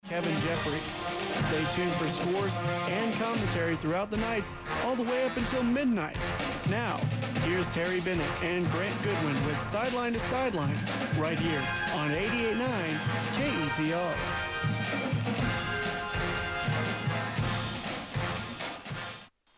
Kevin Jeffries. Stay tuned for scores and commentary throughout the night, all the way up until midnight. Now, here's Terry Bennett and Grant Goodwin with Sideline to Sideline right here on 88.9 KETR.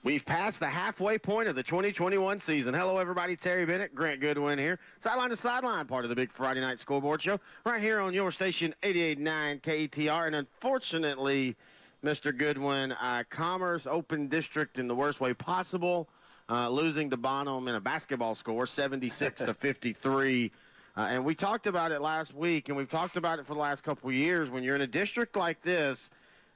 We've passed the halfway point of the 2021 season. Hello, everybody. Terry Bennett, Grant Goodwin here. Sideline to Sideline, part of the big Friday night scoreboard show, right here on your station, 88.9 KETR. And unfortunately, Mr. Goodwin, Commerce Open District in the worst way possible, losing to Bonham in a basketball score, 76 to 53. And we talked about it last week, and we've talked about it for the last couple of years. When you're in a district like this,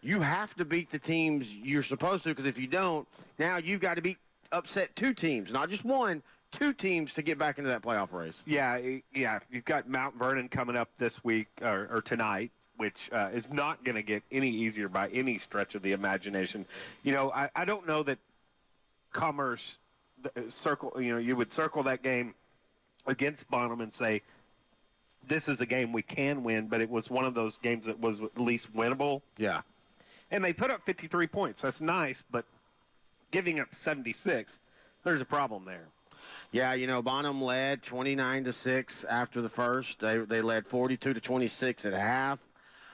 you have to beat the teams you're supposed to, because if you don't, now you've got to upset two teams, not just one, two teams to get back into that playoff race. Yeah. You've got Mount Vernon coming up this week or tonight, which is not going to get any easier by any stretch of the imagination. You know, I don't know that Commerce you would circle that game against Bonham and say, this is a game we can win, but it was one of those games that was at least winnable. Yeah. And they put up 53 points. That's nice, but giving up 76, there's a problem there. Yeah, you know, Bonham led 29-6 after the first. They led 42-26 at half.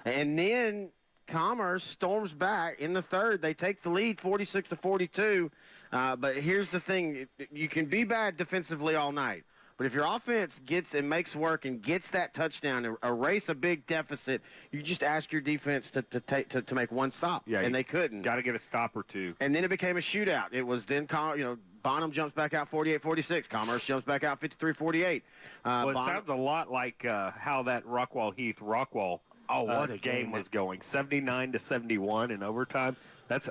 And then Commerce storms back in the third. They take the lead 46-42. But here's the thing. You can be bad defensively all night. But if your offense gets and makes work and gets that touchdown and erase a big deficit, you just ask your defense to make one stop. Yeah, and they couldn't. Got to get a stop or two. And then it became a shootout. It was then, Bonham jumps back out 48-46. Commerce jumps back out 53-48. Well, it sounds a lot like how that Rockwall what a game was going. 79-71 in overtime. That's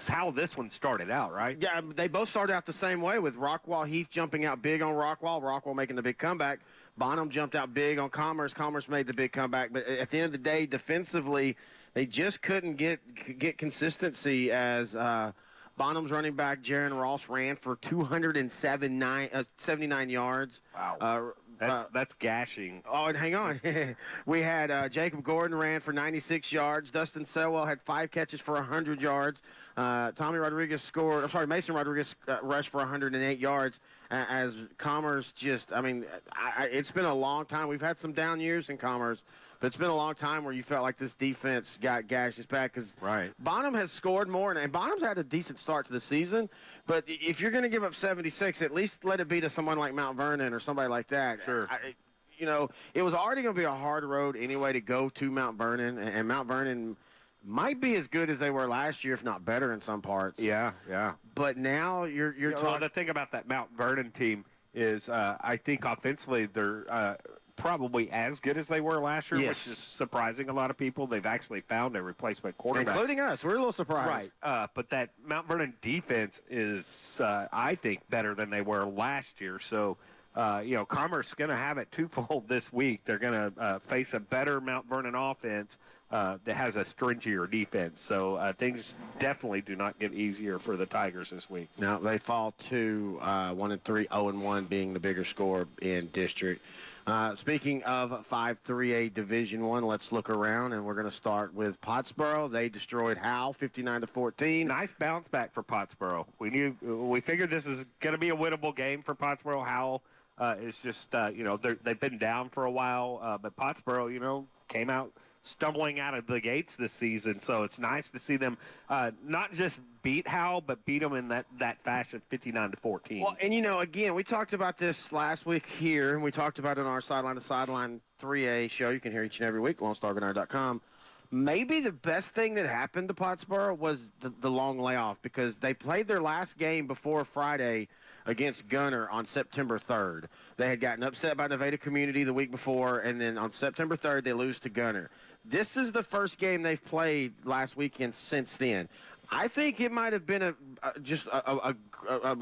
how this one started out, right? Yeah, they both started out the same way, with Rockwall Heath jumping out big on Rockwall making the big comeback. Bonham jumped out big on Commerce made the big comeback. But at the end of the day, defensively, they just couldn't get consistency as Bonham's running back, Jaron Ross, ran for 279 yards. Wow. That's gashing. Oh, and hang on. We had Jacob Gordon ran for 96 yards. Dustin Selwell had 5 catches for 100 yards. Mason Rodriguez rushed for 108 yards. As Commerce it's been a long time. We've had some down years in Commerce, but it's been a long time where you felt like this defense got gashed this bad, because Bonham has scored more, and Bonham's had a decent start to the season. But if you're going to give up 76, at least let it be to someone like Mount Vernon or somebody like that. Sure. It was already going to be a hard road anyway to go to Mount Vernon, and Mount Vernon might be as good as they were last year, if not better in some parts. Yeah. But now you're talking. Well, the thing about that Mount Vernon team is I think offensively they're probably as good as they were last year, yes, which is surprising a lot of people. They've actually found a replacement quarterback. Including us. We're a little surprised. Right. But that Mount Vernon defense is, I think, better than they were last year. So, Commerce is going to have it twofold this week. They're going to face a better Mount Vernon offense that has a stringier defense. So things definitely do not get easier for the Tigers this week. Now they fall to 1-3, 0-1 being the bigger score in district. Speaking of 5-3A Division I, let's look around, and we're going to start with Pottsboro. They destroyed Howell 59-14. Nice bounce back for Pottsboro. We figured this is going to be a winnable game for Pottsboro. Howell is just they've been down for a while, but Pottsboro came out stumbling out of the gates this season, so it's nice to see them not just beat Howell, but beat them in that fashion, 59-14. Well, and again, we talked about this last week here, and we talked about it on our Sideline to Sideline 3A show. You can hear each and every week, LoneStarGunner.com. Maybe the best thing that happened to Pottsboro was the long layoff, because they played their last game before Friday against Gunner on September 3rd. They had gotten upset by Nevada Community the week before, and then on September 3rd, they lose to Gunner. This is the first game they've played last weekend since then. I think it might have been a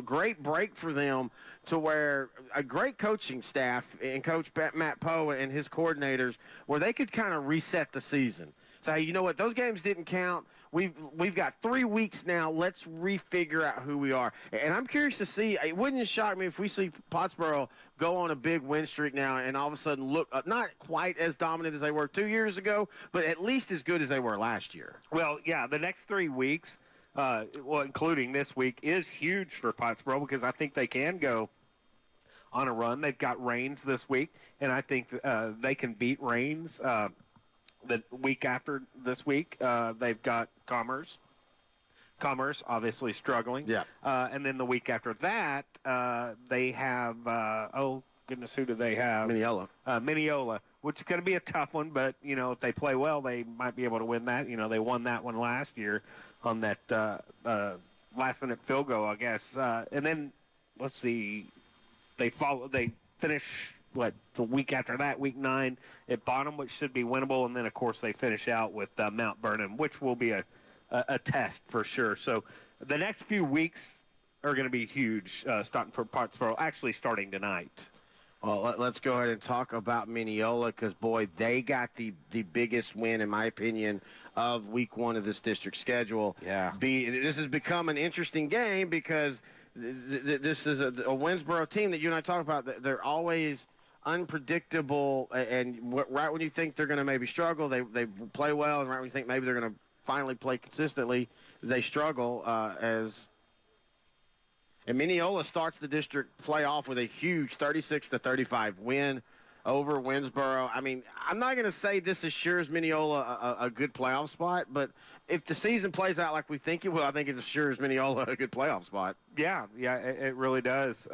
great break for them, to where a great coaching staff and Coach Matt Poe and his coordinators, where they could kind of reset the season. say, you know what, those games didn't count. We've got 3 weeks now. Let's refigure out who we are. And I'm curious to see. It wouldn't shock me if we see Pottsboro go on a big win streak now and all of a sudden look not quite as dominant as they were 2 years ago, but at least as good as they were last year. Well, yeah, the next 3 weeks, including this week, is huge for Pottsboro because I think they can go on a run. They've got Rains this week, and I think they can beat Rains the week after this week. They've got Commerce. Commerce, obviously struggling. Yeah. And then the week after that, they have, oh, goodness, who do they have? Mineola. Mineola, which is going to be a tough one, but, if they play well, they might be able to win that. They won that one last year on that last-minute field goal, I guess. And then, let's see, they finish, the week after that, week 9, at Bonham, which should be winnable. And then, of course, they finish out with Mount Vernon, which will be a test for sure. So the next few weeks are going to be huge starting for Pottsboro, actually starting tonight. Well, let's go ahead and talk about Mineola because, boy, they got the biggest win, in my opinion, of week 1 of this district schedule. Yeah. This has become an interesting game because this is a Winsboro team that you and I talk about. They're always unpredictable, and right when you think they're going to maybe struggle, they play well, and right when you think maybe they're going to finally play consistently, they struggle and Mineola starts the district playoff with a huge 36-35 win over Winsboro. I mean, I'm not going to say this assures Mineola a good playoff spot, but if the season plays out like we think it will, I think it assures Mineola a good playoff spot. Yeah, it really does.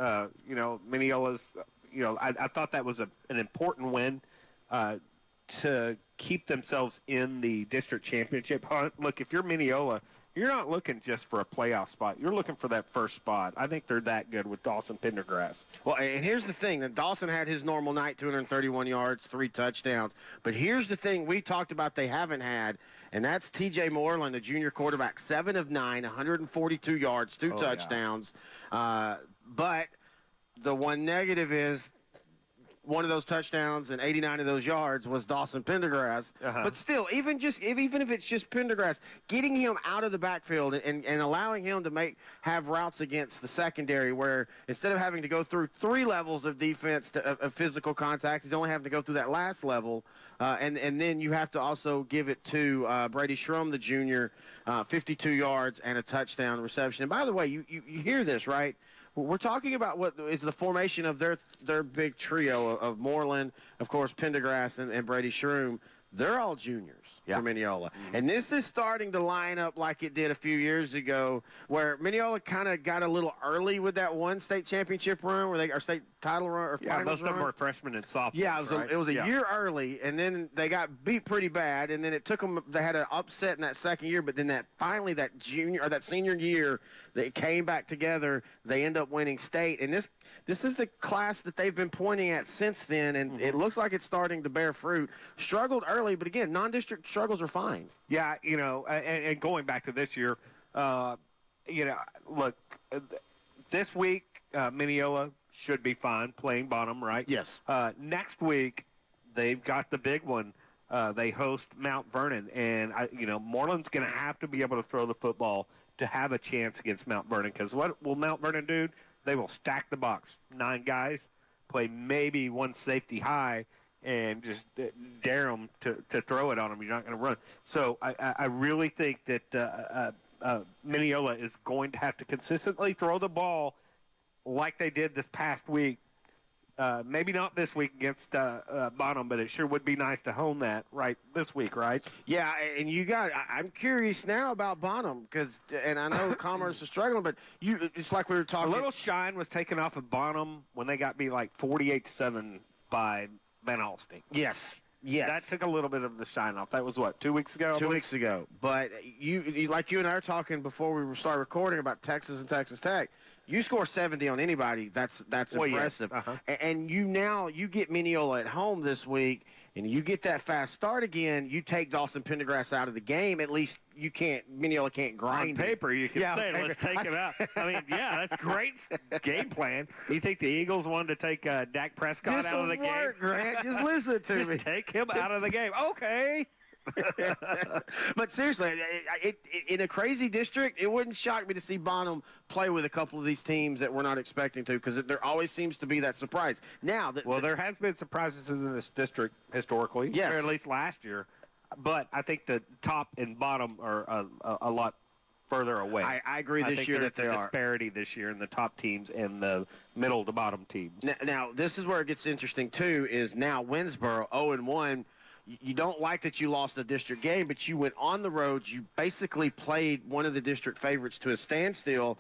Mineola's, I thought that was an important win to keep themselves in the district championship hunt. Look, if you're Mineola, you're not looking just for a playoff spot. You're looking for that first spot. I think they're that good with Dawson Pendergrass. Well, and here's the thing. That Dawson had his normal night, 231 yards, 3 touchdowns. But here's the thing we talked about they haven't had, and that's T.J. Moreland, the junior quarterback, 7 of 9, 142 yards, 2 touchdowns. Yeah. But the one negative is one of those touchdowns and 89 of those yards was Dawson Pendergrass. But still, even if it's just Pendergrass, getting him out of the backfield and allowing him to have routes against the secondary where instead of having to go through 3 levels of defense of physical contact, he's only having to go through that last level. And then you have to also give it to Brady Schrum, the junior, 52 yards and a touchdown reception. And by the way, you hear this, right? We're talking about what is the formation of their big trio of Moreland, of course, Pendergrass, and Brady Schrum. They're all juniors for Mineola. Mm-hmm. And this is starting to line up like it did a few years ago where Mineola kind of got a little early with that one state championship run where our state title run or finals most of them were freshmen and sophomores. Yeah, it was a right? year early, and then they got beat pretty bad, and then it took them. They had an upset in that second year, but then that senior year, they came back together. They end up winning state, and this is the class that they've been pointing at since then, and it looks like it's starting to bear fruit. Struggled early, but again, non-district struggles are fine. Yeah, and going back to this year, look, this week Mineola should be fine playing Bonham, right? Yes. Next week, they've got the big one. They host Mount Vernon, and Moreland's going to have to be able to throw the football to have a chance against Mount Vernon. Because what will Mount Vernon do? They will stack the box. 9 guys, play maybe one safety high, and just dare them to throw it on them. You're not going to run. So I really think that Mineola is going to have to consistently throw the ball like they did this past week. Maybe not this week against Bonham, but it sure would be nice to hone that right this week, right? Yeah, and I'm curious now about Bonham and I know Commerce is struggling, but it's like we were talking. A little shine was taken off of Bonham when they got beat like 48-7 by Van Alstyne. Yes. That took a little bit of the shine off. That was what, 2 weeks ago? 2 weeks ago. But you like you and I were talking before we started recording about Texas and Texas Tech. You score 70 on anybody, that's impressive. Yes. Uh-huh. And you get Mineola at home this week, and you get that fast start again. You take Dawson Pendergrass out of the game. At least Mineola can't grind. On paper, you can say, let's take it out. I mean, that's great game plan. You think the Eagles wanted to take Dak Prescott out of the game? Grant. Just listen to me. Just take him out of the game. Okay. But seriously, in a crazy district, it wouldn't shock me to see Bonham play with a couple of these teams that we're not expecting to, because there always seems to be that surprise. Now, there has been surprises in this district historically, yes, or at least last year. But I think the top and bottom are a lot further away. I agree this year that there's a disparity this year in the top teams and the middle to bottom teams. Now, this is where it gets interesting, too, is now Winsboro 0-1. You don't like that you lost the district game, but you went on the road. You basically played one of the district favorites to a standstill.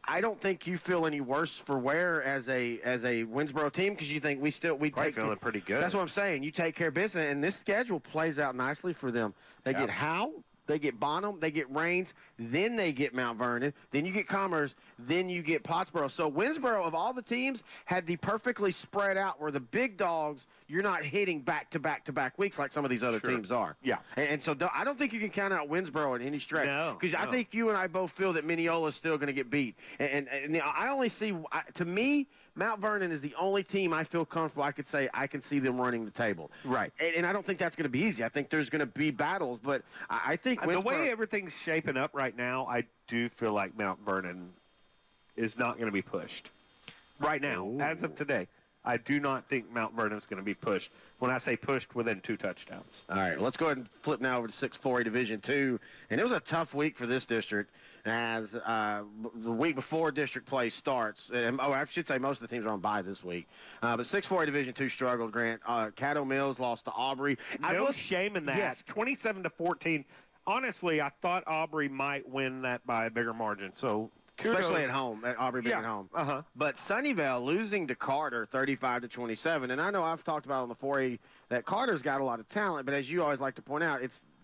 I don't think you feel any worse for wear as a Winsboro team, because you think we take feeling pretty good. That's what I'm saying. You take care of business, and this schedule plays out nicely for them. They get Howe, they get Bonham, they get Rains, then they get Mount Vernon, then you get Commerce, then you get Pottsboro. So Winsboro, of all the teams, had the perfectly spread out where the big dogs, you're not hitting back-to-back-to-back weeks like some of these other teams are. Yeah. And so I don't think you can count out Winsboro in any stretch. Because No. I think you and I both feel that Mineola is still going to get beat. And I only see, to me, Mount Vernon is the only team I feel comfortable I could say I can see them running the table. Right. And I don't think that's going to be easy. I think there's going to be battles, but I think the way everything's shaping up right now, I do feel like Mount Vernon is not going to be pushed. Right now, as of today, I do not think Mount Vernon is going to be pushed. When I say pushed, within 2 touchdowns. All right, let's go ahead and flip now over to 6-4A Division II. And it was a tough week for this district as the week before district play starts. I should say most of the teams are on bye this week. But 6-4A Division II struggled, Grant. Caddo Mills lost to Aubrey. No shame in that. Yes. 27-14. Honestly, I thought Aubrey might win that by a bigger margin. So kudos. Especially at home, at Aubrey being at home. But Sunnyvale losing to Carter 35-27. And I know I've talked about on the 4A that Carter's got a lot of talent, but as you always like to point out,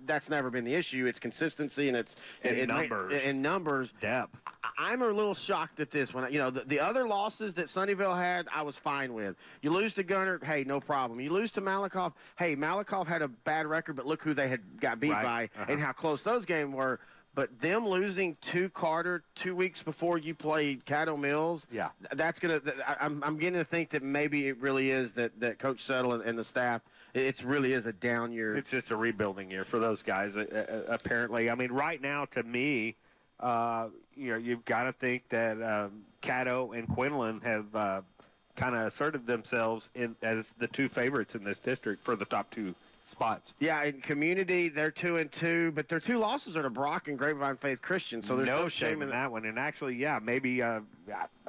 that's never been the issue. It's consistency and numbers. Depth. I'm a little shocked at this one. The other losses that Sunnyvale had, I was fine with. You lose to Gunner, hey, no problem. You lose to Malakoff, hey, Malakoff had a bad record, but look who they had got beat by and how close those games were. But them losing to Carter 2 weeks before you played Caddo Mills, that's gonna. I'm beginning to think that maybe it really is that Coach Settle and the staff, it really is a down year. It's just a rebuilding year for those guys. Apparently, I mean, right now, to me, you've got to think that Caddo and Quinlan have kind of asserted themselves as the 2 favorites in this district for the top 2 spots. Yeah, in Community, they're 2-2, but their 2 losses are to Brock and Grapevine Faith Christian, so there's no shame in that one. And actually, maybe I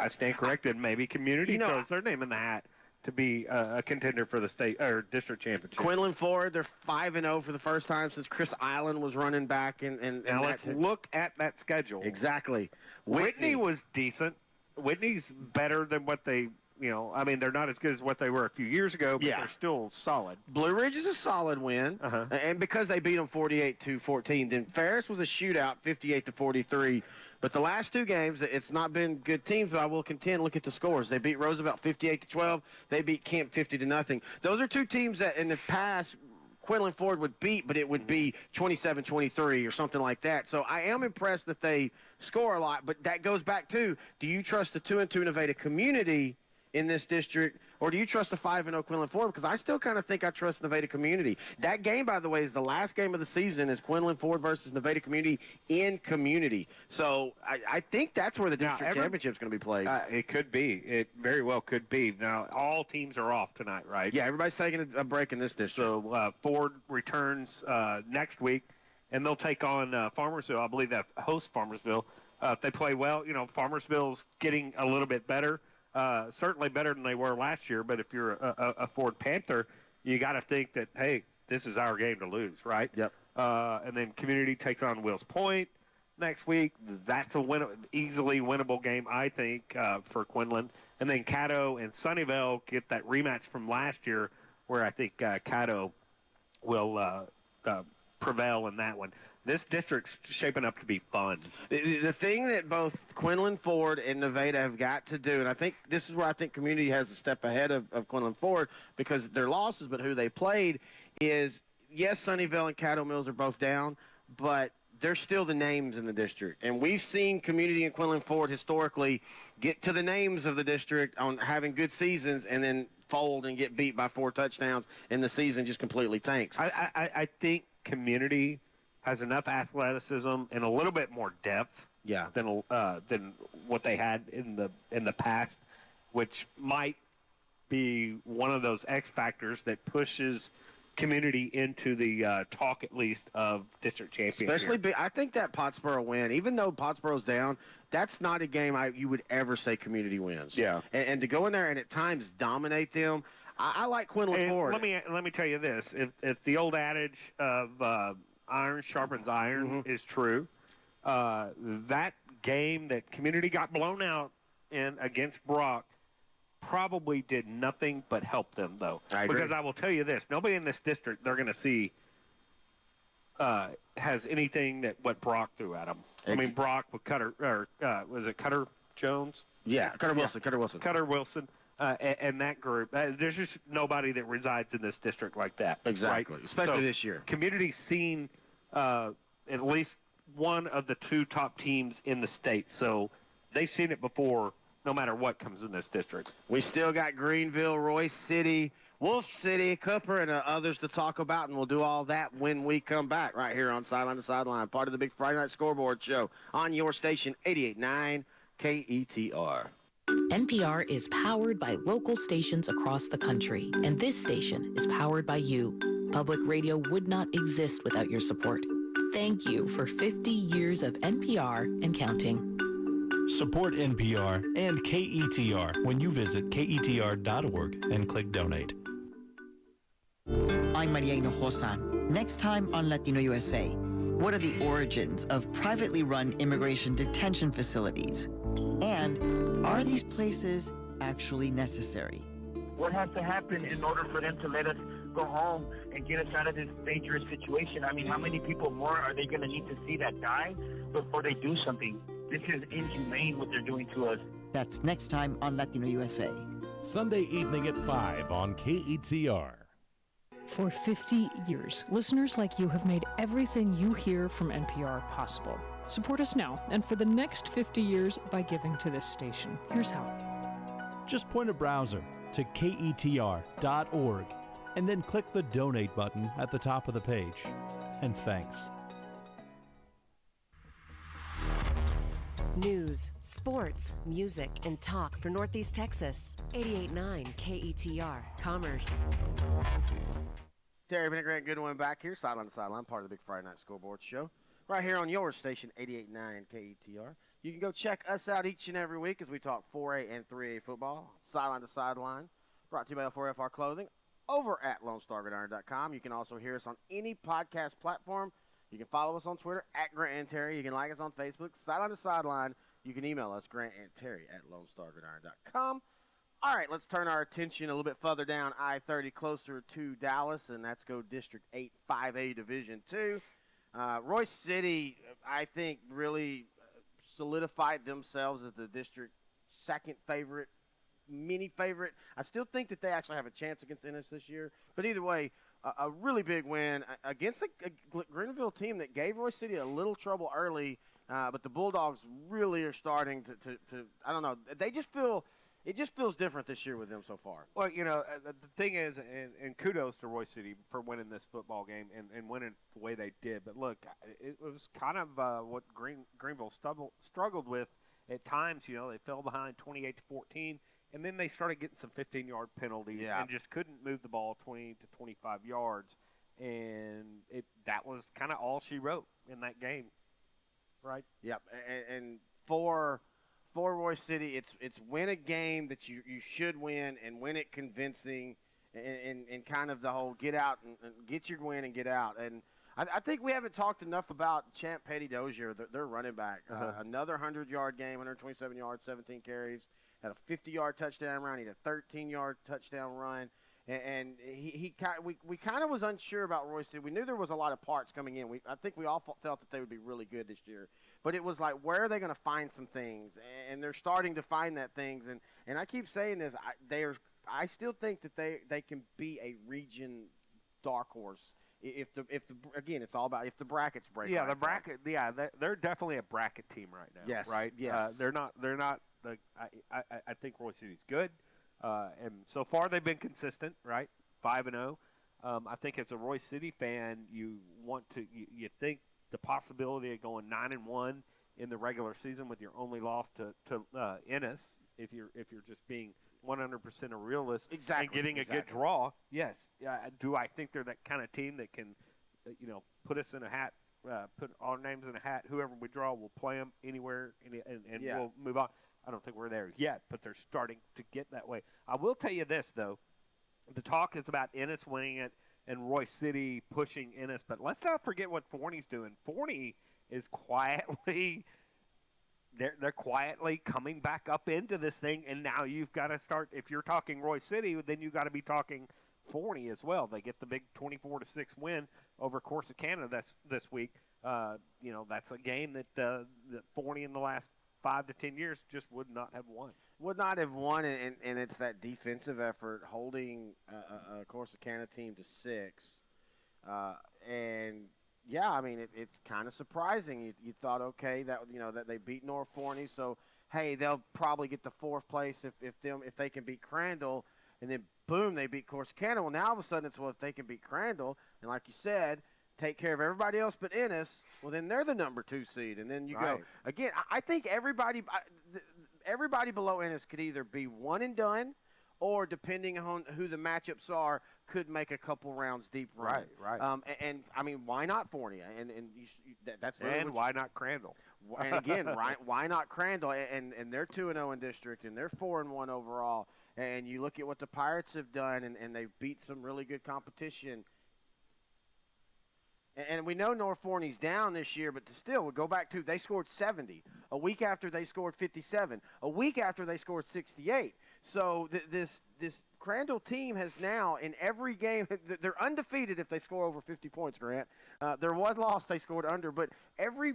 stand corrected. Maybe Community throws their name in the hat to be a contender for the state or district championship. Quinlan Ford, they're 5-0 for the first time since Chris Island was running back. Now let's look at that schedule. Exactly. Whitney was decent. Whitney's better than what they. I mean, they're not as good as what they were a few years ago, but they're still solid. Blue Ridge is a solid win, and because they beat them 48-14. Then Ferris was a shootout, 58-43. But the last 2 games, it's not been good teams, but I will contend, look at the scores. They beat Roosevelt 58-12. They beat Kemp 50-0. Those are 2 teams that in the past Quinlan Ford would beat, but it would be 27-23 or something like that. So I am impressed that they score a lot, but that goes back to, do you trust the 2-2 Nevada Community in this district, or do you trust the 5-0 Quinlan Ford? Because I still kind of think I trust Nevada Community. That game, by the way, is the last game of the season, is Quinlan Ford versus Nevada Community in Community. So I think that's where the district championship is going to be played. It could be. It very well could be. Now, all teams are off tonight, right? Yeah, everybody's taking a break in this district. So Ford returns next week, and they'll take on Farmersville. I believe that hosts Farmersville. If they play well, Farmersville's getting a little bit better. Certainly better than they were last year, but if you're a Ford Panther, you got to think that, hey, this is our game to lose, right? Yep. And then Community takes on Wills Point next week. That's easily winnable game, I think, for Quinlan. And then Caddo and Sunnyvale get that rematch from last year, where I think Caddo will prevail in that one. This district's shaping up to be fun. The thing that both Quinlan Ford and Nevada have got to do, and I think this is where I think Community has a step ahead of Quinlan Ford because their losses, but who they played is, yes, Sunnyvale and Caddo Mills are both down, but they're still the names in the district. And we've seen Community and Quinlan Ford historically get to the names of the district on having good seasons and then fold and get beat by 4 touchdowns, and the season just completely tanks. I think Community has enough athleticism and a little bit more depth than what they had in the past, which might be one of those X factors that pushes Community into the talk, at least, of district championship. Especially, I think that Pottsboro win, even though Pottsboro's down, that's not a game you would ever say Community wins. Yeah. And to go in there and at times dominate them, I like Quinlan Ford. Let me tell you this: if the old adage of iron sharpens iron is true, that game that Community got blown out in against Brock probably did nothing but help them, though. Because I will tell you this: nobody in this district they're going to see has anything that what Brock threw at them. I mean, Brock with Cutter, or was it Cutter Jones? Yeah, Cutter Wilson. Cutter Wilson. Cutter Wilson. And that group, there's just nobody that resides in this district like that. Exactly, right? especially this year. Community's seen at least one of the two top teams in the state, so they've seen it before no matter what comes in this district. We still got Greenville, Royce City, Wolf City, Cooper, and others to talk about, and we'll do all that when we come back right here on Sideline to Sideline, part of the Big Friday Night Scoreboard Show on your station, 88.9 KETR. NPR is powered by local stations across the country, and this station is powered by you. Public radio would not exist without your support. Thank you for 50 years of NPR and counting. Support NPR and KETR when you visit ketr.org and click donate. I'm Maria Hinojosa. Next time on Latino USA, what are the origins of privately run immigration detention facilities? And are these places actually necessary? What has to happen in order for them to let us go home and get us out of this dangerous situation? I mean, how many people more are they going to need to see that die before they do something? This is inhumane what they're doing to us. That's next time on Latino USA. Sunday evening at 5 on KETR. For 50 years, listeners like you have made everything you hear from NPR possible. Support us now and for the next 50 years by giving to this station. Here's how. Just point a browser to ketr.org and then click the donate button at the top of the page. And thanks. News, sports, music, and talk for Northeast Texas. 88.9 KETR, Commerce. Terry Bennett, Grant Goodwin back here, Sideline to Sideline, part of the Big Friday Night Scoreboard Show. Right here on your station, 88.9 KETR. You can go check us out each and every week as we talk 4A and 3A football. Sideline to Sideline, brought to you by L4FR Clothing, over at LoneStarGridiron.com. You can also hear us on any podcast platform. You can follow us on Twitter, at Grant and Terry. You can like us on Facebook, Sideline to Sideline. You can email us, Grant and Terry, at LoneStarGridiron.com. All right, let's turn our attention a little bit further down I-30, closer to Dallas, and that's go District 8, 5A Division 2. Royce City, I think, really solidified themselves as the district's second favorite, mini favorite. I still think that they actually have a chance against Ennis this year. But either way, a really big win against a Greenville team that gave Royce City a little trouble early. But the Bulldogs really are starting to I don't know, they just feel – it just feels different this year with them so far. Well, you know, the thing is, and kudos to Royce City for winning this football game and winning the way they did. But, look, it was kind of what Greenville struggled with at times. You know, they fell behind 28-14, and then they started getting some 15-yard penalties and just couldn't move the ball 20 to 25 yards. And that was kind of all she wrote in that game, right? Yep, and for Royce City, it's win a game that you should win and win it convincing and kind of the whole get out and get your win and get out. And I think we haven't talked enough about Champ Petty Dozier, their running back. Another 100-yard game, 127 yards, 17 carries, had a 50-yard touchdown run. He had a 13-yard touchdown run. And we kind of was unsure about Royce City. We knew there was a lot of parts coming in. I think we all felt that they would be really good this year. But it was like, where are they going to find some things? And they're starting to find that things. And I keep saying this. I still think that they can be a region dark horse. Again, it's all about if the brackets break. Yeah, the bracket. Yeah, they're definitely a bracket team right now. Yes, right. Yes. They're not. I think Royce City's good. And so far they've been consistent, right? 5-0. I think as a Roy City fan, you think the possibility of going 9-1 in the regular season with your only loss to Ennis, if you're just being 100% a realist, exactly, and getting a good draw. Yes, do I think they're that kind of team that can, put us in a hat, put our names in a hat? Whoever we draw, we'll play them anywhere, and we'll move on. I don't think we're there yet, but they're starting to get that way. I will tell you this though, the talk is about Ennis winning it and Roy City pushing Ennis, but let's not forget what Forney's doing. Forney is quietly. They're quietly coming back up into this thing, and now you've got to start. If you're talking Roy City, then you've got to be talking Forney as well. They get the big 24-6 win over Corsicana this week. That's a game that Forney in the last 5 to 10 years just would not have won. Would not have won, and it's that defensive effort holding a Corsicana team to 6, and. Yeah, I mean it's kind of surprising. You thought, okay, that they beat North Forney, so hey, they'll probably get the 4th place if they can beat Crandall, and then boom, they beat Corsicana. Well, now all of a sudden it's, well, if they can beat Crandall, and like you said, take care of everybody else but Ennis, well then they're the number 2 seed, and then you go again. I think everybody below Ennis could either be one and done, or depending on who the matchups are, could make a couple rounds deep run. Right. And I mean, why not Forney? And that's why not Crandall? And again, why not Crandall? And they're 2-0 in district, and they're 4-1 overall. And you look at what the Pirates have done, and they've beat some really good competition. And we know North Forney's down this year, but still, we'll go back to they scored 70. A week after they scored 57. A week after they scored 68. So this Crandall team has now, in every game, they're undefeated if they score over 50 points, Grant. Their one loss, they scored under, but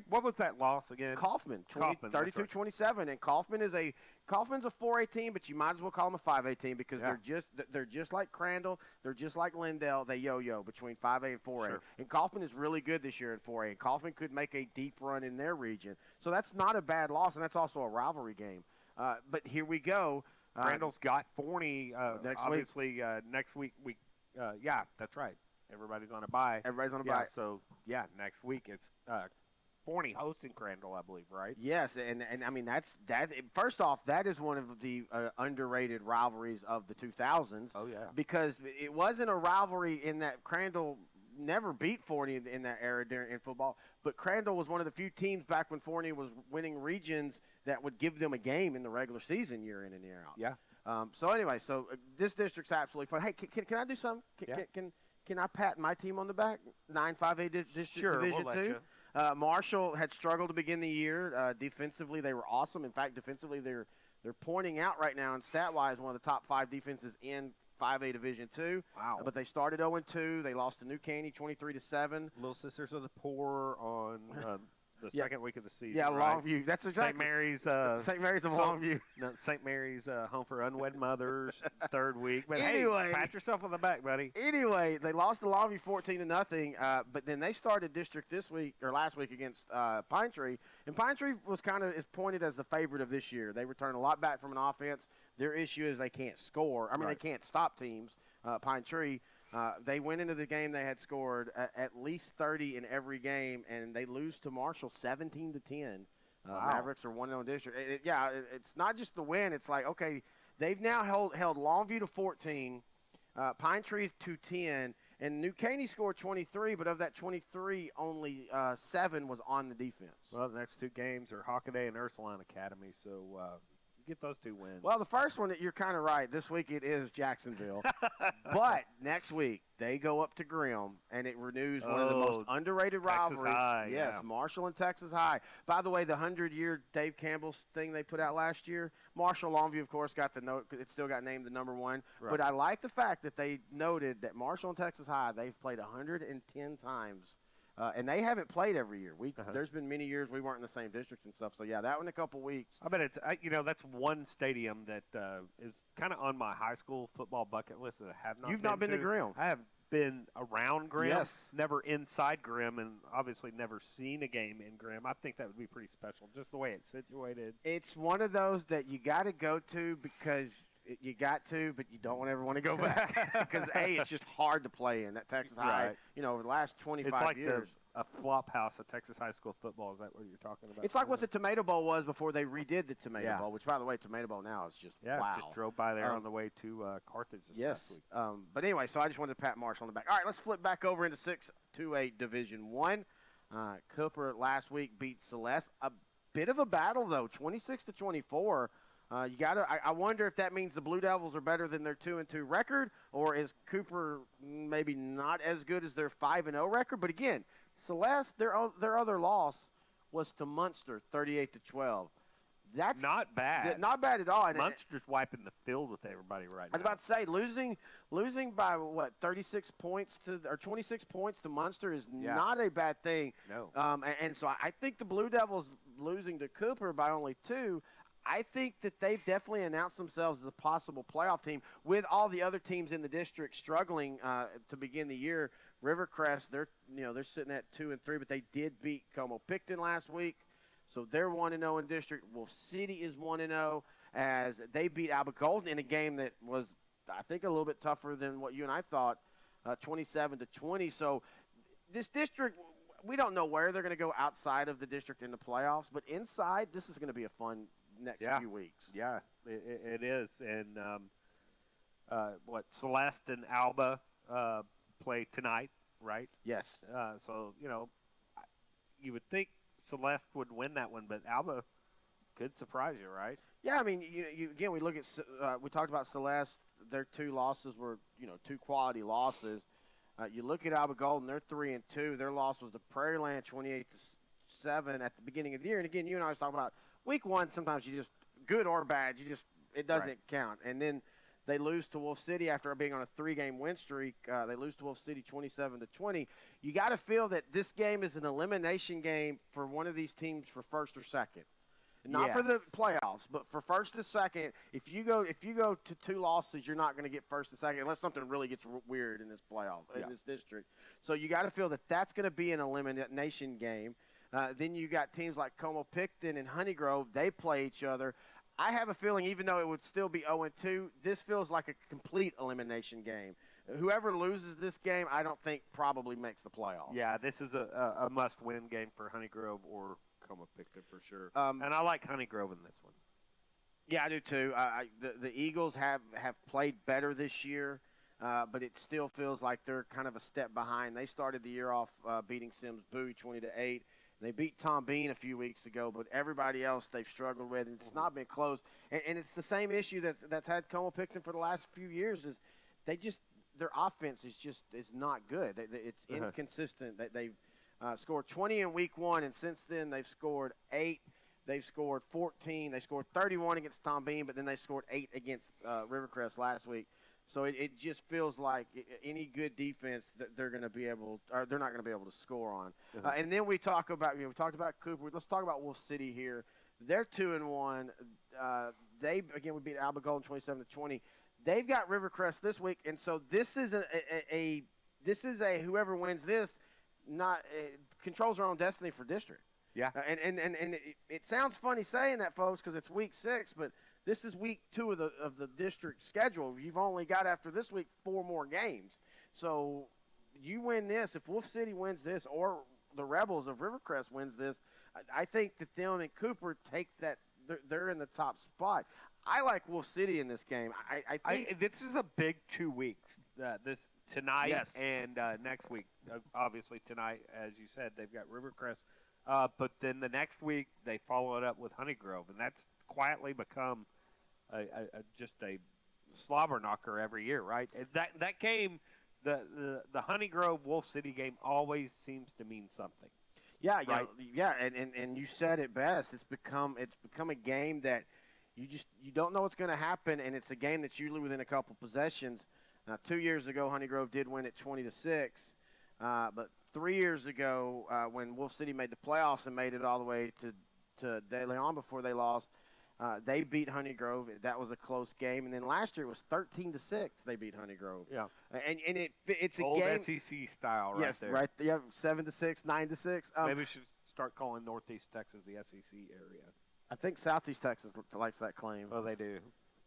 What was that loss again? Kaufman, 32-27, and Kaufman's a 4A team, but you might as well call them a 5A team because they're just like Crandall, they're just like Lindell. They yo-yo between 5A and 4A. Sure. And Kaufman is really good this year in 4A, and Kaufman could make a deep run in their region. So that's not a bad loss, and that's also a rivalry game. But here we go. Crandall's got Forney next week. That's right. Everybody's on a bye. Bye. So, next week it's Forney hosting Crandall, I believe, right? Yes, and I mean, that. First off, that is one of the underrated rivalries of the 2000s. Oh, yeah. Because it wasn't a rivalry in that Crandall never beat Forney in that era in football, but Crandall was one of the few teams back when Forney was winning regions that would give them a game in the regular season year in and year out. Yeah. So anyway, this district's absolutely fun. Hey, can I do something? Can I pat my team on the back? 9-5A District Division 2. Marshall had struggled to begin the year. Defensively, they were awesome. In fact, defensively, they're pointing out right now, and stat-wise, one of the top 5 defenses in 5A Division 2. Wow. But they started 0-2. They lost to New Caney 23-7. Little Sisters of the Poor on the second week of the season. Yeah, right? Longview. That's exactly. St. Mary's of Longview. No, St. Mary's Home for Unwed Mothers, 3rd week. But anyway, hey, pat yourself on the back, buddy. Anyway, they lost to Longview 14-0. But then they started district last week against Pine Tree, and Pine Tree was is pointed as the favorite of this year. They return a lot back from an offense. Their issue is they can't score. I mean, They can't stop teams. Pine Tree. They went into the game. They had scored at least 30 in every game, and they lose to Marshall 17-10. Wow. Mavericks are 1-0 district. It's not just the win. It's like, okay, they've now held Longview to 14, Pine Tree to 10, and New Caney scored 23, but of that 23, only 7 was on the defense. Well, the next 2 games are Hockaday and Ursuline Academy, so get those 2 wins. Well, the first one, you're kind of right. This week it is Jacksonville. But next week they go up to Grimm, and it renews one of the most underrated Texas rivalries. High, yes, yeah. Marshall and Texas High. By the way, the 100-year Dave Campbell thing they put out last year, Marshall Longview, of course, got the note. It still got named the number 1. Right. But I like the fact that they noted that Marshall and Texas High, they've played 110 times. And they haven't played every year. There's been many years we weren't in the same district and stuff. So, yeah, that one in a couple weeks. I bet it's that's one stadium that is kind of on my high school football bucket list that I have not. You've not been to Grimm. I have been around Grimm. Yes. Never inside Grimm, and obviously never seen a game in Grimm. I think that would be pretty special, just the way it's situated. It's one of those that you got to go to because You got to, but you don't ever want to go back because it's just hard to play in that Texas High. Right. Over the last 25 it's like years. a flop house of Texas high school football. Is that what you're talking about? It's like what the Tomato Bowl was before they redid the Tomato Yeah. Bowl, which, by the way, Tomato Bowl now is just wow. Just drove by there on the way to Carthage this last week. But anyway, so I just wanted to pat Marshall on the back. All right, let's flip back over into 6-2A Division One. Cooper last week beat Celeste. A bit of a battle though, 26-24. I wonder if that means the Blue Devils are better than their 2-2 record, or is Cooper maybe not as good as their 5-0 record? But again, Celeste, their other loss was to Munster, 38-12. That's not bad. Not bad at all. And Munster's wiping the field with everybody right now. I was about to say losing by what 36 points or 26 points to Munster is not a bad thing. No. And so I think the Blue Devils losing to Cooper by only 2. I think that they've definitely announced themselves as a possible playoff team with all the other teams in the district struggling to begin the year. Rivercrest, they're sitting at 2-3, but they did beat Como-Picton last week, so they're 1-0 in district. Wolf City is 1-0 as they beat Alba Golden in a game that was, I think, a little bit tougher than what you and I thought, 27-20. So this district, we don't know where they're going to go outside of the district in the playoffs, but inside, this is going to be a fun next few weeks. Yeah, it is. And Celeste and Alba play tonight, right? Yes. So, you would think Celeste would win that one, but Alba could surprise you, right? Yeah, I mean, again, we look at we talked about Celeste. Their 2 losses were, 2 quality losses. You look at Alba Golden, they're 3-2. Their loss was to Prairie Land, 28-7 at the beginning of the year. And again, you and I was talking about week 1. Sometimes you just, good or bad, it doesn't count. And then they lose to Wolf City after being on a 3-game win streak. They lose to Wolf City 27-20. You got to feel that this game is an elimination game for one of these teams for first or second. Not for the playoffs, but for first and second. If you go to 2 losses, you're not going to get first and second unless something really gets weird in this playoff in this district. So you got to feel that that's going to be an elimination game. Then you got teams like Como-Picton and Honeygrove. They play each other. I have a feeling, even though it would still be 0-2, this feels like a complete elimination game. Whoever loses this game, I don't think probably makes the playoffs. Yeah, this is a must-win game for Honeygrove or Como-Picton for sure. And I like Honeygrove in this one. Yeah, I do too. The Eagles have played better this year, but it still feels like they're kind of a step behind. They started the year off beating Sims Bowie 20-8. They beat Tom Bean a few weeks ago, but everybody else they've struggled with, and it's not been close. And it's the same issue that's had Como-Picton for the last few years is their offense is not good. It's inconsistent. They've scored 20 in week 1, and since then they've scored 8. They've scored 14. They scored 31 against Tom Bean, but then they scored 8 against Rivercrest last week. So it just feels like any good defense that they're not going to be able to score on. And then we talked about Cooper. Let's talk about Wolf City here. They're 2-1. We beat Alba Golden 27-20. They've got Rivercrest this week, and so this is a whoever wins this controls their own destiny for district. Yeah. And it sounds funny saying that, folks, because it's week 6, but this is week 2 of the district schedule. You've only got, after this week, 4 more games. So you win this. If Wolf City wins this, or the Rebels of Rivercrest wins this, I think that them and Cooper take that. They're in the top spot. I like Wolf City in this game. I think this is a big 2 weeks. This tonight and next week. Obviously tonight, as you said, they've got Rivercrest. But then the next week they follow it up with Honeygrove, and that's quietly become just a slobber knocker every year, right? And that game, the Honeygrove Wolf City game, always seems to mean something. Yeah, right? And you said it best. It's become a game that you don't know what's going to happen, and it's a game that's usually within a couple possessions. 2 years ago, Honeygrove did win it 20-6, but 3 years ago, when Wolf City made the playoffs and made it all the way to De Leon before they lost, they beat Honeygrove. That was a close game. And then last year it was 13-6. They beat Honeygrove. Yeah. And it's a old game. SEC style, right there. Yes, right. Yeah, 7-6, 9-6. Maybe we should start calling Northeast Texas the SEC area. I think Southeast Texas likes that claim. Oh, they do.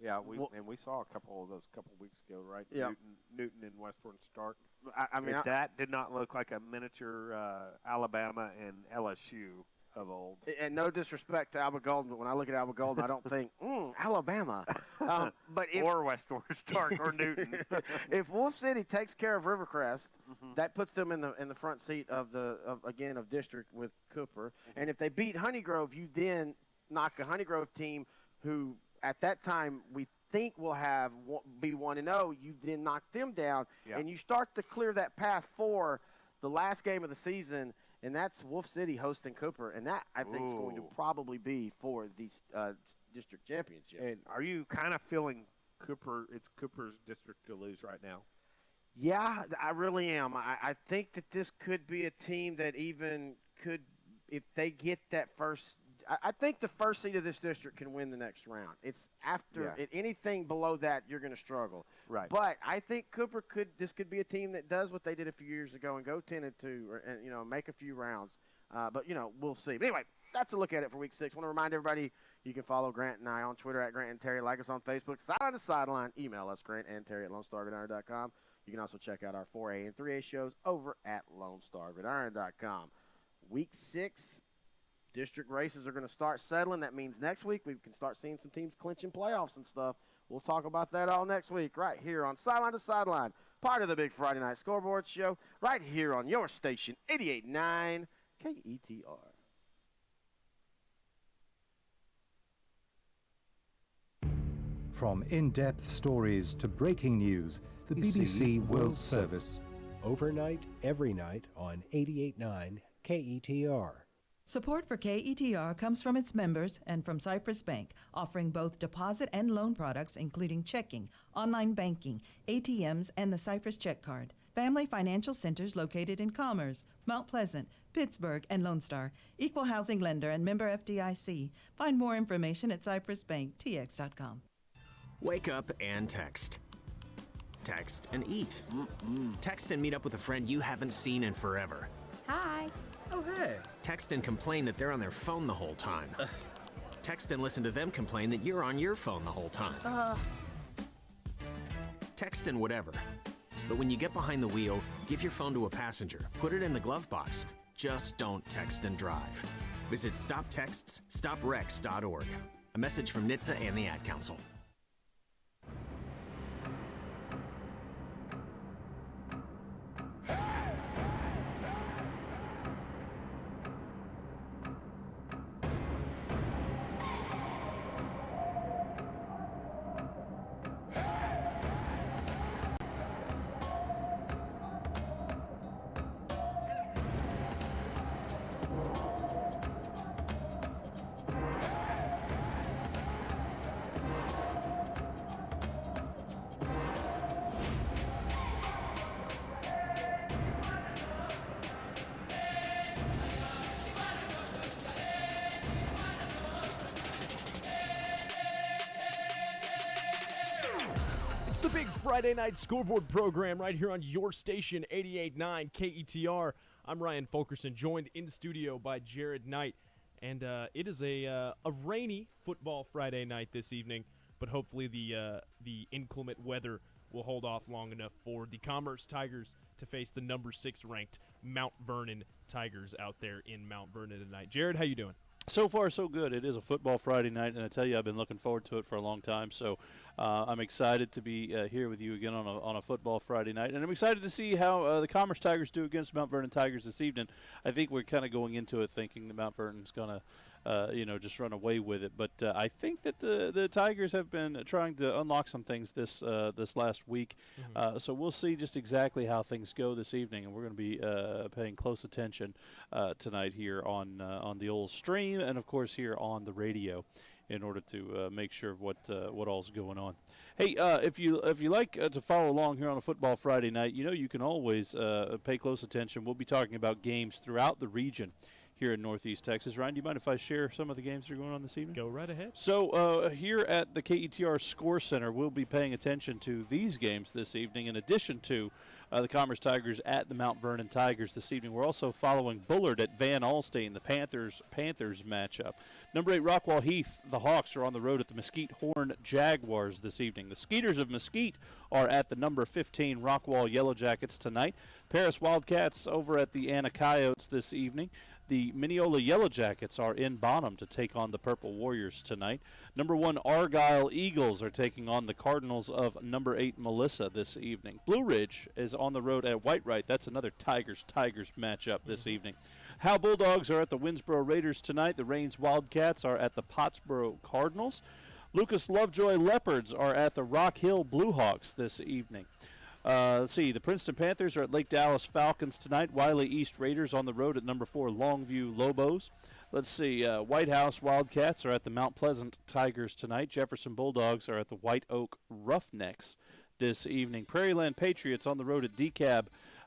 Yeah, we saw a couple of those a couple weeks ago, right? Yeah. Newton and Western Stark. I mean, that did not look like a miniature Alabama and LSU of old. And no disrespect to Alba Golden, but when I look at Alba Golden, I don't think, Alabama. But Or Western Stark or Newton. If Wolf City takes care of Rivercrest, that puts them in the front seat of district with Cooper. And if they beat Honeygrove, you then knock a Honeygrove team who at that time we think will be 1-0. You then knock them down, and you start to clear that path for the last game of the season. And that's Wolf City hosting Cooper, and that, I think, is going to probably be for the district championship. And are you kind of feeling it's Cooper's district to lose right now? Yeah, I really am. I think that this could be a team that even could, if they get that first – I think the first seed of this district can win the next round. It's after anything below that, you're going to struggle. Right. But I think Cooper could be a team that does what they did a few years ago and go 10-2, and make a few rounds. But we'll see. But anyway, that's a look at it for Week 6. I want to remind everybody you can follow Grant and I on Twitter at Grant and Terry. Like us on Facebook, Sideline to Sideline. Email us, Grant and Terry at LoneStarVidIron.com. You can also check out our 4A and 3A shows over at LoneStarVidIron.com. Week 6. District races are going to start settling. That means next week we can start seeing some teams clinching playoffs and stuff. We'll talk about that all next week right here on Sideline to Sideline, part of the Big Friday Night Scoreboard Show, right here on your station, 88.9 KETR. From in-depth stories to breaking news, the BBC World Service. Overnight, every night on 88.9 KETR. Support for KETR comes from its members and from Cyprus Bank, offering both deposit and loan products including checking, online banking, ATMs, and the Cyprus Check Card. Family financial centers located in Commerce, Mount Pleasant, Pittsburgh, and Lone Star. Equal housing lender and member FDIC. Find more information at cyprusbanktx.com. Wake up and text. Text and eat. Text and meet up with a friend you haven't seen in forever. Hi. Oh, hey. Text and complain that they're on their phone the whole time. Text and listen to them complain that you're on your phone the whole time. Text and whatever. But when you get behind the wheel, give your phone to a passenger. Put it in the glove box. Just don't text and drive. Visit StopTextsStopWrecks.org. A message from NHTSA and the Ad Council. The Big Friday Night Scoreboard program right here on your station, 88.9 KETR. I'm Ryan Fulkerson, joined in studio by Jared Knight. And it is a rainy football Friday night this evening, but hopefully the inclement weather will hold off long enough for the Commerce Tigers to face the number 6 ranked Mount Vernon Tigers out there in Mount Vernon tonight. Jared, how you doing? So far, so good. It is a football Friday night, and I tell you, I've been looking forward to it for a long time. So I'm excited to be here with you again on a football Friday night, and I'm excited to see how the Commerce Tigers do against Mount Vernon Tigers this evening. I think we're kind of going into it thinking that Mount Vernon's going to just run away with it. But I think that the Tigers have been trying to unlock some things this last week. Mm-hmm. So we'll see just exactly how things go this evening, and we're going to be paying close attention tonight here on the old stream and, of course, here on the radio in order to make sure of what all's going on. Hey, if you like to follow along here on a football Friday night, you can always pay close attention. We'll be talking about games throughout the region here in Northeast Texas. Ryan, do you mind if I share some of the games that are going on this evening? Go right ahead. So here at the KETR Score Center, we'll be paying attention to these games this evening in addition to the Commerce Tigers at the Mount Vernon Tigers this evening. We're also following Bullard at Van Alstyne, the Panthers matchup. Number 8, Rockwall Heath, the Hawks are on the road at the Mesquite Horn Jaguars this evening. The Skeeters of Mesquite are at the number 15 Rockwall Yellow Jackets tonight. Paris Wildcats over at the Anna Coyotes this evening. The Mineola Yellow Jackets are in Bonham to take on the Purple Warriors tonight. Number 1 Argyle Eagles are taking on the Cardinals of number 8 Melissa this evening. Blue Ridge is on the road at Whitewright. That's another Tigers matchup this evening. Howe Bulldogs are at the Winsboro Raiders tonight. The Rains Wildcats are at the Pottsboro Cardinals. Lucas Lovejoy Leopards are at the Rock Hill Bluehawks this evening. Let's see, the Princeton Panthers are at Lake Dallas Falcons tonight. Wiley East Raiders on the road at number 4 Longview Lobos. Let's see, White House Wildcats are at the Mount Pleasant Tigers tonight. Jefferson Bulldogs are at the White Oak Roughnecks this evening. Prairieland Patriots on the road at DeKalb.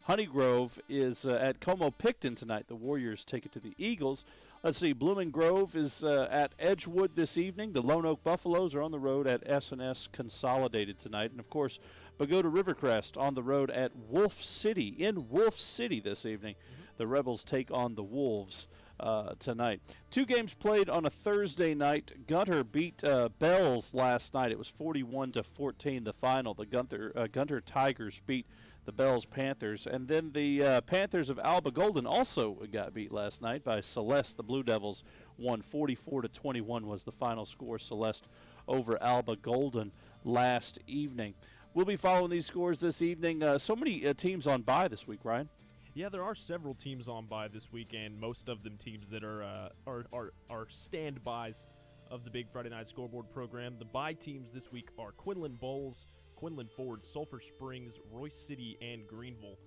Honeygrove is at Como Picton tonight. The Warriors take it to the Eagles. Let's see, Blooming Grove is at Edgewood this evening. The Lone Oak Buffaloes are on the road at S&S Consolidated tonight. And, of course, Pagoda Rivercrest on the road at Wolf City, in Wolf City this evening. The Rebels take on the Wolves tonight. 2 games played on a Thursday night. Gunter beat Bells last night. It was 41-14 the final. The Gunter Tigers beat the Bells Panthers. And then the Panthers of Alba Golden also got beat last night by Celeste. The Blue Devils won 44-21 was the final score. Celeste over Alba Golden last evening. We'll be following these scores this evening. So many teams on bye this week, Ryan. Yeah, there are several teams on bye this weekend. Most of them teams that are standbys of the Big Friday Night Scoreboard program. The bye teams this week are Quinlan Bowles, Quinlan Ford, Sulphur Springs, Royce City, and Greenville,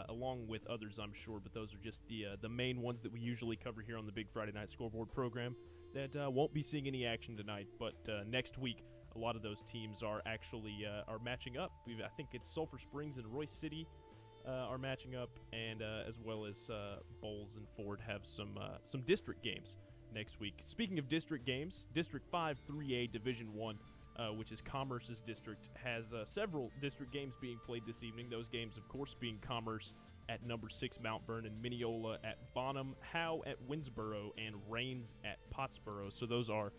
along with others, I'm sure. But those are just the main ones that we usually cover here on the Big Friday Night Scoreboard program that won't be seeing any action tonight. But next week, a lot of those teams are actually are matching up. I think it's Sulphur Springs and Royce City are matching up, and as well as Bowles and Ford have some district games next week. Speaking of district games, District 5 3A Division 1, which is Commerce's district, has several district games being played this evening. Those games, of course, being Commerce at number 6 Mount Vernon, Mineola at Bonham, Howe at Winsboro, and Rains at Pottsboro. So those are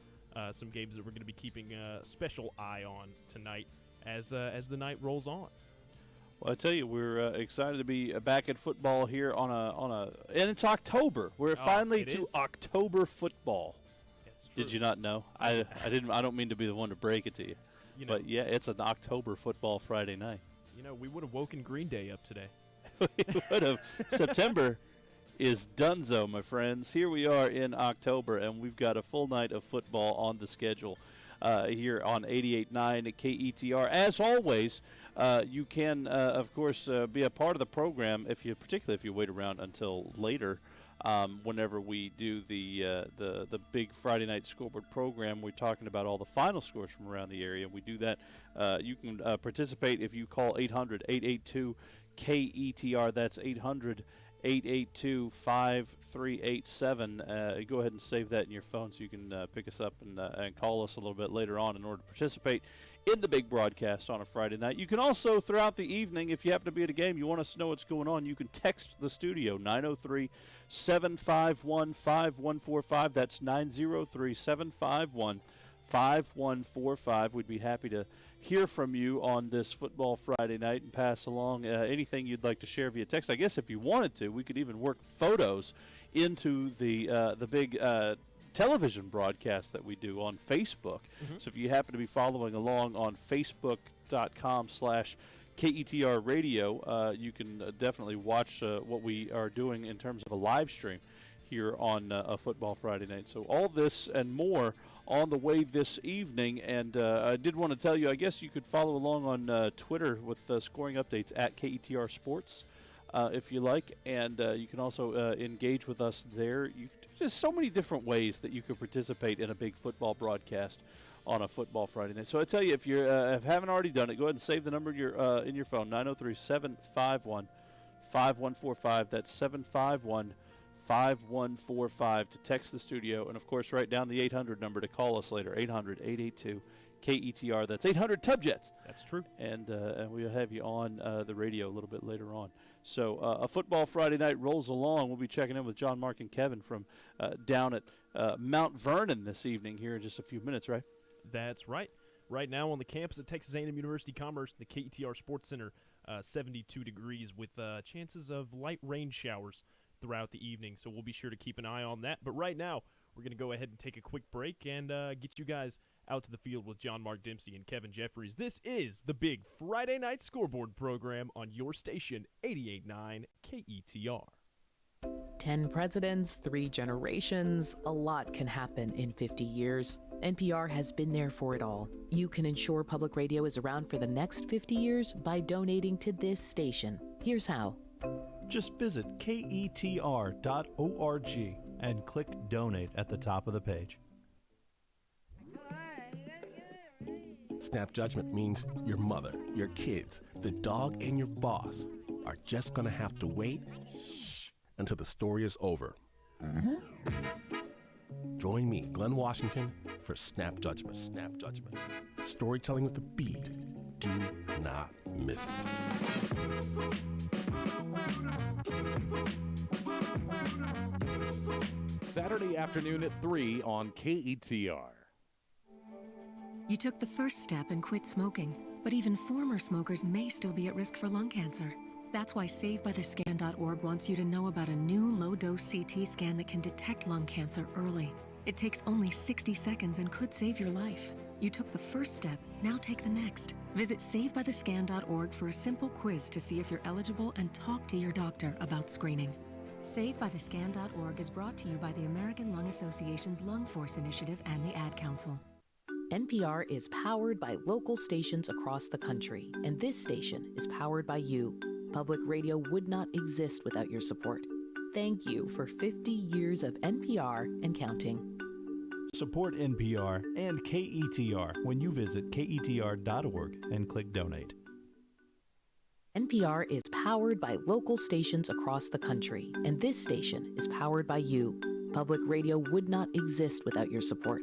some games that we're going to be keeping a special eye on tonight as the night rolls on. Well, I tell you, we're excited to be back at football here and it's October. We're finally to October football. Did you not know? I didn't. I don't mean to be the one to break it to you, but yeah, it's an October football Friday night. We would have woken Green Day up today. We would have. September is donezo, my friends. Here we are in October, and we've got a full night of football on the schedule here on 88.9 at KETR. As always, you can, of course, be a part of the program particularly if you wait around until later. Whenever we do the big Friday night scoreboard program, we're talking about all the final scores from around the area. We do that. You can participate if you call 800-882-KETR. That's 800-882-5387. Go ahead and save that in your phone so you can pick us up and call us a little bit later on in order to participate in the big broadcast on a Friday night. You can also, throughout the evening, if you happen to be at a game, you want us to know what's going on, you can text the studio, 903-751-5145. That's 903-751-5145. We'd be happy to hear from you on this football Friday night and pass along anything you'd like to share via text. I guess if you wanted to, we could even work photos into the big television broadcast that we do on Facebook. So if you happen to be following along on Facebook.com/KETR Radio, you can definitely watch what we are doing in terms of a live stream here on a Football Friday night. So all this and more on the way this evening. And I did want to tell you, I guess you could follow along on Twitter with scoring updates at KETR Sports if you like. And you can also engage with us there. There's so many different ways that you could participate in a big football broadcast on a Football Friday night. So I tell you, if you haven't already done it, go ahead and save the number in your phone, 903-751-5145. That's 751-5145 to text the studio. And, of course, write down the 800 number to call us later, 800-882-KETR. KETR. That's 800 Tubjets. That's true. And we'll have you on the radio a little bit later on. So a football Friday night rolls along. We'll be checking in with John, Mark, and Kevin from down at Mount Vernon this evening here in just a few minutes, right? That's right. Right now on the campus at Texas A&M University Commerce, the KETR Sports Center, 72 degrees with chances of light rain showers throughout the evening. So we'll be sure to keep an eye on that. But right now, we're going to go ahead and take a quick break and get you guys out to the field with John Mark Dempsey and Kevin Jeffries. This is the big Friday Night Scoreboard program on your station, 88.9 KETR. 10 presidents, 3 generations, a lot can happen in 50 years. NPR has been there for it all. You can ensure public radio is around for the next 50 years by donating to this station. Here's how. Just visit ketr.org and click Donate at the top of the page. Snap judgment means your mother, your kids, the dog, and your boss are just going to have to wait until the story is over. Join me, Glenn Washington, for Snap Judgment. Snap Judgment. Storytelling with a beat. Do not miss it. Saturday afternoon at 3 on KETR. You took the first step and quit smoking, but even former smokers may still be at risk for lung cancer. That's why SaveByTheScan.org wants you to know about a new low-dose CT scan that can detect lung cancer early. It takes only 60 seconds and could save your life. You took the first step, now take the next. Visit SaveByTheScan.org for a simple quiz to see if you're eligible and talk to your doctor about screening. SaveByTheScan.org is brought to you by the American Lung Association's Lung Force Initiative and the Ad Council. NPR is powered by local stations across the country, and this station is powered by you. Public radio would not exist without your support. Thank you for 50 years of NPR and counting. Support NPR and KETR when you visit ketr.org and click Donate. NPR is powered by local stations across the country, and this station is powered by you. Public radio would not exist without your support.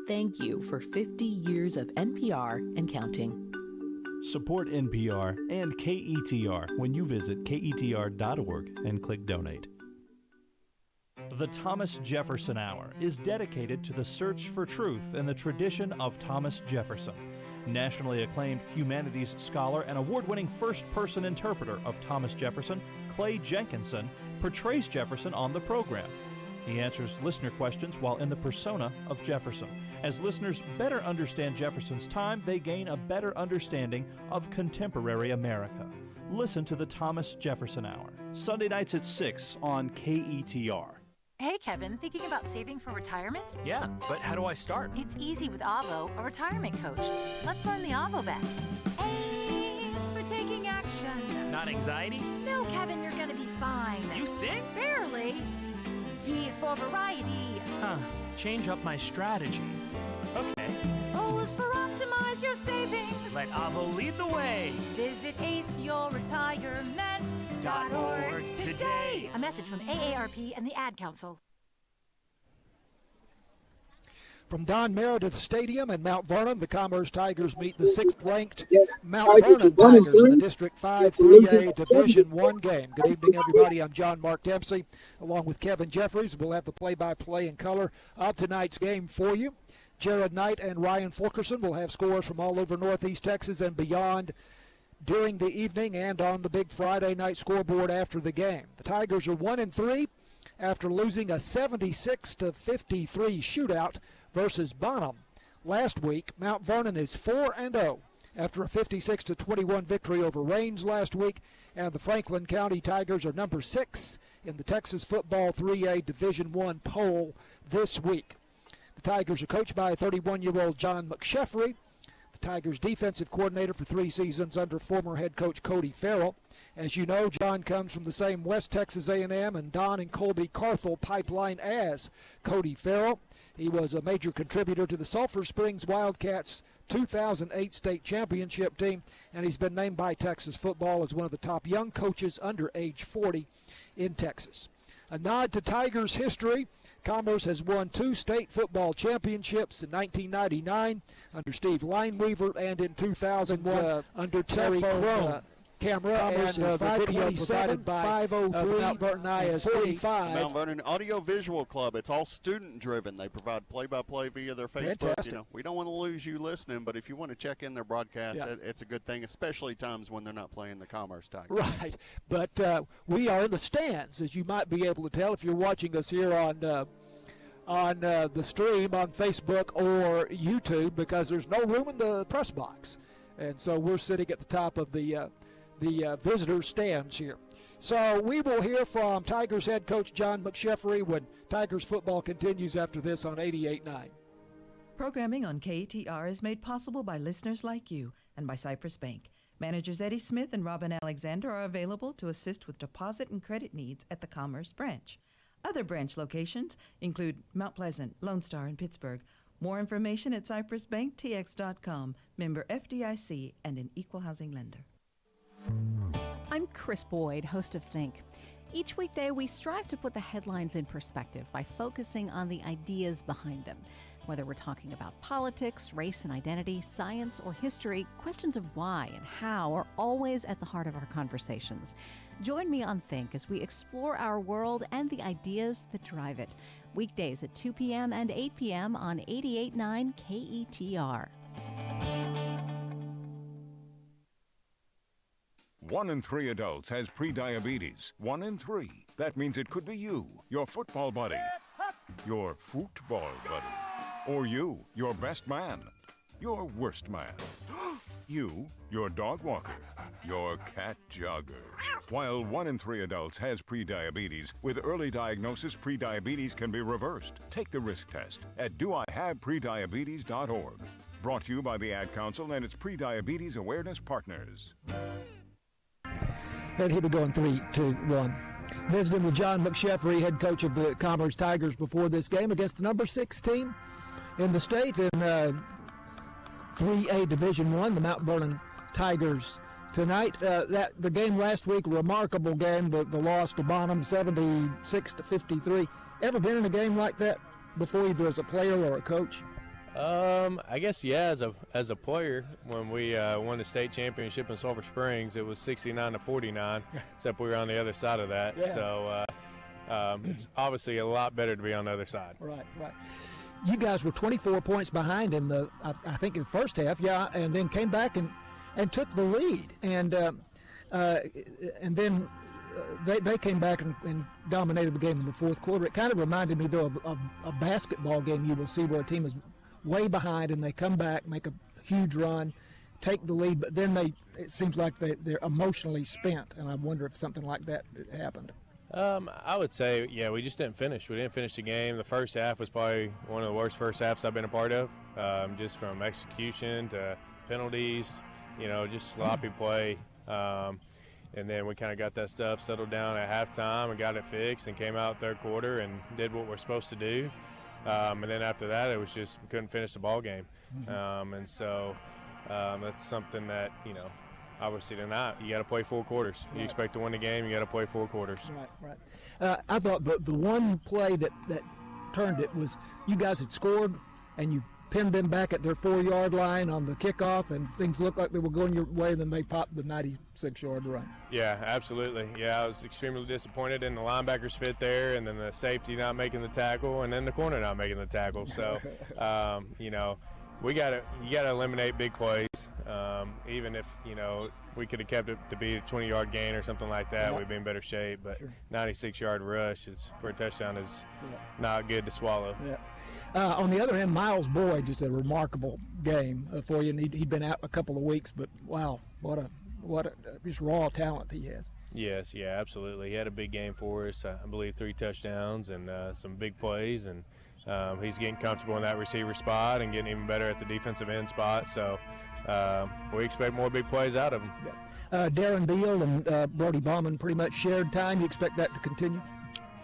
Thank you for 50 years of NPR and counting. Support NPR and KETR when you visit ketr.org and click Donate. The Thomas Jefferson Hour is dedicated to the search for truth and the tradition of Thomas Jefferson. Nationally acclaimed humanities scholar and award-winning first-person interpreter of Thomas Jefferson, Clay Jenkinson, portrays Jefferson on the program. He answers listener questions while in the persona of Jefferson. As listeners better understand Jefferson's time, they gain a better understanding of contemporary America. Listen to the Thomas Jefferson Hour, Sunday nights at 6 on KETR. Hey, Kevin, thinking about saving for retirement? Yeah, but how do I start? It's easy with Avo, a retirement coach. Let's learn the Avo bet. A is for taking action. Not anxiety? No, Kevin, you're gonna be fine. You sing? Barely. V is for variety. Huh, change up my strategy. Okay. O is for optimize your savings. Let Avo lead the way. Visit aceyourretirement.org today. A message from AARP and the Ad Council. From Don Meredith Stadium in Mount Vernon, the Commerce Tigers meet the 6th-ranked Mount Vernon Tigers in a District 5 3A Division I game. Good evening, everybody. I'm John Mark Dempsey, along with Kevin Jeffries. We'll have the play-by-play in color of tonight's game for you. Jared Knight and Ryan Fulkerson will have scores from all over Northeast Texas and beyond during the evening and on the big Friday night scoreboard after the game. The Tigers are 1-3 after losing a 76-53 shootout versus Bonham last week. Mount Vernon is 4-0 after a 56-21 victory over Raines last week, and the Franklin County Tigers are number 6 in the Texas Football 3A Division I poll this week. The Tigers are coached by 31-year-old John McSheffrey, the Tigers' defensive coordinator for 3 seasons under former head coach Cody Farrell. As you know, John comes from the same West Texas A&M and Don and Colby Carthel pipeline as Cody Farrell. He was a major contributor to the Sulphur Springs Wildcats' 2008 state championship team, and he's been named by Texas football as one of the top young coaches under age 40 in Texas. A nod to Tigers history. Commerce has won 2 state football championships in 1999 under Steve Lineweaver and in 2001 under Terry Crone. Camera and the video provided by 503 Mount Vernon ISD. Mount Vernon Audio Visual Club. It's all student driven. They provide play-by-play via their Facebook. Fantastic. You know, we don't want to lose you listening, but if you want to check in their broadcast, it's a good thing, especially times when they're not playing the Commerce Tigers. Right, but we are in the stands, as you might be able to tell if you're watching us here on the stream on Facebook or YouTube, because there's no room in the press box, and so we're sitting at the top of the visitor stands here. So we will hear from Tigers head coach John McSheffrey when Tigers football continues after this on 88.9. Programming on KETR is made possible by listeners like you and by Cypress Bank. Managers Eddie Smith and Robin Alexander are available to assist with deposit and credit needs at the Commerce branch. Other branch locations include Mount Pleasant, Lone Star, and Pittsburgh. More information at cypressbanktx.com, member FDIC, and an equal housing lender. I'm Chris Boyd, host of Think. Each weekday, we strive to put the headlines in perspective by focusing on the ideas behind them. Whether we're talking about politics, race and identity, science, or history, questions of why and how are always at the heart of our conversations. Join me on Think as we explore our world and the ideas that drive it. Weekdays at 2 p.m. and 8 p.m. on 88.9 KETR. 1 in 3 adults has prediabetes. 1 in 3. That means it could be you, your football buddy, your football buddy, or you, your best man, your worst man, you, your dog walker, your cat jogger. While 1 in 3 adults has prediabetes, with early diagnosis, prediabetes can be reversed. Take the risk test at doihaveprediabetes.org. Brought to you by the Ad Council and its prediabetes awareness partners. And here we go in 3, 2, 1. Visiting with John McSheffrey, head coach of the Commerce Tigers, before this game against the number 6 team in the state in 3A Division I, the Mount Vernon Tigers. Tonight, the game last week, a remarkable game, the loss to Bonham, 76-53. Ever been in a game like that before, either as a player or a coach? I guess as a player, when we won the state championship in Sulphur Springs, it was 69-49, except we were on the other side of that. Yeah. So it's obviously a lot better to be on the other side. Right. You guys were 24 points behind in I think in the first half, and then came back and took the lead, and then they came back and dominated the game in the fourth quarter. It kind of reminded me, though, of a basketball game you will see where a team is way behind and they come back, make a huge run, take the lead, but then it seems like they're emotionally spent, and I wonder if something like that happened. I would say, we just didn't finish. We didn't finish the game. The first half was probably one of the worst first halves I've been a part of, just from execution to penalties, just sloppy play. And then we kind of got that stuff settled down at halftime and got it fixed and came out third quarter and did what we're supposed to do. And then after that, it was just we couldn't finish the ball game. And so that's something that, obviously tonight you got to play 4 quarters. You expect to win the game, you got to play 4 quarters. Right. I thought the one play that turned it was you guys had scored and you pinned them back at their 4-yard line on the kickoff, and things looked like they were going your way, and then they popped the 96-yard run. Yeah, absolutely. Yeah, I was extremely disappointed in the linebackers fit there, and then the safety not making the tackle, and then the corner not making the tackle. So, you got to eliminate big plays. Even if, we could have kept it to be a 20-yard gain or something like that, we'd be in better shape. But 96-yard rush for a touchdown is not good to swallow. Yeah. On the other hand, Miles Boyd, just a remarkable game for you. And he'd been out a couple of weeks, but wow, what a just raw talent he has. Yes, absolutely. He had a big game for us. I believe 3 touchdowns and some big plays, and he's getting comfortable in that receiver spot and getting even better at the defensive end spot. So we expect more big plays out of him. Darren Beal and Brody Bauman pretty much shared time. You expect that to continue?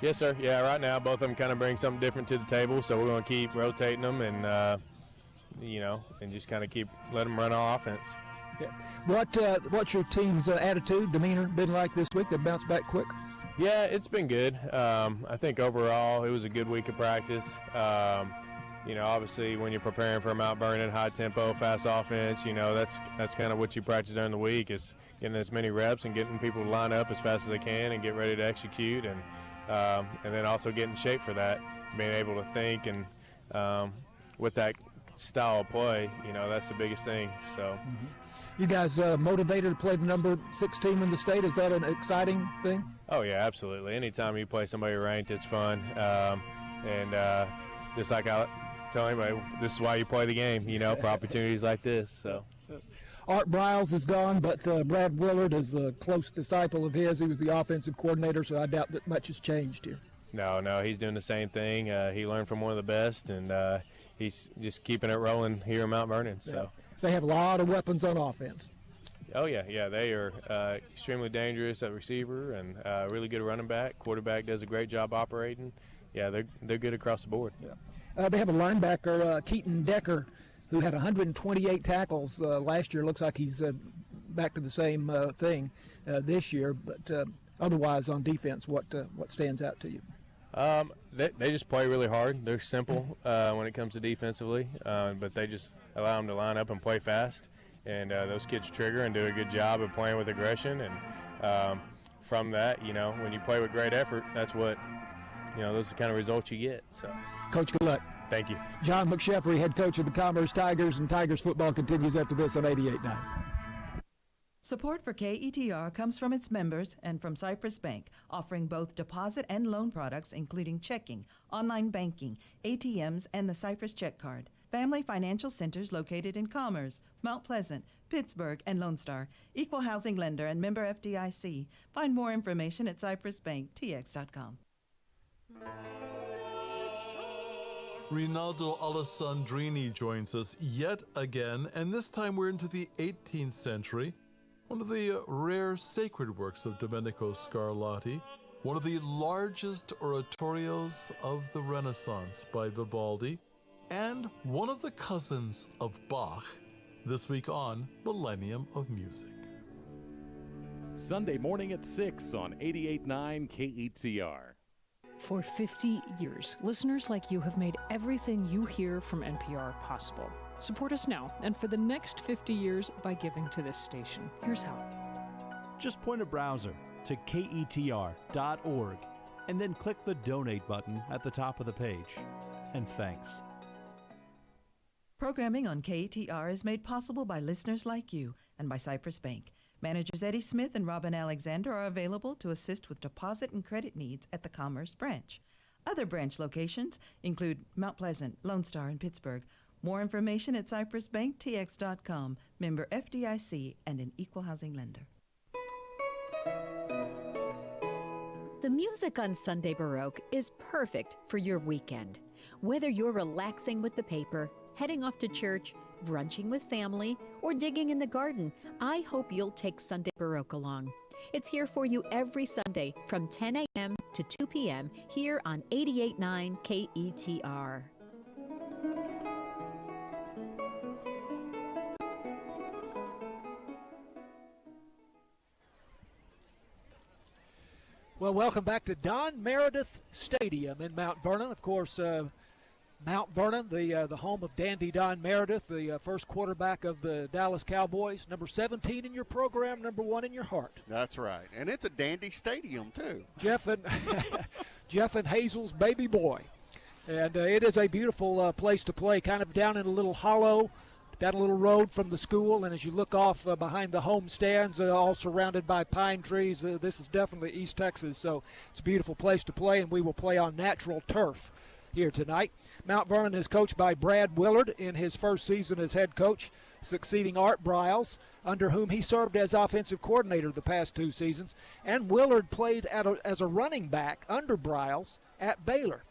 Yes, sir. Yeah, right now both of them kind of bring something different to the table, so we're going to keep rotating them and, and just kind of let them run our offense. Okay. What's your team's attitude, demeanor been like this week? They bounced back quick? Yeah, it's been good. I think overall it was a good week of practice. Obviously when you're preparing for Mount Vernon, high tempo, fast offense, that's kind of what you practice during the week, is getting as many reps and getting people to line up as fast as they can and get ready to execute, and then also get in shape for that, being able to think and with that style of play, that's the biggest thing. So. You guys motivated to play the number 6 team in the state? Is that an exciting thing? Oh, yeah, absolutely. Anytime you play somebody ranked, it's fun. Just like I tell anybody, this is why you play the game, for opportunities like this. So. Art Briles is gone, but Brad Willard is a close disciple of his. He was the offensive coordinator, so I doubt that much has changed here. No, he's doing the same thing. He learned from one of the best, and he's just keeping it rolling here in Mount Vernon. So. Yeah. They have a lot of weapons on offense. Oh, yeah, they are extremely dangerous at receiver and really good running back. Quarterback does a great job operating. Yeah, they're good across the board. Yeah. They have a linebacker, Keaton Decker, who had 128 tackles last year. Looks like he's back to the same thing this year. But otherwise on defense, what stands out to you? They just play really hard. They're simple when it comes to defensively, but they just allow them to line up and play fast. And those kids trigger and do a good job of playing with aggression. And from that, when you play with great effort, that's what, those are the kind of results you get. So, Coach, good luck. Thank you. John McSheffrey, head coach of the Commerce Tigers, and Tigers football continues after this on 88.9. Support for KETR comes from its members and from Cypress Bank, offering both deposit and loan products, including checking, online banking, ATMs, and the Cypress Check Card. Family financial centers located in Commerce, Mount Pleasant, Pittsburgh, and Lone Star. Equal housing lender and member FDIC. Find more information at cypressbanktx.com. Rinaldo Alessandrini joins us yet again, and this time we're into the 18th century. One of the rare sacred works of Domenico Scarlatti, one of the largest oratorios of the Renaissance by Vivaldi, and one of the cousins of Bach, this week on Millennium of Music. Sunday morning at 6 on 88.9 KETR. For 50 years, listeners like you have made everything you hear from NPR possible. Support us now and for the next 50 years by giving to this station. Here's how. Just point a browser to ketr.org and then click the donate button at the top of the page. And thanks. Programming on KETR is made possible by listeners like you and by Cypress Bank. Managers Eddie Smith and Robin Alexander are available to assist with deposit and credit needs at the Commerce branch. Other branch locations include Mount Pleasant, Lone Star, and Pittsburgh. More information at cypressbanktx.com, member FDIC, and an equal housing lender. The music on Sunday Baroque is perfect for your weekend. Whether you're relaxing with the paper, heading off to church, brunching with family, or digging in the garden, I hope you'll take Sunday Baroque along. It's here for you every Sunday from 10 a.m. to 2 p.m. here on 88.9 KETR. Well, welcome back to Don Meredith Stadium in Mount Vernon. Of course, Mount Vernon, the home of Dandy Don Meredith, the first quarterback of the Dallas Cowboys, number 17 in your program, number 1 in your heart. That's right, and it's a dandy stadium too. Jeff and Hazel's baby boy, and it is a beautiful place to play, kind of down in a little hollow, down a little road from the school, and as you look off behind the home stands, all surrounded by pine trees, this is definitely East Texas, so it's a beautiful place to play, and we will play on natural turf here tonight. Mount Vernon is coached by Brad Willard in his first season as head coach, succeeding Art Briles, under whom he served as offensive coordinator the past 2 seasons. And Willard played as a running back under Briles at Baylor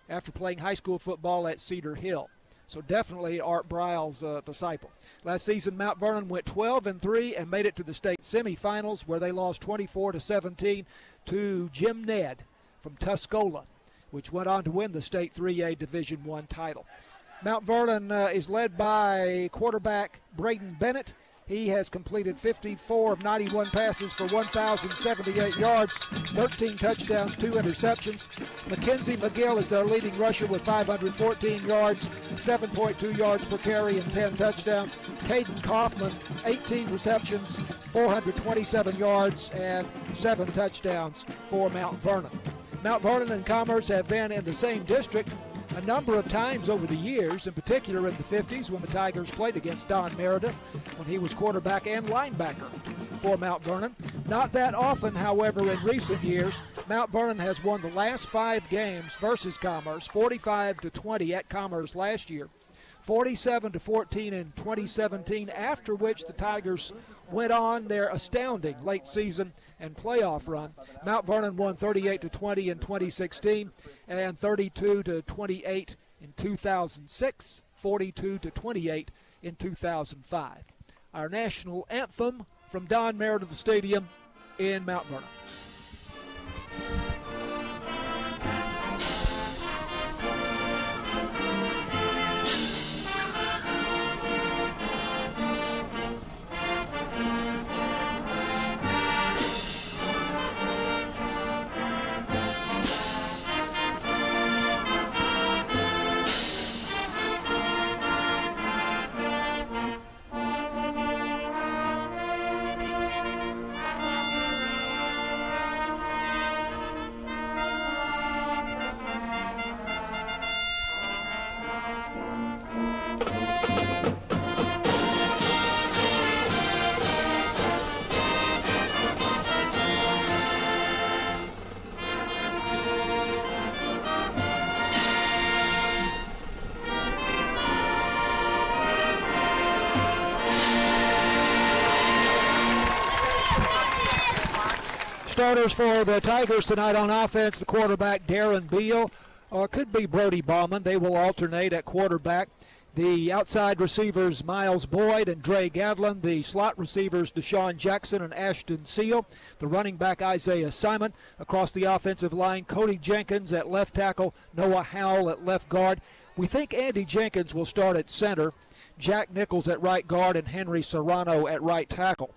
after playing high school football at Cedar Hill. So definitely Art Briles' disciple. Last season, Mount Vernon went 12-3 and made it to the state semifinals, where they lost 24-17 to Jim Ned from Tuscola, which went on to win the state 3A Division I title. Mount Vernon is led by quarterback Braden Bennett. He has completed 54 of 91 passes for 1,078 yards, 13 touchdowns, 2 interceptions. Mackenzie McGill is their leading rusher with 514 yards, 7.2 yards per carry, and 10 touchdowns. Caden Kaufman, 18 receptions, 427 yards, and 7 touchdowns for Mount Vernon. Mount Vernon and Commerce have been in the same district a number of times over the years, in particular in the 50s when the Tigers played against Don Meredith when he was quarterback and linebacker for Mount Vernon. Not that often, however, in recent years. Mount Vernon has won the last 5 games versus Commerce, 45-20 at Commerce last year, 47-14 in 2017, after which the Tigers went on their astounding late season and playoff run. Mount Vernon won 38-20 in 2016 and 32-28 in 2006, 42-28 in 2005. Our national anthem from Don Meredith Stadium in Mount Vernon. Starters for the Tigers tonight on offense, the quarterback Darren Beal, or could be Brody Bauman. They will alternate at quarterback. The outside receivers Miles Boyd and Dre Gadlin. The slot receivers Deshaun Jackson and Ashton Seal. The running back Isaiah Simon. Across the offensive line, Cody Jenkins at left tackle, Noah Howell at left guard. We think Andy Jenkins will start at center, Jack Nichols at right guard, and Henry Serrano at right tackle.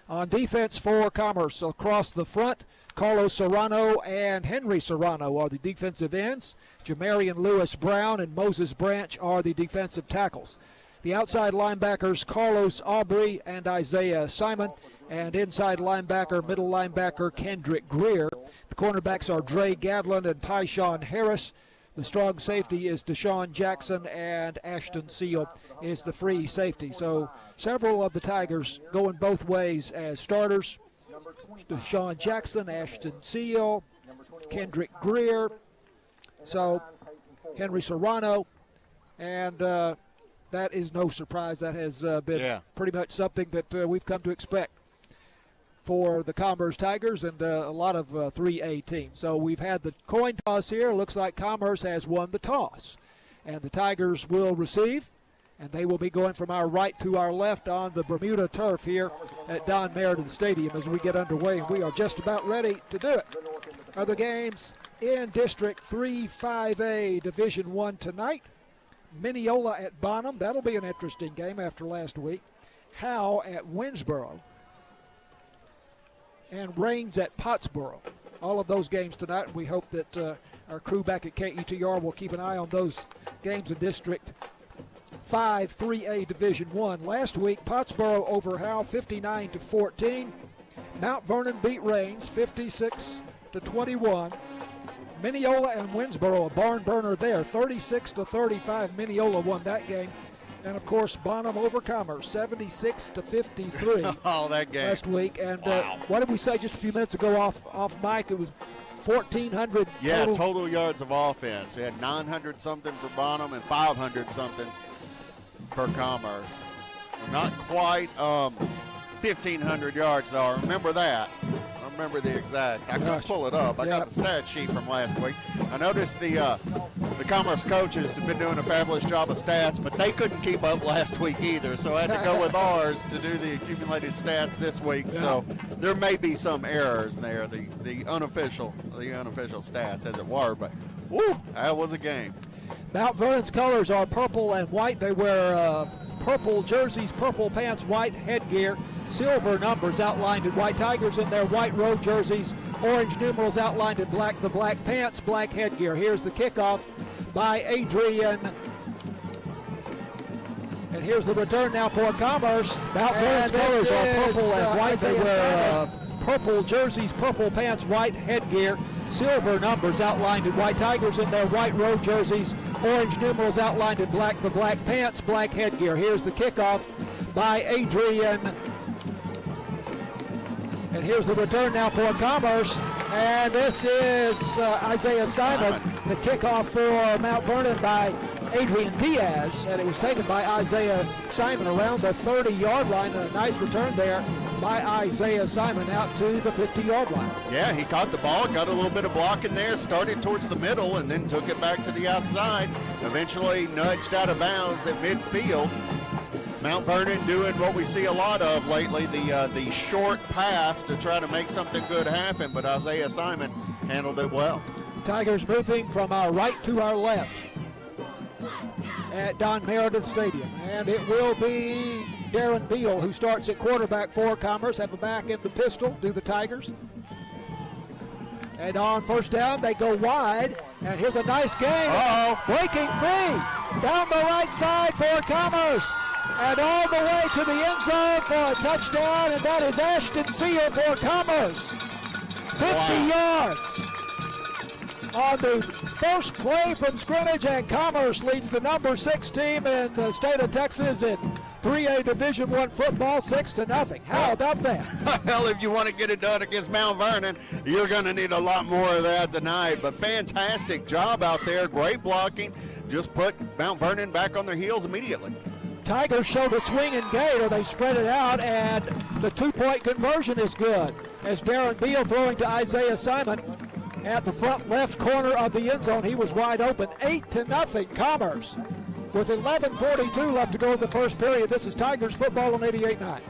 On defense for Commerce, across the front, Carlos Serrano and Henry Serrano are the defensive ends. Jamarian Lewis Brown and Moses Branch are the defensive tackles. The outside linebackers, Carlos Aubrey and Isaiah Simon, and inside linebacker, middle linebacker, Kendrick Greer. The cornerbacks are Dre Gadlin and Tyshawn Harris. The strong safety is Deshaun Jackson, and Ashton Seal is the free safety. So several of the Tigers going both ways as starters. Deshaun Jackson, Ashton Seal, Kendrick Greer, so Henry Serrano, and that is no surprise. That has been pretty much something that we've come to expect for the Commerce Tigers and a lot of 3A teams. So we've had the coin toss here. Looks like Commerce has won the toss, and the Tigers will receive, and they will be going from our right to our left on the Bermuda turf here at Don Meredith Stadium as we get underway, and we are just about ready to do it. Other games in District 3 5A Division I tonight. Mineola at Bonham. That'll be an interesting game after last week. Howe at Winsboro. And Rains at Pottsboro. All of those games tonight. We hope that our crew back at KETR will keep an eye on those games in District 5 3A Division I. Last week, Pottsboro over Howe 59-14. Mount Vernon beat Rains 56-21. Mineola and Winsboro, a barn burner there, 36-35. Mineola won that game. And, of course, Bonham over Commerce, 76-53 oh, that game. Last week. And wow. What did we say just a few minutes ago off mic? It was 1,400 total yards of offense. We had 900-something for Bonham and 500-something for Commerce. Not quite 1,500 yards, though. I remember that. I remember the exacts. I couldn't pull it up. I got the stat sheet from last week. I noticed the Commerce coaches have been doing a fabulous job of stats, but they couldn't keep up last week either, so I had to go with ours to do the accumulated stats this week. Yeah. So there may be some errors there, the unofficial stats, as it were, but woo, that was a game. Mount Vernon's colors are purple and white. They wear purple jerseys, purple pants, white headgear, silver numbers outlined in white. Tigers in their white road jerseys, orange numerals outlined in black. The black pants, black headgear. Here's the kickoff by Adrian. And here's the return now for Commerce. Mount Vernon's colors are purple and white. They wear purple jerseys, purple pants, white headgear, silver numbers outlined in white. Tigers in their white road jerseys, orange numerals outlined in black. The black pants, black headgear. Here's the kickoff by Adrian. And here's the return now for Commerce. And this is Isaiah Simon. The kickoff for Mount Vernon by Adrian Diaz. And it was taken by Isaiah Simon around the 30-yard line. And a nice return there by Isaiah Simon out to the 50-yard line. Yeah, he caught the ball, got a little bit of blocking there, started towards the middle, and then took it back to the outside. Eventually nudged out of bounds at midfield. Mount Vernon doing what we see a lot of lately, the short pass to try to make something good happen, but Isaiah Simon handled it well. Tigers moving from our right to our left at Don Meredith Stadium. And it will be Darren Beal who starts at quarterback for Commerce. Have a back in the pistol, do the Tigers. And on first down, they go wide. And here's a nice game. Breaking free down the right side for Commerce. And all the way to the end zone for a touchdown, and that is Ashton Seal for Commerce. 50 yards on the first play from scrimmage, and Commerce leads the number 6 team in the state of Texas in 3A Division I football 6-0. How about that? Well, if you want to get it done against Mount Vernon, you're going to need a lot more of that tonight. But fantastic job out there, great blocking. Just put Mount Vernon back on their heels immediately. Tigers show the swing and gate, or they spread it out, and the two-point conversion is good. As Darren Beal throwing to Isaiah Simon at the front left corner of the end zone. He was wide open. 8-0 Commerce. With 11:42 left to go in the first period. This is Tigers football on 88.9.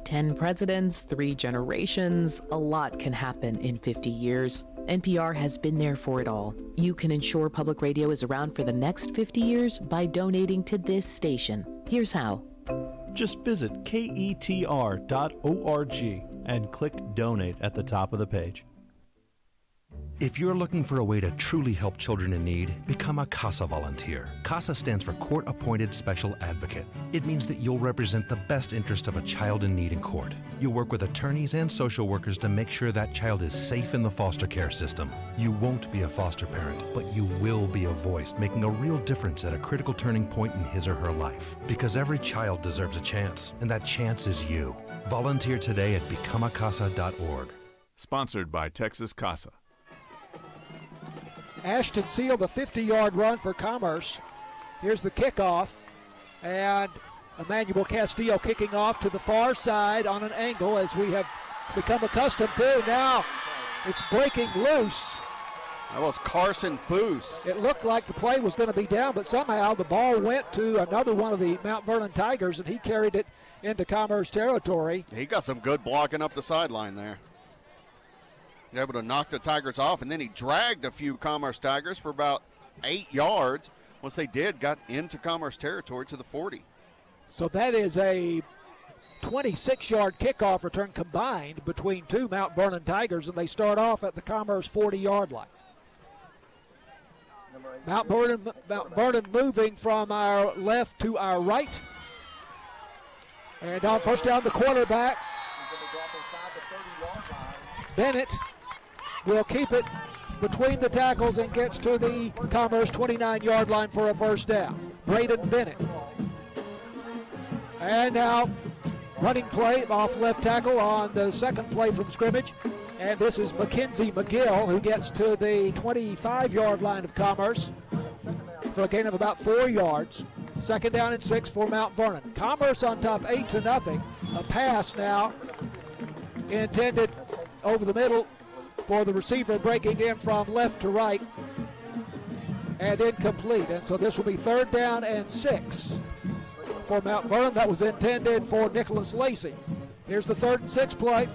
10 presidents, 3 generations. A lot can happen in 50 years. NPR has been there for it all. You can ensure public radio is around for the next 50 years by donating to this station. Here's how. Just visit ketr.org and click Donate at the top of the page. If you're looking for a way to truly help children in need, become a CASA volunteer. CASA stands for Court Appointed Special Advocate. It means that you'll represent the best interest of a child in need in court. You'll work with attorneys and social workers to make sure that child is safe in the foster care system. You won't be a foster parent, but you will be a voice making a real difference at a critical turning point in his or her life. Because every child deserves a chance, and that chance is you. Volunteer today at becomeacasa.org. Sponsored by Texas CASA. Ashton Seal, the 50-yard run for Commerce. Here's the kickoff, and Emmanuel Castillo kicking off to the far side on an angle, as we have become accustomed to. Now it's breaking loose. That was Carson Foose. It looked like the play was going to be down, but somehow the ball went to another one of the Mount Vernon Tigers, and he carried it into Commerce territory. He got some good blocking up the sideline there. Able to knock the Tigers off, and then he dragged a few Commerce Tigers for about 8 yards. Once they did, got into Commerce territory to the 40. So that is a 26-yard kickoff return combined between two Mount Vernon Tigers, and they start off at the Commerce 40-yard line. Mount Vernon moving from our left to our right. And on first down, the quarterback, Bennett, will keep it between the tackles and gets to the Commerce 29-yard line for a first down. Braden Bennett. And now running play off left tackle on the second play from scrimmage. And this is Mackenzie McGill, who gets to the 25-yard line of Commerce for a gain of about 4 yards. Second down and 6 for Mount Vernon. Commerce on top 8-0. A pass now intended over the middle for the receiver, breaking in from left to right, and incomplete. And so this will be third down and 6 for Mount Vernon. That was intended for Nicholas Lacey. Here's the 3rd and 6 play,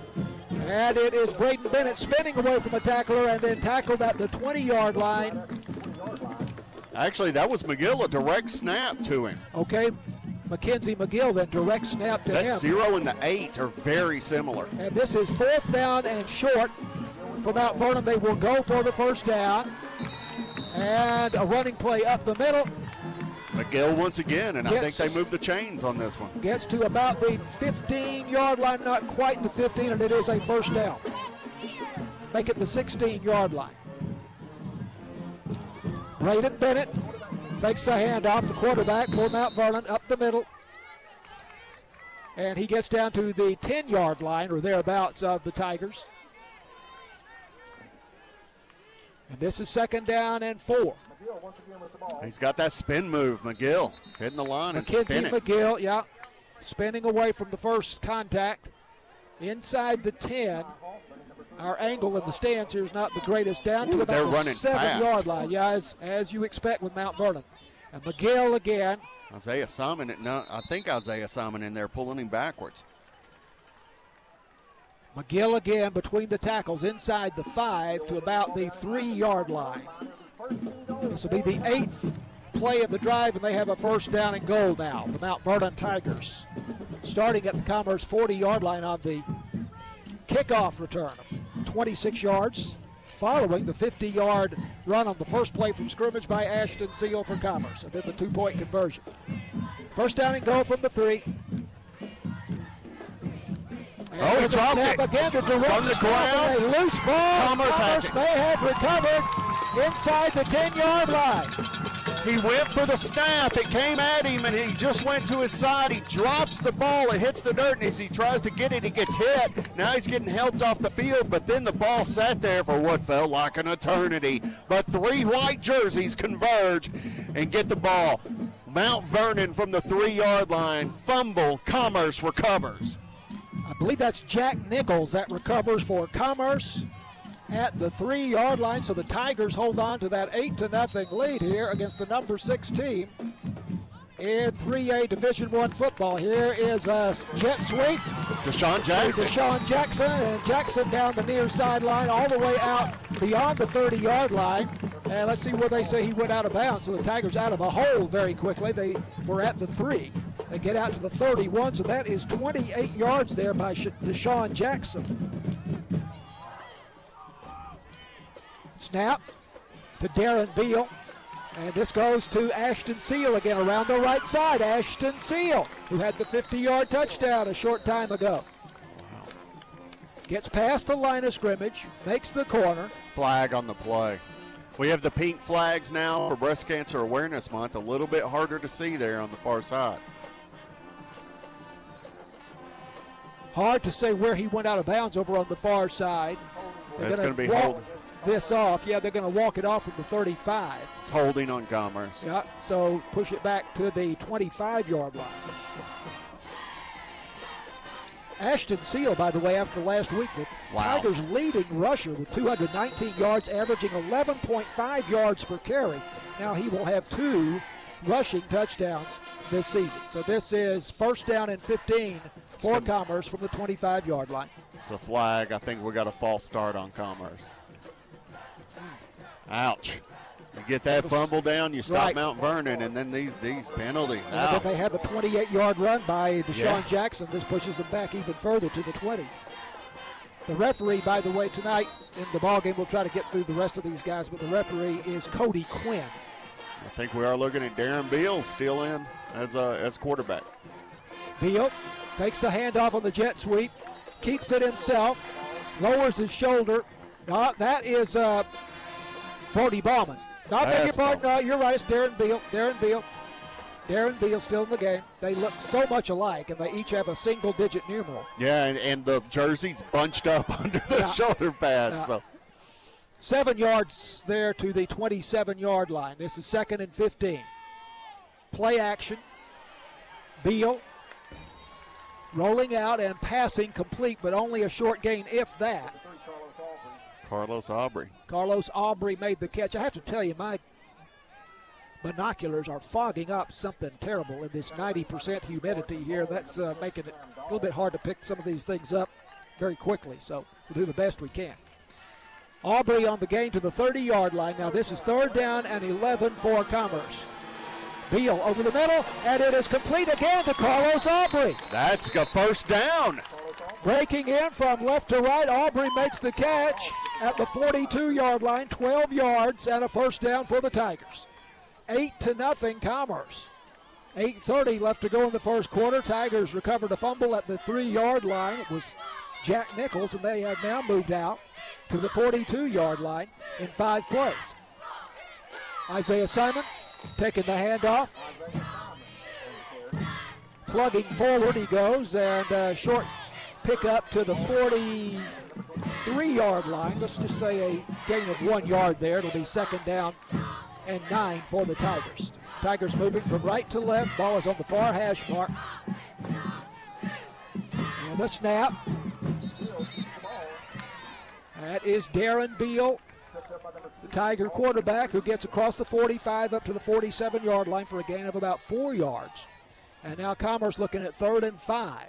and it is Braden Bennett spinning away from a tackler and then tackled at the 20-yard line. Actually, that was McGill, a direct snap to him. Okay, Mackenzie McGill then direct snap to him. That 0 and the 8 are very similar. And this is 4th down and short for Mount Vernon. They will go for the first down. And a running play up the middle. McGill once again, and I think they moved the chains on this one. Gets to about the 15-yard line, not quite the 15, and it is a first down. Make it the 16-yard line. Braden Bennett fakes the handoff, the quarterback for Mount Vernon up the middle. And he gets down to the 10-yard line or thereabouts of the Tigers. And this is 2nd down and 4. He's got that spin move, McGill, hitting the line and spinning. McGill, yeah, spinning away from the first contact. Inside the 10. Our angle in the stands here is not the greatest. Down to about the 7-yard line. Yeah, as you expect with Mount Vernon. And McGill again. Isaiah Simon, I think Isaiah Simon in there pulling him backwards. McGill again between the tackles inside the 5 to about the 3-yard line. This will be the 8th play of the drive, and they have a first down and goal now. The Mount Vernon Tigers starting at the Commerce 40-yard line on the kickoff return of 26 yards, following the 50-yard run on the first play from scrimmage by Ashton Seal for Commerce, and then the 2-point conversion. First down and goal from the 3. And he dropped it. Again to direct from the ground. A loose ball. Commerce has it. May have recovered inside the 10-yard line. He went for the snap. It came at him, and he just went to his side. He drops the ball. It hits the dirt, and as he tries to get it, he gets hit. Now he's getting helped off the field, but then the ball sat there for what felt like an eternity. But 3 white jerseys converge and get the ball. Mount Vernon from the 3-yard line. Fumble. Commerce recovers. I believe that's Jack Nichols that recovers for Commerce at the 3-yard line. So the Tigers hold on to that 8-0 lead here against the number 6 team in 3A Division I football. Here is a jet sweep. Deshaun Jackson. Deshaun Jackson, and Jackson down the near sideline all the way out beyond the 30-yard line. And let's see where they say he went out of bounds. So the Tigers out of a hole very quickly. They were at the 3. They get out to the 31, so that is 28 yards there by Deshaun Jackson. Snap to Darren Beal. And this goes to Ashton Seal again around the right side. Ashton Seal, who had the 50-yard touchdown a short time ago. Gets past the line of scrimmage, makes the corner. Flag on the play. We have the pink flags now for Breast Cancer Awareness Month. A little bit harder to see there on the far side. Hard to say where he went out of bounds over on the far side. That's going to be holding this off. Yeah, they're going to walk it off from the 35. It's holding on Commerce. Yeah, so push it back to the 25-yard line. Ashton Seal, by the way, after last week, the Tigers' leading rusher with 219 yards, averaging 11.5 yards per carry. Now he will have 2 rushing touchdowns this season. So this is first down and 15 for Commerce from the 25-yard line. It's a flag. I think we got a false start on Commerce. Ouch. You get that fumble down, you stop Mount Vernon, and then these penalties. And then they have the 28-yard run by Deshaun Jackson. This pushes them back even further to the 20. The referee, by the way, tonight in the ballgame, we'll try to get through the rest of these guys, but the referee is Cody Quinn. I think we are looking at Darren Beal still in as quarterback. Beal takes the handoff on the jet sweep, keeps it himself, lowers his shoulder. That is Brody Bauman. I beg your pardon. No, you're right. It's Darren Beal. Darren Beal still in the game. They look so much alike, and they each have a single-digit numeral. Yeah, and the jerseys bunched up under the shoulder pads. So 7 yards there to the 27-yard line. This is 2nd and 15. Play action. Beal rolling out and passing complete, but only a short gain, if that. Carlos Aubrey. Carlos Aubrey made the catch. I have to tell you, my binoculars are fogging up something terrible in this 90% humidity here. That's making it a little bit hard to pick some of these things up very quickly, so we'll do the best we can. Aubrey on the gain to the 30-yard line. Now this is 3rd down and 11 for Commerce. Beal over the middle, and it is complete again to Carlos Aubrey. That's a first down. Breaking in from left to right, Aubrey makes the catch at the 42-yard line, 12 yards and a first down for the Tigers. 8-0 Commerce. 8:30 left to go in the first quarter. Tigers recovered a fumble at the 3-yard line. It was Jack Nichols, and they have now moved out to the 42-yard line in 5 plays. Isaiah Simon taking the handoff. Plugging forward he goes, and short pickup to the 43-yard line. Let's just say a gain of 1 yard there. It'll be 2nd down and 9 for the Tigers. Tigers moving from right to left. Ball is on the far hash mark. And the snap. That is Darren Beal, the Tiger quarterback, who gets across the 45 up to the 47-yard line for a gain of about 4 yards. And now Commerce looking at 3rd and 5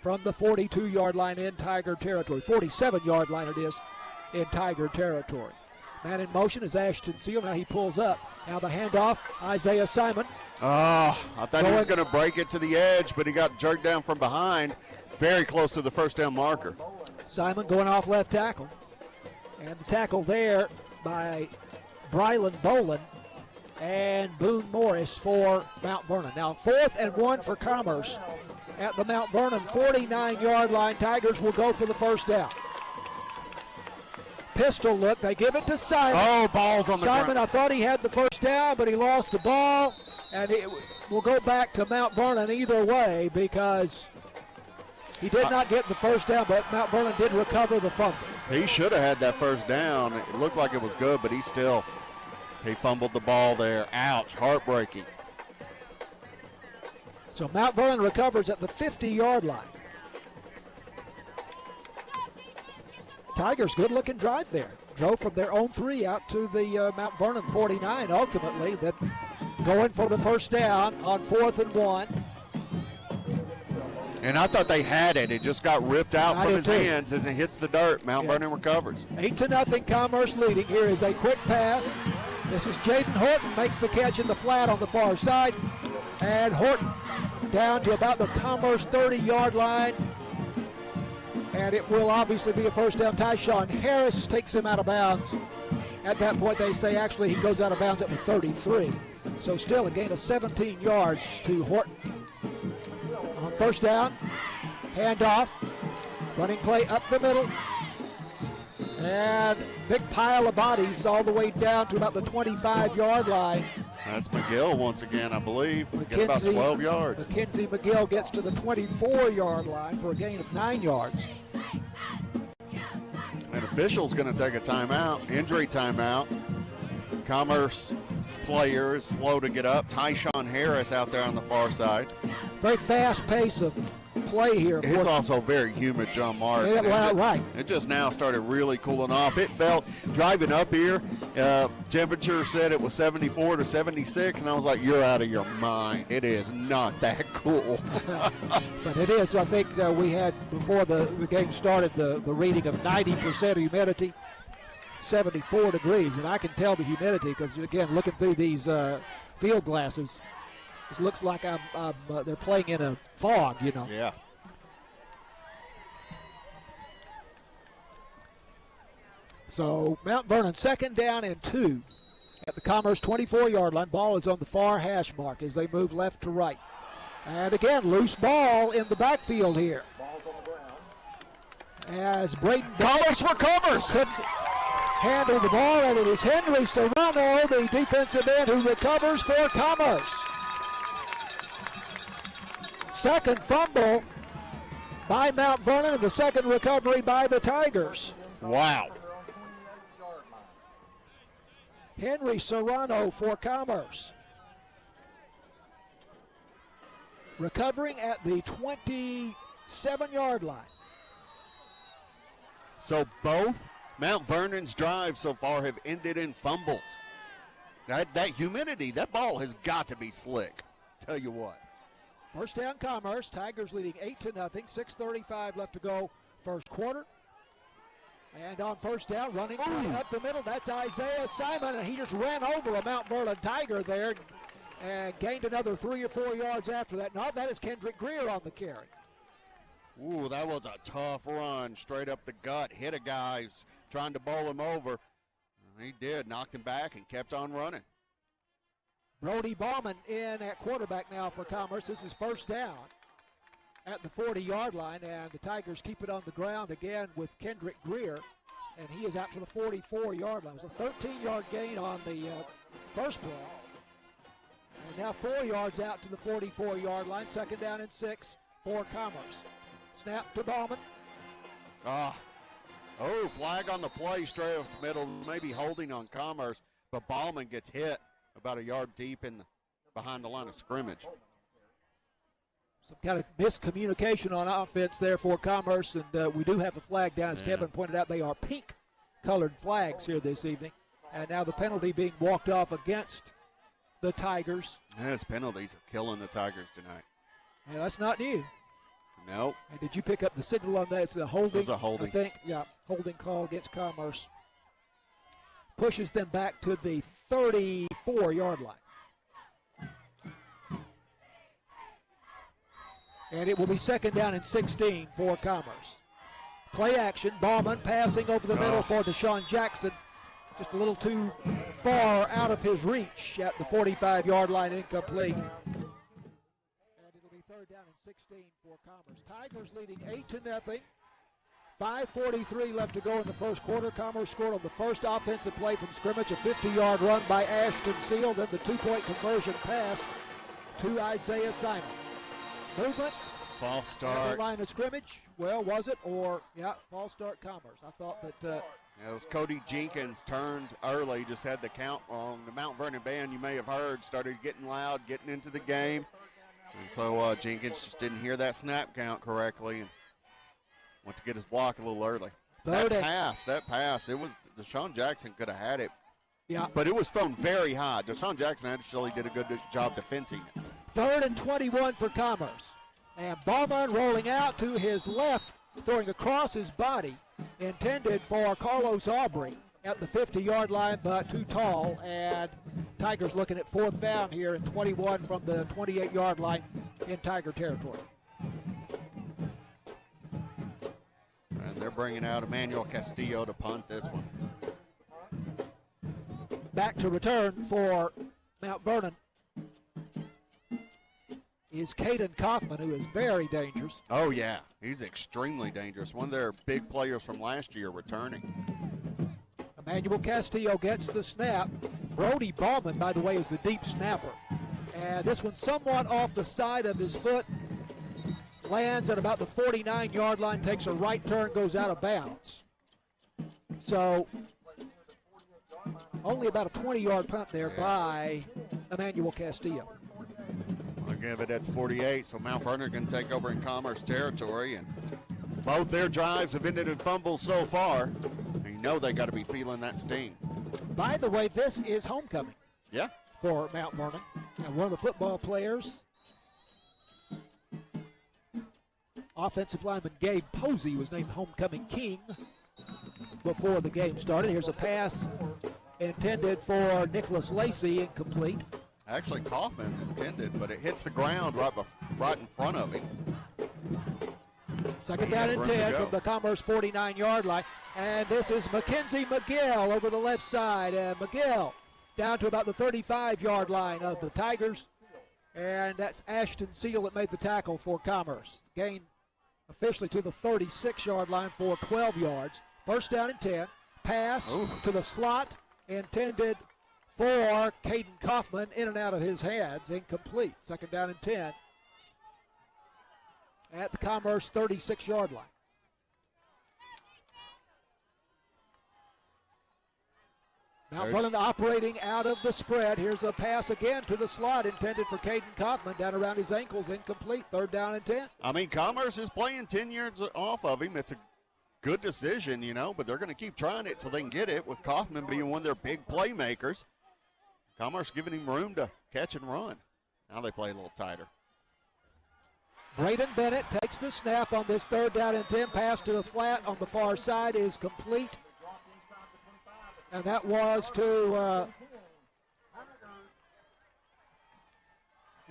from the 42-yard line in Tiger territory. 47-yard line it is in Tiger territory. Man in motion is Ashton Seal. Now he pulls up. Now the handoff, Isaiah Simon. Oh, I thought he was going to break it to the edge, but he got jerked down from behind, very close to the first down marker. Simon going off left tackle. And the tackle there by Brylan Boland and Boone Morris for Mount Vernon. Now 4th and 1 for Commerce at the Mount Vernon 49-yard line. Tigers will go for the first down. Pistol look, they give it to Simon. Oh, ball's on the ground. Simon, I thought he had the first down, but he lost the ball, and it will go back to Mount Vernon either way because he did not get the first down, but Mount Vernon did recover the fumble. He should have had that first down. It looked like it was good, but he fumbled the ball there. Ouch, heartbreaking. So Mount Vernon recovers at the 50-yard line. Tigers, good-looking drive there. Drove from their own 3 out to the Mount Vernon 49 ultimately. Then going for the first down on 4th and 1. And I thought they had it. It just got ripped out from his hands as it hits the dirt. Mount Vernon recovers. 8-0 Commerce leading. Here is a quick pass. This is Jaden Horton, makes the catch in the flat on the far side. And Horton down to about the Commerce 30-yard line. And it will obviously be a first down. Tyshawn Harris takes him out of bounds. At that point, they say actually he goes out of bounds at the 33. So still a gain of 17 yards to Horton. On first down, handoff, running play up the middle. And big pile of bodies all the way down to about the 25-yard line. That's McGill once again, I believe. Gets about 12 yards. Mackenzie McGill gets to the 24-yard line for a gain of 9 yards. And official's going to take a timeout, injury timeout. Commerce player is slow to get up. Tyshawn Harris out there on the far side. Very fast pace of play here. It's also very humid, John Mark. Yeah, well, right. It just now started really cooling off. It felt, driving up here, temperature said it was 74 to 76, and I was like, you're out of your mind. It is not that cool. But it is. I think we had, before the game started, the reading of 90% humidity, 74 degrees. And I can tell the humidity because, again, looking through these field glasses, it looks like they're playing in a fog, you know. Yeah. So Mount Vernon 2nd down and 2 at the Commerce 24-yard line. Ball is on the far hash mark as they move left to right. And again, loose ball in the backfield here. As Braden Commerce recovers. Couldn't handle the ball, and it is Henry Serrano, the defensive end, who recovers for Commerce. Second fumble by Mount Vernon, and the second recovery by the Tigers. Wow. Henry Serrano for Commerce. Recovering at the 27-yard line. So both Mount Vernon's drives so far have ended in fumbles. That humidity, that ball has got to be slick. Tell you what. First down Commerce. Tigers leading 8-0. 6:35 left to go first quarter. And on first down, running up the middle, that's Isaiah Simon, and he just ran over a Mount Vernon Tiger there and gained another 3 or 4 yards after that. No, that is Kendrick Greer on the carry. Ooh, that was a tough run, straight up the gut, hit a guy who's trying to bowl him over. He did, knocked him back and kept on running. Brody Bauman in at quarterback now for Commerce. This is first down at the 40-yard line, and the Tigers keep it on the ground again with Kendrick Greer, and he is out to the 44-yard line. It was a 13-yard gain on the first play. And now 4 yards out to the 44-yard line, second down and 6 for Commerce. Snap to Bauman. Flag on the play straight up the middle, maybe holding on Commerce, but Bauman gets hit about a yard deep behind the line of scrimmage. Some kind of miscommunication on offense there for Commerce, and we do have a flag down. As Kevin pointed out, they are pink-colored flags here this evening. And now the penalty being walked off against the Tigers. Those penalties are killing the Tigers tonight. Yeah, that's not new. Nope. And did you pick up the signal on that? It's a holding. It was a holding. I think, yeah, holding call against Commerce. Pushes them back to the 34-yard line. And it will be second down and 16 for Commerce. Play action, Bauman passing over the middle for Deshaun Jackson. Just a little too far out of his reach at the 45-yard line, incomplete. And it'll be third down and 16 for Commerce. Tigers leading 8-0. 5:43 left to go in the first quarter. Commerce scored on the first offensive play from scrimmage, a 50-yard run by Ashton Seal, then the two-point conversion pass to Isaiah Simon. Movement. False At the start. line of scrimmage. Well, was it? Or, false start Commerce. I thought that. It was Cody Jenkins turned early, just had the count wrong. The Mount Vernon band, you may have heard, started getting loud, getting into the game. And so Jenkins just didn't hear that snap count correctly and went to get his block a little early. That pass, it was Deshaun Jackson could have had it. Yeah. But it was thrown very high. Deshaun Jackson actually did a good job defending it. Third and 21 for Commerce. And Bauman rolling out to his left, throwing across his body, intended for Carlos Aubrey at the 50-yard line, but too tall. And Tigers looking at fourth down here and 21 from the 28-yard line in Tiger territory. And they're bringing out Emmanuel Castillo to punt this one. Back to return for Mount Vernon is Caden Kaufman, who is very dangerous. Oh, yeah. He's extremely dangerous. One of their big players from last year returning. Emmanuel Castillo gets the snap. Brody Bauman, by the way, is the deep snapper. And this one somewhat off the side of his foot. Lands at about the 49-yard line, takes a right turn, goes out of bounds. So only about a 20-yard punt there by Emmanuel Castillo. I'll give it at the 48, so Mount Vernon can take over in Commerce territory. And both their drives have ended in fumbles so far. And you know they got to be feeling that sting. By the way, this is homecoming. Yeah. For Mount Vernon. And one of the football players, offensive lineman Gabe Posey, was named homecoming king before the game started. Here's a pass intended for Nicholas Lacey, incomplete. Actually, Kaufman intended, but it hits the ground right in front of him. Second down and 10 from the Commerce 49-yard line. And this is Mackenzie McGill over the left side. And McGill down to about the 35-yard line of the Tigers. And that's Ashton Seal that made the tackle for Commerce. Gain officially to the 36-yard line for 12 yards. First down and 10. Pass to the slot intended for Caden Kaufman, in and out of his hands, incomplete. Second down and 10 at the Commerce 36-yard line. Mount Vernon operating out of the spread. Here's a pass again to the slot intended for Caden Kaufman, down around his ankles, incomplete. Third down and 10. I mean, Commerce is playing 10 yards off of him. It's a good decision, but they're going to keep trying it till they can get it, with Kaufman being one of their big playmakers. Commerce giving him room to catch and run. Now they play a little tighter. Braden Bennett takes the snap on this 3rd down and 10. Pass to the flat on the far side is complete. And that was to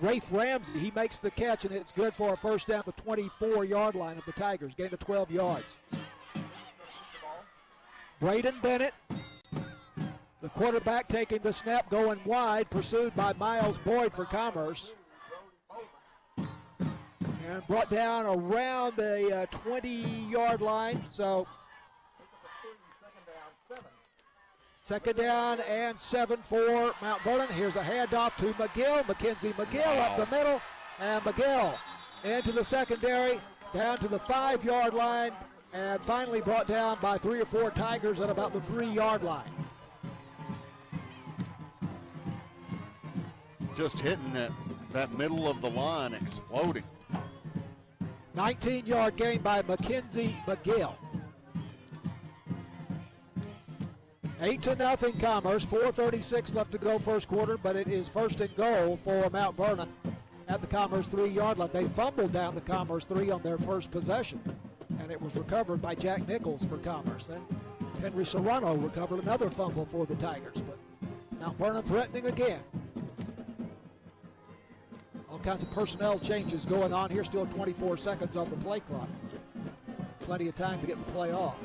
Rafe Ramsey. He makes the catch, and it's good for a first down at the 24-yard line of the Tigers. Gain of 12 yards. Braden Bennett, the quarterback, taking the snap, going wide, pursued by Miles Boyd for Commerce. And brought down around the 20-yard line. So 2nd down and 7 for Mount Vernon. Here's a handoff to McGill. Mackenzie McGill up the middle. And McGill into the secondary, down to the 5-yard line, and finally brought down by 3 or 4 Tigers at about the 3-yard line. Just hitting that middle of the line, exploding. 19-yard gain by Mackenzie McGill. 8-0 Commerce. 4:36 left to go first quarter, but it is 1st and goal for Mount Vernon at the Commerce 3-yard line. They fumbled down the Commerce 3 on their first possession, and it was recovered by Jack Nichols for Commerce. Then Henry Serrano recovered another fumble for the Tigers, but Mount Vernon threatening again. All kinds of personnel changes going on here. Still 24 seconds on the play clock. Plenty of time to get the play off.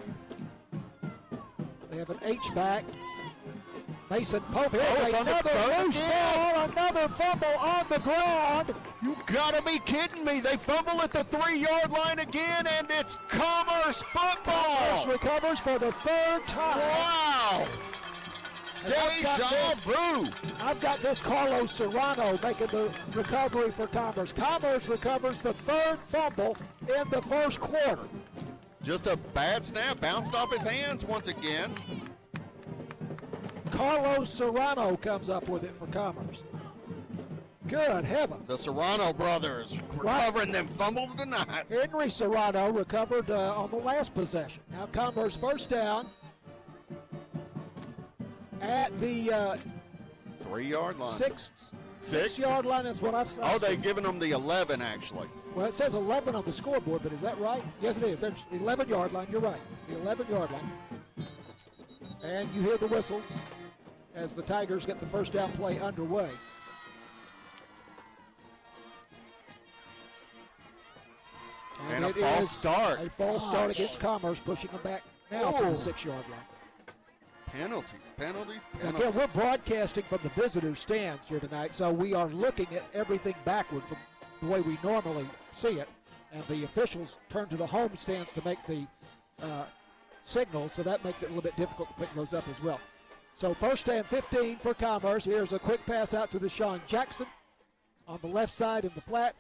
They have an H-back. Mason Pope here. Another loose ball, another fumble on the ground. You gotta be kidding me. They fumble at the 3-yard line again, and it's Commerce football. Commerce recovers for the 3rd time. Wow. Deja vu. I've got this Carlos Serrano making the recovery for Commerce. Commerce recovers the 3rd fumble in the first quarter. Just a bad snap, bounced off his hands once again. Carlos Serrano comes up with it for Commerce. Good heavens. The Serrano brothers recovering them fumbles tonight. Henry Serrano recovered on the last possession. Now Commerce 1st down at the 3-yard line. 6-yard line is what I've seen. Oh, they've given them the 11, actually. Well, it says 11 on the scoreboard, but is that right? Yes, it is. There's 11-yard line. You're right. The 11-yard line. And you hear the whistles as the Tigers get the first down play underway. And a false start. A false start against Commerce, pushing them back now to the 6-yard line. Penalties. Again, we're broadcasting from the visitors' stands here tonight, so we are looking at everything backward from the way we normally see it. And the officials turn to the home stands to make the signal, so that makes it a little bit difficult to pick those up as well. So 1st and 15 for Commerce. Here's a quick pass out to Deshaun Jackson on the left side in the flat.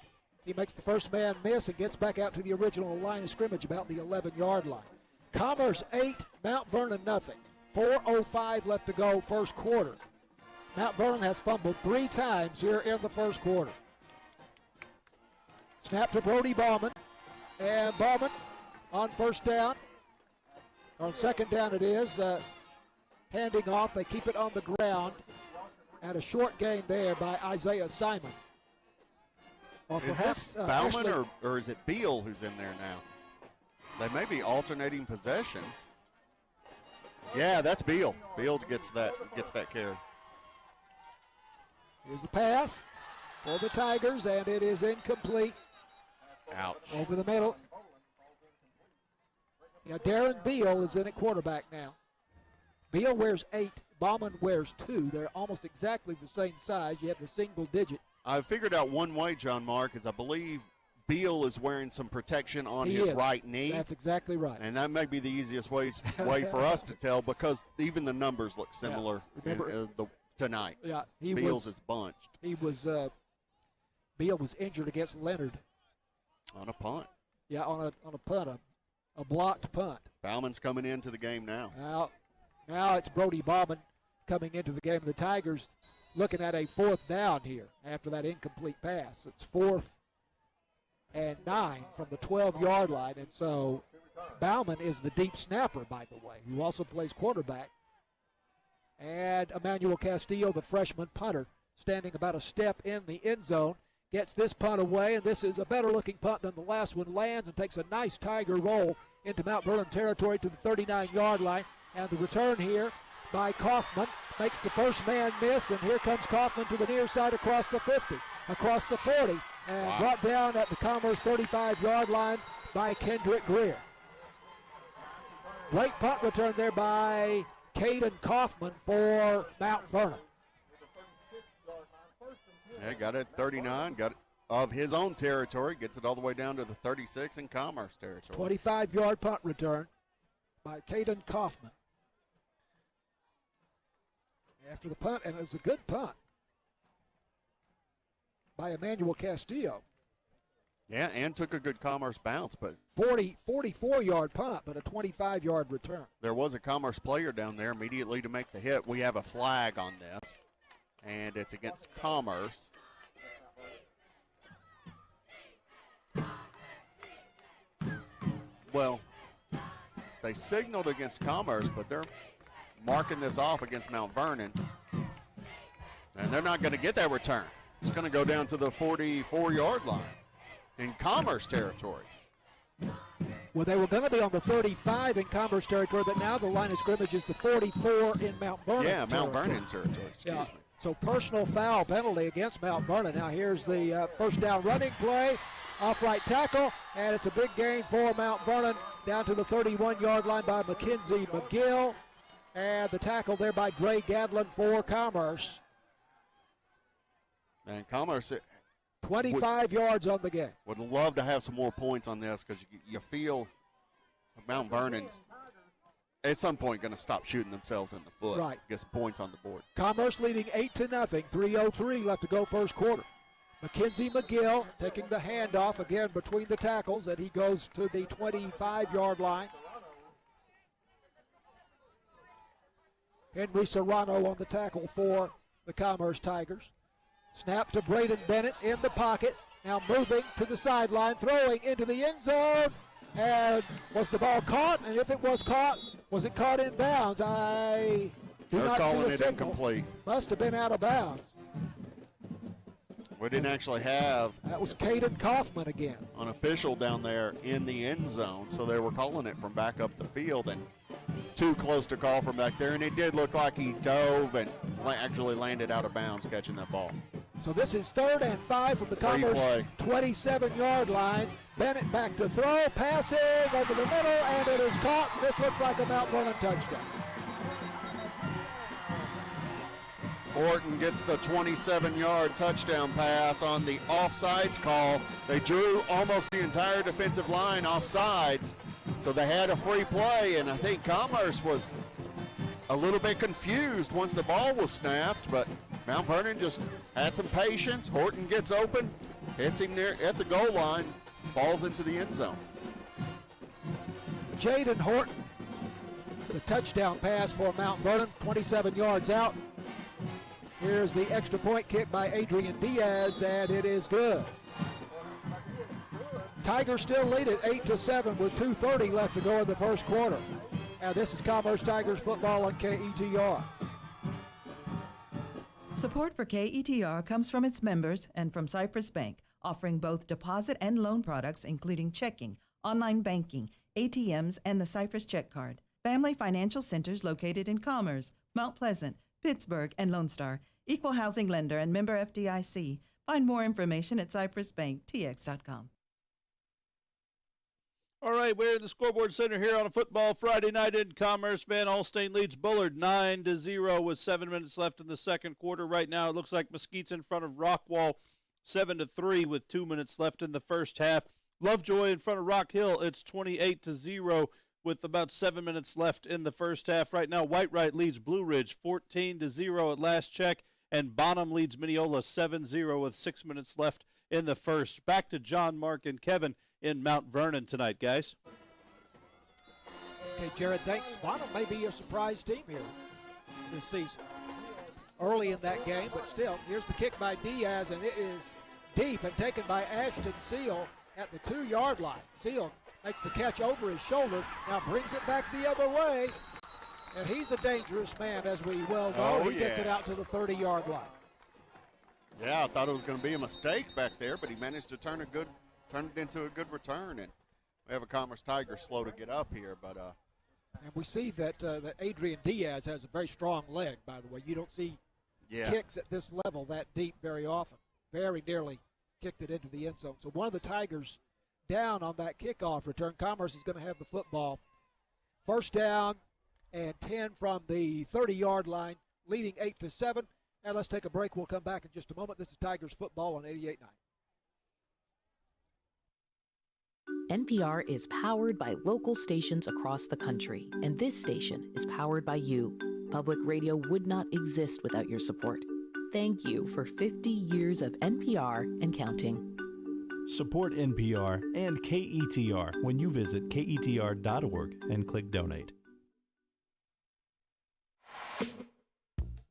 He makes the first man miss and gets back out to the original line of scrimmage about the 11-yard line. Commerce 8, Mount Vernon nothing. 4:05 left to go first quarter. Mount Vernon has fumbled 3 times here in the first quarter. Snap to Brody Bauman. And Bauman on 1st down. On 2nd down it is. Handing off. They keep it on the ground. And a short gain there by Isaiah Simon. Or is perhaps this Bauman or is it Beal who's in there now? They may be alternating possessions. Yeah, that's Beal. Beal gets that carry. Here's the pass for the Tigers, and it is incomplete. Ouch. Over the middle. Yeah, Darren Beal is in at quarterback now. Beal wears 8. Bauman wears 2. They're almost exactly the same size. You have the single digit. I figured out one way, John Mark, is I believe Beal is wearing some protection on his right knee. That's exactly right. And that may be the easiest way for us to tell because even the numbers look similar tonight. Yeah, Beal's is bunched. Beal was injured against Leonard. On a punt. Yeah, on a punt, a blocked punt. Bauman's coming into the game now. Now it's Brody Bauman coming into the game. The Tigers looking at a 4th down here after that incomplete pass. It's 4th and 9 from the 12-yard line. And so Bauman is the deep snapper, by the way, who also plays quarterback. And Emmanuel Castillo, the freshman punter, standing about a step in the end zone. gets this punt away, and this is a better-looking punt than the last one. Lands and takes a nice Tiger roll into Mount Vernon territory to the 39-yard line. And the return here by Kaufman makes the first man miss, and here comes Kaufman to the near side across the 50, across the 40, and brought down at the Commerce 35-yard line by Kendrick Greer. Great punt return there by Caden Kaufman for Mount Vernon. Yeah, got it at 39, got it of his own territory, gets it all the way down to the 36 in Commerce territory. 25-yard punt return by Caden Kaufman. After the punt, and it was a good punt by Emmanuel Castillo. Yeah, and took a good Commerce bounce, but 44-yard punt, but a 25-yard return. There was a Commerce player down there immediately to make the hit. We have a flag on this, and it's against Commerce. Well, they signaled against Commerce, but they're marking this off against Mount Vernon. And they're not going to get that return. It's going to go down to the 44-yard line in Commerce territory. Well, they were going to be on the 35 in Commerce territory, but now the line of scrimmage is the 44 in Mount Vernon Yeah, territory. Mount Vernon territory, excuse me. So personal foul penalty against Mount Vernon. Now here's the first down running play, off right tackle, and it's a big gain for Mount Vernon down to the 31-yard line by Mackenzie McGill, and the tackle there by Dre Gadlin for Commerce. And Commerce 25 yards on the game. Would love to have some more points on this because you feel Mount Vernon's at some point going to stop shooting themselves in the foot. Right. Get some points on the board. Commerce leading 8-0, 3:03 left to go first quarter. Mackenzie McGill taking the handoff again between the tackles, and he goes to the 25-yard line. Henry Serrano on the tackle for the Commerce Tigers. Snap to Braden Bennett in the pocket. Now moving to the sideline, throwing into the end zone. And was the ball caught? And if it was caught, was it caught in bounds? I do They're not calling see a it signal. incomplete. Must have been out of bounds. We didn't actually have That was Caden Kaufman again. an official down there in the end zone, so they were calling it from back up the field and too close to call from back there. And it did look like he dove and actually landed out of bounds catching that ball. So this is 3rd and 5 from the Commerce 27-yard line. Bennett back to throw, passing over the middle, and it is caught. This looks like a Mount Vernon touchdown. Orton gets the 27-yard touchdown pass on the offsides call. They drew almost the entire defensive line offsides, so they had a free play, and I think Commerce was a little bit confused once the ball was snapped, but Mount Vernon just had some patience. Horton gets open, hits him near at the goal line, falls into the end zone. Jaden Horton, the touchdown pass for Mount Vernon, 27 yards out. Here's the extra point kick by Adrian Diaz, and it is good. Tigers still lead it 8-7 with 2:30 left to go in the first quarter. And this is Commerce Tigers football on KETR. Support for KETR comes from its members and from Cypress Bank, offering both deposit and loan products including checking, online banking, ATMs, and the Cypress Check Card. Family financial centers located in Commerce, Mount Pleasant, Pittsburgh, and Lone Star. Equal housing lender and member FDIC. Find more information at cypressbanktx.com. All right, we're in the scoreboard center here on a football Friday night in Commerce. Van Alstyne leads Bullard 9-0 with 7 minutes left in the second quarter. Right now, it looks like Mesquite's in front of Rockwall 7-3 with 2 minutes left in the first half. Lovejoy in front of Rock Hill, it's 28-0 with about 7 minutes left in the first half. Right now, Whitewright leads Blue Ridge 14-0 at last check, and Bonham leads Mineola 7-0 with 6 minutes left in the first. Back to John, Mark, and Kevin in Mount Vernon tonight, guys. Okay, Jared, thanks. Bonham may be a surprise team here this season. Early in that game, but still, here's the kick by Diaz, and it is deep and taken by Ashton Seal at the 2-yard line. Seal makes the catch over his shoulder, now brings it back the other way, and he's a dangerous man, as we well know. He gets it out to the 30-yard line. Yeah, I thought it was going to be a mistake back there, but he managed to turn it into a good return. And we have a Commerce Tiger slow to get up here, but and we see that that Adrian Diaz has a very strong leg. By the way, you don't see kicks at this level that deep very often. Very nearly kicked it into the end zone. So one of the Tigers down on that kickoff return. Commerce is going to have the football. First down and 10 from the 30-yard line, leading 8-7. And let's take a break. We'll come back in just a moment. This is Tigers football on 88.9. NPR is powered by local stations across the country, and this station is powered by you. Public radio would not exist without your support. Thank you for 50 years of NPR and counting. Support NPR and KETR when you visit ketr.org and click donate.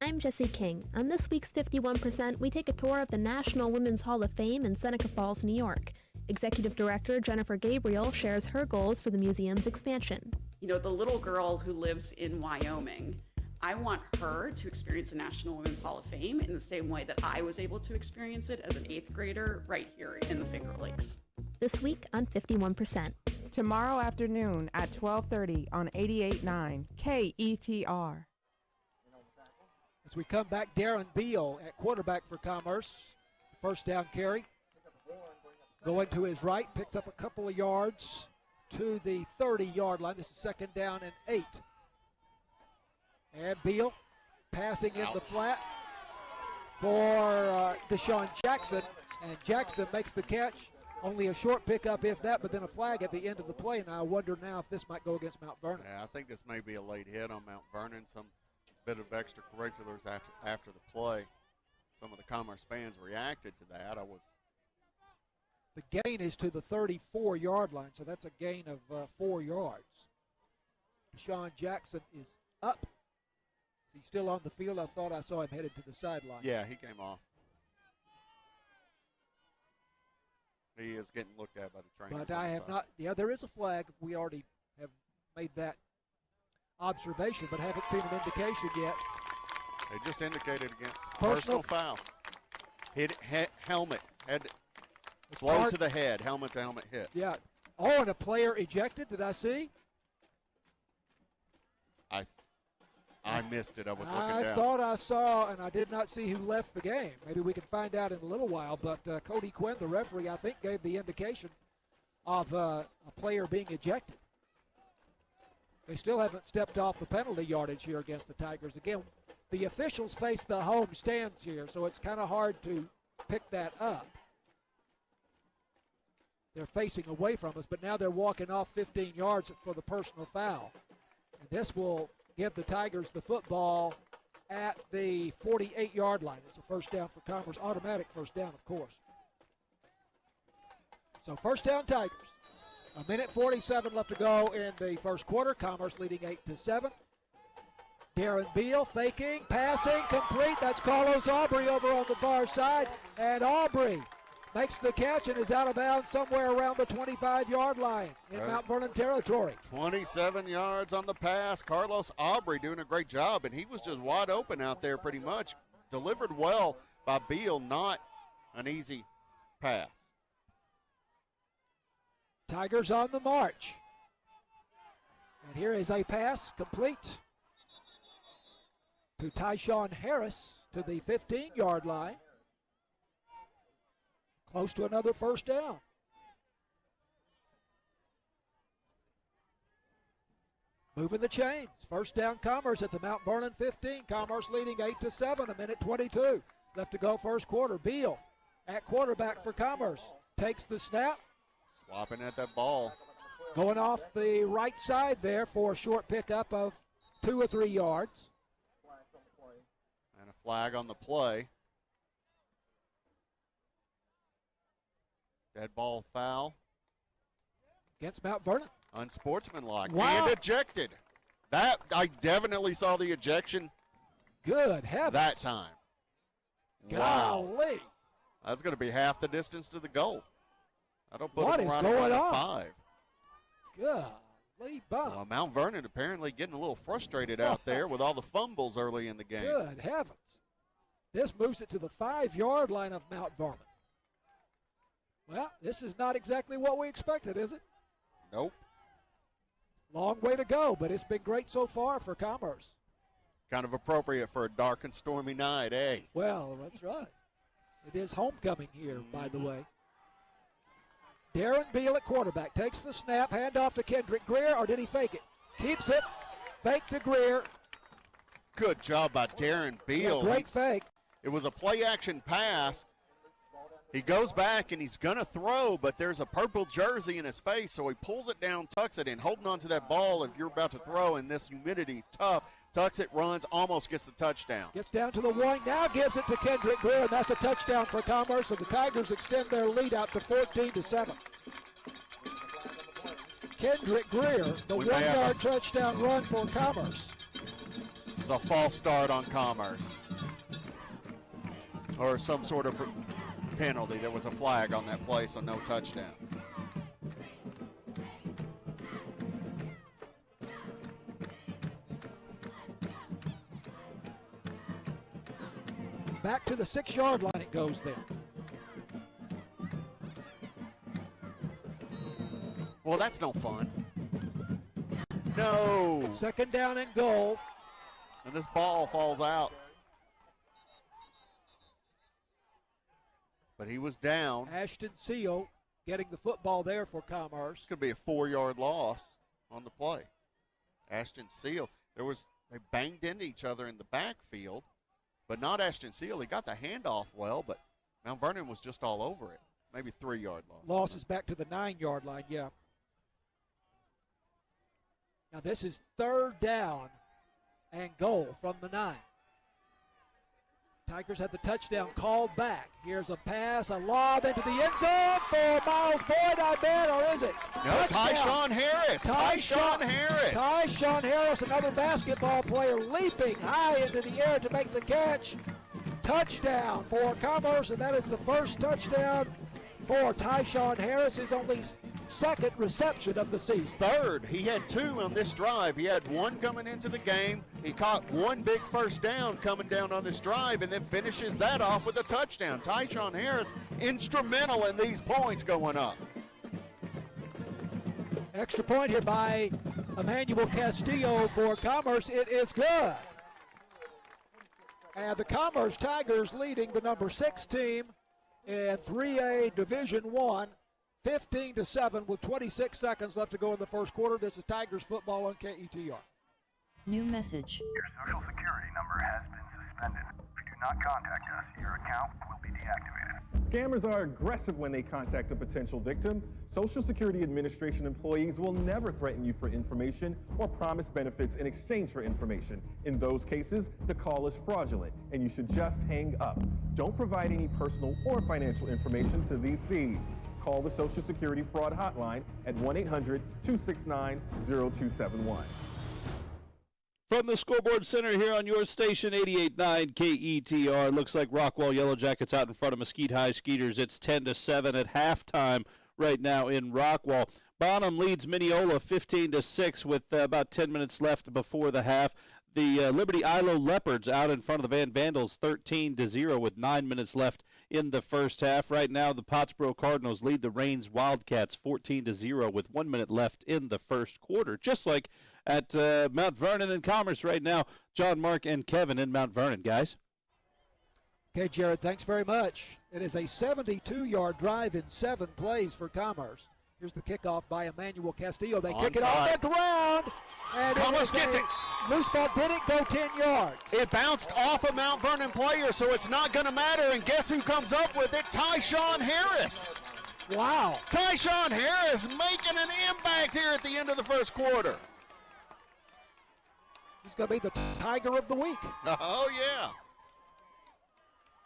I'm Jessie King. On this week's 51%, we take a tour of the National Women's Hall of Fame in Seneca Falls, New York. Executive Director Jennifer Gabriel shares her goals for the museum's expansion. You know, the little girl who lives in Wyoming, I want her to experience the National Women's Hall of Fame in the same way that I was able to experience it as an 8th grader right here in the Finger Lakes. This week on 51%. Tomorrow afternoon at 12:30 on 88.9 KETR. As we come back, Darren Beal at quarterback for Commerce. First down carry. Going to his right, picks up a couple of yards to the 30-yard line. This is second down and 8. And Beal passing in the flat for Deshaun Jackson. And Jackson makes the catch. Only a short pickup, if that, but then a flag at the end of the play. And I wonder now if this might go against Mount Vernon. Yeah, I think this may be a late hit on Mount Vernon. Some bit of extracurriculars after the play. Some of the Commerce fans reacted to that. The gain is to the 34-yard line, so that's a gain of 4 yards. Deshaun Jackson is up. He's still on the field. I thought I saw him headed to the sideline. Yeah, he came off. He is getting looked at by the trainers. But I have not. Yeah, there is a flag. We already have made that observation, but haven't seen an indication yet. They just indicated against personal foul. Hit helmet. Blow to the head. Helmet to helmet hit. Yeah. Oh, and a player ejected. Did I see? I missed it. I was looking down. I thought I saw, and I did not see who left the game. Maybe we can find out in a little while. But Cody Quinn, the referee, I think gave the indication of a player being ejected. They still haven't stepped off the penalty yardage here against the Tigers. Again, the officials face the home stands here, so it's kind of hard to pick that up. They're facing away from us, but now they're walking off 15 yards for the personal foul. And this will give the Tigers the football at the 48-yard line. It's a first down for Commerce, automatic first down, of course. So first down Tigers. 1:47 left to go in the first quarter. Commerce leading 8-7. Darren Beal faking, passing, complete. That's Carlos Aubrey over on the far side. And Aubrey makes the catch and is out of bounds somewhere around the 25-yard line in Mount Vernon territory. 27 yards on the pass. Carlos Aubrey doing a great job, and he was just wide open out there pretty much. Delivered well by Beal, not an easy pass. Tigers on the march. And here is a pass complete to Tyshawn Harris to the 15-yard line. Close to another first down. Moving the chains. First down Commerce at the Mount Vernon 15. Commerce leading 8-7, 1:22 left to go first quarter. Beal at quarterback for Commerce. Takes the snap. Swapping at that ball. Going off the right side there for a short pickup of 2 or 3 yards. And a flag on the play. Dead ball foul. Against Mount Vernon. Unsportsmanlike. Wow. And ejected. That, I definitely saw the ejection. Good heavens. That time. Golly. Wow. That's going to be half the distance to the goal. That'll put What them is right going around on? 5. Golly bump. Well, Mount Vernon apparently getting a little frustrated out there with all the fumbles early in the game. Good heavens. This moves it to the 5-yard line of Mount Vernon. Well, this is not exactly what we expected, is it? Nope. Long way to go, but it's been great so far for Commerce. Kind of appropriate for a dark and stormy night, eh? Well, that's right. It is homecoming here, by the way. Darren Beal at quarterback. Takes the snap, handoff to Kendrick Greer, or did he fake it? Keeps it. Fake to Greer. Good job by Darren Beal. Yeah, great fake. It was a play-action pass. He goes back, and he's going to throw, but there's a purple jersey in his face, so he pulls it down, tucks it in, holding on to that ball if you're about to throw, and this humidity's tough. Tucks it, runs, almost gets the touchdown. Gets down to the 1, now gives it to Kendrick Greer, and that's a touchdown for Commerce, and the Tigers extend their lead out to 14-7. Kendrick Greer, the 1-yard touchdown run for Commerce. It's a false start on Commerce. Or some sort of penalty. There was a flag on that play, so no touchdown. Back to the 6-yard line it goes then. Well, that's no fun. No. Second down and goal. And this ball falls out. But he was down. Ashton Seal getting the football there for Commerce. Could be a 4-yard loss on the play. Ashton Seal. They banged into each other in the backfield, but not Ashton Seal. He got the handoff well, but Mount Vernon was just all over it. Maybe 3-yard loss. Loss is back to the 9-yard line, yeah. Now this is third down and goal from the 9. Tigers had the touchdown called back. Here's a pass, a lob into the end zone for Miles Boyd, I bet, or is it? No, Tyshawn Harris. Tyshawn Harris. Tyshawn Harris, another basketball player, leaping high into the air to make the catch. Touchdown for Commerce, and that is the first touchdown for Tyshawn Harris, his only second reception of the season. Third. He had 2 on this drive. He had 1 coming into the game. He caught 1 big first down coming down on this drive and then finishes that off with a touchdown. Tyshawn Harris instrumental in these points going up. Extra point here by Emmanuel Castillo for Commerce. It is good. And the Commerce Tigers leading the number 6 team in 3A Division I, 15-7 with 26 seconds left to go in the first quarter. This is Tigers football on KETR. New message. Your social security number has been suspended. If you do not contact us, your account will be deactivated. Scammers are aggressive when they contact a potential victim. Social Security Administration employees will never threaten you for information or promise benefits in exchange for information. In those cases, the call is fraudulent, and you should just hang up. Don't provide any personal or financial information to these thieves. Call the Social Security Fraud Hotline at 1-800-269-0271. From the Scoreboard Center here on your station, 88.9 KETR. Looks like Rockwall Yellow Jackets out in front of Mesquite High Skeeters. It's 10-7 at halftime right now in Rockwall. Bonham leads Mineola 15-6 with about 10 minutes left before the half. The Liberty Ilo Leopards out in front of the Van Vandals 13-0 with 9 minutes left in the first half. Right now, the Pottsboro Cardinals lead the Rains Wildcats 14-0 with 1 minute left in the first quarter. Just like at Mount Vernon and Commerce right now. John, Mark, and Kevin in Mount Vernon, guys. Okay, Jared, thanks very much. It is a 72-yard drive in 7 plays for Commerce. Here's the kickoff by Emmanuel Castillo. They kick it off the ground. And Commerce gets it. Loose ball didn't go 10 yards. It bounced off a Mount Vernon player, so it's not going to matter. And guess who comes up with it? Tyshawn Harris. Wow. Tyshawn Harris making an impact here at the end of the first quarter. He's going to be the Tiger of the week. Oh, yeah.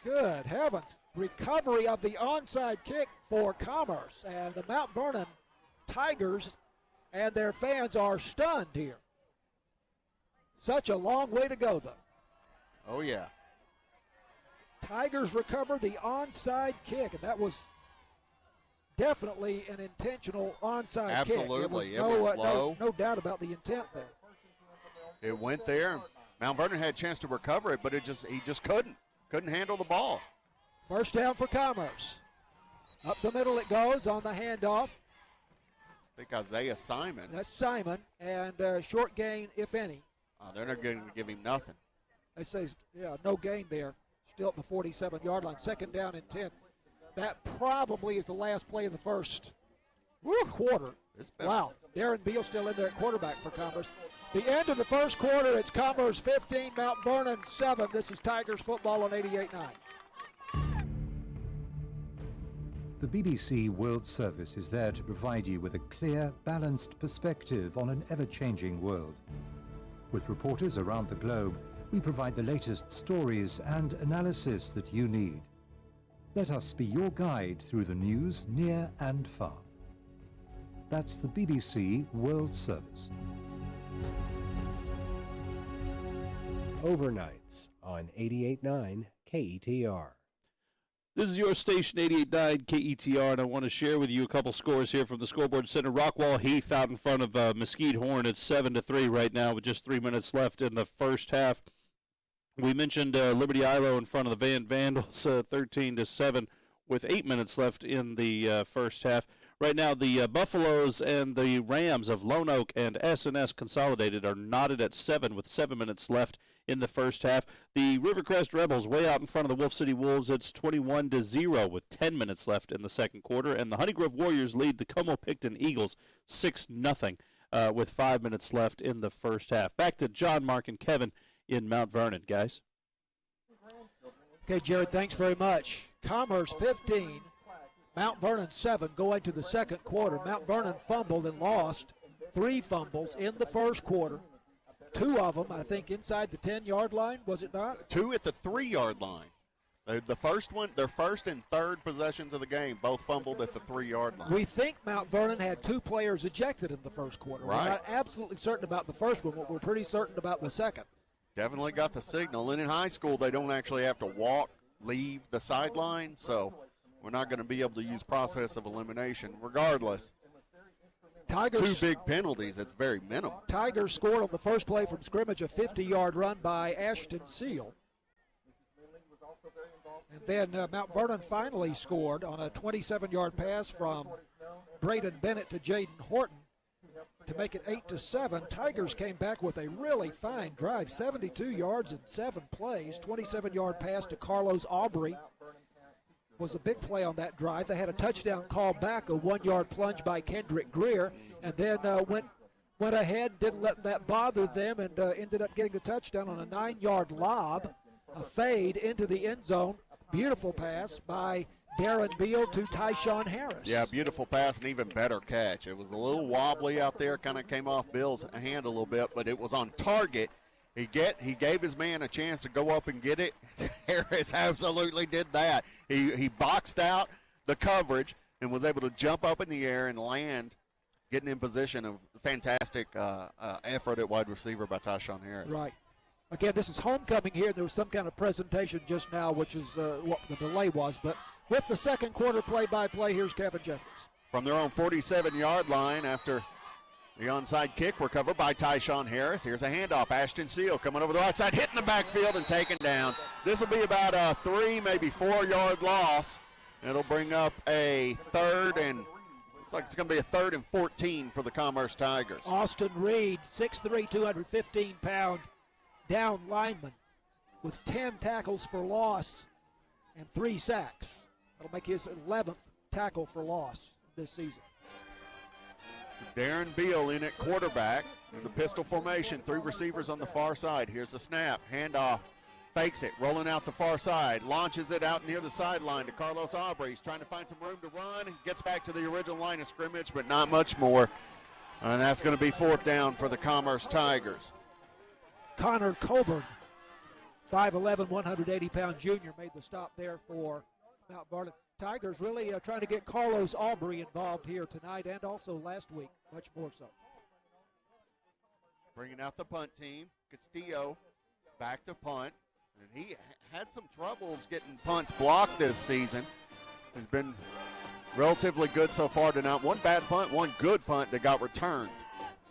Good heavens. Recovery of the onside kick for Commerce. And the Mount Vernon Tigers and their fans are stunned here. Such a long way to go, though. Oh, yeah. Tigers recover the onside kick, and that was definitely an intentional onside Absolutely. kick. It was low. No doubt about the intent there. It went there. Mount Vernon had a chance to recover it, but he just couldn't couldn't handle the ball. First down for Commerce. Up the middle it goes on the handoff. I think Isaiah Simon. That's Simon, and short gain, if any. They're not going to give him nothing. They say, no gain there. Still at the 47-yard line. Second down and 10. That probably is the last play of the first quarter. Wow. Darren Beal still in there at quarterback for Commerce. The end of the first quarter, it's Commerce 15, Mount Vernon 7. This is Tigers football on 88.9. The BBC World Service is there to provide you with a clear, balanced perspective on an ever-changing world. With reporters around the globe, we provide the latest stories and analysis that you need. Let us be your guide through the news near and far. That's the BBC World Service. Overnights on 88.9 KETR. This is your station, 88.9 KETR, and I want to share with you a couple scores here from the scoreboard center. Rockwall Heath out in front of Mesquite Horn. It's 7-3 right now with just 3 minutes left in the first half. We mentioned Liberty Ilo in front of the Van Vandals, 13-7 with 8 minutes left in the first half. Right now, the Buffaloes and the Rams of Lone Oak and S&S Consolidated are knotted at 7 with 7 minutes left in the first half. The Rivercrest Rebels way out in front of the Wolf City Wolves. It's 21-0 with 10 minutes left in the second quarter. And the Honey Grove Warriors lead the Como-Picton Eagles 6-0 with 5 minutes left in the first half. Back to John, Mark, and Kevin in Mount Vernon, guys. Okay, Jared, thanks very much. Commerce 15, Mount Vernon 7 going to the second quarter. Mount Vernon fumbled and lost 3 fumbles in the first quarter. 2 of them, I think, inside the 10-yard line, was it not? 2 at the 3-yard line. The first one, their first and third possessions of the game, both fumbled at the 3-yard line. We think Mount Vernon had 2 players ejected in the first quarter. Right. We're not absolutely certain about the first one, but we're pretty certain about the second. Definitely got the signal. And in high school, they don't actually have to leave the sideline, so we're not going to be able to use process of elimination regardless. Tigers, 2 big penalties, it's very minimal. Tigers scored on the first play from scrimmage, a 50-yard run by Ashton Seal. And then Mount Vernon finally scored on a 27-yard pass from Braden Bennett to Jaden Horton to make it 8-7. Tigers came back with a really fine drive, 72 yards in 7 plays, 27-yard pass to Carlos Aubrey was a big play on that drive. They had a touchdown call back, a 1-yard plunge by Kendrick Greer, and then went ahead, didn't let that bother them, and ended up getting a touchdown on a 9-yard lob, a fade into the end zone. Beautiful pass by Darren Beal to Tyshawn Harris. Yeah, beautiful pass and even better catch. It was a little wobbly out there, kind of came off Bill's hand a little bit, but it was on target. He gave his man a chance to go up and get it. Harris absolutely did that. He boxed out the coverage and was able to jump up in the air and land, getting in position. Of fantastic effort at wide receiver by Tyshawn Harris. Right. Again, this is homecoming here. There was some kind of presentation just now, which is what the delay was. But with the second quarter play-by-play, here's Kevin Jeffries. From their own 47-yard line after the onside kick recovered by Tyshawn Harris. Here's a handoff. Ashton Seal coming over the right side, hitting the backfield and taken down. This will be about a 3, maybe 4-yard loss. It'll bring up a third and looks like it's going to be a 3rd and 14 for the Commerce Tigers. Austin Reed, 6'3", 215-pound down lineman with 10 tackles for loss and 3 sacks. That'll make his 11th tackle for loss this season. Darren Beal in at quarterback in the pistol formation. 3 receivers on the far side. Here's the snap. Handoff. Fakes it. Rolling out the far side. Launches it out near the sideline to Carlos Aubrey. He's trying to find some room to run. Gets back to the original line of scrimmage, but not much more. And that's going to be 4th down for the Commerce Tigers. Connor Coburn, 5'11", 180-pound junior, made the stop there for Mount Vernon. Tigers really trying to get Carlos Aubrey involved here tonight and also last week, much more so. Bringing out the punt team. Castillo back to punt. And he had some troubles getting punts blocked this season. Has been relatively good so far tonight. 1 bad punt, 1 good punt that got returned.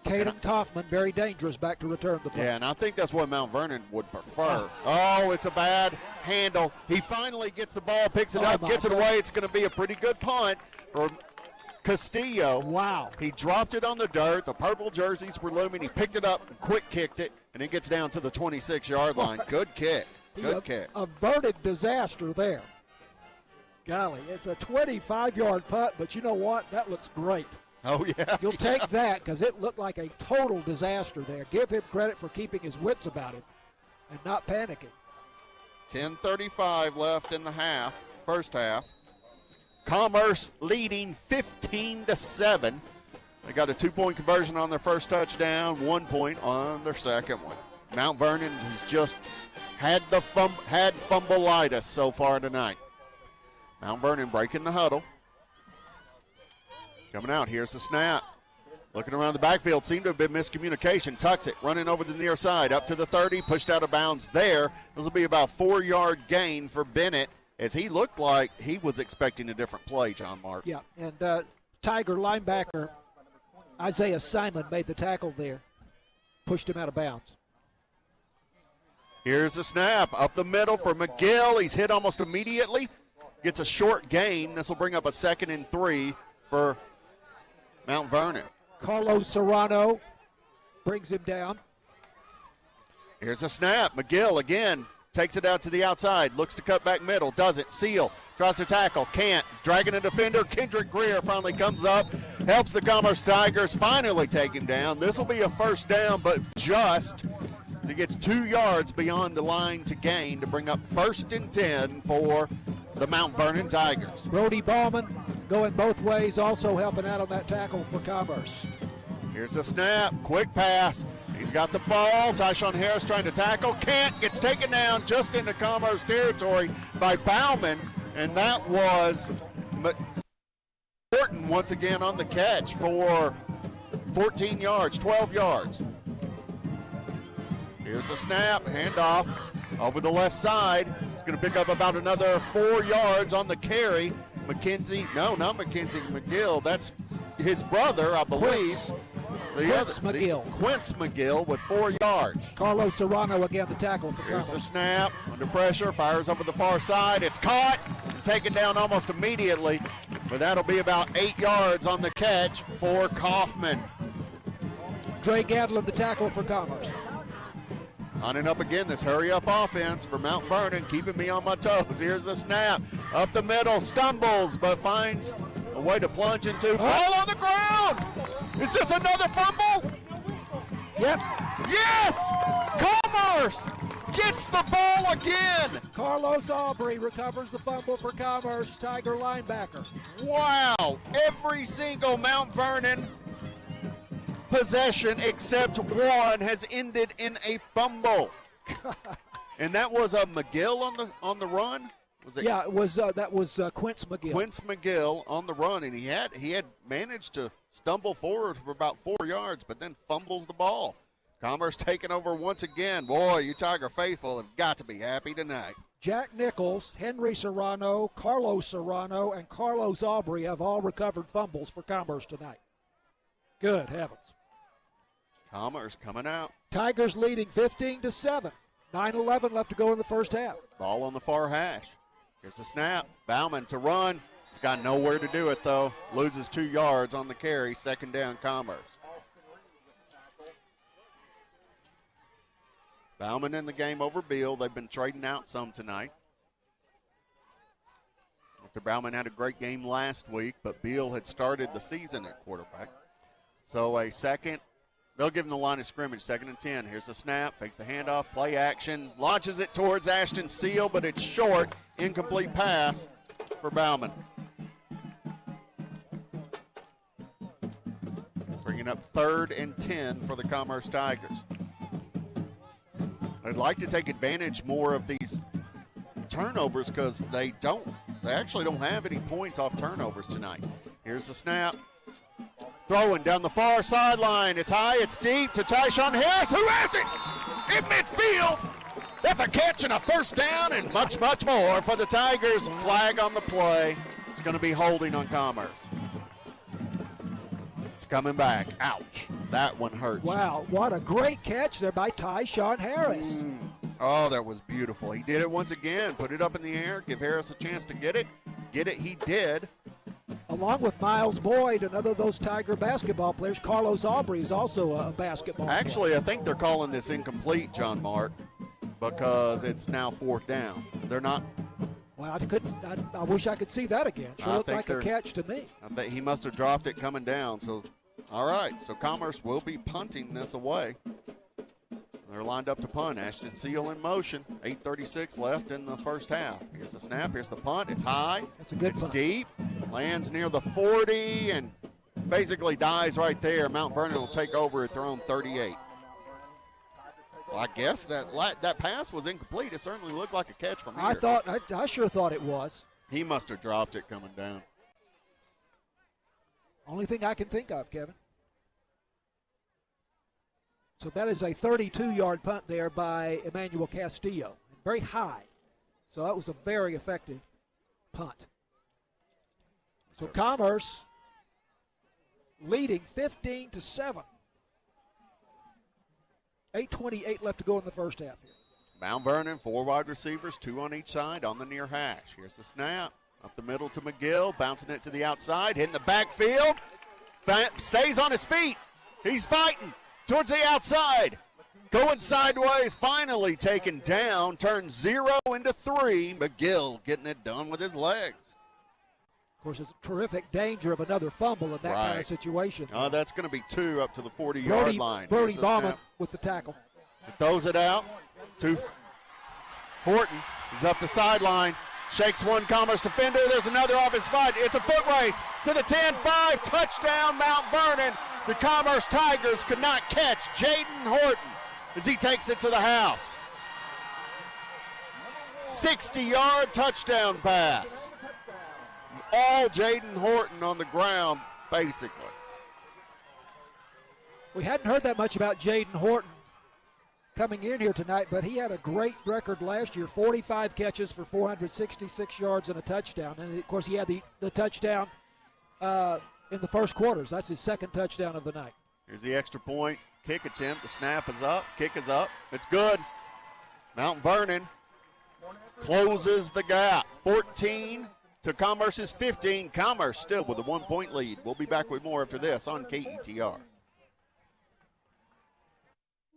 Caden Kaufman, very dangerous, back to return the punt. Yeah, and I think that's what Mount Vernon would prefer. Oh, it's a bad handle. He finally gets the ball, picks it Oh, up, my gets it God. away. It's going to be a pretty good punt for Castillo. Wow. He dropped it on the dirt. The purple jerseys were looming. He picked it up and quick kicked it, and it gets down to the 26-yard line. Good kick. Good kick. Averted disaster there. Golly, it's a 25-yard putt, but you know what? That looks great. Oh, yeah. You'll take that because it looked like a total disaster there. Give him credit for keeping his wits about him and not panicking. 10:35 left in the first half. Commerce leading 15-7. They got a 2-point conversion on their first touchdown, 1 point on their second one. Mount Vernon has just had fumbleitis so far tonight. Mount Vernon breaking the huddle. Coming out, here's the snap. Looking around the backfield, seemed to have been miscommunication. Tucks it, running over the near side, up to the 30, pushed out of bounds there. This will be about 4-yard gain for Bennett, as he looked like he was expecting a different play, John Mark. Yeah, and Tiger linebacker Isaiah Simon made the tackle there, pushed him out of bounds. Here's the snap, up the middle for McGill. He's hit almost immediately, gets a short gain. This will bring up a 2nd and 3 for Mount Vernon. Carlos Serrano brings him down. Here's a snap. McGill again takes it out to the outside. Looks to cut back middle. Doesn't. Seal. Tries to tackle. Can't. He's dragging a defender. Kendrick Greer finally comes up. Helps the Commerce Tigers finally take him down. This will be a first down, but just as he gets 2 yards beyond the line to gain to bring up 1st and 10 for the Mount Vernon Tigers. Brody Ballman going both ways, also helping out on that tackle for Commerce. Here's a snap, quick pass. He's got the ball. Tyshawn Harris trying to tackle. Can't. Gets taken down just into Commerce territory by Bauman. And that was Morton once again on the catch for 14 yards, 12 yards. Here's a snap, handoff over the left side. It's going to pick up about another 4 yards on the carry. McGill. That's his brother, I believe. Quince McGill. Quince McGill with 4 yards. Carlos Serrano again the tackle for Here's Commerce. the snap, under pressure, fires over the far side. It's caught, and taken down almost immediately, but that'll be about 8 yards on the catch for Kaufman. Dre Gadlin the tackle for Commerce. Lining up again, this hurry-up offense for Mount Vernon, keeping me on my toes. Here's the snap, up the middle, stumbles, but finds a way to plunge into. Ball on the ground! Is this another fumble? Yep. Yes! Commerce gets the ball again! Carlos Aubrey recovers the fumble for Commerce, Tiger linebacker. Wow! Every single Mount Vernon possession except one has ended in a fumble. And that was a McGill on the run? Was it? Yeah, it was that was Quince McGill. Quince McGill on the run, and he had managed to stumble forward for about 4 yards, but then fumbles the ball. Commerce taking over once again. Boy, you Tiger faithful have got to be happy tonight. Jack Nichols, Henry Serrano, Carlos Serrano, and Carlos Aubrey have all recovered fumbles for Commerce tonight. Good heavens. Commerce coming out. Tigers leading 15-7. 9:11 left to go in the first half. Ball on the far hash. Here's the snap. Bauman to run. It's got nowhere to do it, though. Loses 2 yards on the carry. 2nd down, Commerce. Bauman in the game over Beal. They've been trading out some tonight. After Bauman had a great game last week, but Beal had started the season at quarterback. So a second. They'll give him the line of scrimmage, 2nd and 10. Here's the snap, fakes the handoff, play action, launches it towards Ashton Seal, but it's short, incomplete pass for Bauman. Bringing up 3rd and 10 for the Commerce Tigers. I'd like to take advantage more of these turnovers because they actually don't have any points off turnovers tonight. Here's the snap. Throwing down the far sideline. It's high, it's deep to Tyshawn Harris, who has it in midfield. That's a catch and a first down and much, much more for the Tigers. Flag on the play. It's going to be holding on Commerce. It's coming back. Ouch. That one hurts. Wow, what a great catch there by Tyshawn Harris. Oh, that was beautiful. He did it once again. Put it up in the air. Give Harris a chance to get it. Get it, he did. Along with Miles Boyd, another of those Tiger basketball players, Carlos Aubrey is also a basketball player. Actually, I think they're calling this incomplete, John Mark, because it's now 4th down. They're not. Well, I wish I could see that again. Sure looked like a catch to me. I bet he must have dropped it coming down. So, all right. So Commerce will be punting this away. They're lined up to punt. Ashton Seal in motion. 8:36 left in the first half. Here's the snap. Here's the punt. It's high. That's a good It's punt. deep. Lands near the 40 and basically dies right there. Mount Vernon will take over at their own 38. Well, I guess that pass was incomplete. It certainly looked like a catch from here. I sure thought it was. He must have dropped it coming down. Only thing I can think of, Kevin. So that is a 32-yard punt there by Emmanuel Castillo. Very high. So that was a very effective punt. So Commerce leading 15-7. 8:28 left to go in the first half here. Mount Vernon, 4 wide receivers, 2 on each side on the near hash. Here's the snap. Up the middle to McGill, bouncing it to the outside, hitting the backfield. Stays on his feet. He's fighting towards the outside. Going sideways, finally taken down. Turns 0 into 3. McGill getting it done with his legs. Of course, it's a terrific danger of another fumble in that kind of situation. Oh, that's going to be 2 up to the 40-yard line. Brody Bauman with the tackle. He throws it out to Horton. He's up the sideline. Shakes one Commerce defender. There's another off his foot. It's a foot race to the 10-5. Touchdown, Mount Vernon. The Commerce Tigers could not catch Jaden Horton as he takes it to the house. 60-yard touchdown pass. All Jaden Horton on the ground, basically. We hadn't heard that much about Jaden Horton coming in here tonight, but he had a great record last year, 45 catches for 466 yards and a touchdown. And, of course, he had the touchdown in the first quarters. That's his second touchdown of the night. Here's the extra point kick attempt. The snap is up. Kick is up. It's good. Mount Vernon closes the gap. 14 to Commerce's 15. Commerce still with a 1-point lead. We'll be back with more after this on KETR.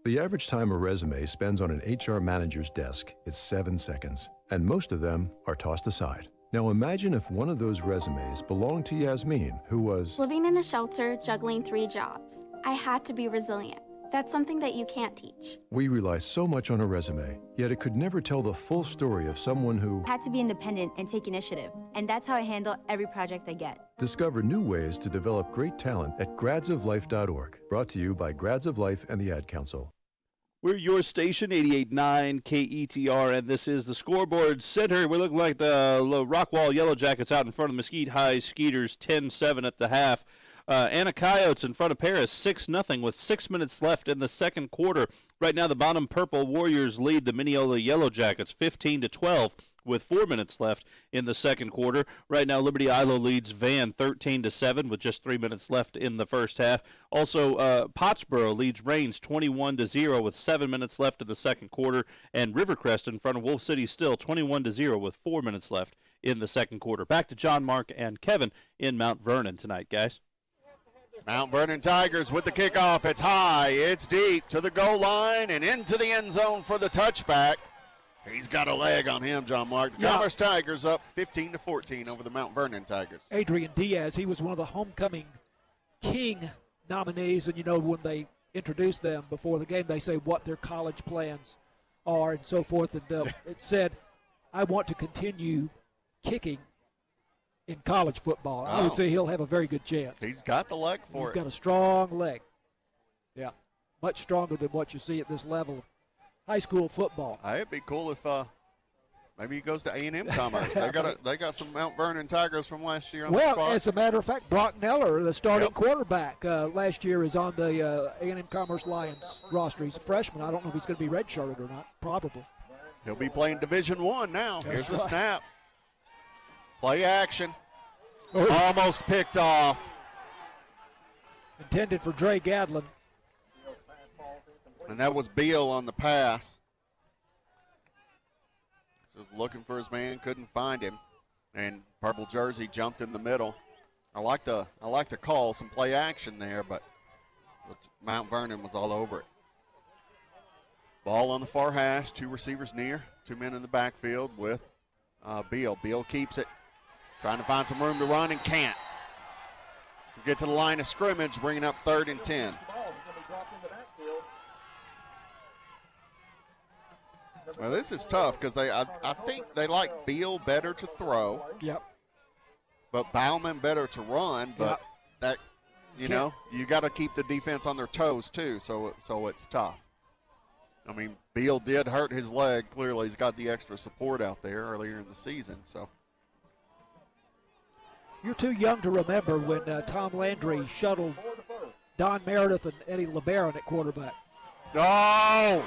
The average time a resume spends on an HR manager's desk is 7 seconds, and most of them are tossed aside. Now imagine if one of those resumes belonged to Yasmin, who was living in a shelter, juggling 3 jobs. I had to be resilient. That's something that you can't teach. We rely so much on a resume, yet it could never tell the full story of someone who had to be independent and take initiative, and that's how I handle every project I get. Discover new ways to develop great talent at gradsoflife.org. Brought to you by Grads of Life and the Ad Council. We're your station, 88.9 KETR, and this is the Scoreboard Center. We're looking like the Rockwall Yellow Jackets out in front of the Mesquite High Skeeters, 10-7 at the half. Anna Coyotes in front of Paris, 6-0 with 6 minutes left in the second quarter. Right now, the bottom purple Warriors lead the Mineola Yellow Jackets, 15-12 with 4 minutes left in the second quarter. Right now, Liberty Ilo leads Van 13-7 with just 3 minutes left in the first half. Also, Pottsboro leads Rains 21-0 with 7 minutes left in the second quarter. And Rivercrest in front of Wolf City still 21-0 with 4 minutes left in the second quarter. Back to John, Mark, and Kevin in Mount Vernon tonight, guys. Mount Vernon Tigers with the kickoff. It's high, it's deep to the goal line and into the end zone for the touchback. He's got a leg on him, John Mark. The Commerce Tigers up 15-14 over the Mount Vernon Tigers. Adrian Diaz, he was one of the homecoming king nominees, and when they introduced them before the game, they say what their college plans are and so forth. And it said, I want to continue kicking in college football. I would say he'll have a very good chance. He's got the leg for it. He's got a strong leg. Yeah, much stronger than what you see at this level of high school football. It'd be cool if maybe he goes to A&M Commerce. They got some Mount Vernon Tigers from last year on the squad. As a matter of fact, Brock Neller, the starting quarterback last year, is on the A&M Commerce Lions roster. He's a freshman. I don't know if he's going to be redshirted or not. Probably. He'll be playing Division I now. That's Here's the right. snap. Play action. Almost picked off. Intended for Dre Gadlin. And that was Beal on the pass. Just looking for his man, couldn't find him. And purple jersey jumped in the middle. I like the call, some play action there, but Mount Vernon was all over it. Ball on the far hash, 2 receivers near, 2 men in the backfield with Beal. Beal keeps it, trying to find some room to run and can't. Get to the line of scrimmage, bringing up 3rd and 10. Well, this is tough because I think they like Beal better to throw. Yep. But Bauman better to run. But that, you know, you got to keep the defense on their toes too. So it's tough. I mean, Beal did hurt his leg. Clearly, he's got the extra support out there earlier in the season. So. You're too young to remember when Tom Landry shuttled Don Meredith and Eddie LeBaron at quarterback. Oh!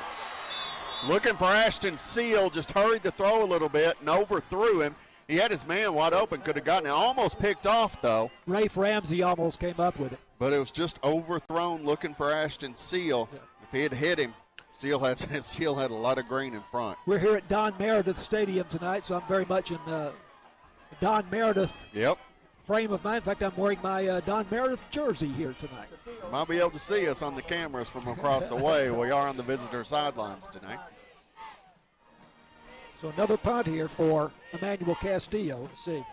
Looking for Ashton Seal, just hurried the throw a little bit and overthrew him. He had his man wide open, could have gotten it. Almost picked off, though. Rafe Ramsey almost came up with it. But it was just overthrown looking for Ashton Seal. Yeah. If he had hit him, Seal had a lot of green in front. We're here at Don Meredith Stadium tonight, so I'm very much in Don Meredith frame of mind. In fact, I'm wearing my Don Meredith jersey here tonight. You might be able to see us on the cameras from across the way. We are on the visitor sidelines tonight. So another punt here for Emmanuel Castillo. Let's see.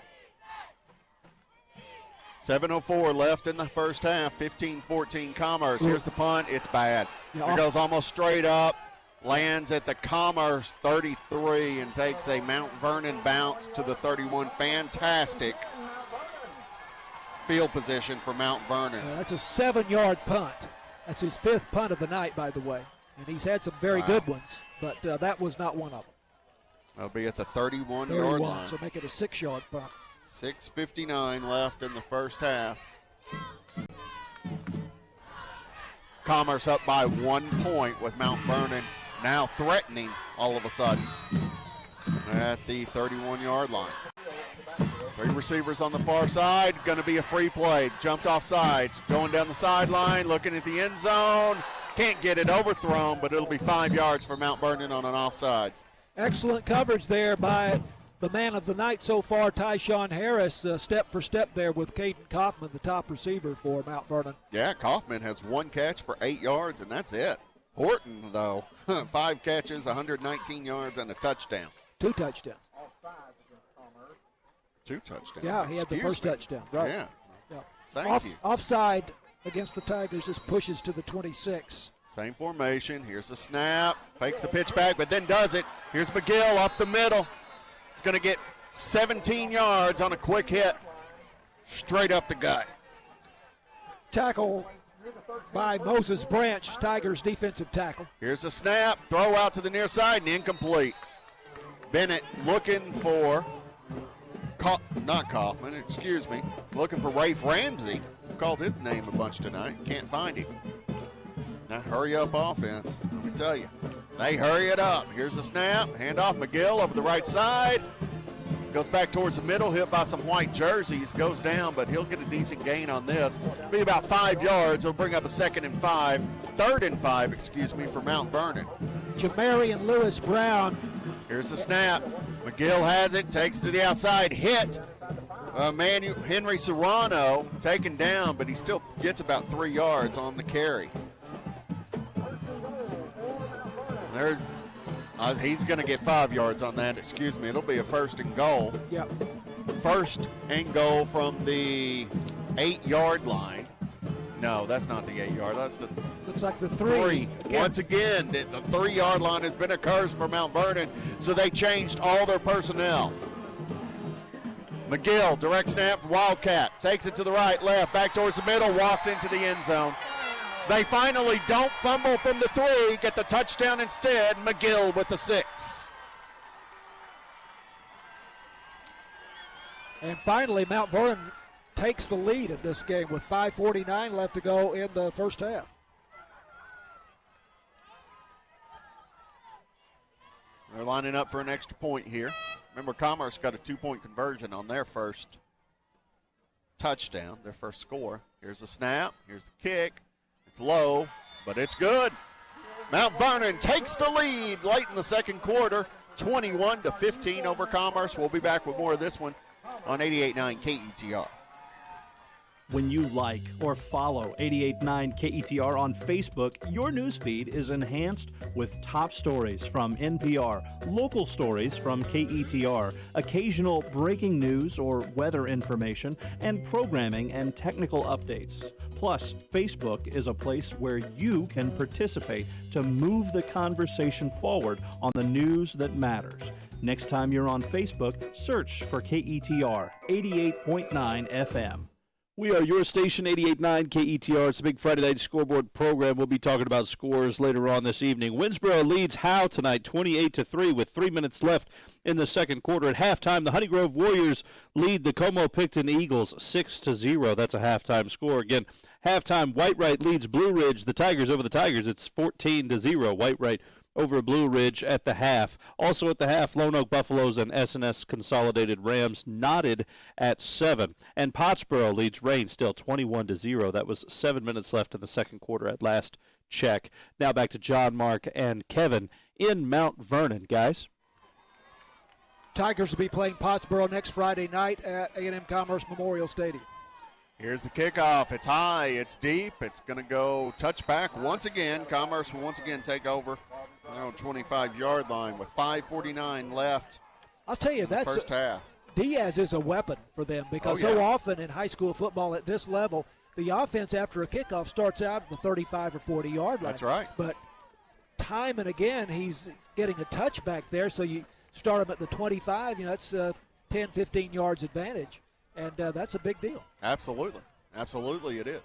7:04 left in the first half, 15-14 Commerce. Here's the punt. It's bad. It goes almost straight up, lands at the Commerce 33 and takes a Mount Vernon bounce to the 31. Fantastic field position for Mount Vernon. That's a 7-yard punt. That's his 5th punt of the night, by the way. And he's had some very good ones, but that was not one of them. That'll be at the 31-yard line. So make it a 6-yard punt. 6:59 left in the first half. Commerce up by 1 point with Mount Vernon now threatening all of a sudden at the 31-yard line. 3 receivers on the far side, going to be a free play. Jumped off sides, going down the sideline, looking at the end zone. Can't get it overthrown, but it'll be 5 yards for Mount Vernon on an offsides. Excellent coverage there by the man of the night so far, Tyshawn Harris, step for step there with Caden Kaufman, the top receiver for Mount Vernon. Yeah, Kaufman has 1 catch for 8 yards, and that's it. Horton, though, 5 catches, 119 yards, and a touchdown. 2 touchdowns. 2 touchdowns. Yeah, he had the first touchdown. Right. Yeah. Thank you. Offside against the Tigers. This pushes to the 26. Same formation. Here's the snap. Fakes the pitch back, but then does it. Here's McGill up the middle. It's going to get 17 yards on a quick hit. Straight up the gut. Tackle by Moses Branch, Tigers defensive tackle. Here's the snap. Throw out to the near side and incomplete. Bennett looking for, not Kaufman, excuse me, looking for Rafe Ramsey. Called his name a bunch tonight. Can't find him. That hurry-up offense, let me tell you. They hurry it up. Here's the snap. Handoff McGill over the right side. Goes back towards the middle, hit by some white jerseys. Goes down, but he'll get a decent gain on this. Be about 5 yards. It'll bring up a 3rd and 5, excuse me, for Mount Vernon. Jamarian Lewis Brown. Here's the snap. McGill has it, takes it to the outside, hit. Henry Serrano taken down, but he still gets about 3 yards on the carry. He's going to get 5 yards on that, excuse me. It'll be a 1st and goal. Yep. 1st and goal from the 8-yard line. No, that's not the 8-yard. That's the looks like the 3. Once again, the 3-yard line has been a curse for Mount Vernon, so they changed all their personnel. McGill, direct snap, Wildcat, takes it to the right, left, back towards the middle, walks into the end zone. They finally don't fumble from the 3, get the touchdown instead. McGill with the 6. And finally, Mount Vernon takes the lead in this game with 5:49 left to go in the first half. They're lining up for an extra point here. Remember, Commerce got a 2-point conversion on their first touchdown, their first score. Here's the snap, here's the kick. It's low, but it's good. Mount Vernon takes the lead late in the second quarter, 21-15 over Commerce. We'll be back with more of this one on 88.9 KETR. When you like or follow 88.9 KETR on Facebook, your newsfeed is enhanced with top stories from NPR, local stories from KETR, occasional breaking news or weather information, and programming and technical updates. Plus, Facebook is a place where you can participate to move the conversation forward on the news that matters. Next time you're on Facebook, search for KETR 88.9 FM. We are your station, 88.9 KETR. It's a big Friday night scoreboard program. We'll be talking about scores later on this evening. Winsboro leads Howe tonight 28-3 with 3 minutes left in the second quarter. At halftime, the Honeygrove Warriors lead the Como-Picton Eagles 6-0. That's a halftime score. Again, halftime, Whitewright leads Blue Ridge. The Tigers over the Tigers. It's 14-0. Whitewright over Blue Ridge at the half. Also at the half, Lone Oak Buffaloes and S&S Consolidated Rams knotted at 7. And Pottsboro leads Rain still 21-0. That was 7 minutes left in the second quarter at last check. Now back to John, Mark, and Kevin in Mount Vernon, guys. Tigers will be playing Pottsboro next Friday night at A&M Commerce Memorial Stadium. Here's the kickoff. It's high. It's deep. It's going to go touchback once again. Commerce will once again take over on 25-yard line with 5:49 left. I'll tell you, that's first half. Diaz is a weapon for them because so often in high school football at this level, the offense after a kickoff starts out at the 35 or 40-yard line. That's right. But time and again, he's getting a touchback there, so you start him at the 25. That's 10, 15 yards advantage, and that's a big deal. Absolutely. Absolutely it is.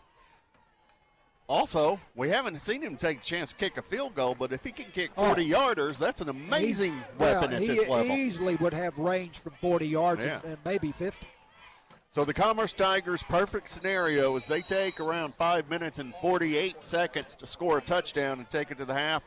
Also, we haven't seen him take a chance to kick a field goal, but if he can kick 40-yarders, that's an amazing weapon at this level. He easily would have range from 40 yards and maybe 50. So the Commerce Tigers' perfect scenario is they take around 5 minutes and 48 seconds to score a touchdown and take it to the half.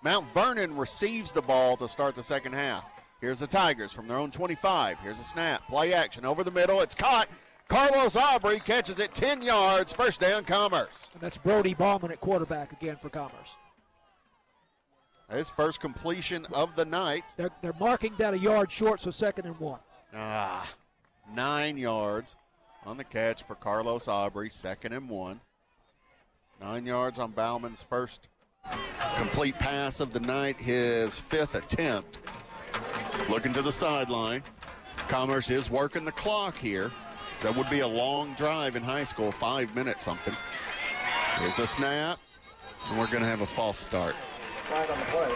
Mount Vernon receives the ball to start the second half. Here's the Tigers from their own 25. Here's a snap. Play action over the middle. It's caught. Carlos Aubrey catches it 10 yards. First down, Commerce. And that's Brody Bauman at quarterback again for Commerce. His first completion of the night. They're marking that a yard short, so 2nd and 1. 9 yards on the catch for Carlos Aubrey, 2nd and 1. 9 yards on Bauman's first complete pass of the night, his 5th attempt. Looking to the sideline. Commerce is working the clock here. So that would be a long drive in high school, 5 minutes something. Here's a snap, and we're going to have a false start. Right on the play.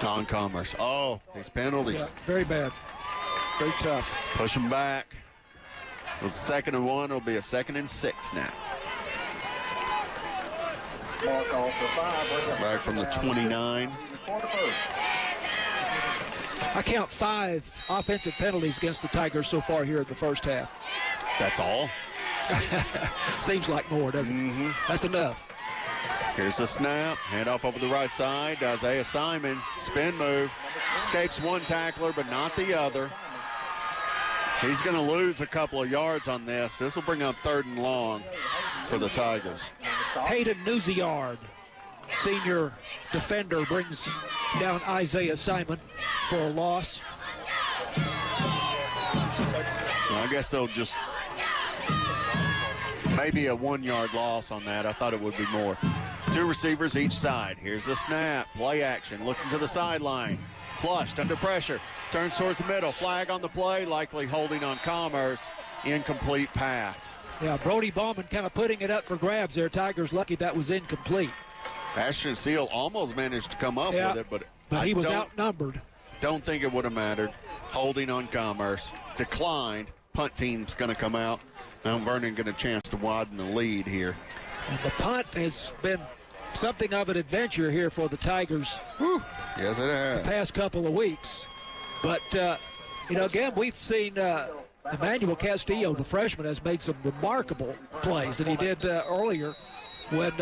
On Commerce. Oh, these penalties. Yeah, very bad. Very tough. Push them back. It was 2nd and 1. It'll be a 2nd and 6 now. Back from the 29. I count 5 offensive penalties against the Tigers so far here in the first half. That's all? Seems like more, doesn't it? That's enough. Here's the snap. Handoff over the right side. Isaiah Simon, spin move. Escapes one tackler, but not the other. He's going to lose a couple of yards on this. This will bring up 3rd and long for the Tigers. Hayden Newsiard, senior defender, brings down Isaiah Simon for a loss. Well, I guess they'll just maybe a 1-yard loss on that. I thought it would be more. 2 receivers each side. Here's the snap. Play action. Looking to the sideline. Flushed under pressure. Turns towards the middle. Flag on the play. Likely holding on Commerce. Incomplete pass. Yeah, Brody Bauman kind of putting it up for grabs there. Tigers lucky that was incomplete. Ashton Seal almost managed to come up with it, but he was outnumbered. Don't think it would have mattered. Holding on Commerce. Declined. Punt team's going to come out. Mount Vernon get a chance to widen the lead here. And the punt has been something of an adventure here for the Tigers. Whew. Yes, it has. The past couple of weeks. But, again, we've seen Emmanuel Castillo, the freshman, has made some remarkable plays, and he did earlier when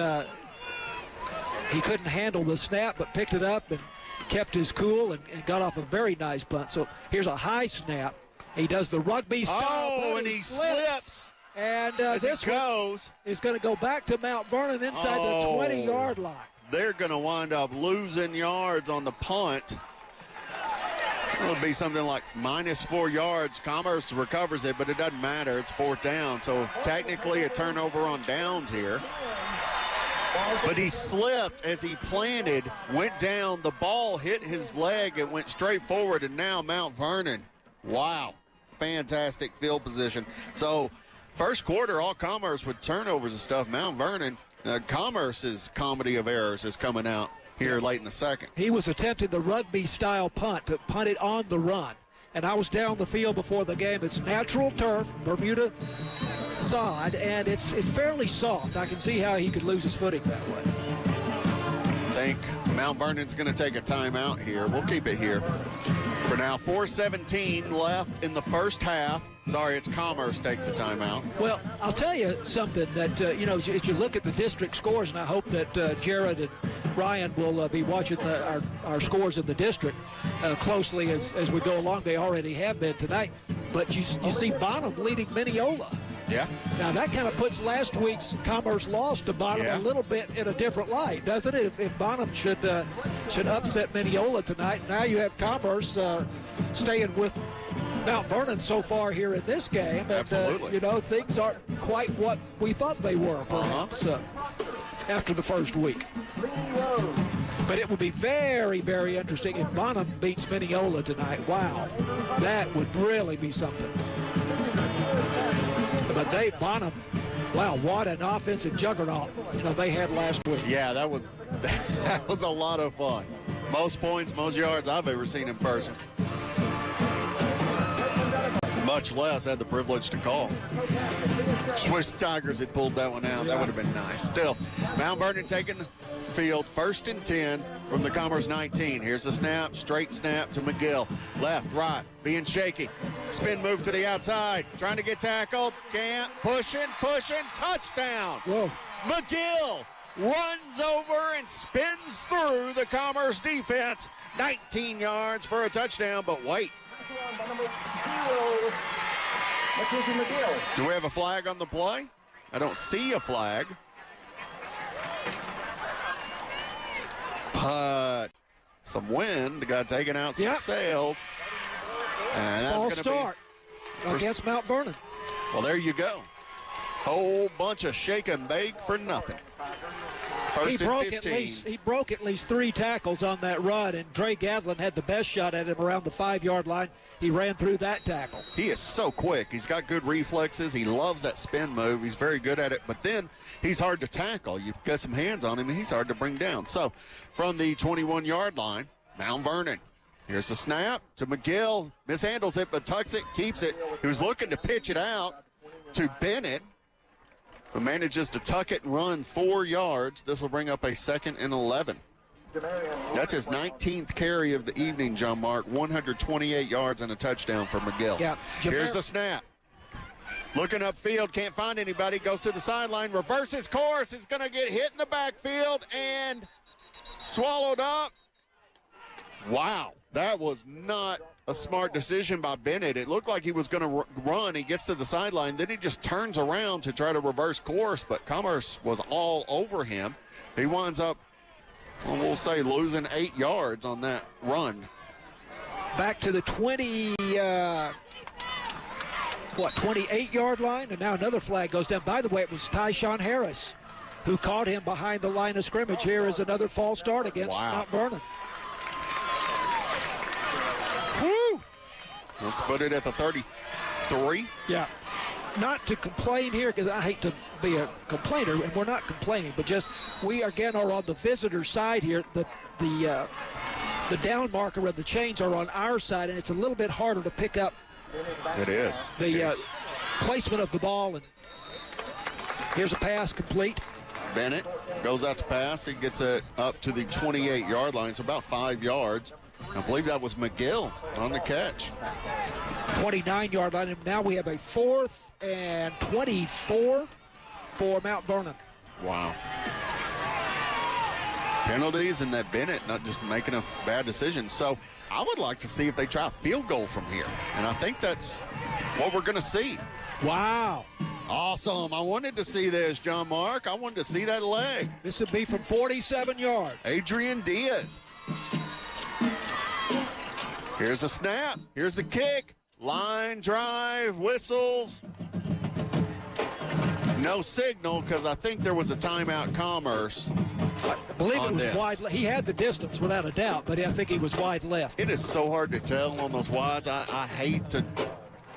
he couldn't handle the snap but picked it up and kept his cool and got off a very nice punt. So here's a high snap. He does the rugby style. Oh, and he slips. And as this goes. is going to go back to Mount Vernon inside the 20-yard line. they're going to wind up losing yards on the punt. It'll be something like -4 yards. Commerce recovers it, but it doesn't matter. It's 4th down. So technically a turnover on downs here. But he slipped as he planted, went down. The ball hit his leg and went straight forward, and now Mount Vernon. Wow. Fantastic field position. So first quarter, all Commerce with turnovers and stuff. Mount Vernon, Commerce's comedy of errors is coming out here late in the second. He was attempting the rugby-style punt, to punt it on the run. And I was down the field before the game. It's natural turf, Bermuda sod, and it's fairly soft. I can see how he could lose his footing that way. I think Mount Vernon's going to take a timeout here. We'll keep it here for now. 4:17 left in the first half. Sorry, it's Commerce takes a timeout. Well, I'll tell you something that, as you look at the district scores, and I hope that Jared and Ryan will be watching our scores in the district closely as we go along. They already have been tonight. But you see Bonham leading Mineola. Yeah. Now, that kind of puts last week's Commerce loss to Bonham a little bit in a different light, doesn't it? If Bonham should upset Mineola tonight, now you have Commerce staying with Mount Vernon so far here in this game. And, absolutely. Things aren't quite what we thought they were, perhaps, after the first week. But it would be very, very interesting if Bonham beats Mineola tonight. Wow, that would really be something. But Bonham, wow, what an offensive juggernaut they had last week. Yeah, that was a lot of fun. Most points, most yards I've ever seen in person. Much less had the privilege to call. Just wish the Tigers had pulled that one out. That would have been nice. Still, Mount Vernon taking the field, 1st and 10 from the Commerce 19. Here's the snap, straight snap to McGill. Left, right, being shaky. Spin move to the outside, trying to get tackled. Can't, pushing, touchdown. Whoa. McGill runs over and spins through the Commerce defense. 19 yards for a touchdown, but wait. Do we have a flag on the play? I don't see a flag. But some wind got taken out some sails. And that's False start against Mount Vernon. Well, there you go. Whole bunch of shake and bake for nothing. First and 15. He broke at least 3 tackles on that run, and Dre Gadlin had the best shot at him around the 5-yard line. He ran through that tackle. He is so quick. He's got good reflexes. He loves that spin move. He's very good at it, but then he's hard to tackle. You get some hands on him, and he's hard to bring down. So from the 21-yard line, Mount Vernon. Here's the snap to McGill. Mishandles it, but tucks it, keeps it. He was looking to pitch it out to Bennett, but manages to tuck it and run 4 yards. This will bring up a 2nd and 11. That's his 19th carry of the evening, John Mark. 128 yards and a touchdown for McGill. Yeah, here's the snap. Looking upfield, can't find anybody. Goes to the sideline, reverses course. Is going to get hit in the backfield and swallowed up. Wow, that was not a smart decision by Bennett. It looked like he was going to run. He gets to the sideline. Then he just turns around to try to reverse course, but Commerce was all over him. He winds up, well, we'll say, losing 8 yards on that run. Back to the 28-yard line, and now another flag goes down. By the way, it was Tyshawn Harris who caught him behind the line of scrimmage. Here is another false start against Mount Vernon. Woo! Let's put it at the 33. Yeah. Not to complain here, because I hate to be a complainer, and we're not complaining, but just we again are on the visitor side here. The down marker and the chains are on our side, and it's a little bit harder to pick up. It is. The placement of the ball, and here's a pass complete. Bennett goes out to pass. He gets it up to the 28-yard line. It's about 5 yards. I believe that was McGill on the catch. 29-yard line, and now we have a 4th and 24 for Mount Vernon. Wow. Penalties, and that Bennett not just making a bad decision. So I would like to see if they try a field goal from here, and I think that's what we're going to see. Wow. Awesome. I wanted to see this, John Mark. I wanted to see that leg. This would be from 47 yards. Adrian Diaz. Here's a snap. Here's the kick. Line drive, whistles. No signal because I think there was a timeout Commerce. I believe it was wide. He had the distance without a doubt, but I think he was wide left. It is so hard to tell on those wides. I hate to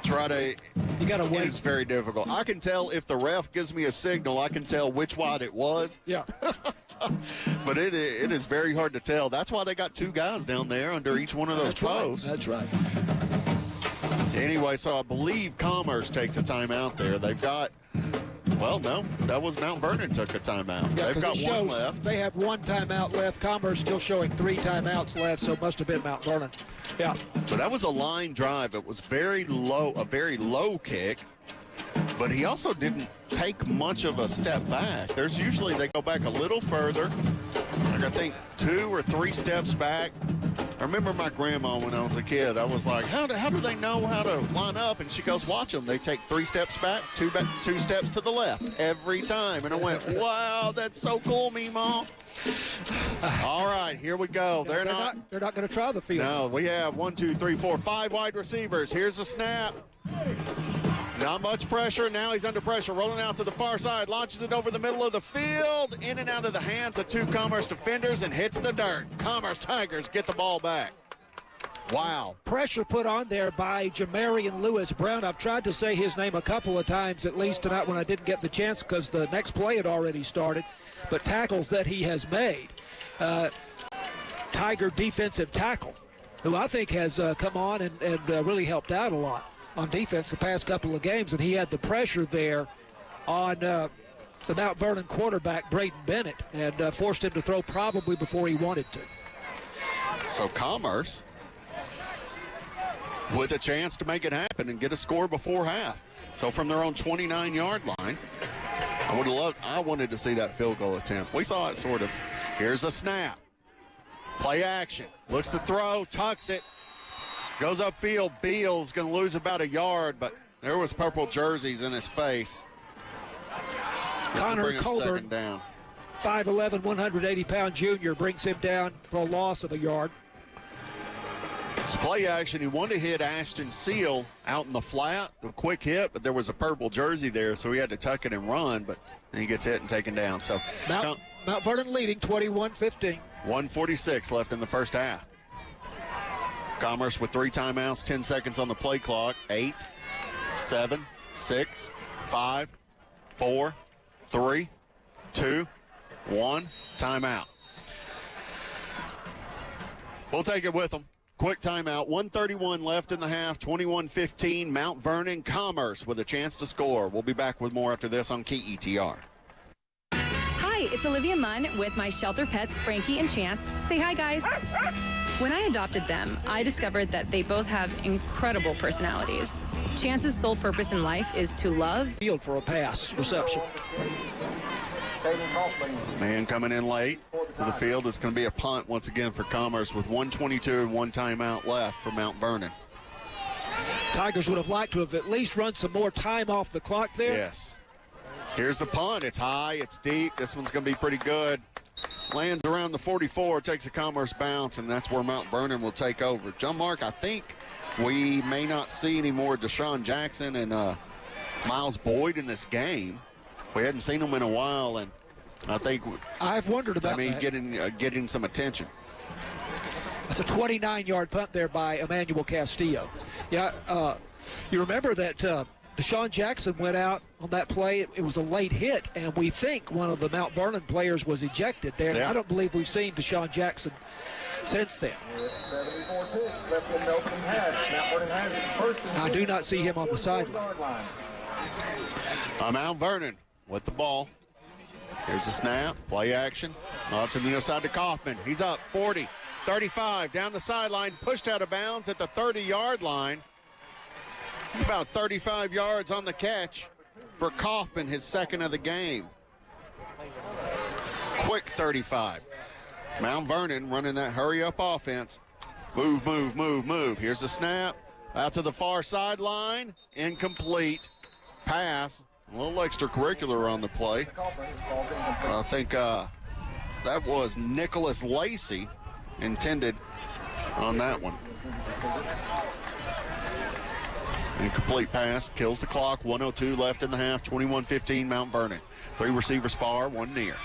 try to. You got to wait. It is very difficult. I can tell if the ref gives me a signal, I can tell which wide it was. Yeah. But it is very hard to tell. That's why they got two guys down there under each one of those posts. That's right. Anyway, so I believe Commerce takes a timeout there. They've got. Well, no, that was Mount Vernon took a timeout. Yeah, they've got one left. They have one timeout left. Commerce still showing 3 timeouts left, so it must have been Mount Vernon. Yeah. But that was a line drive. It was very low, a very low kick. But he also didn't take much of a step back. There's usually they go back a little further. Like I think 2 or 3 steps back. I remember my grandma when I was a kid. I was like, how do they know how to line up? And she goes, watch them. They take 3 steps back, 2 steps to the left every time. And I went, wow, that's so cool, Meemaw. All right, here we go. They're not going to try the field. No, we have 1, 2, 3, 4, 5 wide receivers. Here's the snap. Not much pressure. Now he's under pressure. Rolling out to the far side. Launches it over the middle of the field. In and out of the hands of 2 Commerce defenders and hits the dirt. Commerce Tigers get the ball back. Wow. Pressure put on there by Jamarian Lewis Brown. I've tried to say his name a couple of times, at least tonight when I didn't get the chance because the next play had already started. But tackles that he has made. Tiger defensive tackle, who I think has come on and really helped out a lot on defense the past couple of games, and he had the pressure there on the Mount Vernon quarterback, Braden Bennett, and forced him to throw probably before he wanted to. So Commerce with a chance to make it happen and get a score before half. So from their own 29-yard line, I wanted to see that field goal attempt. We saw it sort of. Here's a snap. Play action. Looks to throw, tucks it. Goes upfield. Beal's going to lose about a yard, but there was purple jerseys in his face. Connor Colburn, 5'11", 180-pound junior, brings him down for a loss of a yard. It's play action. He wanted to hit Ashton Seal out in the flat, a quick hit, but there was a purple jersey there, so he had to tuck it and run, but then he gets hit and taken down. So Mount Vernon leading 21-15. 1:46 left in the first half. Commerce with 3 timeouts, 10 seconds on the play clock. 8, 7, 6, 5, 4, 3, 2, 1. Timeout. We'll take it with them. Quick timeout. 1:31 left in the half. 21-15. Mount Vernon Commerce with a chance to score. We'll be back with more after this on KETR. Hi, it's Olivia Munn with my shelter pets, Frankie and Chance. Say hi, guys. When I adopted them, I discovered that they both have incredible personalities. Chance's sole purpose in life is to love. Field for a pass reception. Man coming in late to the field. It's going to be a punt once again for Commerce with 1:22 and 1 timeout left for Mount Vernon. Tigers would have liked to have at least run some more time off the clock there. Yes. Here's the punt. It's high. It's deep. This one's going to be pretty good. Lands around the 44, takes a Commerce bounce, and that's where Mount Vernon will take over. John Mark, I think we may not see any more Deshaun Jackson and Miles Boyd in this game. We hadn't seen them in a while, and I think I've wondered about that. Getting some attention. It's a 29-yard punt there by Emmanuel Castillo. Yeah, you remember that Deshaun Jackson went out on that play. It was a late hit, and we think one of the Mount Vernon players was ejected there. Yeah. I don't believe we've seen Deshaun Jackson since then. I do not see him on the sideline. Mount Vernon with the ball. Here's the snap, play action. Off to the near side to Kaufman. He's up 40, 35, down the sideline, pushed out of bounds at the 30-yard line. He's about 35 yards on the catch for Kaufman, his second of the game. Quick 35. Mount Vernon running that hurry-up offense. Move, move, move, move. Here's the snap. Out to the far sideline. Incomplete pass. A little extracurricular on the play. I think that was Nicholas Lacey intended on that one. Incomplete pass, kills the clock, 1:02 left in the half, 21-15 Mount Vernon. 3 receivers far, 1 near.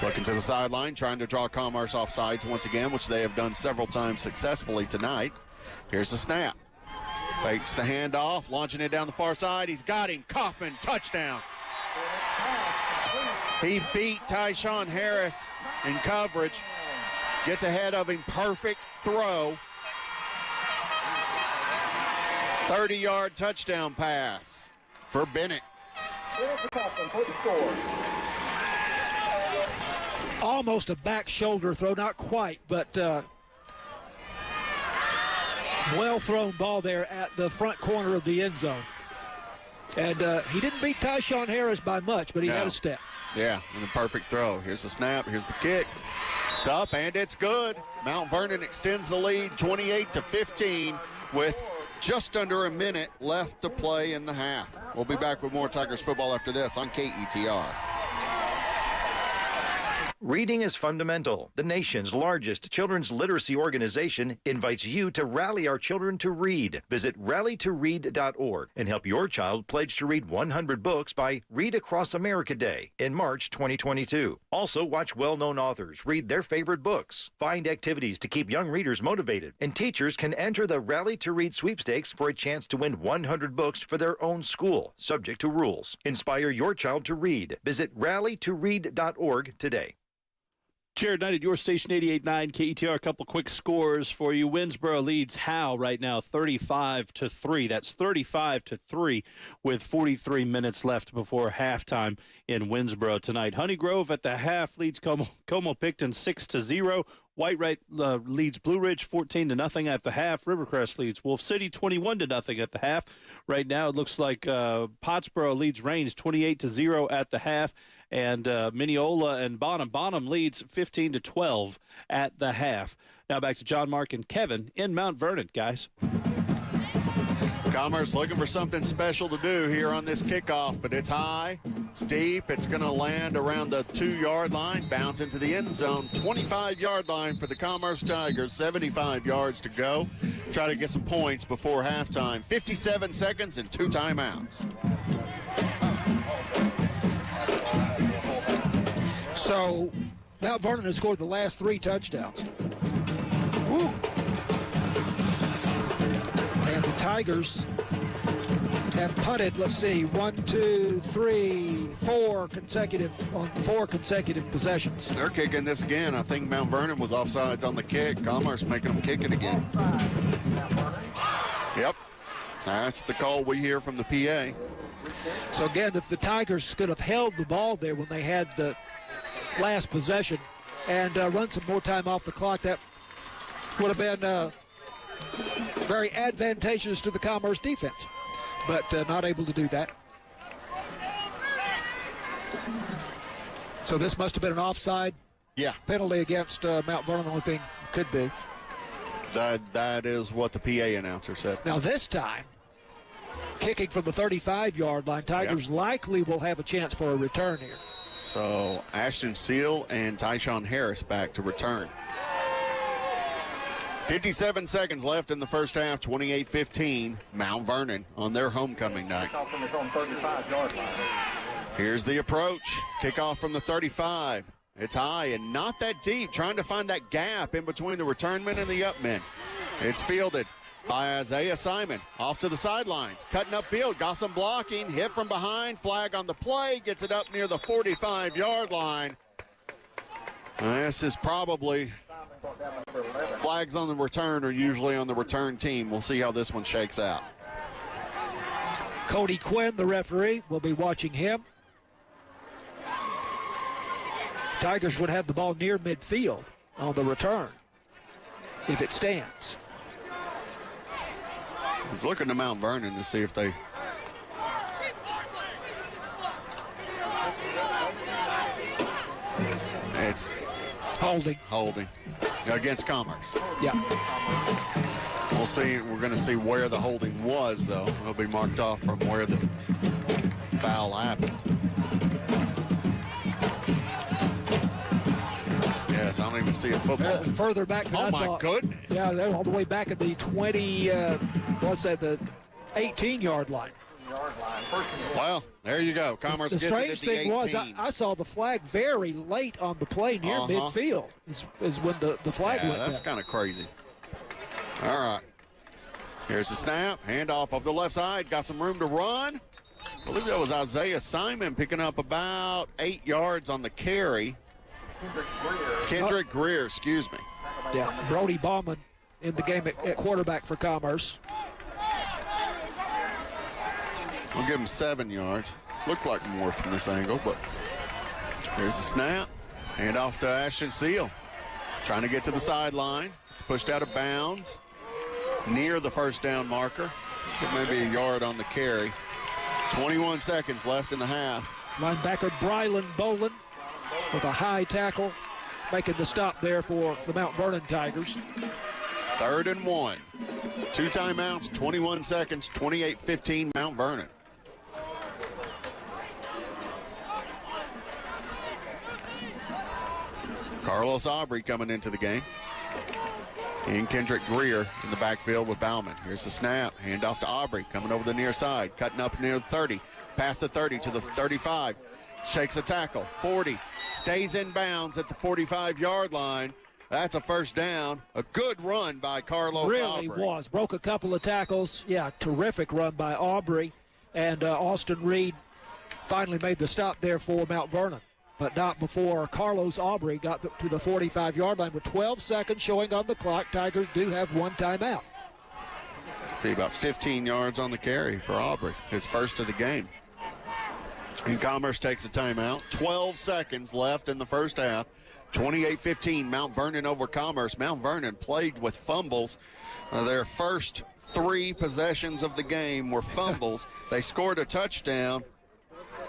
Looking to the sideline, trying to draw Commerce off sides once again, which they have done several times successfully tonight. Here's the snap. Fakes the handoff, launching it down the far side. He's got him. Kaufman, touchdown. He beat Tyshawn Harris in coverage. Gets ahead of him. Perfect throw. 30-yard touchdown pass for Bennett. Almost a back shoulder throw, not quite, but well thrown ball there at the front corner of the end zone. And he didn't beat Tyshawn Harris by much, but he had a step. Yeah, and a perfect throw. Here's the snap, here's the kick. It's up and it's good. Mount Vernon extends the lead 28-15 with just under a minute left to play in the half. We'll be back with more Tigers football after this on KETR. Reading is fundamental. The nation's largest children's literacy organization invites you to rally our children to read. Visit rallytoread.org and help your child pledge to read 100 books by Read Across America Day in March 2022. Also, watch well-known authors read their favorite books. Find activities to keep young readers motivated, and teachers can enter the Rally to Read sweepstakes for a chance to win 100 books for their own school, subject to rules. Inspire your child to read. Visit rallytoread.org today. Jared Knight at your station, 88.9 KETR. A couple quick scores for you. Winnsboro leads Howe right now 35-3. That's 35-3 with 43 minutes left before halftime in Winnsboro tonight. Honeygrove at the half leads Como-Picton 6-0. White leads Blue Ridge 14-0 at the half. Rivercrest leads Wolf City 21-0 at the half. Right now it looks like Pottsboro leads Rains 28-0 at the half. And Mineola and Bonham leads 15-12 at the half. Now back to John, Mark, and Kevin in Mount Vernon, guys. Commerce looking for something special to do here on this kickoff, but it's high, steep. It's going to land around the 2-yard line, bounce into the end zone. 25-yard line for the Commerce Tigers, 75 yards to go. Try to get some points before halftime. 57 seconds and 2 timeouts. So Mount Vernon has scored the last 3 touchdowns. Woo. And the Tigers have punted, let's see, 4 consecutive possessions. They're kicking this again. I think Mount Vernon was offsides on the kick. Commerce making them kick it again. Yep. That's the call we hear from the PA. So again, if the Tigers could have held the ball there when they had the last possession and run some more time off the clock, that would have been very advantageous to the Commerce defense, but not able to do that. So this must have been an offside penalty against Mount Vernon. The only thing could be. That is what the PA announcer said. Now this time, kicking from the 35-yard line, Tigers likely will have a chance for a return here. So Ashton Seal and Tyshawn Harris back to return. 57 seconds left in the first half, 28-15, Mount Vernon on their homecoming night. Here's the approach. Kickoff from the 35. It's high and not that deep, trying to find that gap in between the return men and the up men. It's fielded by Isaiah Simon. Off to the sidelines, cutting upfield, got some blocking, hit from behind, flag on the play, gets it up near the 45-yard line. This is probably, flags on the return are usually on the return team. We'll see how this one shakes out. Cody Quinn, the referee, will be watching him. Tigers would have the ball near midfield on the return if it stands. He's looking to Mount Vernon to see if they... It's holding against Commerce. Yeah. We'll see. We're going to see where the holding was, though. It'll be marked off from where the foul happened. Yes, I don't even see a football. Further back than I thought. Oh, my goodness. Yeah, they're all the way back at the 20, the 18-yard line. Well, there you go. Commerce The gets it at strange the thing 18. was I saw the flag very late on the play near midfield is when the flag went that's down. kind of crazy. All right. Here's the snap. Handoff of the left side. Got some room to run. I believe that was Isaiah Simon picking up about 8 yards on the carry. Kendrick Greer, excuse me. Yeah, Brody Bauman in the game at quarterback for Commerce. We'll give him 7 yards. Looked like more from this angle, but here's the snap. Hand off to Ashton Seal. Trying to get to the sideline. It's pushed out of bounds. Near the first down marker. Maybe a yard on the carry. 21 seconds left in the half. Linebacker Brylan Bolin with a high tackle, making the stop there for the Mount Vernon Tigers. 3rd and 1. 2 timeouts, 21 seconds, 28-15 Mount Vernon. Carlos Aubrey coming into the game. And Kendrick Greer in the backfield with Bauman. Here's the snap. Hand off to Aubrey. Coming over the near side. Cutting up near the 30. Past the 30 to the 35. Shakes a tackle. 40. Stays in bounds at the 45-yard line. That's a first down. A good run by Carlos Really Aubrey. was. Broke a couple of tackles. Yeah, terrific run by Aubrey. And Austin Reed finally made the stop there for Mount Vernon. But not before Carlos Aubrey got to the 45-yard line with 12 seconds showing on the clock. Tigers do have 1 timeout. Be about 15 yards on the carry for Aubrey, his first of the game. And Commerce takes a timeout. 12 seconds left in the first half. 28-15, Mount Vernon over Commerce. Mount Vernon played with fumbles. Their first 3 possessions of the game were fumbles. They scored a touchdown,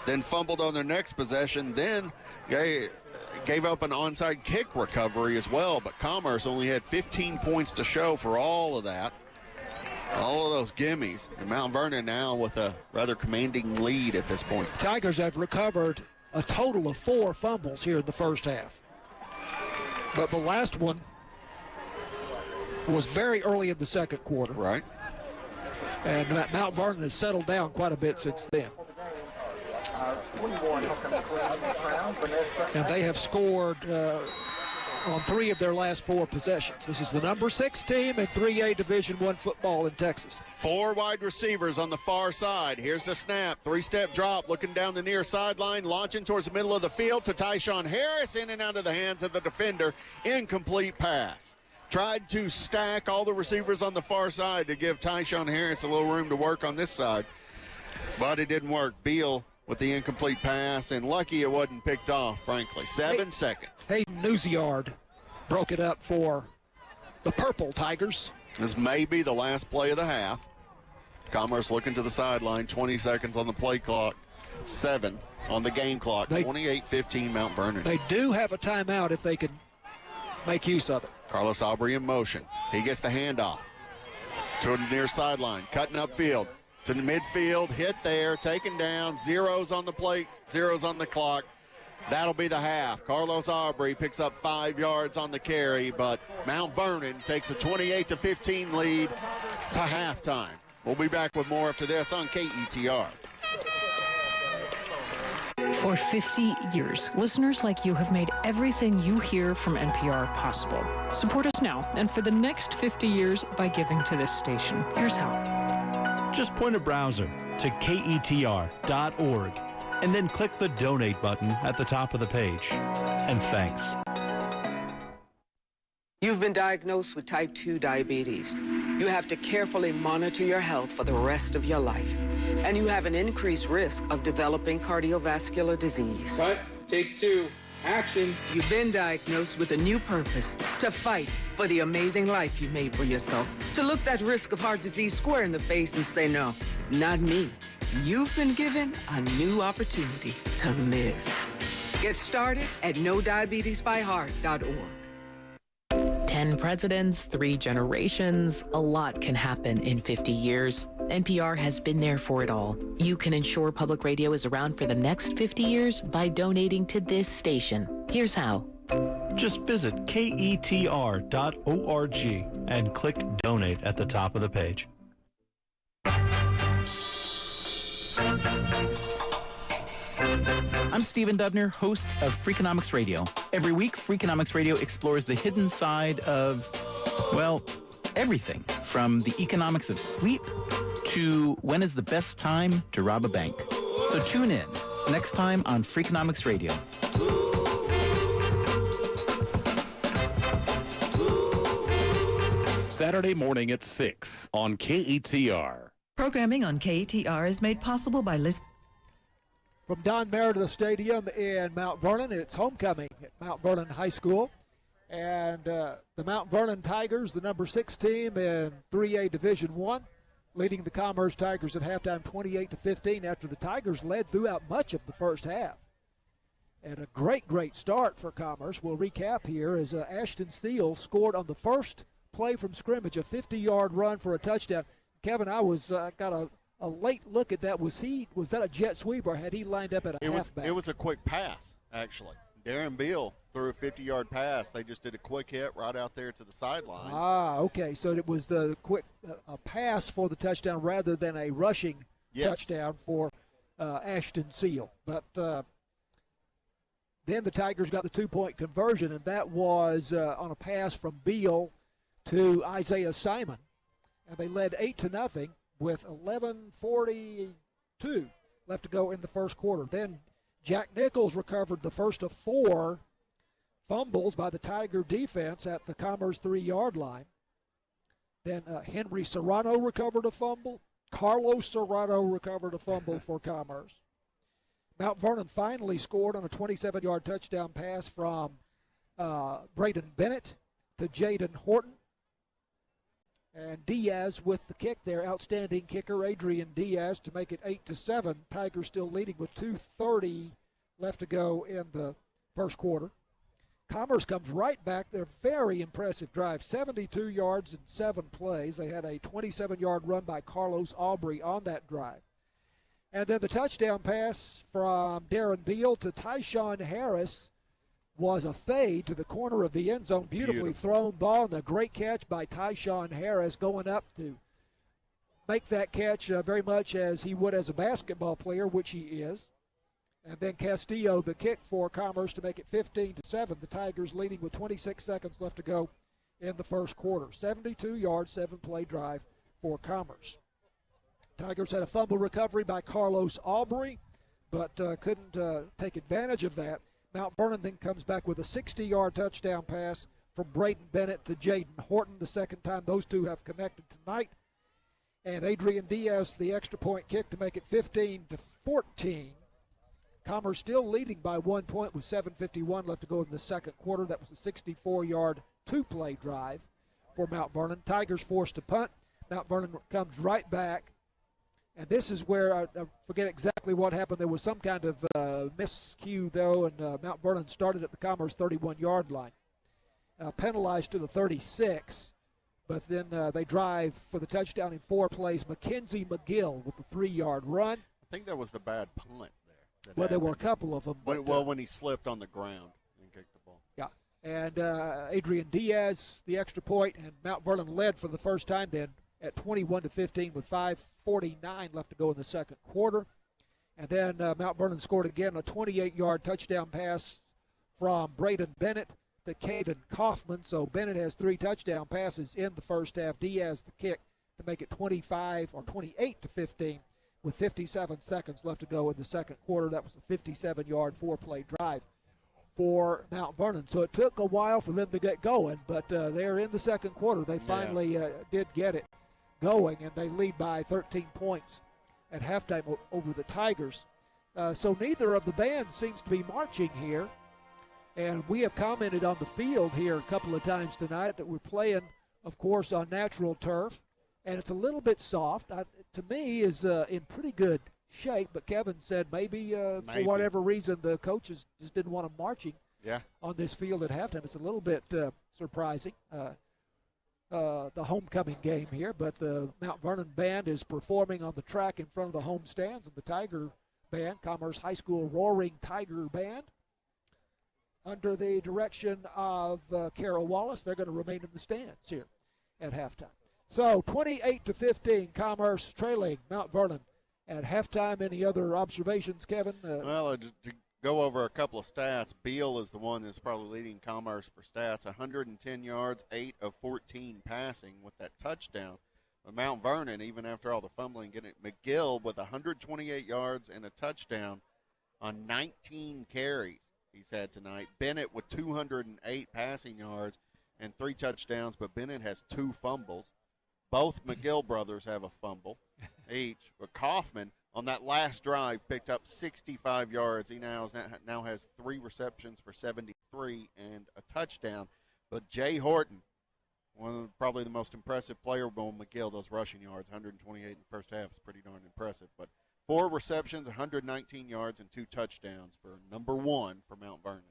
then fumbled on their next possession, then gave up an onside kick recovery as well. But Commerce only had 15 points to show for all of that. All of those gimmies. And Mount Vernon now with a rather commanding lead at this point. Tigers have recovered a total of 4 fumbles here in the first half. But the last one was very early in the second quarter. Right. And Mount Vernon has settled down quite a bit since then. And they have scored on 3 of their last 4 possessions. This is the number 6 team in 3A Division I football in Texas. 4 wide receivers on the far side. Here's the snap. 3-step drop, looking down the near sideline, launching towards the middle of the field to Tyshawn Harris, in and out of the hands of the defender. Incomplete pass. Tried to stack all the receivers on the far side to give Tyshawn Harris a little room to work on this side. But it didn't work. Beal with the incomplete pass, and lucky it wasn't picked off, frankly. 7 seconds. Hayden Newsiard broke it up for the Purple Tigers. This may be the last play of the half. Commerce looking to the sideline, 20 seconds on the play clock, 7 on the game clock, 28-15 Mount Vernon. They do have a timeout if they can make use of it. Carlos Aubrey in motion. He gets the handoff to the near sideline, cutting upfield. To the midfield, hit there, taken down, zeros on the plate, zeros on the clock. That'll be the half. Carlos Aubrey picks up 5 yards on the carry, but Mount Vernon takes a 28-15 lead to halftime. We'll be back with more after this on KETR. For 50 years, listeners like you have made everything you hear from NPR possible. Support us now and for the next 50 years by giving to this station. Here's how. Just point a browser to ketr.org and then click the donate button at the top of the page. And thanks. You've been diagnosed with type 2 diabetes. You have to carefully monitor your health for the rest of your life. And you have an increased risk of developing cardiovascular disease. Cut, take 2, action. You've been diagnosed with a new purpose, to fight for the amazing life you made for yourself. To look that risk of heart disease square in the face and say, no, not me. You've been given a new opportunity to live. Get started at NoDiabetesByHeart.org. 10 presidents, 3 generations. A lot can happen in 50 years. NPR has been there for it all. You can ensure public radio is around for the next 50 years by donating to this station. Here's how. Just visit ketr.org and click Donate at the top of the page. I'm Stephen Dubner, host of Freakonomics Radio. Every week, Freakonomics Radio explores the hidden side of, well, everything from the economics of sleep to when is the best time to rob a bank. So tune in next time on Freakonomics Radio. Saturday morning at 6 on KETR. Programming on KETR is made possible by From Don Meredith Stadium in Mount Vernon, it's homecoming at Mount Vernon High School. And the Mount Vernon Tigers, the number 6 team in 3A Division I, leading the Commerce Tigers at halftime 28-15 after the Tigers led throughout much of the first half. And a great start for Commerce. We'll recap here as Ashton Steele scored on the first play from scrimmage, a 50-yard run for a touchdown. Kevin, I was got a late look at that. Was that a jet sweep, or had he lined up at a halfback? It was a quick pass, actually. Darren Beal threw a 50-yard pass. They just did a quick hit right out there to the sidelines. Okay. So it was the quick a pass for the touchdown rather than a rushing touchdown for Ashton Steele. But then the Tigers got the 2-point conversion, and that was on a pass from Beal to Isaiah Simon. And they led 8-0 with 11:42 left to go in the first quarter. Then Jack Nichols recovered the first of 4 fumbles by the Tiger defense at the Commerce 3-yard line. Then Henry Serrano recovered a fumble. Carlos Serrano recovered a fumble for Commerce. Mount Vernon finally scored on a 27-yard touchdown pass from Braden Bennett to Jaden Horton. And Diaz with the kick there, outstanding kicker Adrian Diaz to make it 8-7. Tigers still leading with 2:30 left to go in the first quarter. Commerce comes right back. They're very impressive drive, 72 yards in 7 plays. They had a 27-yard run by Carlos Aubrey on that drive. And then the touchdown pass from Darren Beal to Tyshawn Harris was a fade to the corner of the end zone. Beautifully thrown ball, and a great catch by Tyshawn Harris going up to make that catch very much as he would as a basketball player, which he is. And then Castillo, the kick for Commerce to make it 15-7. The Tigers leading with 26 seconds left to go in the first quarter. 72-yard, 7-play drive for Commerce. Tigers had a fumble recovery by Carlos Aubrey, but couldn't take advantage of that. Mount Vernon then comes back with a 60-yard touchdown pass from Braden Bennett to Jaden Horton, the second time those two have connected tonight. And Adrian Diaz, the extra point kick to make it 15-14. Commerce still leading by 1 point with 7:51 left to go in the second quarter. That was a 64-yard, 2-play drive for Mount Vernon. Tigers forced to punt. Mount Vernon comes right back. And this is where I forget exactly what happened. There was some kind of miscue, though, and Mount Vernon started at the Commerce 31-yard line. Penalized to the 36, but then they drive for the touchdown in 4 plays. Mackenzie McGill with the 3-yard run. I think that was the bad punt there. Well, there were a couple of them. When he slipped on the ground and kicked the ball. Yeah. And Adrian Diaz, the extra point, and Mount Vernon led for the first time then at 21-15 with 5:49 left to go in the second quarter. And then Mount Vernon scored again a 28-yard touchdown pass from Braden Bennett to Caden Kaufman. So Bennett has 3 touchdown passes in the first half. Diaz the kick to make it 28-15 with 57 seconds left to go in the second quarter. That was a 57-yard, 4-play drive for Mount Vernon. So it took a while for them to get going, but they're in the second quarter. They finally did get it going, and they lead by 13 points at halftime over the Tigers. So neither of the bands seems to be marching here, and we have commented on the field here a couple of times tonight that we're playing, of course, on natural turf, and it's a little bit soft. To me, is in pretty good shape, but Kevin said maybe for whatever reason the coaches just didn't want them marching on this field at halftime. It's a little bit surprising. the homecoming game here, but the Mount Vernon band is performing on the track in front of the home stands, and the Tiger band, Commerce High School Roaring Tiger Band, under the direction of Carol Wallace, they're going to remain in the stands here at halftime. So 28-15, Commerce trailing Mount Vernon at halftime. Any other observations, Kevin? Well, to go over a couple of stats, Beal is the one that's probably leading Commerce for stats, 110 yards, 8 of 14 passing with that touchdown. But Mount Vernon, even after all the fumbling, getting it. McGill with 128 yards and a touchdown on 19 carries he's had tonight. Bennett with 208 passing yards and 3 touchdowns, but Bennett has 2 fumbles. Both McGill brothers have a fumble each. But Kaufman, on that last drive, picked up 65 yards. He now has 3 receptions for 73 and a touchdown. But Jay Horton, probably the most impressive player on McGill, those rushing yards, 128 in the first half is pretty darn impressive. But 4 receptions, 119 yards, and 2 touchdowns for number 1 for Mount Vernon.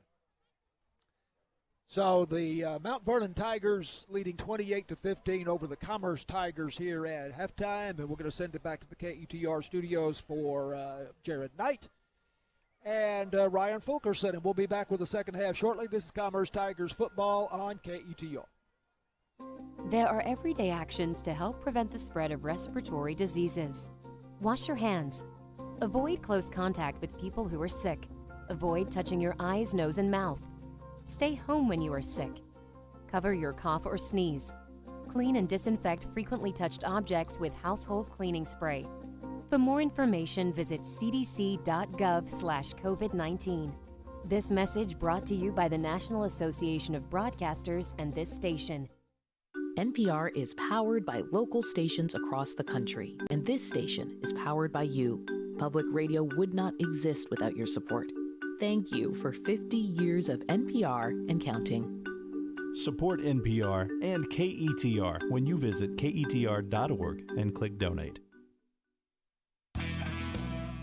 So the Mount Vernon Tigers leading 28-15 over the Commerce Tigers here at halftime, and we're going to send it back to the KETR studios for Jared Knight and Ryan Fulkerson, and we'll be back with the second half shortly. This is Commerce Tigers football on KETR. There are everyday actions to help prevent the spread of respiratory diseases. Wash your hands. Avoid close contact with people who are sick. Avoid touching your eyes, nose, and mouth. Stay home when you are sick. Cover your cough or sneeze. Clean and disinfect frequently touched objects with household cleaning spray. For more information, visit cdc.gov/COVID-19. This message brought to you by the National Association of Broadcasters and this station. NPR is powered by local stations across the country, and this station is powered by you. Public radio would not exist without your support. Thank you for 50 years of NPR and counting. Support NPR and KETR when you visit KETR.org and click Donate.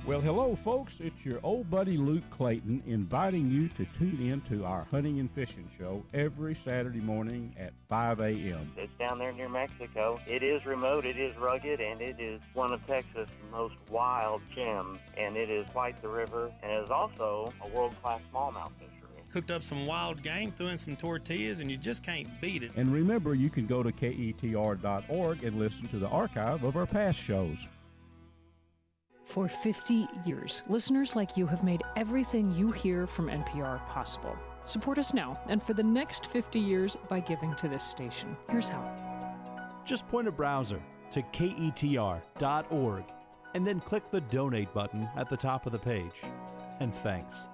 Well, hello, folks. It's your old buddy Luke Clayton inviting you to tune in to our hunting and fishing show every Saturday morning at 5 a.m. It's down there near Mexico. It is remote, it is rugged, and it is one of Texas' most wild gems. And it is quite the river, and it is also a world-class smallmouth fishery. Cooked up some wild game, threw in some tortillas, and you just can't beat it. And remember, you can go to KETR.org and listen to the archive of our past shows. For 50 years, listeners like you have made everything you hear from NPR possible. Support us now and for the next 50 years by giving to this station. Here's how. Just point a browser to KETR.org and then click the Donate button at the top of the page. And thanks.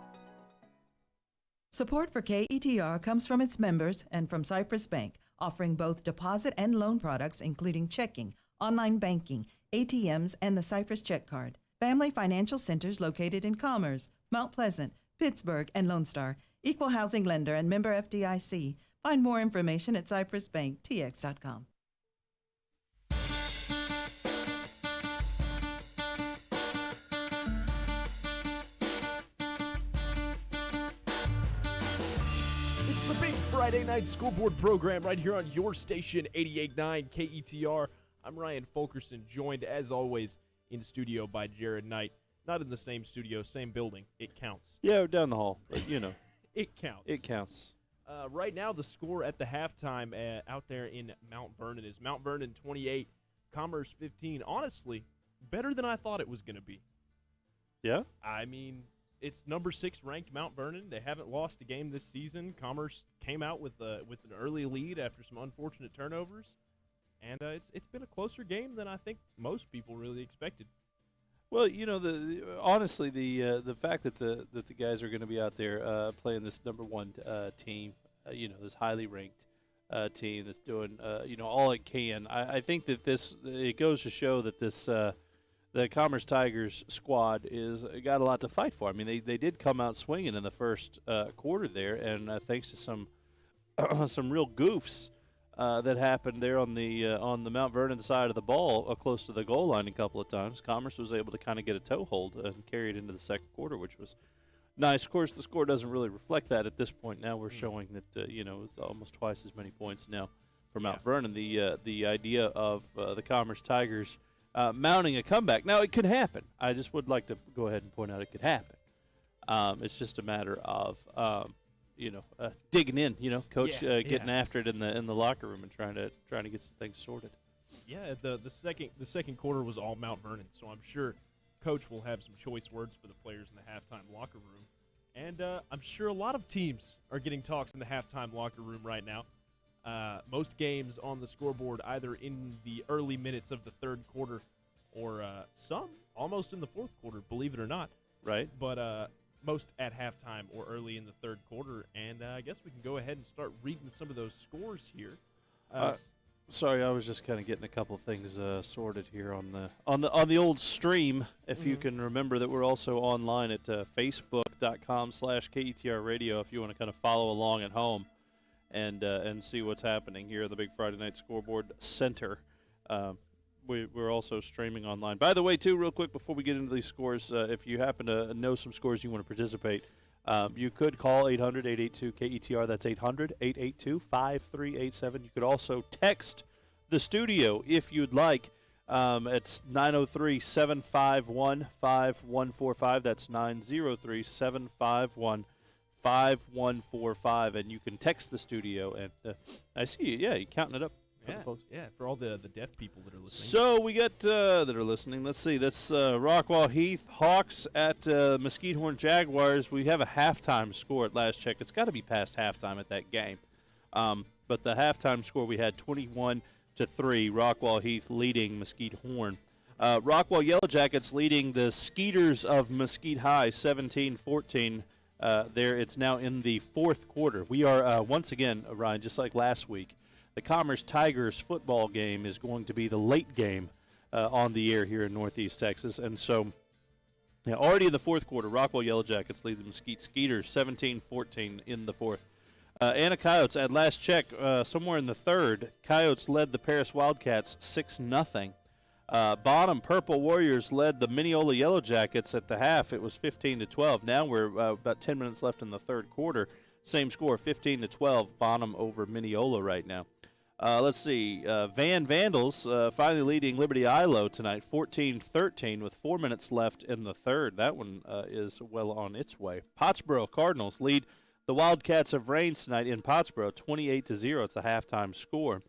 Support for KETR comes from its members and from Cypress Bank, offering both deposit and loan products including checking, online banking, ATMs, and the Cypress Check Card. Family financial centers located in Commerce, Mount Pleasant, Pittsburgh, and Lone Star. Equal housing lender and member FDIC. Find more information at cypressbanktx.com. It's the big Friday night school board program right here on your station, 88.9 KETR. I'm Ryan Fulkerson, joined as always in studio by Jared Knight. Not in the same studio, same building. It counts. Yeah, down the hall, but you know. It counts. It counts. Right now, the score at the halftime out there in Mount Vernon is Mount Vernon 28, Commerce 15. Honestly, better than I thought it was going to be. Yeah? I mean, it's number 6 ranked Mount Vernon. They haven't lost a game this season. Commerce came out with an early lead after some unfortunate turnovers. And it's been a closer game than I think most people really expected. Well, you know, honestly, the fact that the guys are going to be out there playing this number 1 team, this highly ranked team that's doing all it can. I think that it goes to show that the Commerce Tigers squad got a lot to fight for. I mean, they did come out swinging in the first quarter there, and thanks to some real goofs. That happened there on the Mount Vernon side of the ball, close to the goal line a couple of times. Commerce was able to kind of get a toehold and carry it into the second quarter, which was nice. Of course, the score doesn't really reflect that at this point. Now we're showing that almost twice as many points now for Mount Vernon. The idea of the Commerce Tigers mounting a comeback. Now, it could happen. I just would like to go ahead and point out it could happen. It's just a matter of digging in. Coach getting after it in the locker room and trying to get some things sorted. Yeah, the second quarter was all Mount Vernon, so I'm sure Coach will have some choice words for the players in the halftime locker room. And I'm sure a lot of teams are getting talks in the halftime locker room right now. Most games on the scoreboard either in the early minutes of the third quarter or some almost in the fourth quarter, believe it or not. Right. But most at halftime or early in the third quarter. And I guess we can go ahead and start reading some of those scores here. Sorry, I was just kind of getting a couple of things sorted here on the old stream. If you can remember that we're also online at facebook.com/KETR Radio if you want to kind of follow along at home and see what's happening here at the Big Friday Night Scoreboard Center. We're also streaming online. By the way, too, real quick before we get into these scores, if you happen to know some scores you want to participate, you could call 800-882-KETR. That's 800-882-5387. You could also text the studio if you'd like. It's 903-751-5145. That's 903-751-5145. And you can text the studio. And I see you. Yeah, you're counting it up. Folks. Yeah, for all the deaf people that are listening. So we got that are listening. Let's see. That's Rockwall Heath Hawks at Mesquite Horn Jaguars. We have a halftime score at last check. It's got to be past halftime at that game. But the halftime score we had 21-3. Rockwall Heath leading Mesquite Horn. Rockwall Yellow Jackets leading the Skeeters of Mesquite High 17-14. There, it's now in the fourth quarter. We are once again, Ryan, just like last week. The Commerce Tigers football game is going to be the late game on the air here in Northeast Texas. And so already in the fourth quarter, Rockwall Yellow Jackets lead the Mesquite Skeeters 17-14 in the fourth. Anna Coyotes, at last check, somewhere in the third, Coyotes led the Paris Wildcats 6-0. Bonham Purple Warriors led the Mineola Yellow Jackets at the half. It was 15-12. Now we're about 10 minutes left in the third quarter. Same score, 15-12, Bonham over Mineola right now. Let's see. Vandals finally leading Liberty Ilo tonight, 14-13 with 4 minutes left in the third. That one is well on its way. Pottsboro Cardinals lead the Wildcats of Rains tonight in Pottsboro, 28-0. It's a halftime score.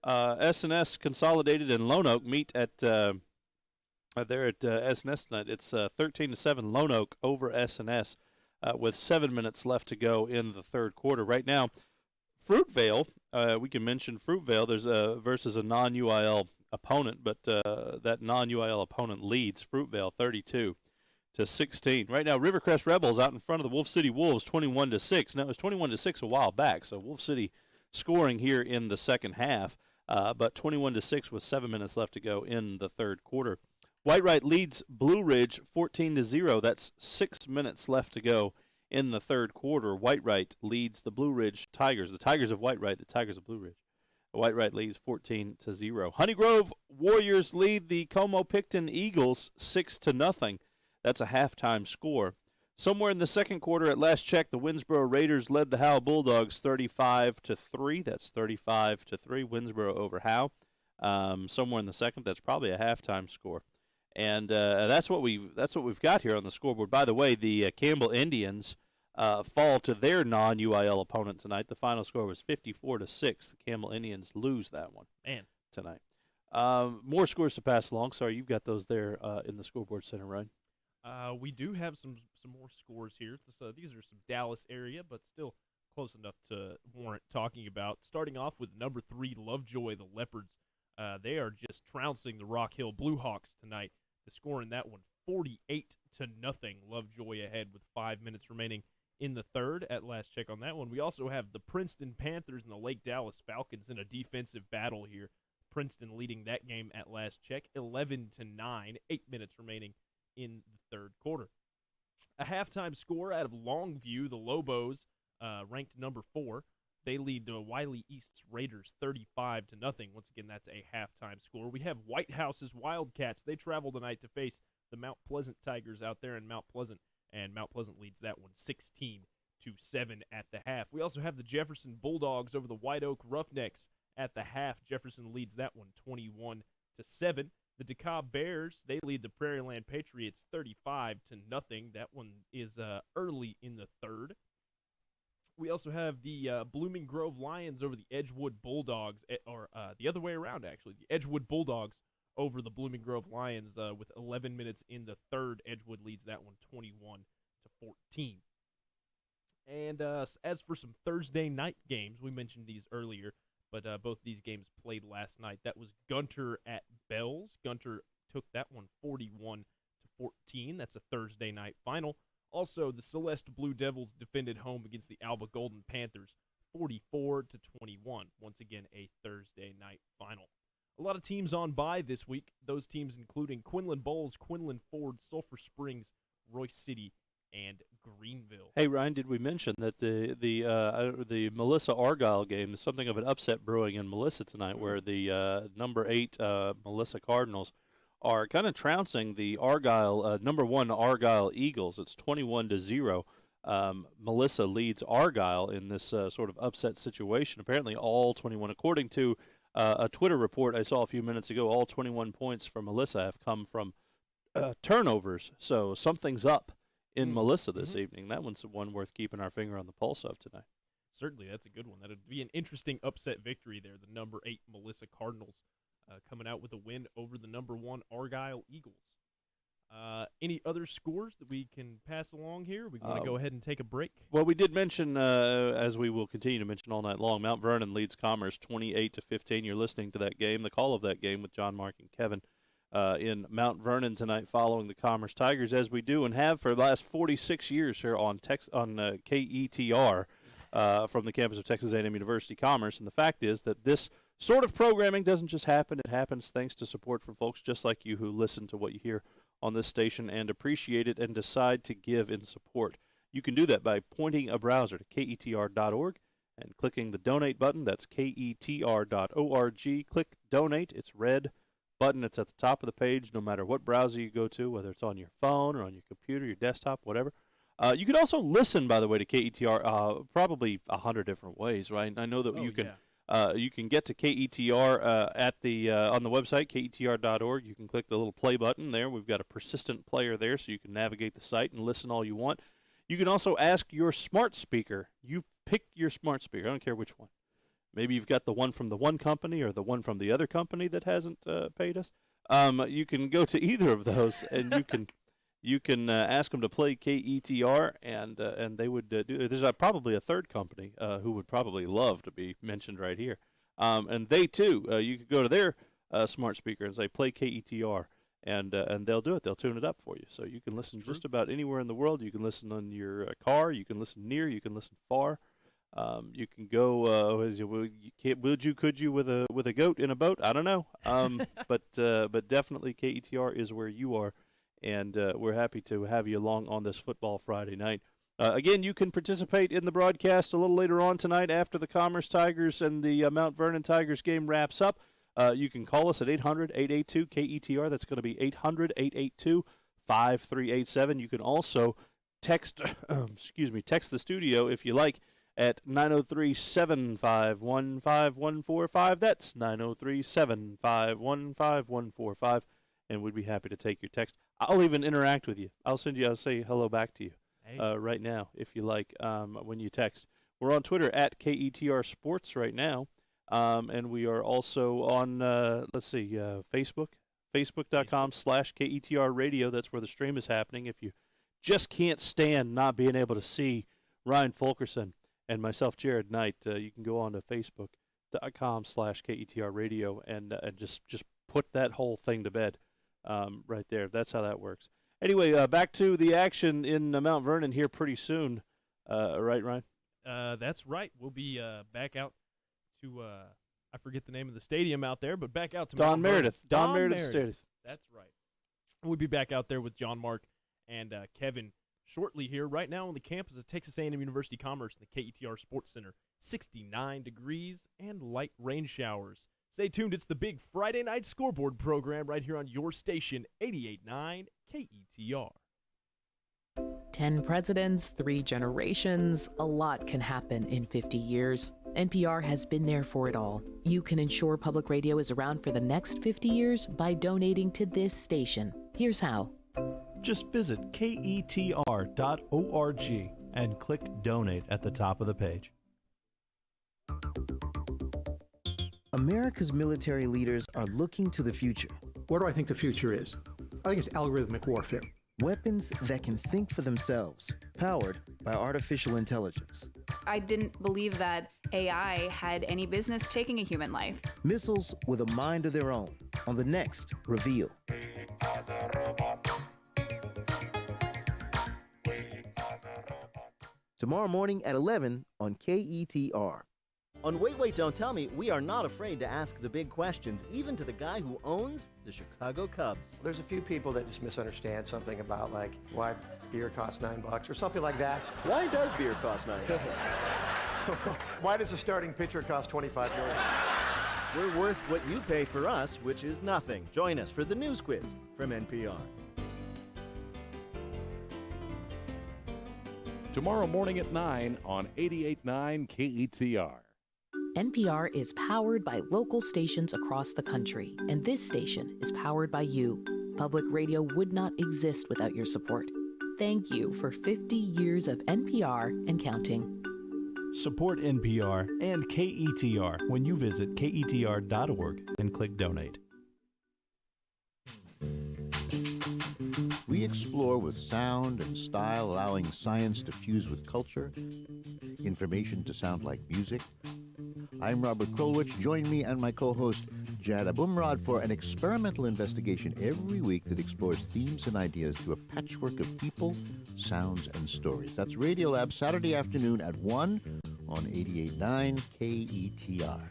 S&S Consolidated and Lone Oak meet at there at S&S tonight. It's 13-7 Lone Oak over S&S with 7 minutes left to go in the third quarter. Right now, Fruitvale, we can mention Fruitvale. There's versus a non-UIL opponent, but that non-UIL opponent leads Fruitvale 32-16. Right now, Rivercrest Rebels out in front of the Wolf City Wolves 21-6. Now, it was 21-6 a while back, so Wolf City scoring here in the second half, but 21-6 with 7 minutes left to go in the third quarter. Whitewright leads Blue Ridge 14-0. That's 6 minutes left to go in the third quarter. Whitewright leads the Blue Ridge Tigers, the Tigers of Whitewright, the Tigers of Blue Ridge. Whitewright leads 14-0. Honey Grove Warriors lead the Como-Picton Eagles 6-0. That's a halftime score. Somewhere in the second quarter, at last check, the Winsboro Raiders led the Howe Bulldogs 35-3. That's 35-3. Winsboro over Howe. Somewhere in the second, that's probably a halftime score. And that's what we've got here on the scoreboard. By the way, the Campbell Indians fall to their non-UIL opponent tonight. The final score was 54-6. The Campbell Indians lose that one tonight. More scores to pass along. Sorry, you've got those there in the scoreboard center, right? We do have some more scores here. These are some Dallas area, but still close enough to warrant talking about. Starting off with number 3, Lovejoy, the Leopards. They are just trouncing the Rock Hill Bluehawks tonight. The score in that one, 48-0. Lovejoy ahead with 5 minutes remaining in the third at last check on that one. We also have the Princeton Panthers and the Lake Dallas Falcons in a defensive battle here. Princeton leading that game at last check, 11-9, 8 minutes remaining in the third quarter. A halftime score out of Longview, the Lobos, ranked number 4. They lead the Wiley East's Raiders 35-0. Once again, that's a halftime score. We have White House's Wildcats. They travel tonight to face the Mount Pleasant Tigers out there in Mount Pleasant, and Mount Pleasant leads that one 16-7 at the half. We also have the Jefferson Bulldogs over the White Oak Roughnecks at the half. Jefferson leads that one 21-7. The DeKalb Bears, they lead the Prairieland Patriots 35-0. That one is early in the third. We also have the Blooming Grove Lions over the Edgewood Bulldogs, or the other way around, actually. The Edgewood Bulldogs over the Blooming Grove Lions with 11 minutes in the third. Edgewood leads that one 21-14. And as for some Thursday night games, we mentioned these earlier, but both these games played last night. That was Gunter at Bells. Gunter took that one 41-14. That's a Thursday night final. Also, the Celeste Blue Devils defended home against the Alba Golden Panthers 44-21. Once again, a Thursday night final. A lot of teams on bye this week. Those teams including Quinlan Bowles, Quinlan Ford, Sulphur Springs, Royce City, and Greenville. Hey Ryan, did we mention that the Melissa Argyle game is something of an upset brewing in Melissa tonight, where the number 8 Melissa Cardinals are kind of trouncing the Argyle number 1 Argyle Eagles. It's 21-0. Melissa leads Argyle in this sort of upset situation. Apparently, all 21, according to a Twitter report I saw a few minutes ago, all 21 points for Melissa have come from turnovers. So something's up in Melissa this evening. That one's one worth keeping our finger on the pulse of tonight. Certainly, that's a good one. That would be an interesting upset victory there. The number 8 Melissa Cardinals coming out with a win over the number 1 Argyle Eagles. Any other scores that we can pass along here? We want to go ahead and take a break. Well, we did mention, as we will continue to mention all night long, Mount Vernon leads Commerce 28-15. You're listening to that game, the call of that game with John, Mark, and Kevin in Mount Vernon tonight, following the Commerce Tigers, as we do and have for the last 46 years here on KETR from the campus of Texas A&M University Commerce. And the fact is that this sort of programming doesn't just happen. It happens thanks to support from folks just like you who listen to what you hear on this station and appreciate it and decide to give in support. You can do that by pointing a browser to ketr.org and clicking the donate button. That's ketr.org. Click donate. It's red button. It's at the top of the page no matter what browser you go to, whether it's on your phone or on your computer, your desktop, whatever. You can also listen, by the way, to KETR probably 100 different ways, right? I know that you can. You can get to KETR at on the website, ketr.org. You can click the little play button there. We've got a persistent player there, so you can navigate the site and listen all you want. You can also ask your smart speaker. You pick your smart speaker. I don't care which one. Maybe you've got the one from the one company or the one from the other company that hasn't paid us. You can go to either of those, and you can ask them to play KETR, and they would do. There's probably a third company who would probably love to be mentioned right here, and they too. You could go to their smart speaker and say play KETR, and they'll do it. They'll tune it up for you, so you can listen just about anywhere in the world. You can listen on your car. You can listen near. You can listen far. You can go. Could you with a goat in a boat? I don't know. But definitely KETR is where you are. And we're happy to have you along on this Football Friday night. Again, you can participate in the broadcast a little later on tonight after the Commerce Tigers and the Mount Vernon Tigers game wraps up. You can call us at 800-882-KETR. That's going to be 800-882-5387. You can also text, text the studio if you like at 903-751-5145. That's 903-751-5145. And we'd be happy to take your text. I'll even interact with you. I'll say hello back to you right now if you like when you text. We're on Twitter at KETR Sports right now. And we are also on, Facebook, facebook.com/KETR Radio. That's where the stream is happening. If you just can't stand not being able to see Ryan Fulkerson and myself, Jared Knight, you can go on to facebook.com/KETR Radio and just put that whole thing to bed. Right there. That's how that works. Anyway, back to the action in Mount Vernon here pretty soon. Right, Ryan? That's right. We'll be back out to, I forget the name of the stadium out there, but back out to Don Mount Meredith. Vernon. Don Meredith Stadium. That's right. We'll be back out there with John, Mark, and Kevin shortly here. Right now on the campus of Texas A&M University Commerce in the KETR Sports Center. 69 degrees and light rain showers. Stay tuned. It's the big Friday night scoreboard program right here on your station, 88.9 KETR. 10 presidents, 3 generations, a lot can happen in 50 years. NPR has been there for it all. You can ensure public radio is around for the next 50 years by donating to this station. Here's how. Just visit ketr.org and click Donate at the top of the page. America's military leaders are looking to the future. What do I think the future is? I think it's algorithmic warfare. Weapons that can think for themselves, powered by artificial intelligence. I didn't believe that AI had any business taking a human life. Missiles with a mind of their own on the next Reveal. Tomorrow morning at 11 on KETR. On Wait, Wait, Don't Tell Me, we are not afraid to ask the big questions, even to the guy who owns the Chicago Cubs. There's a few people that just misunderstand something about, like, why beer costs $9 or something like that. Why does beer cost $9? Why does a starting pitcher cost $25 million? We're worth what you pay for us, which is nothing. Join us for the News Quiz from NPR. Tomorrow morning at 9 on 88.9 KETR. NPR is powered by local stations across the country, and this station is powered by you. Public radio would not exist without your support. Thank you for 50 years of NPR and counting. Support NPR and KETR when you visit ketr.org and click Donate. We explore with sound and style, allowing science to fuse with culture, information to sound like music. I'm Robert Krulwich. Join me and my co-host, Jad Abumrad, for an experimental investigation every week that explores themes and ideas through a patchwork of people, sounds, and stories. That's Radiolab, Saturday afternoon at 1 on 88.9 KETR.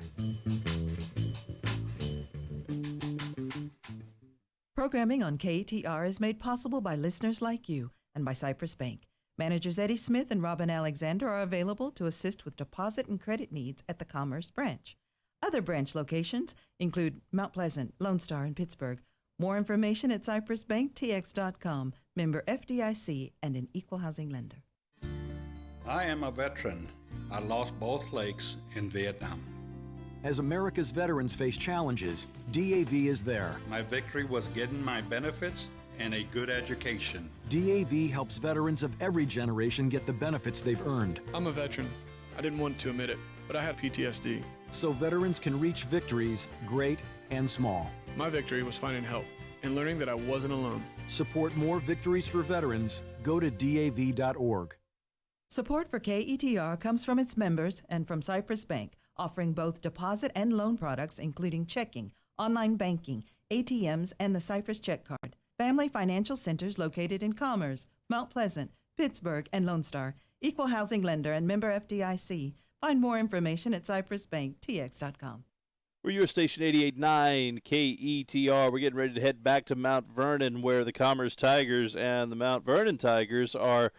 Programming on KETR is made possible by listeners like you and by Cypress Bank. Managers Eddie Smith and Robin Alexander are available to assist with deposit and credit needs at the Commerce Branch. Other branch locations include Mount Pleasant, Lone Star, and Pittsburgh. More information at cypressbanktx.com, member FDIC, and an equal housing lender. I am a veteran. I lost both legs in Vietnam. As America's veterans face challenges, DAV is there. My victory was getting my benefits and a good education. DAV helps veterans of every generation get the benefits they've earned. I'm a veteran. I didn't want to admit it, but I had PTSD. So veterans can reach victories, great and small. My victory was finding help and learning that I wasn't alone. Support more victories for veterans. Go to DAV.org. Support for KETR comes from its members and from Cypress Bank, offering both deposit and loan products, including checking, online banking, ATMs, and the Cypress Check Card. Family financial centers located in Commerce, Mount Pleasant, Pittsburgh, and Lone Star. Equal housing lender and member FDIC. Find more information at cypressbanktx.com. We're your station 88.9 KETR. We're getting ready to head back to Mount Vernon, where the Commerce Tigers and the Mount Vernon Tigers are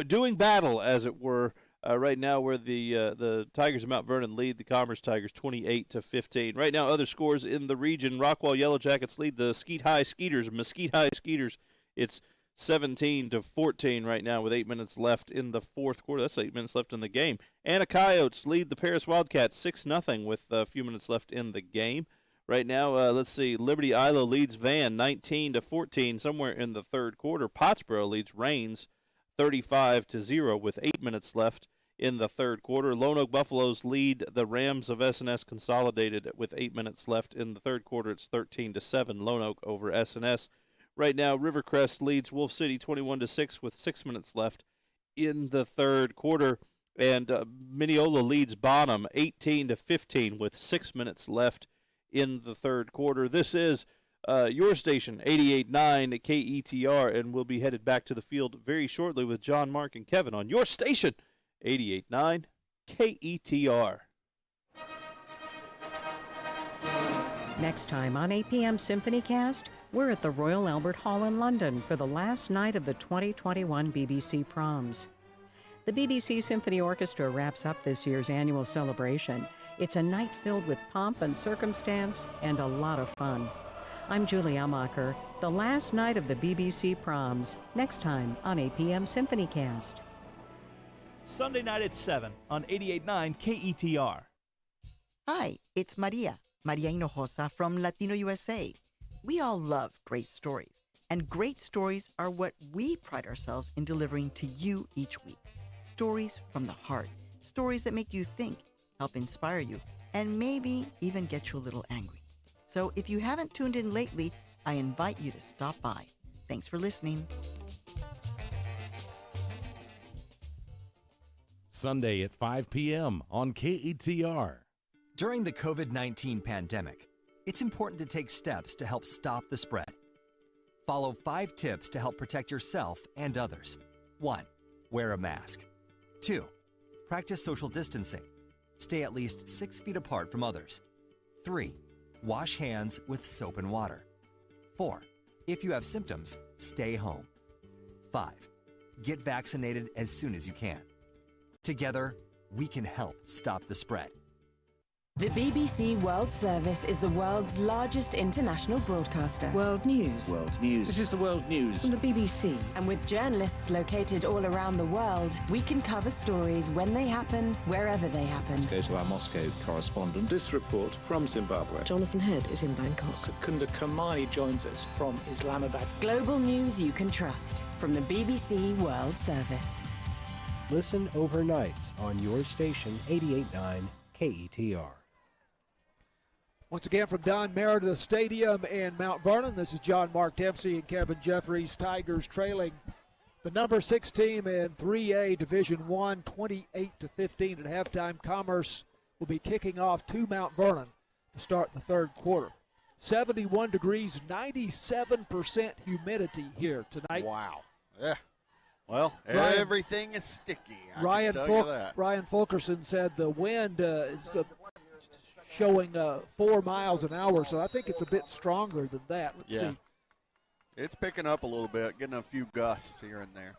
doing battle, as it were. Right now, where the Tigers of Mount Vernon lead the Commerce Tigers 28-15. Right now, other scores in the region: Rockwall Yellow Jackets lead the Mesquite High Skeeters. It's 17-14 right now with 8 minutes left in the fourth quarter. That's 8 minutes left in the game. Anna Coyotes lead the Paris Wildcats 6-0 with a few minutes left in the game. Right now, let's see. Liberty Isla leads Van 19-14 somewhere in the third quarter. Pottsboro leads Rains 35-0 with 8 minutes left in the third quarter. Lone Oak Buffaloes lead the Rams of SNS Consolidated with 8 minutes left in the third quarter. It's 13-7 Lone Oak over SNS. Right now, Rivercrest leads Wolf City 21-6 with 6 minutes left in the third quarter. And Mineola leads Bonham 18-15 with 6 minutes left in the third quarter. This is your station, 88.9 KETR, and we'll be headed back to the field very shortly with John, Mark, and Kevin on your station, 88.9 KETR. Next time on 8 p.m. SymphonyCast, we're at the Royal Albert Hall in London for the last night of the 2021 BBC Proms. The BBC Symphony Orchestra wraps up this year's annual celebration. It's a night filled with pomp and circumstance and a lot of fun. I'm Julie Almacher. The last night of the BBC Proms, next time on 8 p.m. SymphonyCast. Sunday night at 7 on 88.9 KETR. Hi, it's Maria Hinojosa from Latino USA. We all love great stories, and great stories are what we pride ourselves in delivering to you each week. Stories from the heart, stories that make you think, help inspire you, and maybe even get you a little angry. So if you haven't tuned in lately, I invite you to stop by. Thanks for listening. Sunday at 5 p.m. on KETR. During the COVID-19 pandemic, it's important to take steps to help stop the spread. Follow 5 tips to help protect yourself and others. 1. Wear a mask. 2. Practice social distancing. Stay at least 6 feet apart from others. 3. Wash hands with soap and water. 4. If you have symptoms, stay home. 5. Get vaccinated as soon as you can. Together, we can help stop the spread. The BBC World Service is the world's largest international broadcaster. World News. World News. This is the World News. From the BBC. And with journalists located all around the world, we can cover stories when they happen, wherever they happen. Let's go to our Moscow correspondent. This report from Zimbabwe. Jonathan Head is in Bangkok. Secunda Kamani joins us from Islamabad. Global news you can trust from the BBC World Service. Listen overnights on your station 88.9 KETR. Once again from Don Meredith Stadium in Mount Vernon, this is John Mark Dempsey and Kevin Jeffries. Tigers trailing the number 6 team in 3A Division I, 28-15 at halftime. Commerce will be kicking off to Mount Vernon to start the third quarter. 71 degrees, 97% humidity here tonight. Wow. Yeah. Well, everything is sticky. I can tell you that. Ryan Fulkerson said the wind is showing 4 miles an hour, so I think it's a bit stronger than that. Let's see. It's picking up a little bit, getting a few gusts here and there.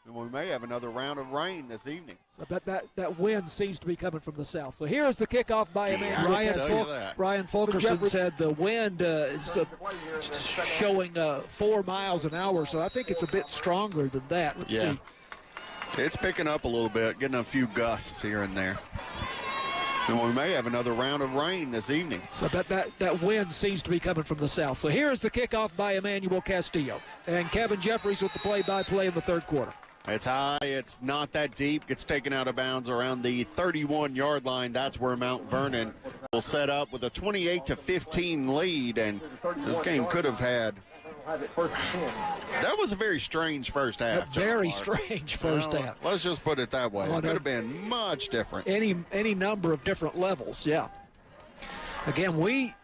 And we may have another round of rain this evening. So that wind seems to be coming from the south. So here's the kickoff by a man. Ryan Fulkerson said the wind is showing 4 miles an hour, so I think it's a bit stronger than that. Let's see. It's picking up a little bit, getting a few gusts here and there. And we may have another round of rain this evening. So that wind seems to be coming from the south. So here's the kickoff by Emmanuel Castillo. And Kevin Jeffries with the play-by-play in the third quarter. It's high. It's not that deep. Gets taken out of bounds around the 31-yard line. That's where Mount Vernon will set up with a 28-15 lead. And this game could have had. That was a very strange first half. Very strange first half. Let's just put it that way. It could have been much different. Any number of different levels, yeah. Again, we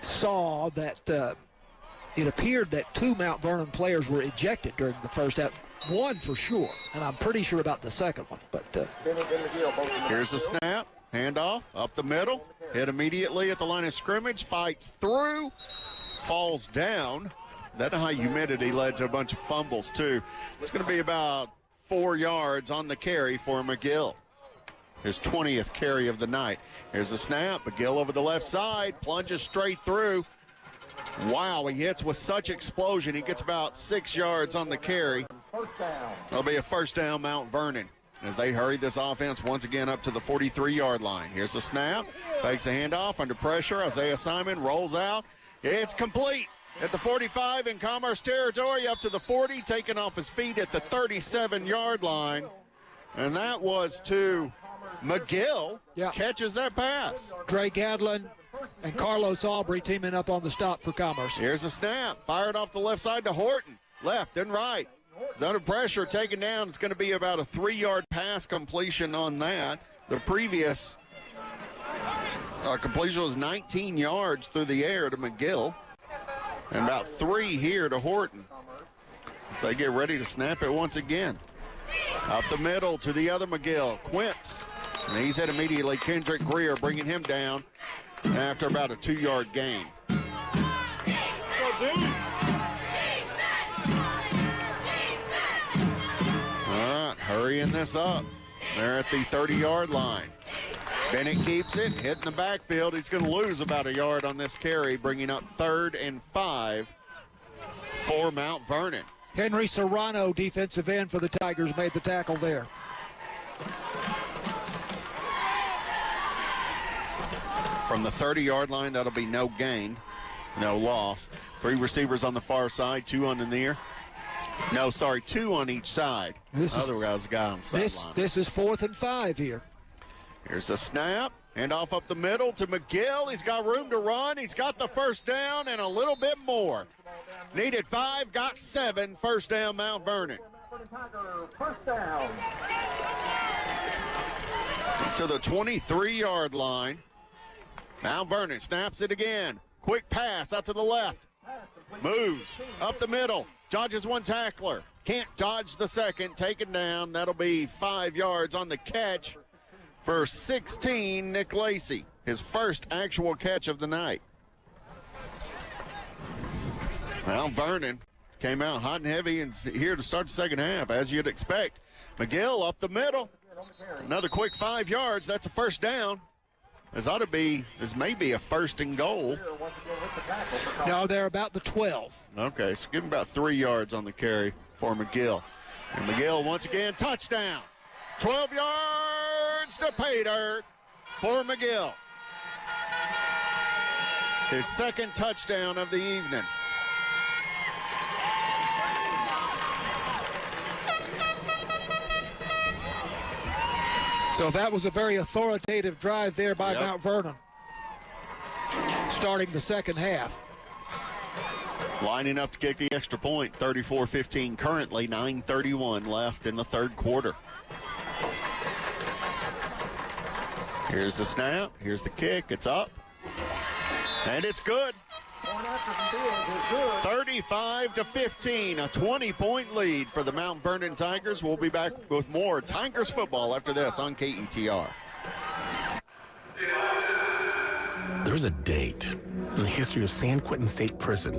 saw that it appeared that 2 Mount Vernon players were ejected during the first half. 1 for sure, and I'm pretty sure about the second one. But here's the snap, handoff, up the middle, hit immediately at the line of scrimmage, fights through, falls down. That high humidity led to a bunch of fumbles, too. It's going to be about 4 yards on the carry for McGill. His 20th carry of the night. Here's the snap. McGill over the left side, plunges straight through. Wow, he hits with such explosion. He gets about 6 yards on the carry. That'll be a first down, Mount Vernon, as they hurry this offense once again up to the 43-yard line. Here's the snap. Fakes the handoff under pressure. Isaiah Simon rolls out. It's complete. At the 45 in Commerce territory, up to the 40, taken off his feet at the 37-yard line. And that was to McGill. Catches that pass. Dre Gadlin and Carlos Aubrey teaming up on the stop for Commerce. Here's a snap. Fired off the left side to Horton. Left and right. He's under pressure, taken down. It's going to be about a 3-yard pass completion on that. The previous completion was 19 yards through the air to McGill. And about 3 here to Horton as they get ready to snap it once again. Up the middle to the other McGill, Quince. And he's hit immediately. Kendrick Greer bringing him down after about a 2-yard gain. All right, hurrying this up. They're at the 30-yard line. Bennett keeps it, hitting the backfield. He's going to lose about a yard on this carry, bringing up 3rd and 5 for Mount Vernon. Henry Serrano, defensive end for the Tigers, made the tackle there. From the 30-yard line, that'll be no gain, no loss. 3 receivers on the far side, 2 on the near. No, sorry, 2 on each side. Otherwise, a guy on the sideline. This is 4th and 5 here. Here's the snap. Hand off up the middle to McGill. He's got room to run. He's got the first down and a little bit more. Needed 5, got 7. First down, Mount Vernon. First down. To the 23-yard line. Mount Vernon snaps it again. Quick pass out to the left. Moves up the middle. Dodges one tackler. Can't dodge the second. Taken down. That'll be 5 yards on the catch for 16, Nick Lacey. His first actual catch of the night. Mount Vernon came out hot and heavy and here to start the second half, as you'd expect. McGill up the middle. Another quick 5 yards. That's a first down. This may be a first and goal. No, they're about the 12. Okay, so give him about 3 yards on the carry for McGill. And McGill, once again, touchdown. 12 yards to pay dirt for McGill. His second touchdown of the evening. So that was a very authoritative drive there by Mount Vernon, starting the second half. Lining up to kick the extra point, 34-15 currently, 9:31 left in the third quarter. Here's the snap, here's the kick, it's up, and it's good. 35-15, a 20-point lead for the Mount Vernon Tigers. We'll be back with more Tigers football after this on KETR. There's a date in the history of San Quentin State Prison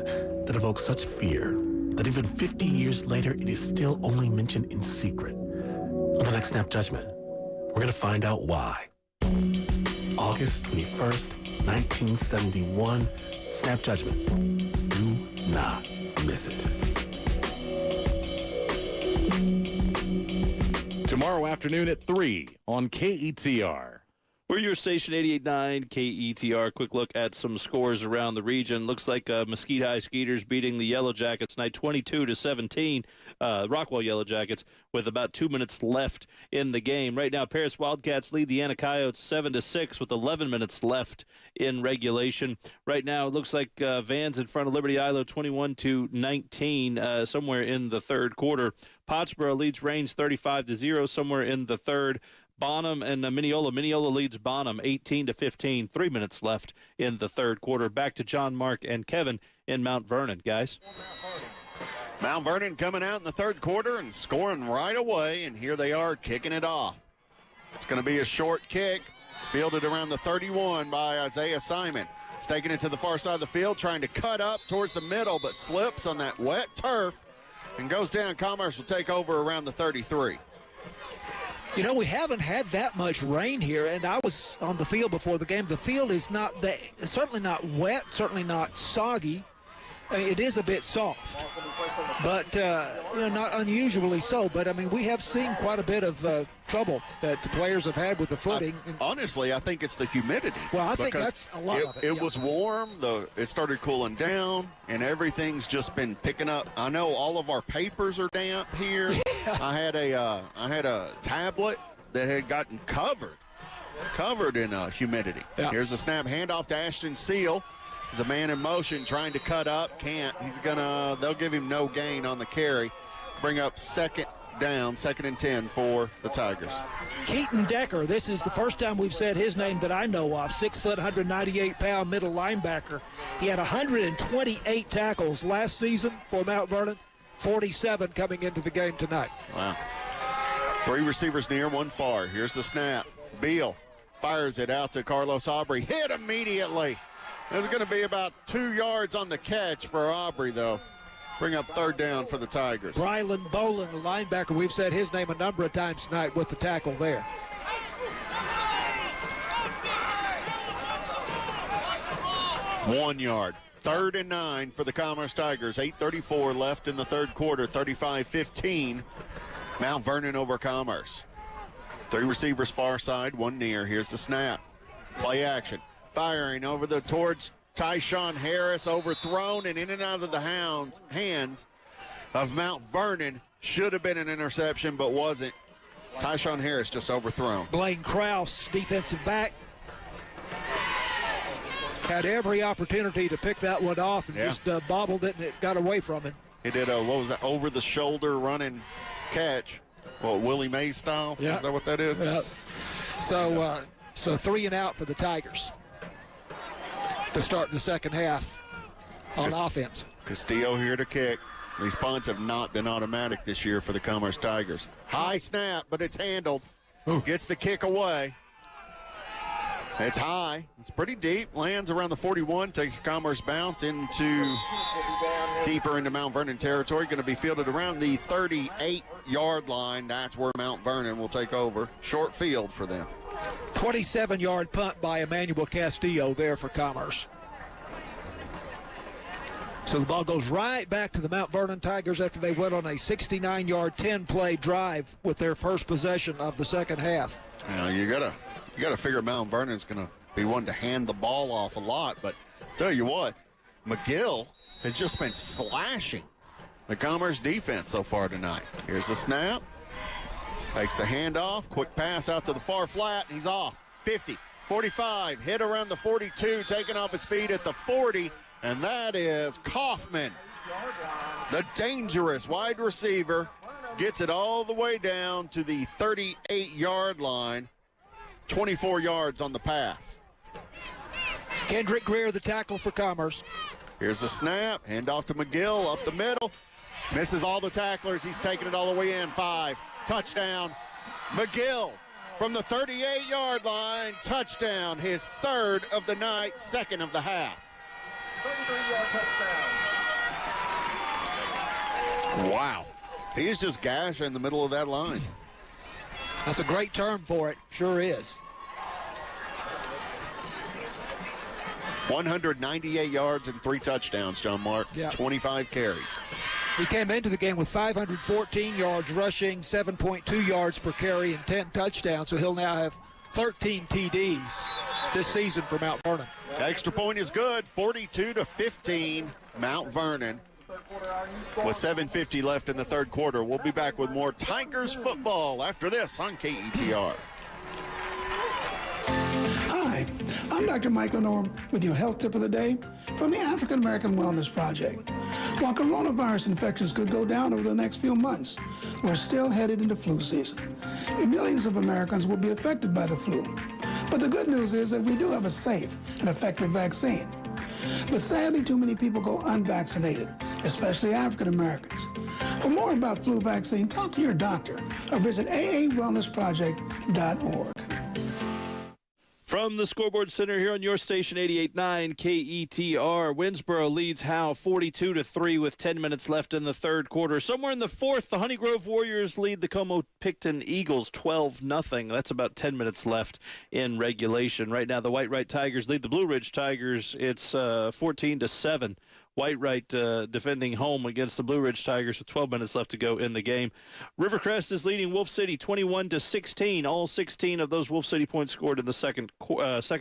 that evokes such fear that even 50 years later, it is still only mentioned in secret. On the next Snap Judgment, we're going to find out why. August 21st, 1971, Snap Judgment. Do not miss it. Tomorrow afternoon at 3 on KETR. We're your station 88.9 KETR. Quick look at some scores around the region. Looks like Mesquite High Skeeters beating the Yellow Jackets tonight 22-17. Rockwell Yellow Jackets with about 2 minutes left in the game. Right now, Paris Wildcats lead the Anna Coyotes 7-6 with 11 minutes left in regulation. Right now, it looks like Van's in front of Liberty Ilo 21-19 somewhere in the third quarter. Pottsboro leads Range 35-0 somewhere in the third. Bonham and Mineola. Mineola leads Bonham 18-15. 3 minutes left in the third quarter. Back to John, Mark, and Kevin in Mount Vernon, guys. Mount Vernon coming out in the third quarter and scoring right away, and here they are kicking it off. It's going to be a short kick, fielded around the 31 by Isaiah Simon. He's taking it to the far side of the field, trying to cut up towards the middle, but slips on that wet turf and goes down. Commerce will take over around the 33. You know, we haven't had that much rain here, and I was on the field before the game. The field is not that, certainly not wet, certainly not soggy. I mean, it is a bit soft, but not unusually so. But I mean, we have seen quite a bit of trouble that the players have had with the footing. Honestly, I think it's the humidity. Well, I think that's a lot of it. It was warm. It started cooling down, and everything's just been picking up. I know all of our papers are damp here. Yeah. I had a tablet that had gotten covered in humidity. Yeah. Here's a snap handoff to Ashton Seal. He's a man in motion trying to cut up. Can't. They'll give him no gain on the carry. Bring up second down, 2nd and 10 for the Tigers. Keaton Decker, this is the first time we've said his name that I know of. 6 foot, 198-pound middle linebacker. He had 128 tackles last season for Mount Vernon, 47 coming into the game tonight. Wow. 3 receivers near, 1 far. Here's the snap. Beal fires it out to Carlos Aubrey. Hit immediately. There's going to be about 2 yards on the catch for Aubrey, though. Bring up third down for the Tigers. Brylan Bolin, the linebacker. We've said his name a number of times tonight with the tackle there. One yard. 3rd and 9 for the Commerce Tigers. 8:34 left in the third quarter. 35-15. Mount Vernon over Commerce. 3 receivers far side, 1 near. Here's the snap. Play action. firing over towards Tyshawn Harris, overthrown and in and out of the hands of Mount Vernon. Should have been an interception, but wasn't. Tyshawn Harris just overthrown. Blaine Krause, defensive back, had every opportunity to pick that one off and just bobbled it, and it got away from him. He did a, what was that, over-the-shoulder running catch. Well, Willie Mays style? Yeah. Is that what that is? Yeah. So 3 and out for the Tigers to start the second half on offense. Castillo here to kick. These punts have not been automatic this year for the Commerce Tigers. High snap, but it's handled. Gets the kick away. It's high. It's pretty deep. Lands around the 41. Takes a Commerce bounce deeper into Mount Vernon territory. Going to be fielded around the 38-yard line. That's where Mount Vernon will take over. Short field for them. 27-yard punt by Emmanuel Castillo there for Commerce. So the ball goes right back to the Mount Vernon Tigers after they went on a 69-yard, 10-play drive with their first possession of the second half. You gotta figure Mount Vernon's gonna be one to hand the ball off a lot, but tell you what, McGill has just been slashing the Commerce defense so far tonight. Here's the snap. Takes the handoff. Quick pass out to the far flat. He's off. 50, 45, hit around the 42, taken off his feet at the 40. And that is Kaufman, the dangerous wide receiver, gets it all the way down to the 38-yard line, 24 yards on the pass. Kendrick Greer, the tackle for Commerce. Here's the snap, handoff to McGill, up the middle, misses all the tacklers, he's taking it all the way in, 5, touchdown, McGill from the 38-yard line, touchdown, his third of the night, second of the half. 33-yard touchdown. Wow. He's just gash in the middle of that line. That's a great term for it. Sure is. 198 yards and 3 touchdowns, John Mark. 25 carries. He came into the game with 514 yards rushing, 7.2 yards per carry, and 10 touchdowns. So he'll now have 13 TDs this season for Mount Vernon. Extra point is good, 42-15, Mount Vernon. With 7:50 left in the third quarter. We'll be back with more Tigers football after this on KETR. Hi, I'm Dr. Mike Lenore with your health tip of the day from the African American Wellness Project. While coronavirus infections could go down over the next few months, we're still headed into flu season, and millions of Americans will be affected by the flu. But the good news is that we do have a safe and effective vaccine. But sadly, too many people go unvaccinated, especially African Americans. For more about flu vaccine, talk to your doctor or visit aawellnessproject.org. From the Scoreboard Center here on your station 88.9 KETR, Winsboro leads Howe 42-3 with 10 minutes left in the third quarter. Somewhere in the fourth, the Honey Grove Warriors lead the Como-Picton Eagles 12-0. That's about 10 minutes left in regulation. Right now, the White-Right Tigers lead the Blue Ridge Tigers. It's 14-7. White-Right defending home against the Blue Ridge Tigers with 12 minutes left to go in the game. Rivercrest is leading Wolf City 21-16. All 16 of those Wolf City points scored in the second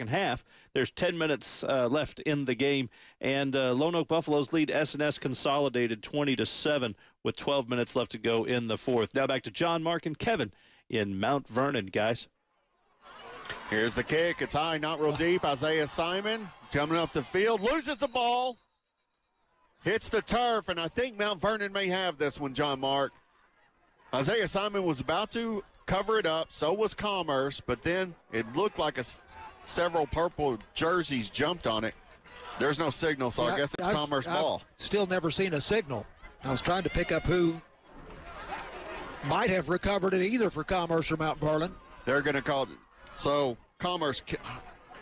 half. There's 10 minutes left in the game. And Lone Oak Buffaloes lead S&S Consolidated 20-7 with 12 minutes left to go in the fourth. Now back to John, Mark, and Kevin in Mount Vernon, guys. Here's the kick. It's high, not real deep. Isaiah Simon coming up the field, loses the ball. Hits the turf, and I think Mount Vernon may have this one, John Mark. Isaiah Simon was about to cover it up, so was Commerce, but then it looked like several purple jerseys jumped on it. There's no signal, so I guess it's Commerce ball. Still never seen a signal. I was trying to pick up who might have recovered it either for Commerce or Mount Vernon. They're going to call it. So Commerce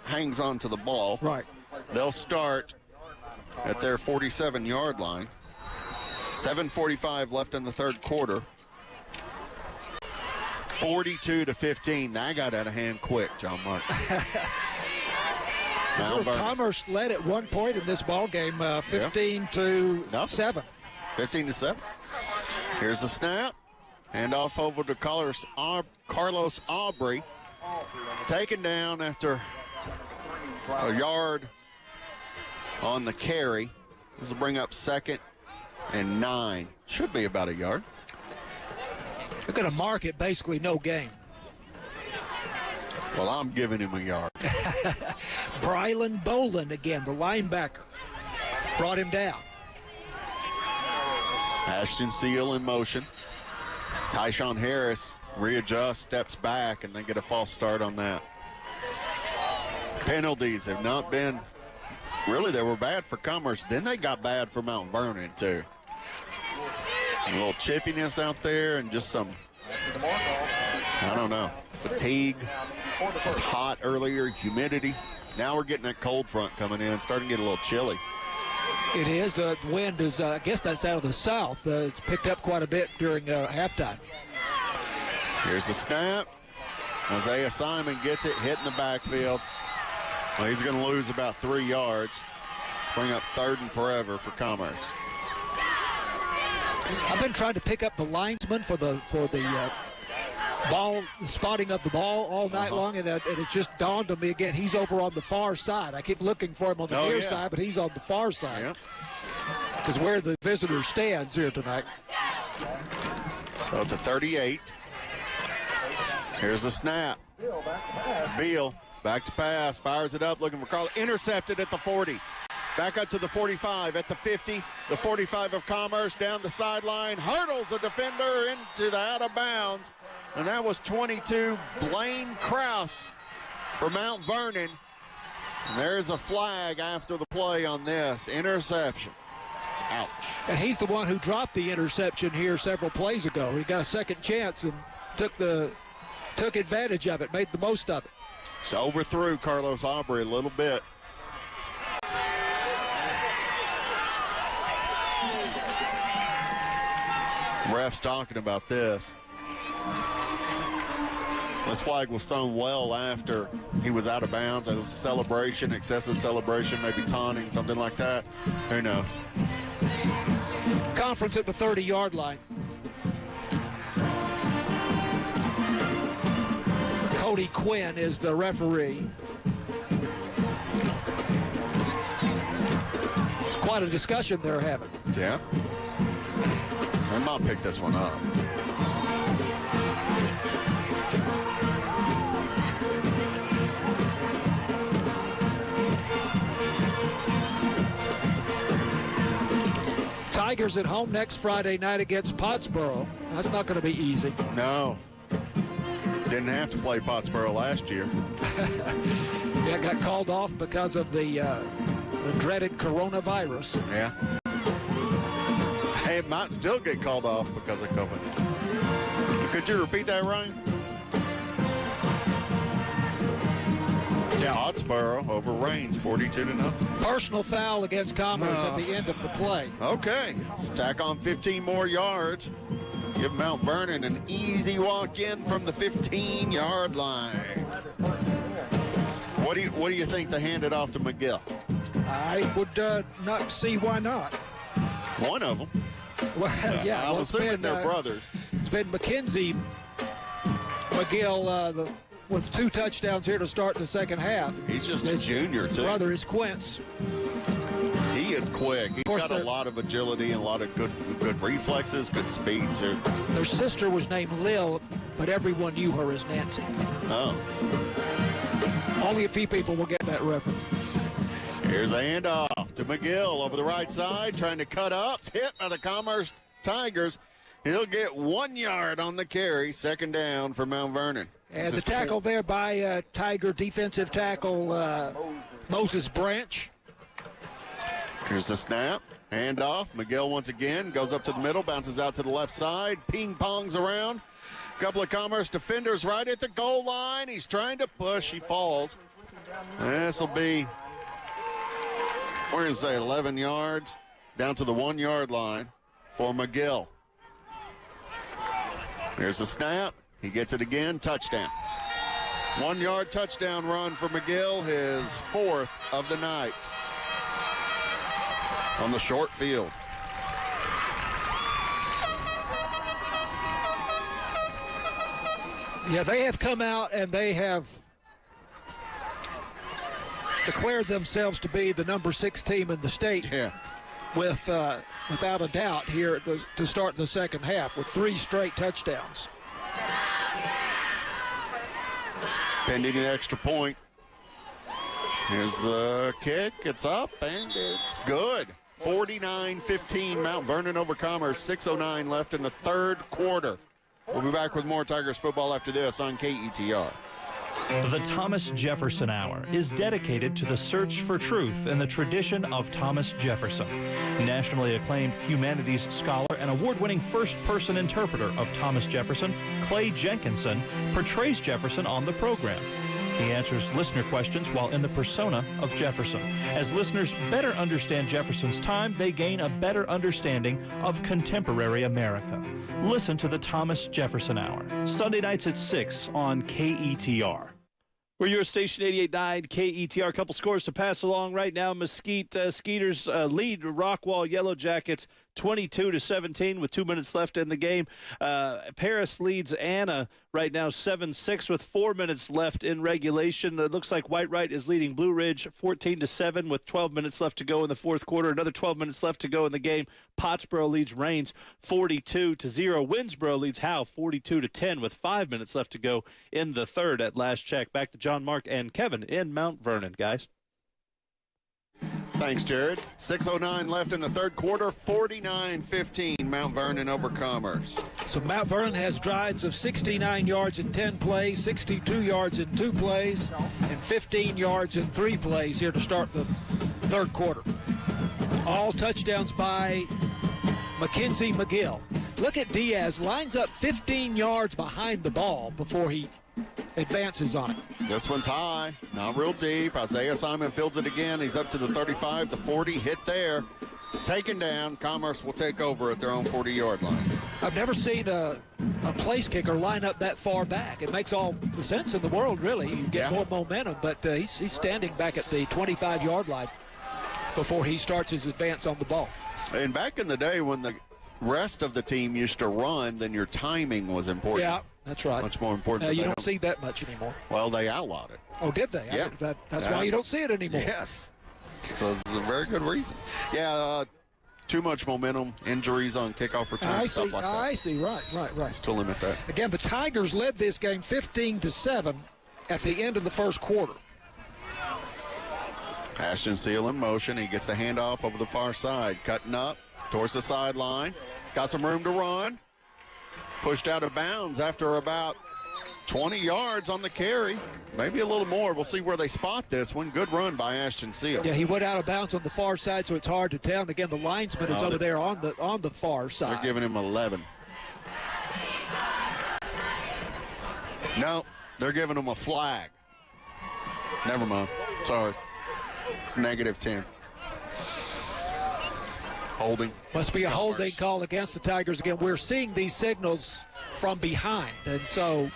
hangs on to the ball. Right. They'll start at their 47-yard line. 7:45 left in the third quarter. 42-15. That got out of hand quick, John Mark. Commerce led at one point in this ball game, 15-7. 15-7. Here's the snap. Handoff over to Carlos Aubrey. Taken down after A yard on the carry. This will bring up 2nd and 9. Should be about a yard. They're going to mark it basically no gain. Well, I'm giving him a yard. Brylan Boland again, the linebacker, brought him down. Ashton Seal in motion. Tyshawn Harris readjusts, steps back, and they get a false start on that. Penalties have not been, really, they were bad for Commerce. Then they got bad for Mount Vernon, too. A little chippiness out there and just some, I don't know, fatigue. It was hot earlier, humidity. Now we're getting that cold front coming in, starting to get a little chilly. It is. The wind is, I guess that's out of the south. It's picked up quite a bit during halftime. Here's the snap. Isaiah Simon gets it, hit in the backfield. Well, he's going to lose about 3 yards. Let's bring up 3rd and forever for Commerce. I've been trying to pick up the linesman for the ball, the spotting of the ball all night long, and it just dawned on me again. He's over on the far side. I keep looking for him on the near side, but he's on the far side. Because where the visitor stands here tonight. So to 38. Here's the snap. Beal back to pass, fires it up, looking for Carl. Intercepted at the 40. Back up to the 45, at the 50, the 45 of Commerce, down the sideline, hurdles a defender into the out of bounds. And that was 22, Blaine Krause for Mount Vernon. And there's a flag after the play on this. Interception. Ouch. And he's the one who dropped the interception here several plays ago. He got a second chance and took advantage of it, made the most of it. So overthrew Carlos Aubrey a little bit. Refs talking about this. This flag was thrown well after he was out of bounds. It was a celebration, excessive celebration, maybe taunting, something like that. Who knows? Conference at the 30-yard line. Cody Quinn is the referee. It's quite a discussion they're having. Yeah. I might pick this one up. Tigers at home next Friday night against Pottsboro. That's not going to be easy. No. Didn't have to play Pottsboro last year. Yeah, got called off because of the dreaded coronavirus. Yeah. It might still get called off because of COVID. Could you repeat that, Ryan? Yeah. Pottsboro over Reigns, 42-0. Personal foul against Commerce at the end of the play. Okay, let's tack on 15 more yards. Give Mount Vernon an easy walk in from the 15-yard line. What do you think to hand it off to McGill? I would not see why not. One of them. Well, yeah. I'm assuming they're brothers. It's been Mackenzie McGill with 2 touchdowns here to start the second half. He's just a junior, his too. brother is Quince. He is quick. He's got a lot of agility and a lot of good reflexes, good speed, too. Their sister was named Lil, but everyone knew her as Nancy. Oh. Only a few people will get that reference. Here's the handoff to McGill over the right side, trying to cut up. It's hit by the Commerce Tigers. He'll get 1 yard on the carry. Second down for Mount Vernon. And the tackle there by Tiger defensive tackle Moses Branch. Here's the snap. Handoff. McGill once again goes up to the middle, bounces out to the left side, ping-pongs around. Couple of Commerce defenders right at the goal line. He's trying to push. He falls. This will be, we're going to say 11 yards down to the 1 yard line for McGill. Here's the snap. He gets it again. Touchdown. 1 yard touchdown run for McGill, his 4th of the night on the short field. Yeah, they have come out and they have declared themselves to be the number 6 team in the state. Yeah. Without a doubt here to start the second half with 3 straight touchdowns. Pending the extra point. Here's the kick. It's up, and it's good. 49-15, Mount Vernon over Commerce. 6:09 left in the third quarter. We'll be back with more Tigers football after this on KETR. The Thomas Jefferson Hour is dedicated to the search for truth and the tradition of Thomas Jefferson. Nationally acclaimed humanities scholar and award-winning first-person interpreter of Thomas Jefferson, Clay Jenkinson, portrays Jefferson on the program. He answers listener questions while in the persona of Jefferson. As listeners better understand Jefferson's time, they gain a better understanding of contemporary America. Listen to the Thomas Jefferson Hour, Sunday nights at 6 on KETR. We're your station 88.9 KETR. A couple scores to pass along right now. Mesquite Skeeters lead Rockwall Yellow Jackets 22-17 with 2 minutes left in the game. Paris leads Anna right now 7-6 with 4 minutes left in regulation. It looks like Whitewright is leading Blue Ridge 14-7 with 12 minutes left to go in the fourth quarter. Another 12 minutes left to go in the game. Pottsboro leads Rains 42-0. Winsboro leads Howe 42-10 with 5 minutes left to go in the third at last check. Back to John, Mark, and Kevin in Mount Vernon, guys. Thanks, Jared. 6:09 left in the third quarter. 49-15, Mount Vernon over Commerce. So Mount Vernon has drives of 69 yards in 10 plays, 62 yards in 2 plays, and 15 yards in 3 plays here to start the third quarter. All touchdowns by Mackenzie McGill. Look at Diaz, lines up 15 yards behind the ball before he advances on it. This one's high, not real deep. Isaiah Simon fields it again. He's up to the 35, the 40, hit there. Taken down. Commerce will take over at their own 40-yard line. I've never seen a place kicker line up that far back. It makes all the sense in the world, really. You get more momentum, but he's standing back at the 25-yard line before he starts his advance on the ball. And back in the day when the rest of the team used to run, then your timing was important. Yeah, that's right. Much more important. You don't see that much anymore. Well, they outlawed it. Oh, did they? Yeah. That's why you don't see it anymore. Yes. So it's a very good reason. Yeah, too much momentum, injuries on kickoff returns, stuff like that. I see. Right. Just to limit that. Again, the Tigers led this game 15-7 at the end of the first quarter. Ashton Seal in motion. He gets the handoff over the far side, cutting up towards the sideline. He's got some room to run. Pushed out of bounds after about 20 yards on the carry. Maybe a little more. We'll see where they spot this one. Good run by Ashton Seal. Yeah, he went out of bounds on the far side, so it's hard to tell. And again, the linesman is over there on the far side. They're giving him 11. No, they're giving him a flag. Never mind. Sorry. It's -10. Holding. Must be a holding call against the Tigers again. We're seeing these signals from behind, and so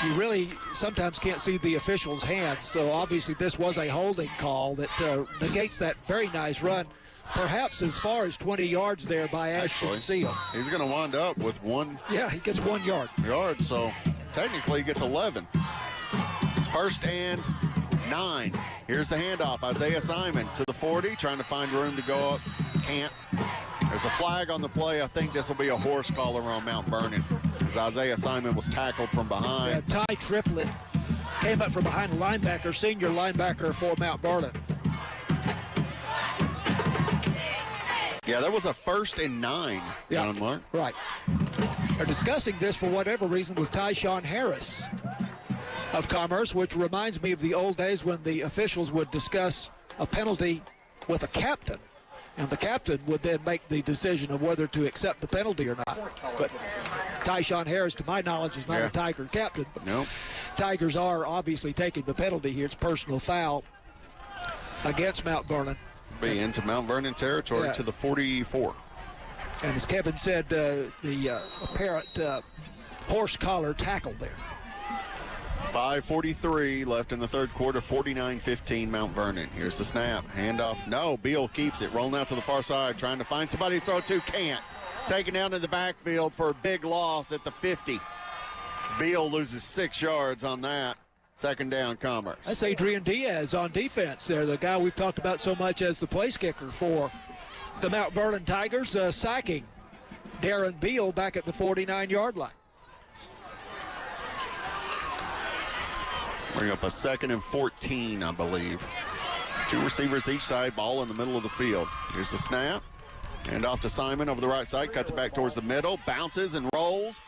you really sometimes can't see the officials' hands. So obviously this was a holding call that negates that very nice run, perhaps as far as 20 yards there by Ashton Seal. He's going to wind up with one. Yeah, he gets 1 yard. So technically he gets 11. It's 1st and 9. Here's the handoff. Isaiah Simon to the 40, trying to find room to go up. Can't. There's a flag on the play. I think this will be a horse collar on Mount Vernon, as Isaiah Simon was tackled from behind. Yeah, Ty Triplett came up from behind the linebacker, senior linebacker for Mount Vernon. Yeah, that was a 1st and 9, John Mark. Right. They're discussing this for whatever reason with Tyshawn Harris of Commerce, which reminds me of the old days when the officials would discuss a penalty with a captain, and the captain would then make the decision of whether to accept the penalty or not. But Tyshawn Harris, to my knowledge, is not a Tiger captain. But nope. Tigers are obviously taking the penalty here. It's personal foul against Mount Vernon. Be into Mount Vernon territory to the 44. And as Kevin said, the apparent horse collar tackle there. 5:43 left in the third quarter, 49-15 Mount Vernon. Here's the snap, handoff. No, Beal keeps it, rolling out to the far side, trying to find somebody to throw to, can't. Taken down to the backfield for a big loss at the 50. Beal loses 6 yards on that. Second down, Commerce. That's Adrian Diaz on defense there, the guy we've talked about so much as the place kicker for the Mount Vernon Tigers, sacking Darren Beal back at the 49-yard line. Bring up a 2nd and 14, I believe. 2 receivers each side, ball in the middle of the field. Here's the snap. And off to Simon over the right side, cuts it back towards the middle, bounces and rolls.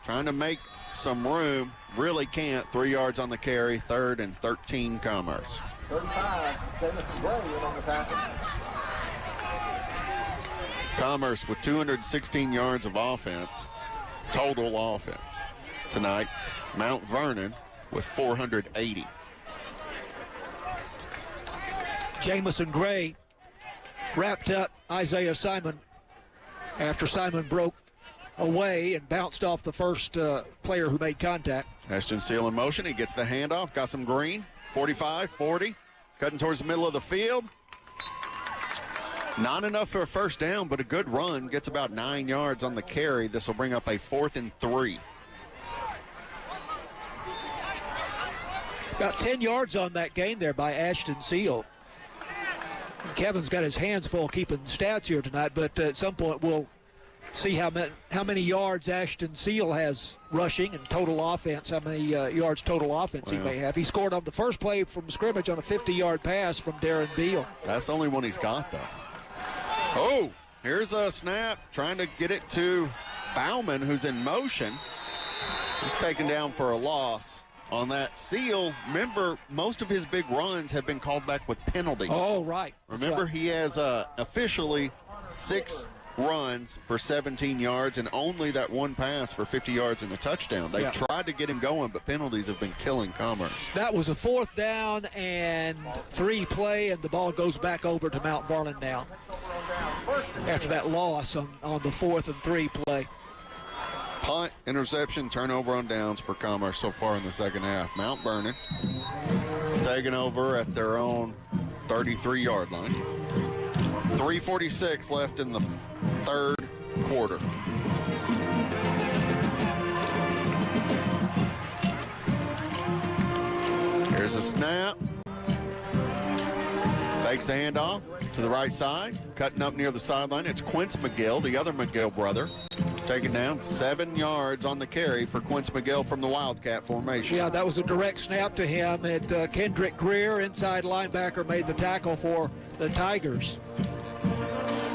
Trying to make some room, really can't. 3 yards on the carry, 3rd and 13, Commerce. 35, Jamison Gray on the tackle. Commerce with 216 yards of offense, total offense tonight. Mount Vernon with 480. Jamison Gray wrapped up Isaiah Simon after Simon broke away and bounced off the first player who made contact. Ashton Seal in motion. He gets the handoff, got some green. 45, 40, cutting towards the middle of the field. Not enough for a first down, but a good run. Gets about 9 yards on the carry. This will bring up a 4th and 3. About 10 yards on that gain there by Ashton Seal. Kevin's got his hands full keeping stats here tonight, but at some point we'll see how many yards Ashton Seal has rushing and total offense, how many yards total offense he may have. He scored on the first play from scrimmage on a 50-yard pass from Darren Beal. That's the only one he's got, though. Oh, here's a snap, trying to get it to Bauman, who's in motion. He's taken down for a loss. On that, Seal, remember, most of his big runs have been called back with penalty. Oh, right. Remember, he has officially 6 runs for 17 yards and only that one pass for 50 yards and a touchdown. They've tried to get him going, but penalties have been killing Commerce. That was a 4th down and 3 play, and the ball goes back over to Mount Vernon now after that loss on the 4th and 3 play. Punt, interception, turnover on downs for Commerce so far in the second half. Mount Vernon taking over at their own 33-yard line. 3:46 left in the 3rd quarter. Here's a snap. Fakes the handoff to the right side. Cutting up near the sideline, it's Quince McGill, the other McGill brother. Taken down 7 yards on the carry for Quince McGill from the Wildcat formation. Yeah, that was a direct snap to him. And Kendrick Greer, inside linebacker, made the tackle for the Tigers.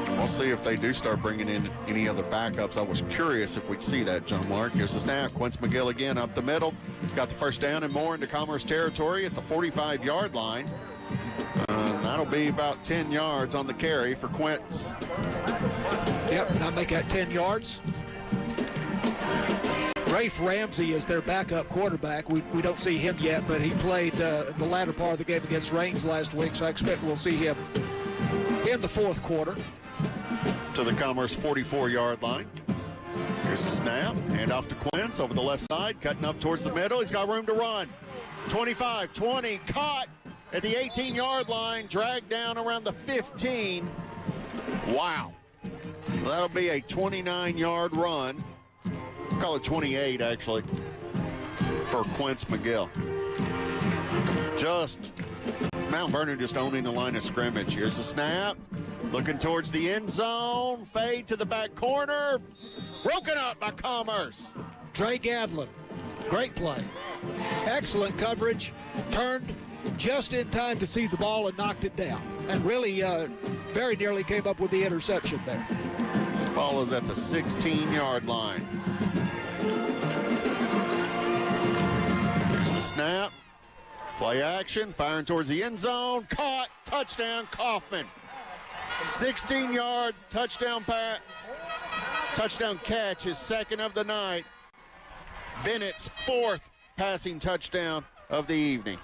We'll see if they do start bringing in any other backups. I was curious if we'd see that, John Mark. Here's the snap. Quince McGill again up the middle. He's got the first down and more into Commerce territory at the 45-yard line. That'll be about 10 yards on the carry for Quince. Yep, I'll make that 10 yards. Rafe Ramsey is their backup quarterback. We don't see him yet, but he played the latter part of the game against Raines last week, so I expect we'll see him in the 4th quarter. To the Commerce 44-yard line. Here's the snap. Hand off to Quince over the left side, cutting up towards the middle. He's got room to run. 25, 20, caught at the 18-yard line, dragged down around the 15. Wow. That'll be a 29-yard run. Call it 28, actually, for Quince McGill. Just Mount Vernon just owning the line of scrimmage. Here's the snap. Looking towards the end zone. Fade to the back corner. Broken up by Commerce. Trey Gadlin. Great play. Excellent coverage. Turned just in time to see the ball and knocked it down. And really very nearly came up with the interception there. This ball is at the 16-yard line. Here's the snap. Play action. Firing towards the end zone. Caught. Touchdown, Kaufman. 16-yard touchdown pass. Touchdown catch, his 2nd of the night. Bennett's 4th passing touchdown of the evening.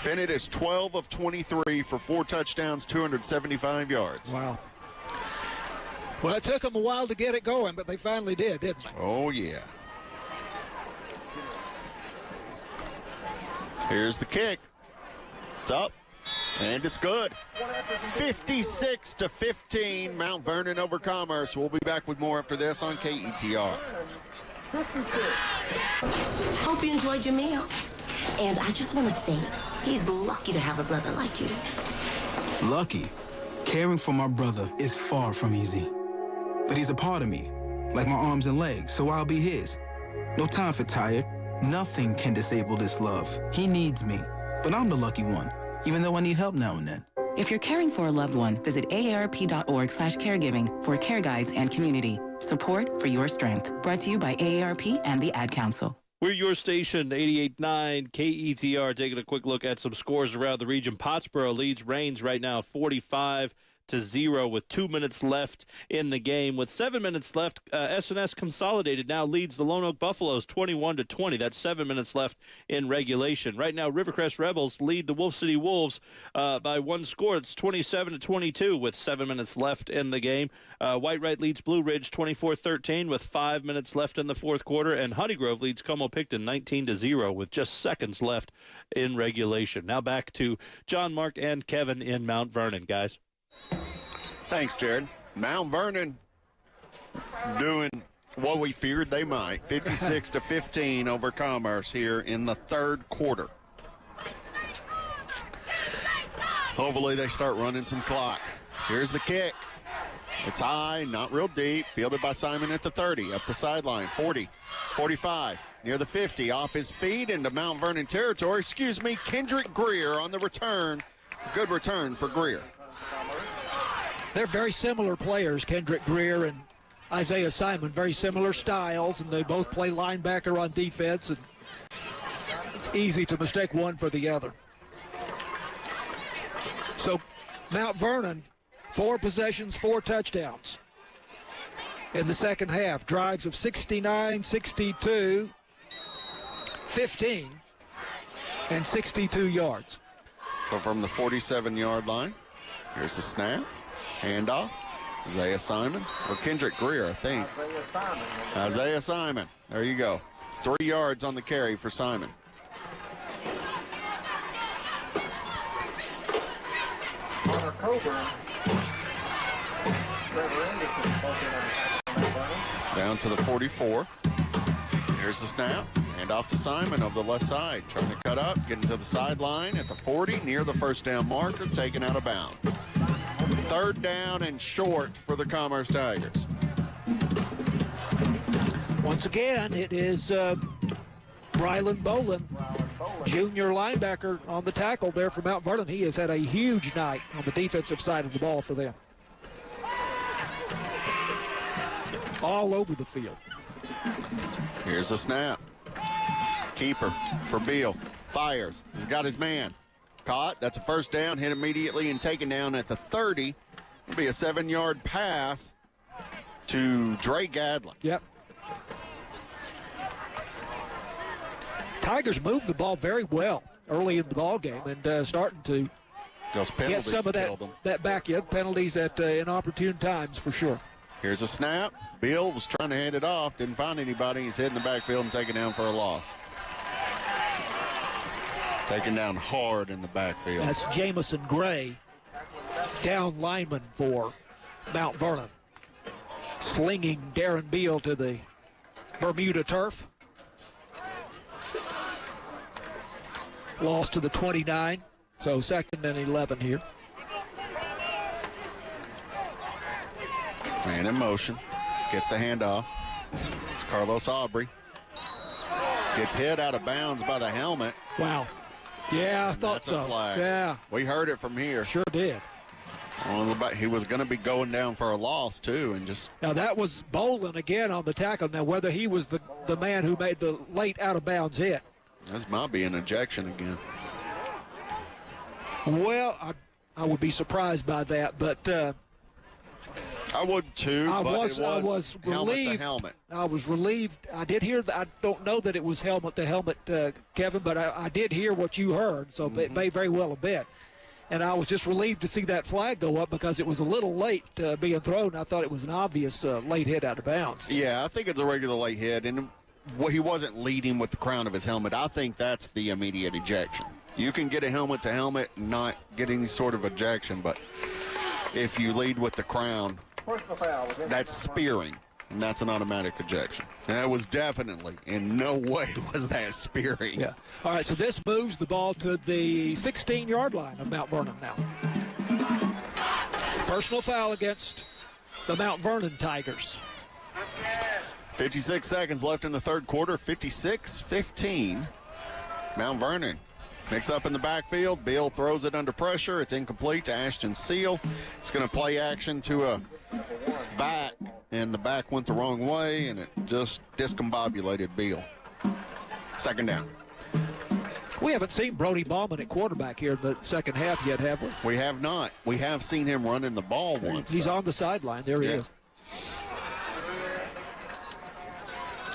Bennett is 12 of 23 for 4 touchdowns, 275 yards. Wow. Well, it took them a while to get it going, but they finally did, didn't they? Oh, yeah. Here's the kick. It's up, and it's good. 56-15, Mount Vernon over Commerce. We'll be back with more after this on KETR. Hope you enjoyed your meal. And I just want to say, he's lucky to have a brother like you. Lucky? Caring for my brother is far from easy. But he's a part of me, like my arms and legs, so I'll be his. No time for tired. Nothing can disable this love. He needs me, but I'm the lucky one, even though I need help now and then. If you're caring for a loved one, visit aarp.org/caregiving for care guides and community. Support for your strength. Brought to you by AARP and the Ad Council. We're your station, 88.9 KETR. Taking a quick look at some scores around the region. Pottsboro leads Rains right now 45-0 with 2 minutes left in the game. With 7 minutes left, S&S Consolidated now leads the Lone Oak Buffaloes 21-20. That's 7 minutes left in regulation. Right now, Rivercrest Rebels lead the Wolf City Wolves by one score. It's 27-22 with 7 minutes left in the game. White Wright leads Blue Ridge 24-13 with 5 minutes left in the fourth quarter. And Honeygrove leads Como-Picton 19-0 with just seconds left in regulation. Now back to John, Mark, and Kevin in Mount Vernon, guys. Thanks, Jared. Mount Vernon doing what we feared they might. 56-15 over Commerce here in the third quarter. Hopefully they start running some clock. Here's the kick. It's high, not real deep. Fielded by Simon at the 30, up the sideline. 40, 45, near the 50. Off his feet into Mount Vernon territory. Kendrick Greer on the return. Good return for Greer. They're very similar players, Kendrick Greer and Isaiah Simon. Very similar styles, and they both play linebacker on defense, and it's easy to mistake one for the other. So Mount Vernon, 4 possessions, 4 touchdowns in the second half. Drives of 69, 62, 15, and 62 yards. So from the 47-yard line, here's the snap. Handoff. Isaiah Simon or Kendrick Greer, I think. Isaiah Simon. There you go. 3 yards on the carry for Simon. Down to the 44. Here's the snap. Hand off to Simon of the left side. Trying to cut up, getting to the sideline at the 40, near the first down marker, taken out of bounds. Third down and short for the Commerce Tigers. Once again, it is Brylan Bolin, junior linebacker, on the tackle there for Mount Vernon. He has had a huge night on the defensive side of the ball for them. All over the field. Here's the snap. Keeper for Beal. Fires. He's got his man. Caught. That's a first down. Hit immediately and taken down at the 30. It'll be a 7-yard pass to Dre Gadlin. Yep. Tigers moved the ball very well early in the ball game and starting to get some of that back. Yeah, penalties at inopportune times for sure. Here's a snap. Beal was trying to hand it off. Didn't find anybody. He's hitting the backfield and taken down for a loss. Taken down hard in the backfield. That's Jamison Gray, down lineman for Mount Vernon. Slinging Darren Beal to the Bermuda turf. Lost to the 29, so 2nd and 11 here. Man in motion. Gets the handoff. It's Carlos Aubrey. Gets hit out of bounds by the helmet. Wow. Yeah, I thought That's so. A flag. Yeah. We heard it from here. Sure did. He was going to be going down for a loss, too, and just... Now, that was Bolin again on the tackle. Now, whether he was the man who made the late out-of-bounds hit. This might be an ejection again. Well, I would be surprised by that, but... I would, too, I was helmet relieved. to helmet. I was relieved. I did hear that. I don't know that it was helmet to helmet, Kevin, but I did hear what you heard, so it may very well have been. And I was just relieved to see that flag go up because it was a little late being thrown. I thought it was an obvious late hit out of bounds. Yeah, I think it's a regular late hit, and he wasn't leading with the crown of his helmet. I think that's the immediate ejection. You can get a helmet to helmet and not get any sort of ejection, but if you lead with the crown, that's spearing. and that's an automatic ejection. And it was definitely, in no way was that spearing. Yeah. All right, so this moves the ball to the 16-yard line of Mount Vernon now. Personal foul against the Mount Vernon Tigers. 56 seconds left in the third quarter, 56-15. Mount Vernon mix up in the backfield. Beal throws it under pressure. It's incomplete to Ashton Seal. It's going to play action to a back, and the back went the wrong way, and it just discombobulated Beal. Second down. We haven't seen Brody Ballman at quarterback here in the second half yet, have we? We have not. We have seen him running the ball once. He's on the sideline. There he is.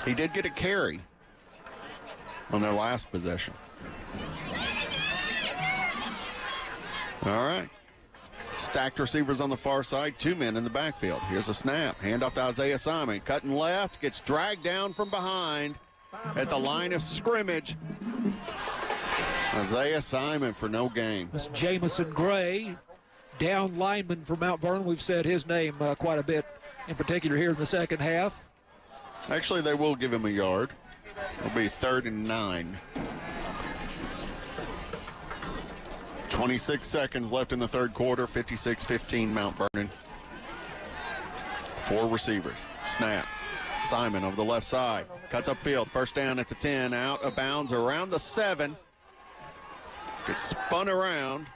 He did get a carry on their last possession. All right. Stacked receivers on the far side, 2 men in the backfield. Here's a snap. Handoff to Isaiah Simon. Cutting left, gets dragged down from behind at the line of scrimmage. Isaiah Simon for no gain. That's Jamison Gray, down lineman for Mount Vernon. We've said his name quite a bit, in particular here in the second half. Actually, they will give him a yard. It'll be 3rd and 9. 26 seconds left in the third quarter, 56-15 Mount Vernon. 4 receivers. Snap. Simon over the left side. Cuts upfield. First down at the 10. Out of bounds around the 7. Gets spun around.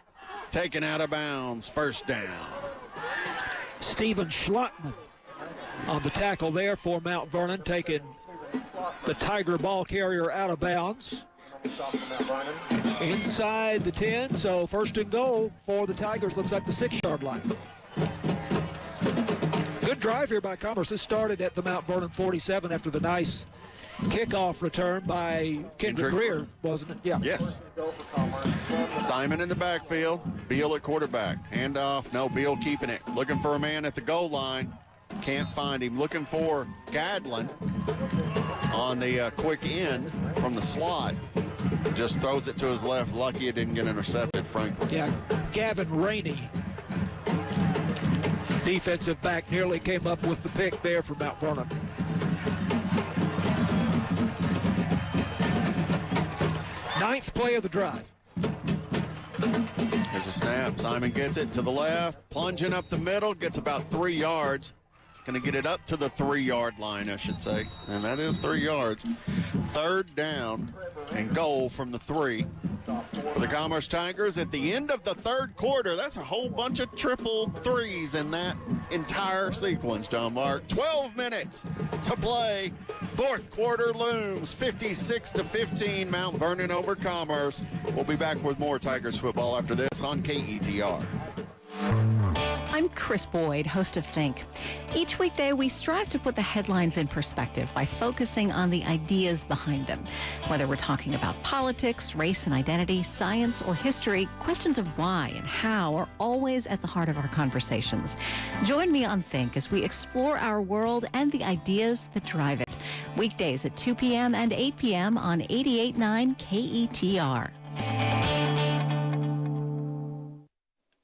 Taken out of bounds. First down. Steven Schlottman on the tackle there for Mount Vernon, taking the Tiger ball carrier out of bounds. Inside the 10, so first and goal for the Tigers. Looks like the 6-yard line. Good drive here by Commerce. This started at the Mount Vernon 47 after the nice kickoff return by Kendrick Greer, wasn't it? Yeah. Yes. Simon in the backfield. Beal at quarterback. Handoff. No, Beal keeping it. Looking for a man at the goal line. Can't find him. Looking for Gadlin on the quick end from the slot. Just throws it to his left. Lucky it didn't get intercepted, frankly. Yeah, Gavin Rainey, defensive back, nearly came up with the pick there for Mount Vernon. Ninth play of the drive. There's a snap. Simon gets it to the left, plunging up the middle, gets about 3 yards. He's going to get it up to the 3-yard line, I should say. And that is 3 yards. Third down and goal from the 3 for the Commerce Tigers at the end of the third quarter. That's a whole bunch of triple threes in that entire sequence, John Mark. 12 minutes to play. Fourth quarter looms, 56-15, Mount Vernon over Commerce. We'll be back with more Tigers football after this on KETR. I'm Chris Boyd, host of Think. Each weekday, we strive to put the headlines in perspective by focusing on the ideas behind them. Whether we're talking about politics, race and identity, science, or history, questions of why and how are always at the heart of our conversations. Join me on Think as we explore our world and the ideas that drive it. Weekdays at 2 p.m. and 8 p.m. on 88.9 KETR.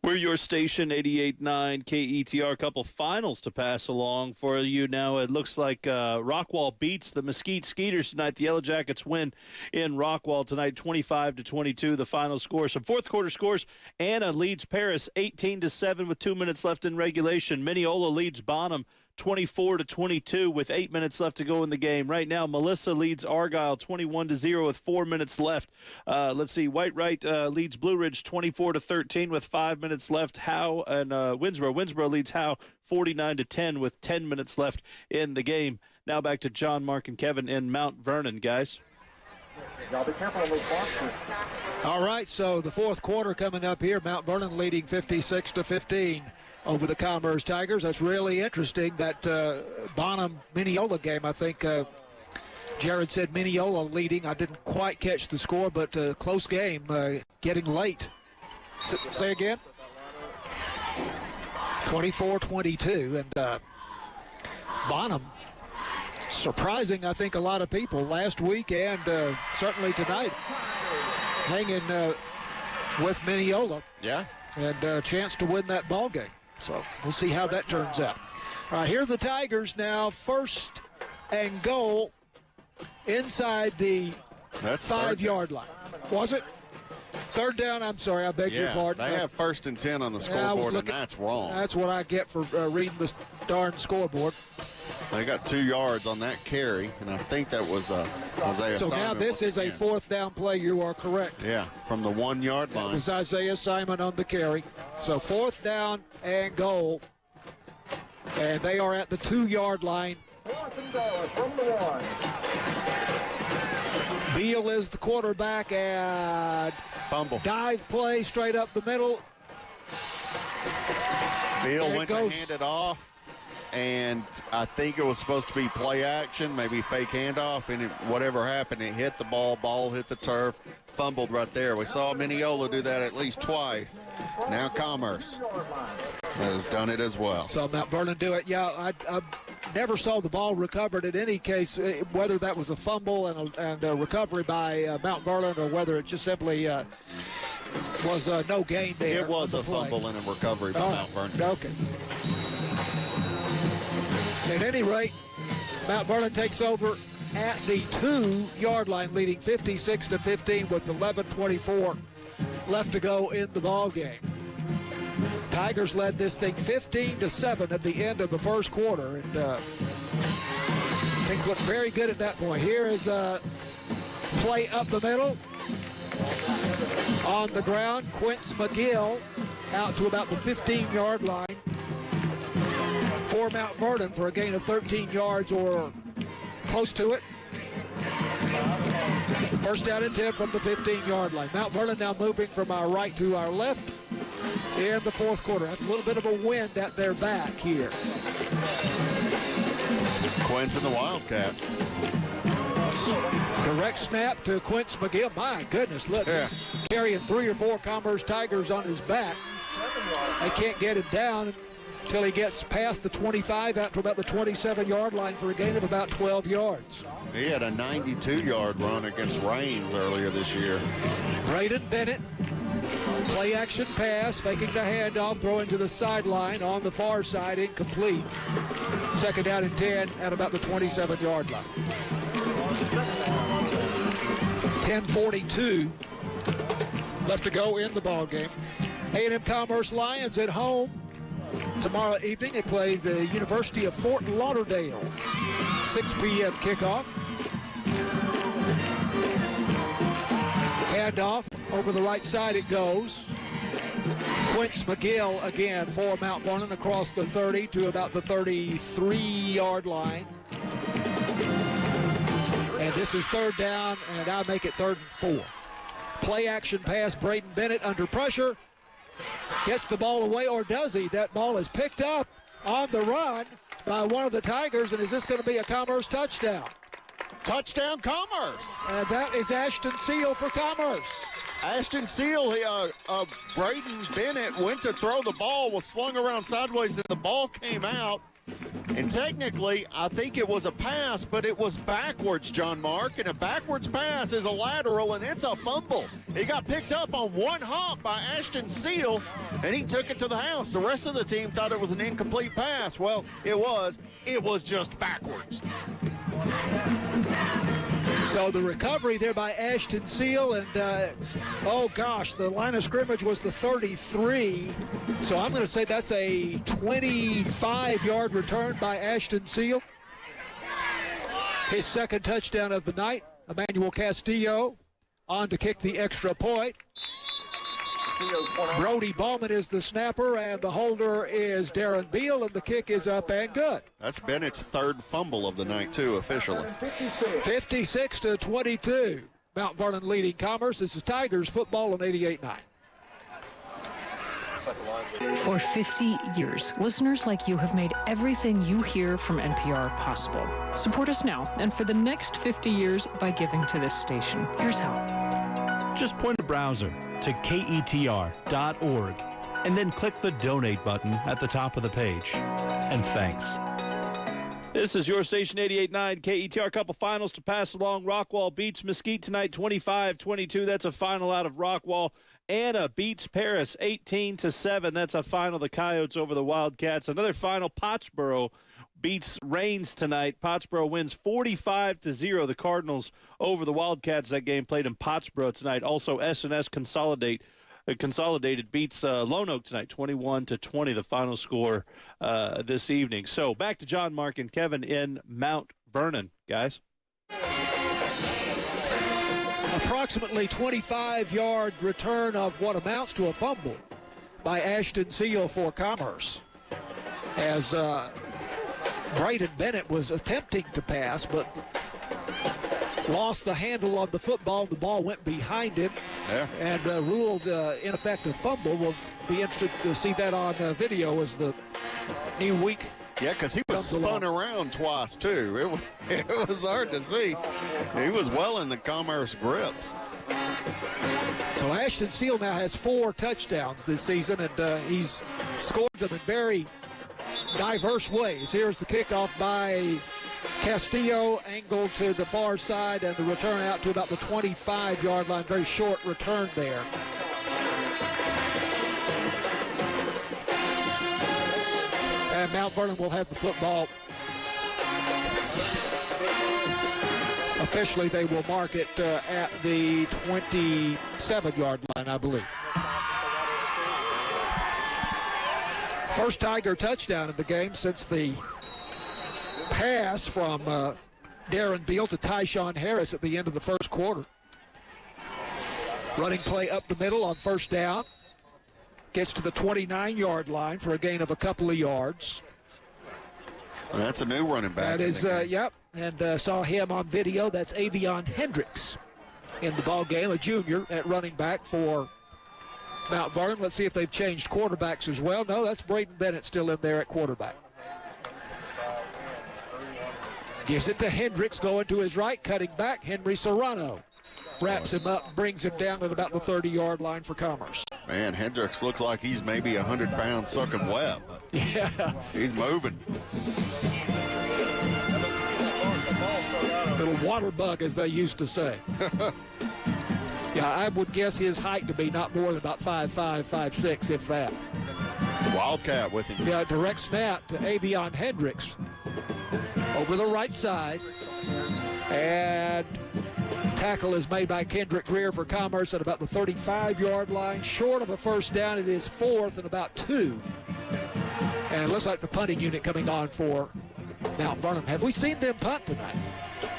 We're your station, 88.9 KETR. A couple finals to pass along for you now. It looks like Rockwall beats the Mesquite Skeeters tonight. The Yellow Jackets win in Rockwall tonight, 25-22. The final score. Some fourth quarter scores. Anna leads Paris 18-7 with 2 minutes left in regulation. Mineola leads Bonham 24-22 with 8 minutes left to go in the game. Right now, Melissa leads Argyle 21-0 with 4 minutes left. Let's see, Whitewright leads Blue Ridge 24-13 with 5 minutes left. Howe and Winsboro leads Howe 49-10 with 10 minutes left in the game. Now back to John, Mark, and Kevin in Mount Vernon, guys. Y'all be careful on those boxes. All right, so the fourth quarter coming up here. Mount Vernon leading 56-15 over the Commerce Tigers. That's really interesting, that Bonham-Mineola game. I think Jared said Mineola leading. I didn't quite catch the score, but close game, getting late. Say again? 24-22, and Bonham surprising, I think, a lot of people last week and certainly tonight, hanging with Mineola. Yeah. And a chance to win that ball game. So we'll see how that turns out. All right, here are the Tigers now. First and goal inside the 5-yard line. Was it? Third down, I'm sorry, I beg your pardon. They have 1st and 10 on the scoreboard, and that's wrong. That's what I get for reading this darn scoreboard. They got 2 yards on that carry, and I think that was Isaiah So Simon. now this is a 4th down play. You are correct. Yeah, from the 1-yard line. It was Isaiah Simon on the carry. So 4th down and goal. And they are at the 2-yard line. 4th and goal from the 1. Beal is the quarterback, and fumble. Dive play straight up the middle. Beal went to hand it off, and I think it was supposed to be play action, maybe fake handoff, and whatever happened, it hit the ball hit the turf, fumbled right there. We saw Mineola do that at least twice. Now Commerce has done it as well. So Mount Vernon do it. Yeah, I never saw the ball recovered in any case, whether that was a fumble and a recovery by Mount Vernon or whether it just simply was no gain there. It was a fumble and a recovery by Mount Vernon. Okay. At any rate, Mount Vernon takes over at the 2-yard line, leading 56-15 with 11:24 left to go in the ball game. Tigers led this thing 15-7 at the end of the first quarter, and things look very good at that point. Here is a play up the middle. On the ground, Quince McGill out to about the 15-yard line for Mount Vernon for a gain of 13 yards or close to it. First down and 10 from the 15-yard line. Mount Vernon now moving from our right to our left in the fourth quarter. A little bit of a wind at their back here. Quince and the Wildcat. Direct snap to Quince McGill. My goodness, look, he's carrying 3 or 4 Commerce Tigers on his back. They can't get him down until he gets past the 25 out to about the 27-yard line for a gain of about 12 yards. He had a 92-yard run against Raines earlier this year. Braden Bennett, play action pass, faking the handoff, throwing to the sideline on the far side, incomplete. Second down and 10 at about the 27-yard line. 10:42 left to go in the ball game. A&M Commerce Lions at home. Tomorrow evening they play the University of Fort Lauderdale. 6 p.m. kickoff. Handoff over the right side it goes. Quince McGill again for Mount Vernon across the 30 to about the 33-yard line. And this is third down, and I'll make it 3rd and 4. Play action pass, Braden Bennett under pressure. Gets the ball away, or does he? That ball is picked up on the run by one of the Tigers, and is this going to be a Commerce touchdown? Touchdown Commerce! And that is Ashton Seal for Commerce. Ashton Seal, Braden Bennett went to throw the ball, was slung around sideways, then the ball came out. And technically, I think it was a pass, but it was backwards, John Mark. And a backwards pass is a lateral, and it's a fumble. It got picked up on one hop by Ashton Seal, and he took it to the house. The rest of the team thought it was an incomplete pass. Well, it was. It was just backwards. So the recovery there by Ashton Seal, and oh gosh, the line of scrimmage was the 33. So I'm going to say that's a 25-yard return by Ashton Seal. His second touchdown of the night. Emmanuel Castillo on to kick the extra point. Brody Bowman is the snapper, and the holder is Darren Beal, and the kick is up and good. That's Bennett's 3rd fumble of the night, too, officially. 56-22. Mount Vernon leading Commerce. This is Tigers football on 88.9. For 50 years, listeners like you have made everything you hear from NPR possible. Support us now and for the next 50 years by giving to this station. Here's how. Just point a browser to ketr.org and then click the donate button at the top of the page. And thanks. This is your station 88.9 KETR. Couple finals to pass along. Rockwall beats Mesquite tonight 25-22. That's a final out of Rockwall Anna beats Paris 18-7. That's a final. The Coyotes over the Wildcats. Another final. Pottsboro beats Reigns tonight. Pottsboro wins 45-0. The Cardinals over the Wildcats. That game played in Pottsboro tonight. Also, S&S Consolidated beats Lone Oak tonight, 21-20. The final score this evening. So back to John, Mark, and Kevin in Mount Vernon, guys. Approximately 25-yard return of what amounts to a fumble by Ashton Seal for Commerce. As Braden Bennett was attempting to pass, but lost the handle of the football. The ball went behind him and ruled ineffective fumble. We'll be interested to see that on video as the new week. Yeah, because he was spun around twice, too. It was hard to see. He was well in the Commerce grips. So Ashton Seal now has 4 touchdowns this season, and he's scored them in very diverse ways. Here's the kickoff by Castillo, angled to the far side, and the return out to about the 25-yard line. Very short return there. And Mount Vernon will have the football. Officially, they will mark it at the 27-yard line, I believe. First Tiger touchdown in the game since the pass from Darren Beal to Tyshawn Harris at the end of the first quarter. Running play up the middle on first down. Gets to the 29-yard line for a gain of a couple of yards. Well, that's a new running back. That is, yep, and saw him on video. That's Avion Hendricks in the ball game, a junior at running back for Mount Vernon. Let's see if they've changed quarterbacks as well. No, that's Braden Bennett still in there at quarterback. Gives it to Hendricks, going to his right, cutting back. Henry Serrano wraps him up, brings him down at about the 30-yard line for Commerce. Man, Hendricks looks like he's maybe 100-pound sucking web. Yeah. He's moving. Little water bug, as they used to say. Yeah, I would guess his height to be not more than about 5'5", 5'6", if that. Wildcat with him. Yeah, direct snap to Avion Hendricks. Over the right side. And tackle is made by Kendrick Greer for Commerce at about the 35-yard line. Short of a first down. It is 4th and about 2. And it looks like the punting unit coming on for Mount Vernon. Have we seen them punt tonight?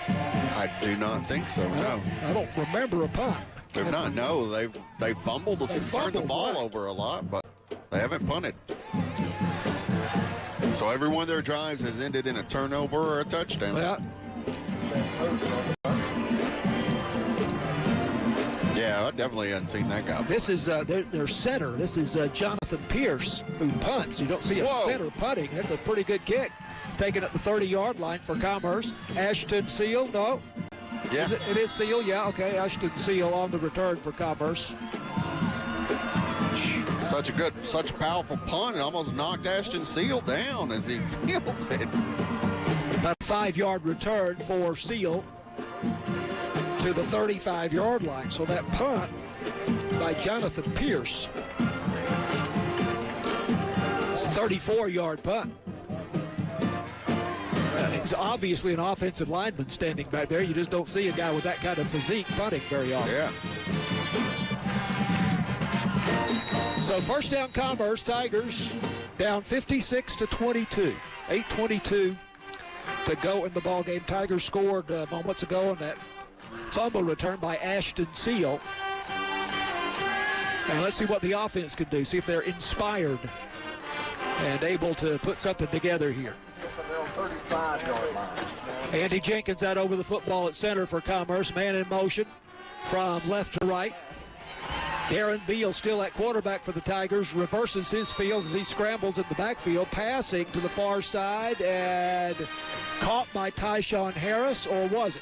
I do not think so, no. I don't remember a punt. They've not, no. They've fumbled, turned the ball over a lot, but they haven't punted. So every one of their drives has ended in a turnover or a touchdown. Yeah, I definitely hadn't seen that guy. This is their center. This is Jonathan Pierce, who punts. You don't see a center punting. That's a pretty good kick. Taken at the 30-yard line for Commerce. Ashton Seal, no. Yeah. It is Seal, yeah, okay. Ashton Seal on the return for Commerce. Such a powerful punt. It almost knocked Ashton Seal down as he feels it. About a 5-yard return for Seal to the 35-yard line. So that punt by Jonathan Pierce. It's a 34-yard punt. It's obviously an offensive lineman standing back there. You just don't see a guy with that kind of physique punting very often. Yeah. So first down Commerce, Tigers down 56-22. 8:22 to go in the ball game. Tigers scored moments ago on that fumble return by Ashton Seal. And let's see what the offense can do. See if they're inspired and able to put something together here. Andy Jenkins out over the football at center for Commerce. Man in motion from left to right. Darren Beal still at quarterback for the Tigers. Reverses his field as he scrambles in the backfield. Passing to the far side and caught by Tyshawn Harris, or was it?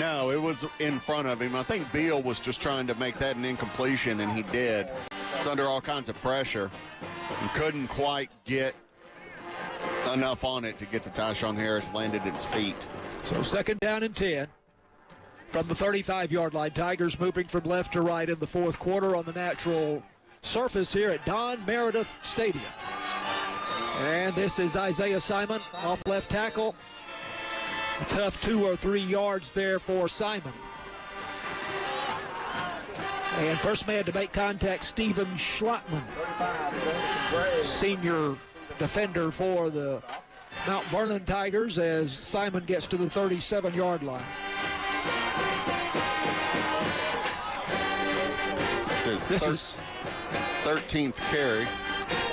No, it was in front of him. I think Beal was just trying to make that an incompletion, and he did. It's under all kinds of pressure and couldn't quite get enough on it to get to Tyshawn Harris. Landed at his feet. So second down and 10 From the 35-yard line, Tigers moving from left to right in the fourth quarter on the natural surface here at Don Meredith Stadium. And this is Isaiah Simon off left tackle. A tough 2 or 3 yards there for Simon. And first man to make contact, Stephen Schlottman, senior defender for the Mount Vernon Tigers, as Simon gets to the 37-yard line. This is 13th carry.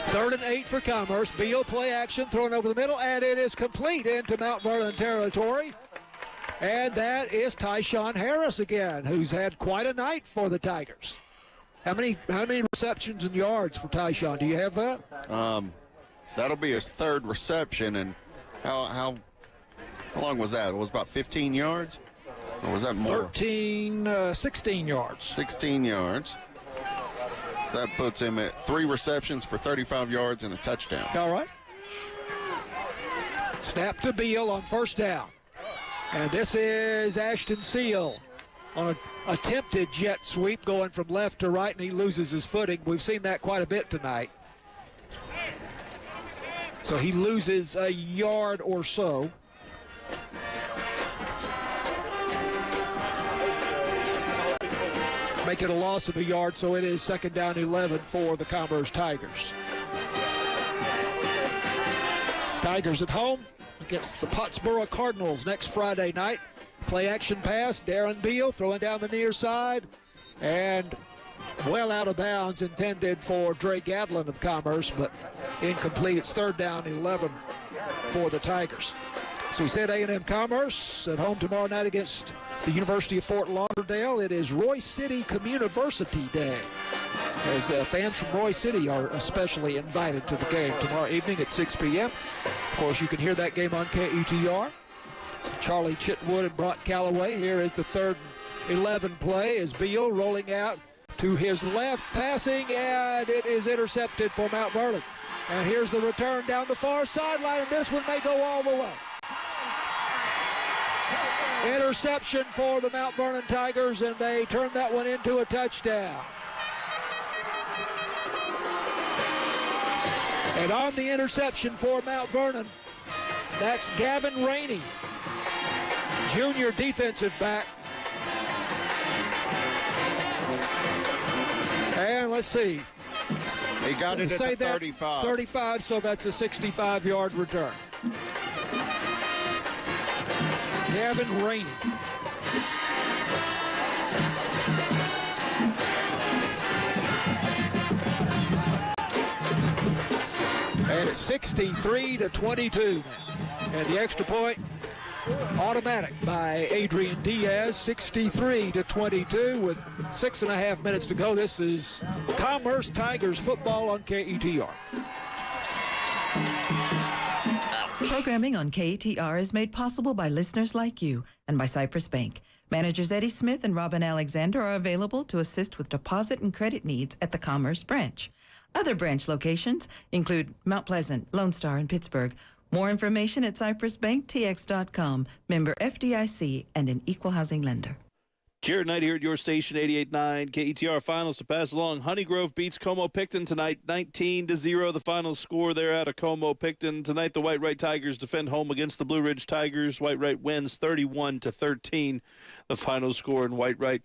3rd and 8 for Commerce. Beal play action thrown over the middle, and it is complete into Mount Vernon territory. And that is Tyshawn Harris again, who's had quite a night for the Tigers. How many receptions and yards for Tyshawn? Do you have that? That'll be his 3rd reception, and how long was that? It was about 15 yards? Or was that more? 16 yards. 16 yards. So that puts him at 3 receptions for 35 yards and a touchdown. All right. Snap to Beal on first down. And this is Ashton Seal on an attempted jet sweep going from left to right, and he loses his footing. We've seen that quite a bit tonight. So he loses a yard or so. Make it a loss of a yard, so it is 2nd down 11 for the Commerce Tigers. Tigers at home against the Pottsboro Cardinals next Friday night. Play action pass, Darren Beal throwing down the near side, and well out of bounds, intended for Dre Gadlin of Commerce, but incomplete. It's 3rd down 11 for the Tigers. So we said A&M Commerce at home tomorrow night against the University of Fort Lauderdale. It is Roy City Communiversity Day, as fans from Roy City are especially invited to the game tomorrow evening at 6 p.m. Of course, you can hear that game on KETR. Charlie Chitwood and Brock Calloway. Here is the 3rd and 11 play as Beal rolling out to his left, passing, and it is intercepted for Mount Vernon. And here's the return down the far sideline, and this one may go all the way. Interception for the Mount Vernon Tigers, and they turn that one into a touchdown. And on the interception for Mount Vernon, that's Gavin Rainey, junior defensive back. And let's see. He got it at the 35. 35, so that's a 65-yard return. Gavin Rainey. And it's 63-22 now. And the extra point, automatic by Adrian Diaz, 63-22 with 6.5 minutes to go. This is Commerce Tigers football on KETR. Programming on KETR is made possible by listeners like you and by Cypress Bank. Managers Eddie Smith and Robin Alexander are available to assist with deposit and credit needs at the Commerce branch. Other branch locations include Mount Pleasant, Lone Star, and Pittsburgh. More information at cypressbanktx.com, member FDIC, and an equal housing lender. Jared Knight here at your station, 88.9 KETR finals to pass along. Honeygrove beats Como-Picton tonight, 19-0. The final score there out of Como-Picton. Tonight, the White Right Tigers defend home against the Blue Ridge Tigers. White Right wins 31-13. The final score in White Right.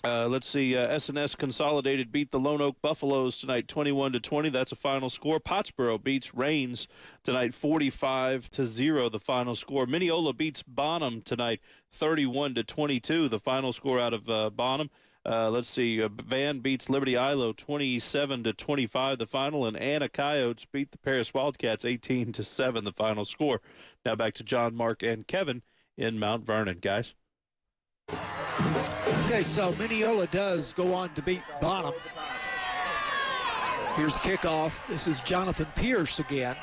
Let's see, S&S Consolidated beat the Lone Oak Buffaloes tonight 21-20. That's a final score. Pottsboro beats Rains tonight 45-0. The final score. Mineola beats Bonham tonight 31-22. The final score out of Bonham. Let's see, Van beats Liberty Ilo 27-25. The final, and Anna Coyotes beat the Paris Wildcats 18-7. The final score. Now back to John, Mark, and Kevin in Mount Vernon, guys. Okay, so Mineola does go on to beat Bonham. Here's the kickoff. This is Jonathan Pierce again.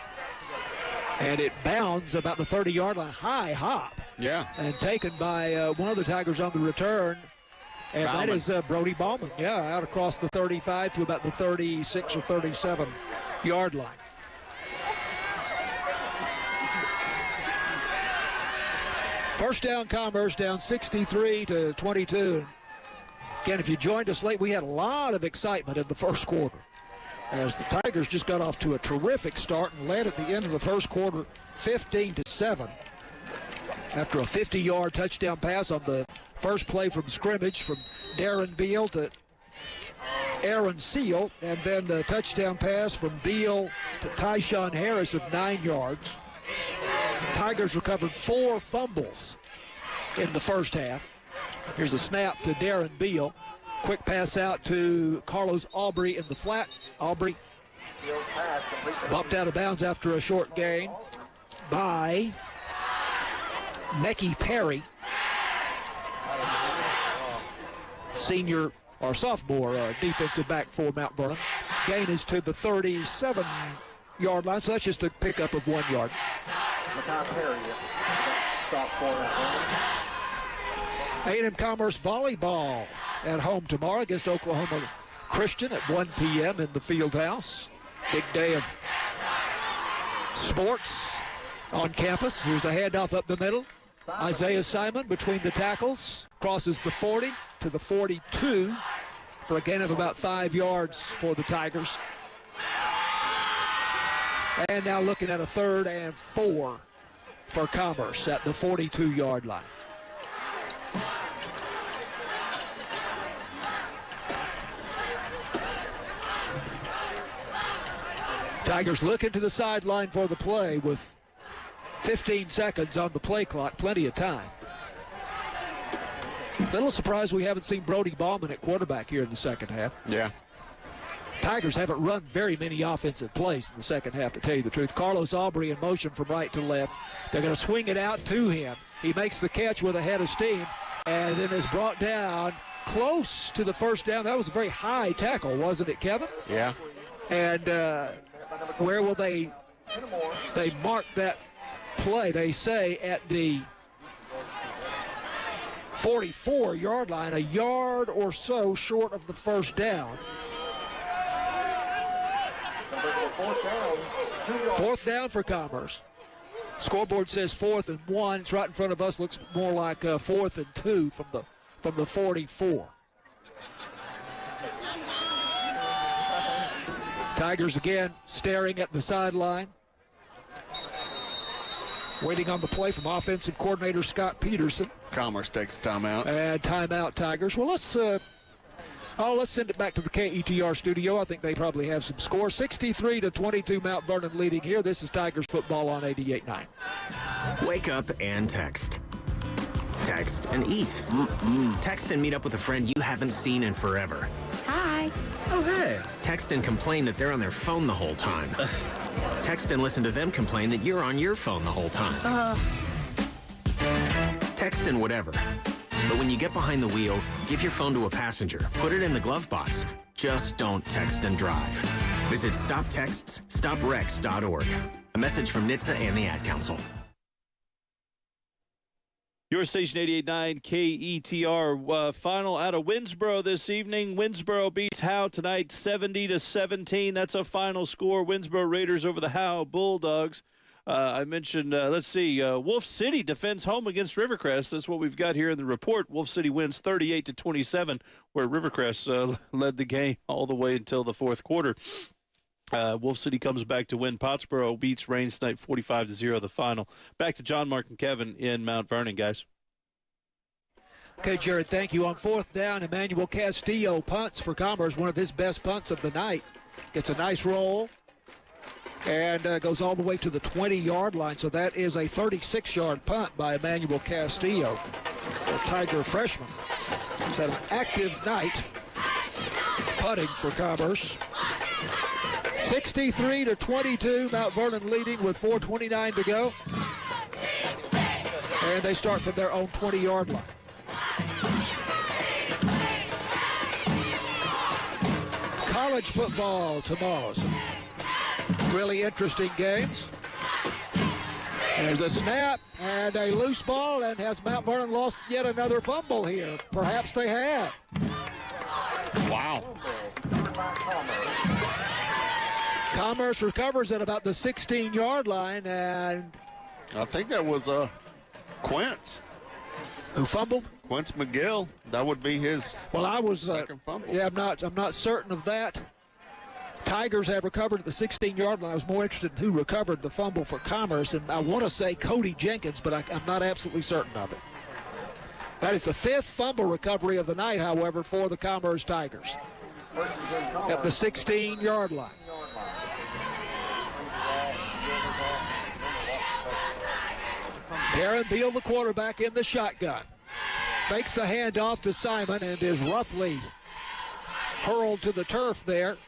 And it bounds about the 30-yard line. High hop. Yeah. And taken by one of the Tigers on the return. And Bauman. That is Brody Bauman. Yeah, out across the 35 to about the 36 or 37-yard line. First down, Commerce down 63-22. Again, if you joined us late, we had a lot of excitement in the first quarter as the Tigers just got off to a terrific start and led at the end of the first quarter 15-7 after a 50-yard touchdown pass on the first play from scrimmage from Darren Beal to Aaron Seal, and then the touchdown pass from Beal to Tyshawn Harris of 9 yards. Tigers recovered 4 fumbles in the first half. Here's a snap to Darren Beal. Quick pass out to Carlos Aubrey in the flat. Aubrey bumped out of bounds after a short gain by Necky Perry, senior or sophomore defensive back for Mount Vernon. Gain is to the 37-yard line, so that's just a pickup of 1 yard. A&M Commerce volleyball at home tomorrow against Oklahoma Christian at 1 p.m. in the field house. Big day of sports on campus. Here's a handoff up the middle. Isaiah Simon between the tackles crosses the 40 to the 42 for a gain of about 5 yards for the Tigers. And now looking at a 3rd and 4 for Commerce at the 42-yard line. Tigers looking to the sideline for the play with 15 seconds on the play clock, plenty of time. Little surprised we haven't seen Brody Bauman at quarterback here in the second half. Yeah. Tigers haven't run very many offensive plays in the second half, to tell you the truth. Carlos Aubrey in motion from right to left. They're going to swing it out to him. He makes the catch with a head of steam and then is brought down close to the first down. That was a very high tackle, wasn't it, Kevin? Yeah. And where will they mark that play? They say at the 44-yard line, a yard or so short of the first down. Fourth down for Commerce. Scoreboard says 4th and 1. It's right in front of us. Looks more like 4th and 2 from the 44. Tigers again staring at the sideline, waiting on the play from offensive coordinator Scott Peterson. Commerce takes a timeout. And timeout, Tigers. Well, let's send it back to the KETR studio. I think they probably have some score. 63-22, Mount Vernon leading here. This is Tigers football on 88.9. Wake up and text. Text and eat. Text and meet up with a friend you haven't seen in forever. Hi. Oh, hey. Text and complain that they're on their phone the whole time. Text and listen to them complain that you're on your phone the whole time. Text and whatever. But when you get behind the wheel, give your phone to a passenger. Put it in the glove box. Just don't text and drive. Visit StopTextsStopWrecks.org. A message from NHTSA and the Ad Council. Your station 88.9 KETR. Final out of Winnsboro this evening. Winnsboro beats Howe tonight 70-17. That's a final score. Winnsboro Raiders over the Howe Bulldogs. I mentioned, Wolf City defends home against Rivercrest. That's what we've got here in the report. Wolf City wins 38-27, where Rivercrest led the game all the way until the fourth quarter. Wolf City comes back to win. Pottsboro beats Rains tonight 45-0, the final. Back to John, Mark, and Kevin in Mount Vernon, guys. Okay, Jared, thank you. On 4th down, Emmanuel Castillo punts for Commerce, one of his best punts of the night. Gets a nice roll and goes all the way to the 20-yard line. So that is a 36-yard punt by Emmanuel Castillo, a Tiger freshman. He's had an active night punting for Commerce. 63-22, Mount Vernon leading with 4:29 to go. And they start from their own 20-yard line. College football tomorrow. Some really interesting games. There's a snap and a loose ball, and has Mount Vernon lost yet another fumble here? Perhaps they have. Wow. Commerce recovers at about the 16-yard line, and I think that was Quince. Who fumbled? Quince McGill. That would be his second fumble. Yeah, I'm not certain of that. Tigers have recovered at the 16-yard line. I was more interested in who recovered the fumble for Commerce, and I want to say Cody Jenkins, but I'm not absolutely certain of it. That is the 5th fumble recovery of the night, however, for the Commerce Tigers at the 16-yard line. Darren Beal, the quarterback, in the shotgun. Fakes the handoff to Simon and is roughly hurled to the turf there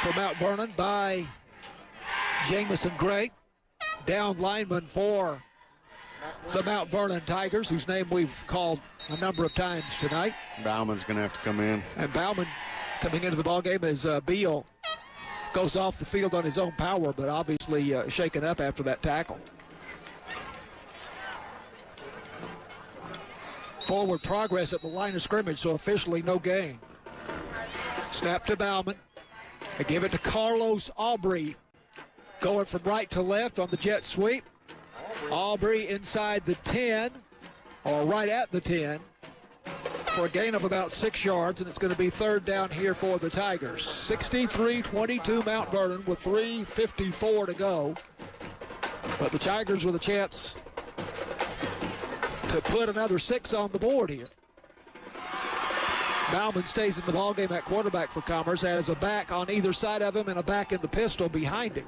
for Mount Vernon by Jamison Gray. Down lineman for the Mount Vernon Tigers, whose name we've called a number of times tonight. Bauman's going to have to come in. And Bauman coming into the ballgame as Beal goes off the field on his own power, but obviously shaken up after that tackle. Forward progress at the line of scrimmage, so officially no gain. Snap to Bauman. They give it to Carlos Aubrey, going from right to left on the jet sweep. Aubrey inside the 10, or right at the 10, for a gain of about 6 yards, and it's going to be third down here for the Tigers. 63-22 Mount Vernon with 3:54 to go. But the Tigers with a chance to put another 6 on the board here. Bauman stays in the ballgame at quarterback for Commerce, has a back on either side of him and a back in the pistol behind him.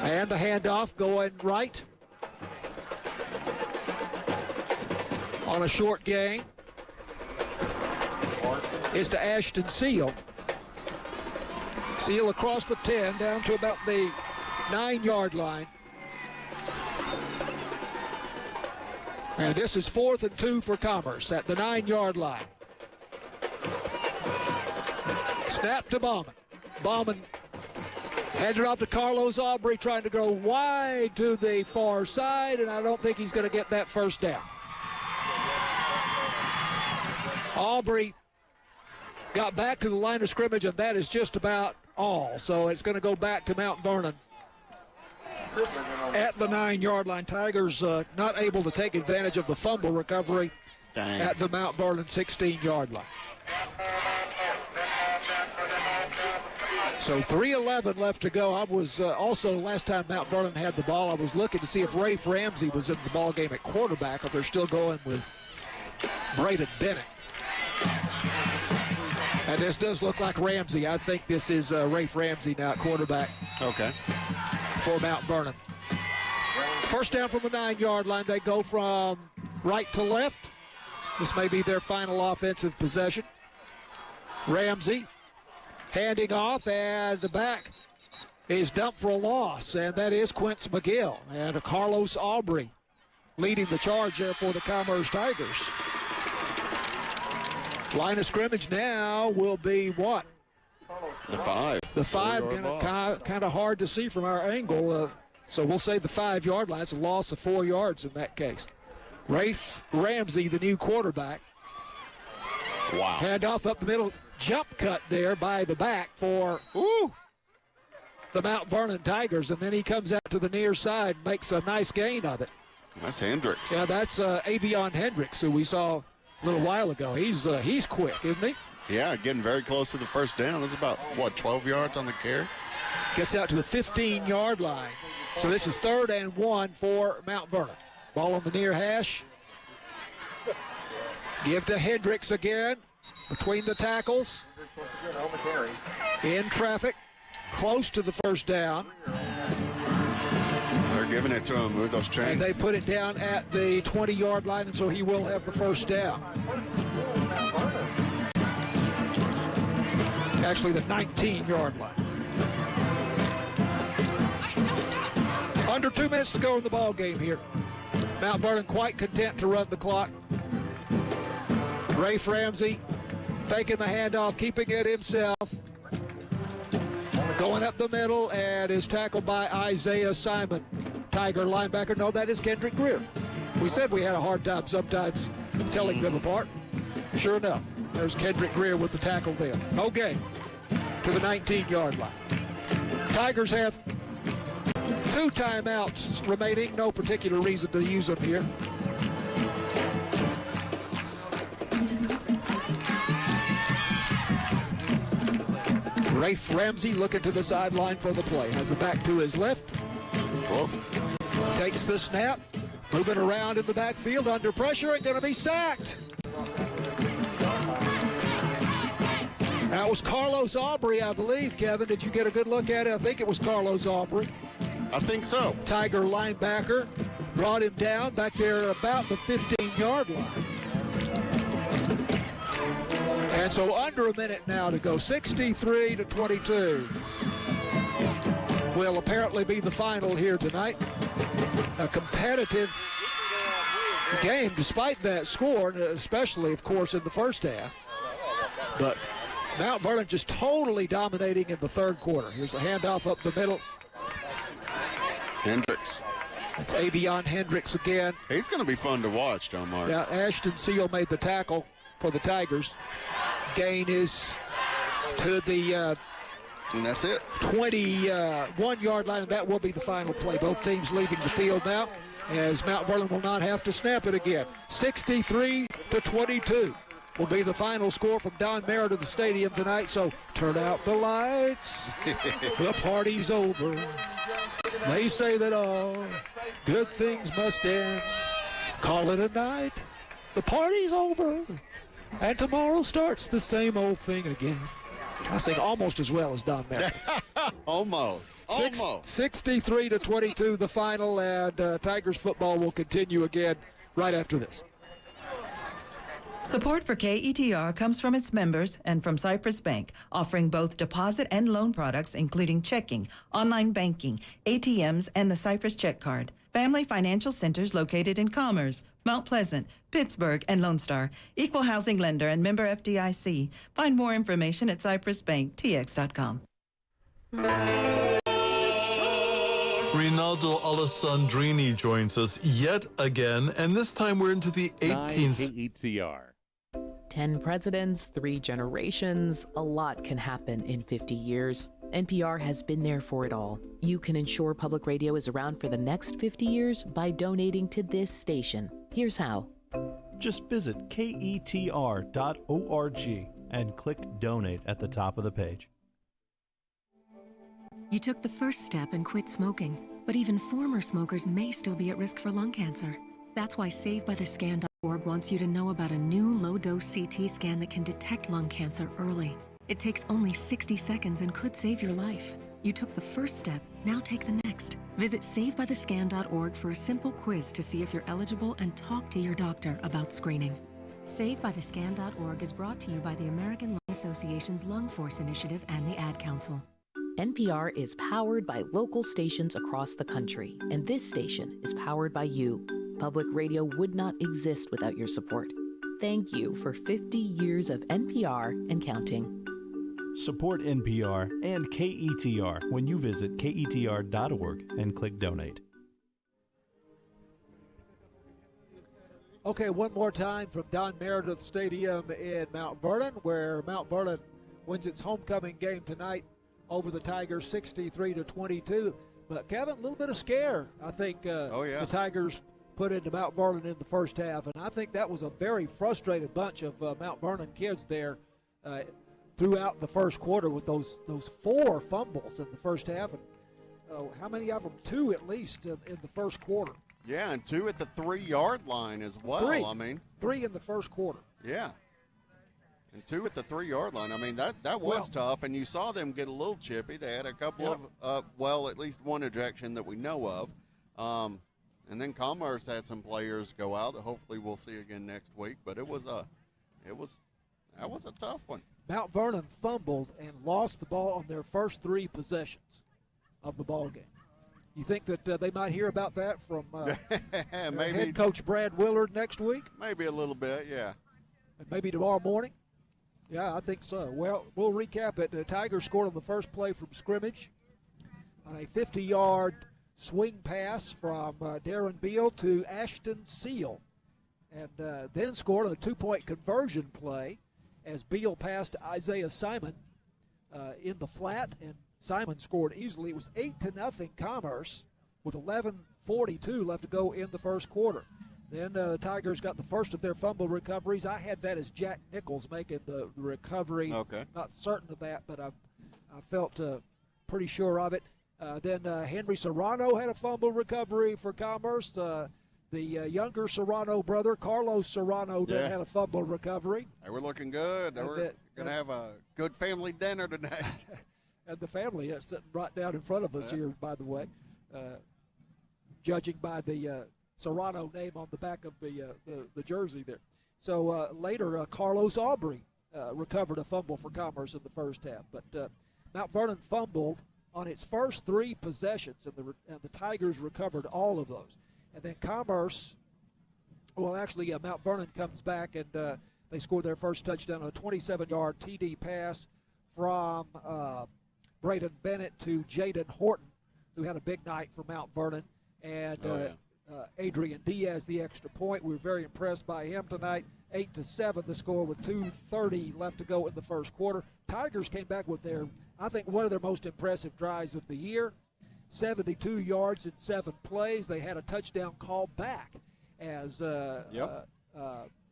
And the handoff going right on a short gain is to Ashton Seal. Seal across the 10 down to about the 9-yard line. And this is 4th and 2 for Commerce at the 9-yard line. Snap to Bauman. Bauman hands it off to Carlos Aubrey, trying to go wide to the far side, and I don't think he's going to get that first down. Aubrey got back to the line of scrimmage, and that is just about all. So it's going to go back to Mount Vernon at the 9-yard line. Tigers not able to take advantage of the fumble recovery at the Mount Vernon 16-yard line. So 3:11 left to go. I was also, last time Mount Vernon had the ball, I was looking to see if Rafe Ramsey was in the ball game at quarterback, if they're still going with Braden Bennett. And this does look like Ramsey. I think this is Rafe Ramsey now at quarterback. Okay. For Mount Vernon. First down from the 9-yard line. They go from right to left. This may be their final offensive possession. Ramsey handing off, and the back is dumped for a loss, and that is Quince McGill. And Carlos Aubrey leading the charge there for the Commerce Tigers. Line of scrimmage now will be what? The 5. The 5, kind of hard to see from our angle. So we'll say the 5-yard line. It's a loss of 4 yards in that case. Rafe Ramsey, the new quarterback. Wow. Handoff up the middle. Jump cut there by the back for the Mount Vernon Tigers, and then he comes out to the near side and makes a nice gain of it. That's Hendricks. Yeah, that's Avion Hendricks, who we saw a little while ago. He's quick, isn't he? Yeah, getting very close to the first down. That's about, 12 yards on the carry? Gets out to the 15-yard line. So this is 3rd and 1 for Mount Vernon. Ball on the near hash. Give to Hendricks again. Between the tackles, in traffic, close to the first down. They're giving it to him. Move those chains. And they put it down at the 20-yard line, and so he will have the first down. Actually, the 19-yard line. Under 2 minutes to go in the ball game here. Mount Vernon quite content to run the clock. Rafe Ramsey faking the handoff, keeping it himself. Going up the middle, and is tackled by Isaiah Simon. Tiger linebacker. No, that is Kendrick Greer. We said we had a hard time sometimes telling them apart. Sure enough, there's Kendrick Greer with the tackle there. No gain to the 19-yard line. Tigers have 2 timeouts remaining. No particular reason to use them here. Rafe Ramsey looking to the sideline for the play. Has it back to his left. Takes the snap. Moving around in the backfield under pressure and going to be sacked. That was Carlos Aubrey, I believe, Kevin. Did you get a good look at it? I think it was Carlos Aubrey. I think so. Tiger linebacker brought him down back there about the 15-yard line. And so under a minute now to go. 63-22 will apparently be the final here tonight. A competitive game despite that score, especially, of course, in the first half. But Mount Vernon just totally dominating in the third quarter. Here's a handoff up the middle. Hendricks. It's Avion Hendricks again. He's going to be fun to watch, John Mark. Yeah, Ashton Seal made the tackle for the Tigers. Gain is to the and that's it. 21-yard line, and that will be the final play. Both teams leaving the field now, as Mount Vernon will not have to snap it again. 63-22 will be the final score from Don Merritt of the stadium tonight. So turn out the lights. The party's over. They say that all good things must end. Call it a night. The party's over. And tomorrow starts the same old thing again. I sing almost as well as Don Merritt. Almost. 63-22 the final, and Tigers football will continue again right after this. Support for KETR comes from its members and from Cypress Bank, offering both deposit and loan products, including checking, online banking, ATMs, and the Cypress Check Card. Family financial centers located in Commerce, Mount Pleasant, Pittsburgh, and Lone Star. Equal housing lender and member FDIC. Find more information at cypressbanktx.com. Rinaldo Alessandrini joins us yet again, and this time we're into the 18th. KETR. 10 presidents, 3 generations, a lot can happen in 50 years. NPR has been there for it all. You can ensure public radio is around for the next 50 years by donating to this station. Here's how. Just visit ketr.org and click Donate at the top of the page. You took the first step and quit smoking, but even former smokers may still be at risk for lung cancer. That's why SaveByTheScan.org wants you to know about a new low-dose CT scan that can detect lung cancer early. It takes only 60 seconds and could save your life. You took the first step, now take the next. Visit SaveByTheScan.org for a simple quiz to see if you're eligible and talk to your doctor about screening. SaveByTheScan.org is brought to you by the American Lung Association's Lung Force Initiative and the Ad Council. NPR is powered by local stations across the country, and this station is powered by you. Public radio would not exist without your support. Thank you for 50 years of NPR and counting. Support NPR and KETR when you visit ketr.org and click Donate. Okay, one more time from Don Meredith Stadium in Mount Vernon, where Mount Vernon wins its homecoming game tonight over the Tigers 63-22. But Kevin, a little bit of scare, I think the Tigers put into Mount Vernon in the first half, and I think that was a very frustrated bunch of Mount Vernon kids there throughout the first quarter with those 4 fumbles in the first half, and how many of them? 2 at least in the first quarter. Yeah, and 2 at the 3-yard line as well. 3. I mean, 3 in the first quarter. Yeah, and 2 at the 3-yard line. I mean, that was tough, and you saw them get a little chippy. They had a couple of, at least one ejection that we know of. And then Commerce had some players go out that hopefully we'll see again next week. But that was a tough one. Mount Vernon fumbled and lost the ball on their first 3 possessions of the ball game. You think that they might hear about that from maybe head coach Brad Willard next week? Maybe a little bit, yeah. And maybe tomorrow morning? Yeah, I think so. Well, we'll recap it. The Tigers scored on the first play from scrimmage on a 50-yard swing pass from Darren Beal to Ashton Seal, and then scored on a 2-point conversion play as Beal passed Isaiah Simon in the flat, and Simon scored easily. It was 8-0 Commerce with 11:42 left to go in the first quarter. Then the Tigers got the first of their fumble recoveries. I had that as Jack Nichols making the recovery. Okay. Not certain of that, but I felt pretty sure of it. Then Henry Serrano had a fumble recovery for Commerce. The younger Serrano brother, Carlos Serrano, then had a fumble recovery. They were looking good. They were going to have a good family dinner tonight. And the family is sitting right down in front of us here, by the way, judging by the Serrano name on the back of the jersey there. So later, Carlos Aubrey recovered a fumble for Commerce in the first half. But Mount Vernon fumbled on its first 3 possessions, and the Tigers recovered all of those. And then Commerce, well, actually, Mount Vernon comes back, and they scored their first touchdown on a 27-yard TD pass from Braden Bennett to Jaden Horton, who had a big night for Mount Vernon. And Adrian Diaz, the extra point. We were very impressed by him tonight. 8-7 the score with 2:30 left to go in the first quarter. Tigers came back with I think, one of their most impressive drives of the year. 72 yards in 7 plays. They had a touchdown called back as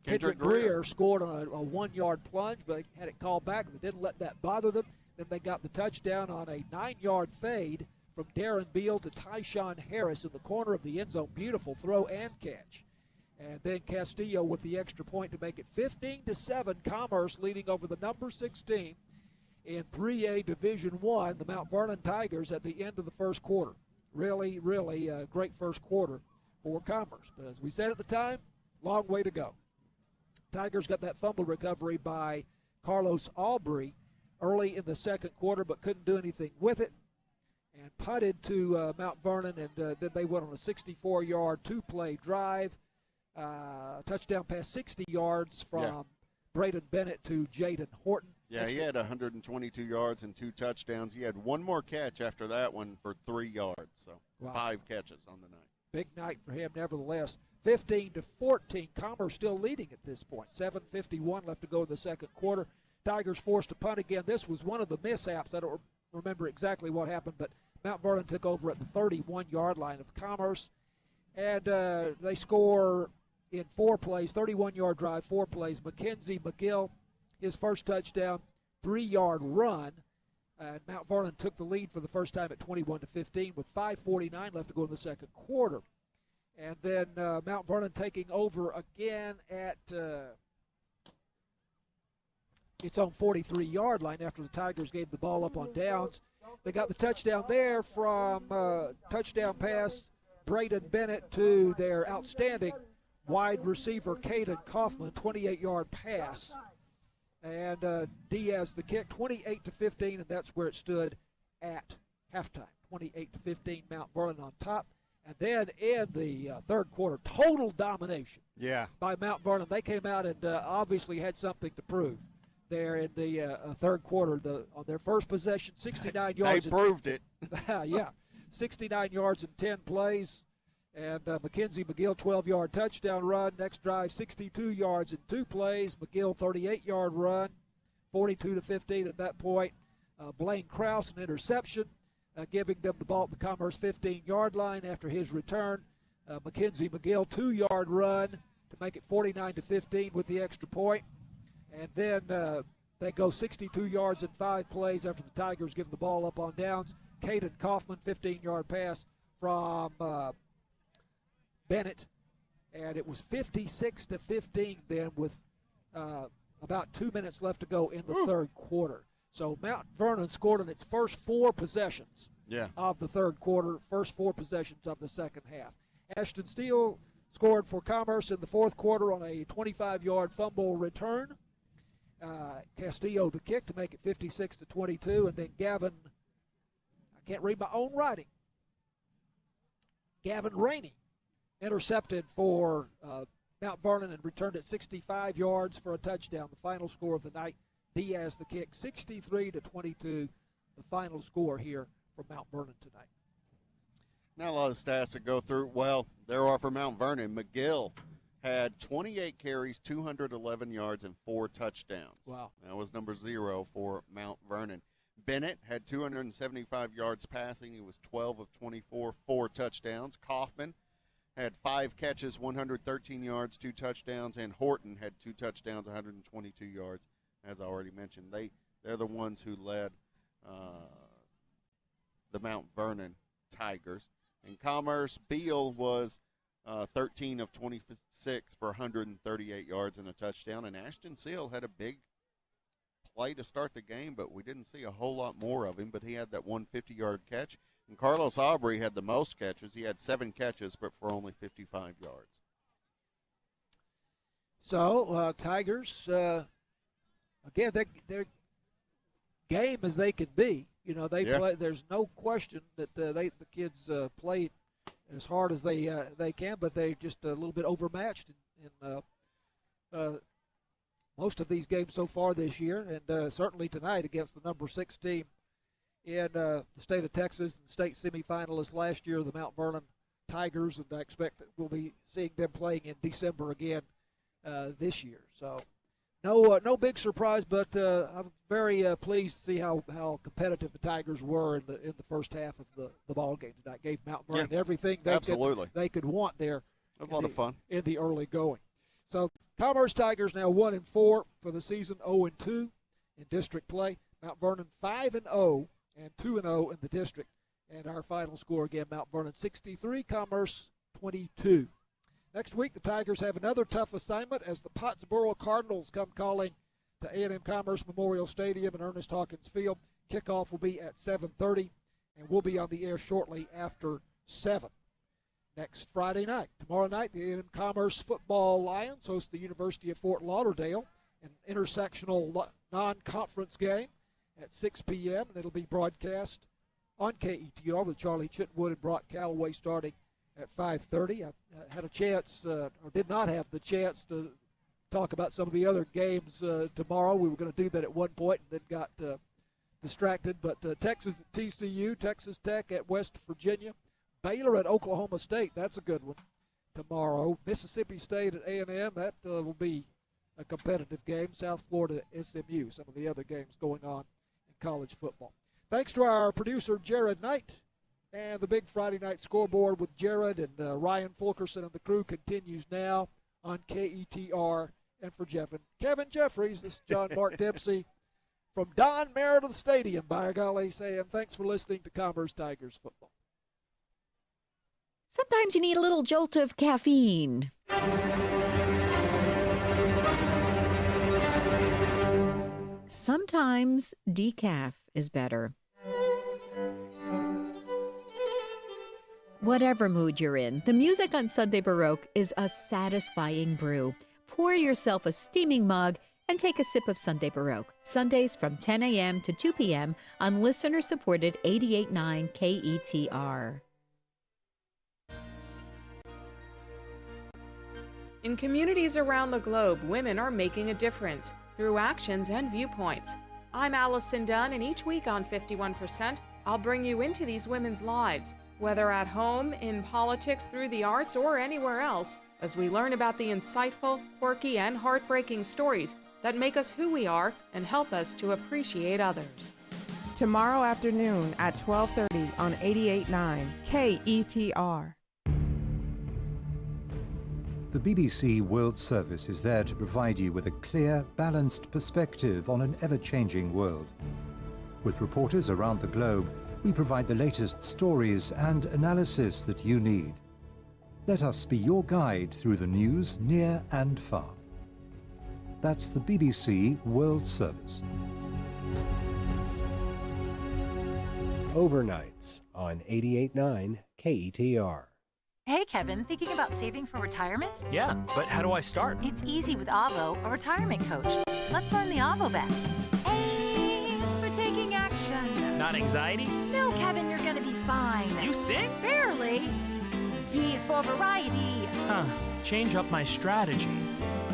Kendrick Greer scored on a 1-yard plunge, but they had it called back, and they didn't let that bother them. Then they got the touchdown on a 9-yard fade from Darren Beal to Tyshawn Harris in the corner of the end zone. Beautiful throw and catch. And then Castillo with the extra point to make it 15-7. Commerce leading over the number 6 team in 3A Division I, the Mount Vernon Tigers, at the end of the first quarter. Really, really a great first quarter for Commerce. But as we said at the time, long way to go. Tigers got that fumble recovery by Carlos Aubrey early in the second quarter, but couldn't do anything with it, and punted to Mount Vernon, and then they went on a 64-yard 2-play drive. Touchdown pass 60 yards from Braden Bennett to Jaden Horton. Yeah, he had 122 yards and 2 touchdowns. He had one more catch after that one for 3 yards, so 5 catches on the night. Big night for him, nevertheless. 15-14, Commerce still leading at this point. 7:51 left to go in the second quarter. Tigers forced to punt again. This was one of the mishaps. I don't remember exactly what happened, but Mount Vernon took over at the 31-yard line of Commerce, and they score in 4 plays, 31-yard drive, 4 plays. Mackenzie McGill, his first touchdown, 3-yard run. And Mount Vernon took the lead for the first time at 21-15 with 5:49 left to go in the second quarter. And then Mount Vernon taking over again at its own 43-yard line after the Tigers gave the ball up on downs. They got the touchdown there from touchdown pass Braden Bennett to their outstanding wide receiver Caden Kaufman, 28-yard pass. And Diaz the kick, 28-15, and that's where it stood at halftime. 28-15, Mount Vernon on top. And then in the third quarter, total domination by Mount Vernon. They came out and obviously had something to prove there in the third quarter. On their first possession, 69 yards. They proved it. 69 yards in 10 plays. And Mackenzie McGill, 12-yard touchdown run. Next drive, 62 yards in 2 plays. McGill, 38-yard run, 42-15 at that point. Blaine Krause, an interception, giving them the ball at the Commerce 15-yard line after his return. Mackenzie McGill, 2-yard run to make it 49-15 with the extra point. And then they go 62 yards in 5 plays after the Tigers give the ball up on downs. Caden Kaufman, 15-yard pass from Bennett, and it was 56-15 then with about 2 minutes left to go in the third quarter. So Mount Vernon scored on its first 4 possessions of the third quarter, first 4 possessions of the second half. Ashton Steele scored for Commerce in the fourth quarter on a 25-yard fumble return. Castillo the kick to make it 56-22, and then Gavin, I can't read my own writing, Gavin Rainey intercepted for Mount Vernon and returned it 65 yards for a touchdown. The final score of the night, Diaz the kick, 63-22, the final score here for Mount Vernon tonight. Now a lot of stats to go through. Well, there are for Mount Vernon. McGill had 28 carries, 211 yards, and 4 touchdowns. Wow. That was number 0 for Mount Vernon. Bennett had 275 yards passing. He was 12 of 24, 4 touchdowns. Kaufman had 5 catches, 113 yards, 2 touchdowns. And Horton had 2 touchdowns, 122 yards, as I already mentioned. They're the ones who led the Mount Vernon Tigers. In Commerce, Beal was 13 of 26 for 138 yards and a touchdown. And Ashton Seal had a big play to start the game, but we didn't see a whole lot more of him. But he had that 150-yard catch. And Carlos Aubrey had the most catches. He had 7 catches, but for only 55 yards. So, Tigers, again, they're game as they could be. You know, they play. There's no question that the kids play as hard as they can, but they're just a little bit overmatched in most of these games so far this year, and certainly tonight against the number 6 team in the state of Texas, and state semifinalists last year, the Mount Vernon Tigers, and I expect that we'll be seeing them playing in December again this year. So. No big surprise, but I'm very pleased to see how competitive the Tigers were in the first half of the ball game tonight. Gave Mount Vernon everything they could want there. A lot of fun in the early going. So Commerce Tigers now 1-4 for the season, 0-2 in district play. Mount Vernon 5-0 and 2-0 in the district. And our final score again: Mount Vernon 63, Commerce 22. Next week, the Tigers have another tough assignment as the Pottsboro Cardinals come calling to A&M Commerce Memorial Stadium and Ernest Hawkins Field. Kickoff will be at 7:30, and we'll be on the air shortly after 7. Next Friday night. Tomorrow night, the A&M Commerce Football Lions host the University of Fort Lauderdale, an intersectional non-conference game at 6 p.m., and it'll be broadcast on KETR with Charlie Chitwood and Brock Calloway starting at 5:30. I had a chance, or did not have the chance, to talk about some of the other games tomorrow. We were going to do that at one point and then got distracted. But Texas at TCU, Texas Tech at West Virginia, Baylor at Oklahoma State. That's a good one tomorrow. Mississippi State at A&M. That will be a competitive game. South Florida at SMU. Some of the other games going on in college football. Thanks to our producer, Jared Knight. And the big Friday night scoreboard with Jared and Ryan Fulkerson and the crew continues now on KETR. And for Kevin Jeffries, this is John Mark Dempsey from Don Meredith Stadium, by golly, saying thanks for listening to Commerce Tigers football. Sometimes you need a little jolt of caffeine. Sometimes decaf is better. Whatever mood you're in, the music on Sunday Baroque is a satisfying brew. Pour yourself a steaming mug and take a sip of Sunday Baroque. Sundays from 10 a.m. to 2 p.m. on listener-supported 88.9 KETR. In communities around the globe, women are making a difference through actions and viewpoints. I'm Allison Dunn, and each week on 51%, I'll bring you into these women's lives, whether at home, in politics, through the arts, or anywhere else, as we learn about the insightful, quirky, and heartbreaking stories that make us who we are and help us to appreciate others. Tomorrow afternoon at 12:30 on 88.9 KETR. The BBC World Service is there to provide you with a clear, balanced perspective on an ever-changing world. With reporters around the globe, we provide the latest stories and analysis that you need. Let us be your guide through the news near and far. That's the BBC World Service. Overnights on 88.9 KETR. Hey, Kevin, thinking about saving for retirement? Yeah, but how do I start? It's easy with Avo, a retirement coach. Let's learn the Avo bets. A is for taking action. Not anxiety? No, Kevin, you're gonna be fine. You sing? Barely. V is for variety. Huh, change up my strategy.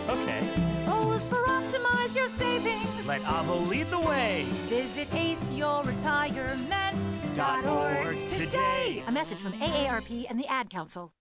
Okay. O is for optimize your savings. Let Avo lead the way. Visit aceyourretirement.org today. A message from AARP and the Ad Council.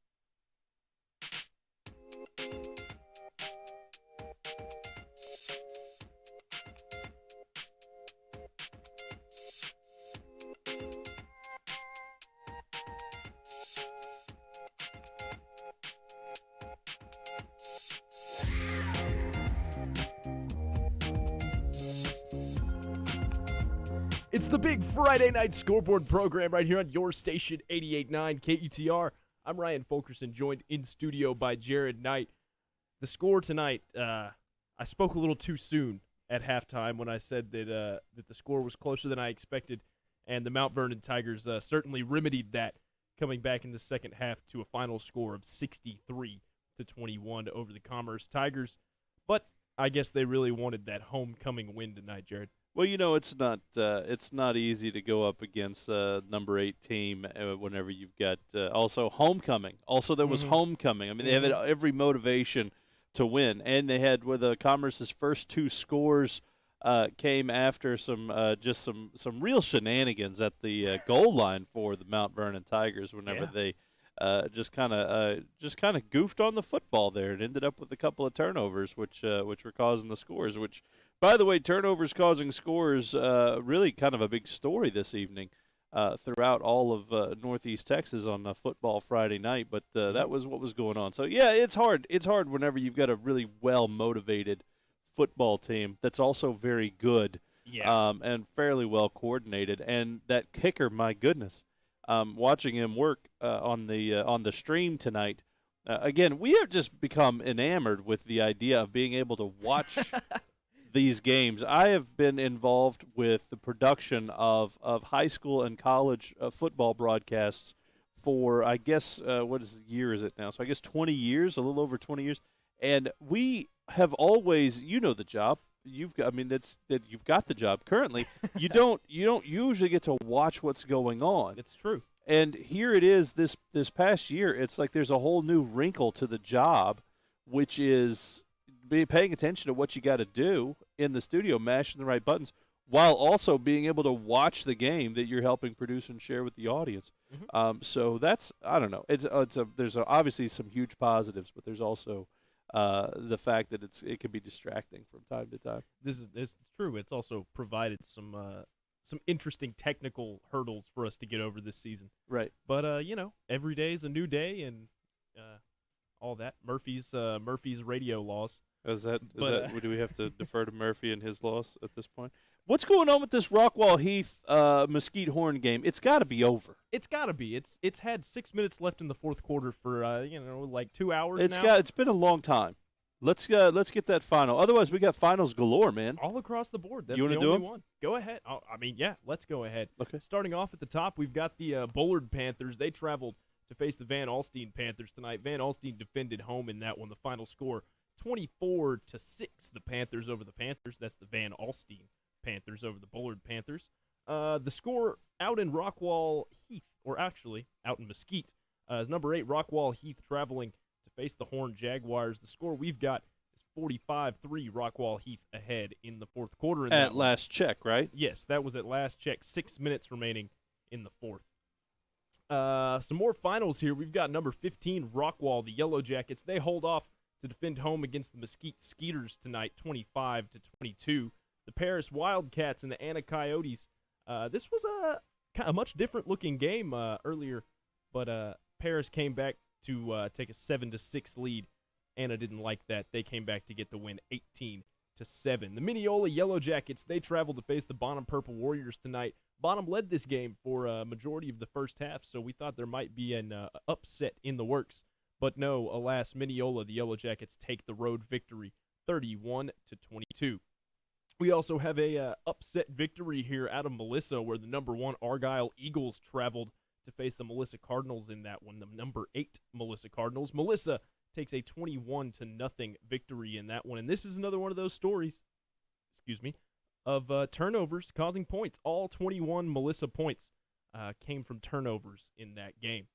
It's the big Friday night scoreboard program right here on your station, 88.9 KETR. I'm Ryan Fulkerson, joined in studio by Jared Knight. The score tonight, I spoke a little too soon at halftime when I said that the score was closer than I expected, and the Mount Vernon Tigers certainly remedied that, coming back in the second half to a final score of 63-21 over the Commerce Tigers. But I guess they really wanted that homecoming win tonight, Jared. Well, it's not easy to go up against number 8 team whenever you've got also homecoming. Also, there was homecoming. I mean, they had every motivation to win, and they had Commerce's first 2 scores came after some real shenanigans at the goal line for the Mount Vernon Tigers whenever they just kind of goofed on the football there and ended up with a couple of turnovers, which were causing the scores. Which, by the way, turnovers causing scores, really kind of a big story this evening throughout all of Northeast Texas on Football Friday night. But that was what was going on. So yeah, it's hard. It's hard whenever you've got a really well motivated football team that's also very good and fairly well coordinated. And that kicker, my goodness. Watching him work on the stream tonight, again, we have just become enamored with the idea of being able to watch these games. I have been involved with the production of high school and college football broadcasts for, I guess, year is it now? So I guess 20 years, a little over 20 years, and we have always, the job. You've got the job currently. You don't usually get to watch what's going on. It's true. And here it is this past year. It's like there's a whole new wrinkle to the job, which is paying attention to what you got to do in the studio, mashing the right buttons, while also being able to watch the game that you're helping produce and share with the audience. So that's, I don't know. There's obviously some huge positives, but there's also the fact that it can be distracting from time to time. This is true. It's also provided some interesting technical hurdles for us to get over this season. Right. But every day is a new day, and all that. Murphy's radio laws. Do we have to defer to Murphy and his laws at this point? What's going on with this Rockwall Heath Mesquite Horn game? It's got to be over. It's got to be. It's had 6 minutes left in the fourth quarter for like 2 hours now. It's been a long time. Let's get that final. Otherwise, we got finals galore, man. All across the board. That's you the do only them? one. Go ahead. Let's go ahead. Okay. Starting off at the top, we've got the Bullard Panthers. They traveled to face the Van Alstyne Panthers tonight. Van Alstyne defended home in that one. The final score, 24-6. The Panthers over the Panthers. That's the Van Alstyne Panthers over the Bullard Panthers. The score out in Rockwall Heath, or actually out in Mesquite, is number 8 Rockwall Heath traveling to face the Horn Jaguars. The score we've got is 45-3 Rockwall Heath ahead in the fourth quarter. At last check, right? Yes, that was at last check. 6 minutes remaining in the fourth. Some more finals here. We've got number 15 Rockwall, the Yellow Jackets. They hold off to defend home against the Mesquite Skeeters tonight, 25-22. The Paris Wildcats and the Anna Coyotes. This was a much different looking game earlier, but Paris came back to take a 7-6 lead. Anna didn't like that. They came back to get the win 18-7. The Mineola Yellow Jackets, they traveled to face the Bonham Purple Warriors tonight. Bonham led this game for a majority of the first half, so we thought there might be an upset in the works. But no, alas, Mineola, the Yellow Jackets, take the road victory 31-22. We also have a upset victory here out of Melissa, where the number 1 Argyle Eagles traveled to face the Melissa Cardinals in that one. The number 8 Melissa Cardinals. Melissa takes a 21-0 victory in that one. And this is another one of those stories, of turnovers causing points. All 21 Melissa points came from turnovers in that game.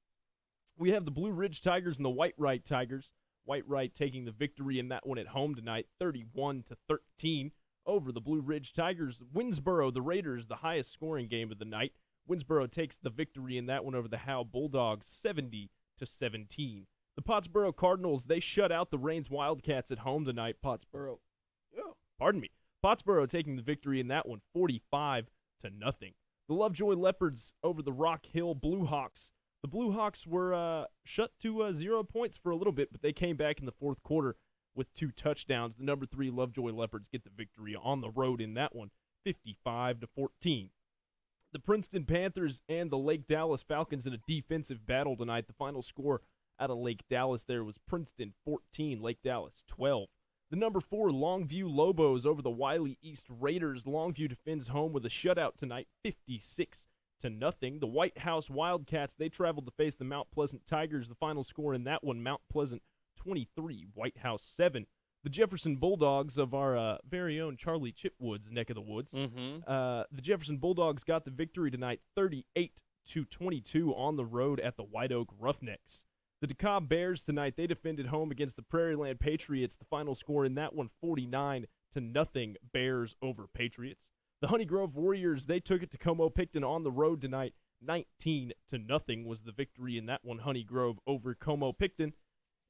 We have the Blue Ridge Tigers and the White Wright Tigers. White Wright taking the victory in that one at home tonight, 31-13 over the Blue Ridge Tigers. Winsboro, the Raiders, the highest scoring game of the night. Winsboro takes the victory in that one over the Howe Bulldogs, 70-17. The Pottsboro Cardinals, they shut out the Rains Wildcats at home tonight. Pottsboro taking the victory in that one, 45-0. The Lovejoy Leopards over the Rock Hill Blue Hawks. The Blue Hawks were shut to 0 points for a little bit, but they came back in the fourth quarter with 2 touchdowns. The number 3 Lovejoy Leopards get the victory on the road in that one, 55-14. The Princeton Panthers and the Lake Dallas Falcons in a defensive battle tonight. The final score out of Lake Dallas there was Princeton 14, Lake Dallas 12. The number 4 Longview Lobos over the Wiley East Raiders. Longview defends home with a shutout tonight, 56-0. The White House Wildcats, they traveled to face the Mount Pleasant Tigers. The final score in that one, Mount Pleasant 23, White House 7. The Jefferson Bulldogs of our very own Charlie Chipwood's neck of the woods. The Jefferson Bulldogs got the victory tonight, 38-22 on the road at the White Oak Roughnecks. The DeKalb Bears tonight, they defended home against the Prairieland Patriots. The final score in that one, 49-0, Bears over Patriots. The Honey Grove Warriors, they took it to Como-Picton on the road tonight. 19-0 was the victory in that one, Honey Grove over Como-Picton.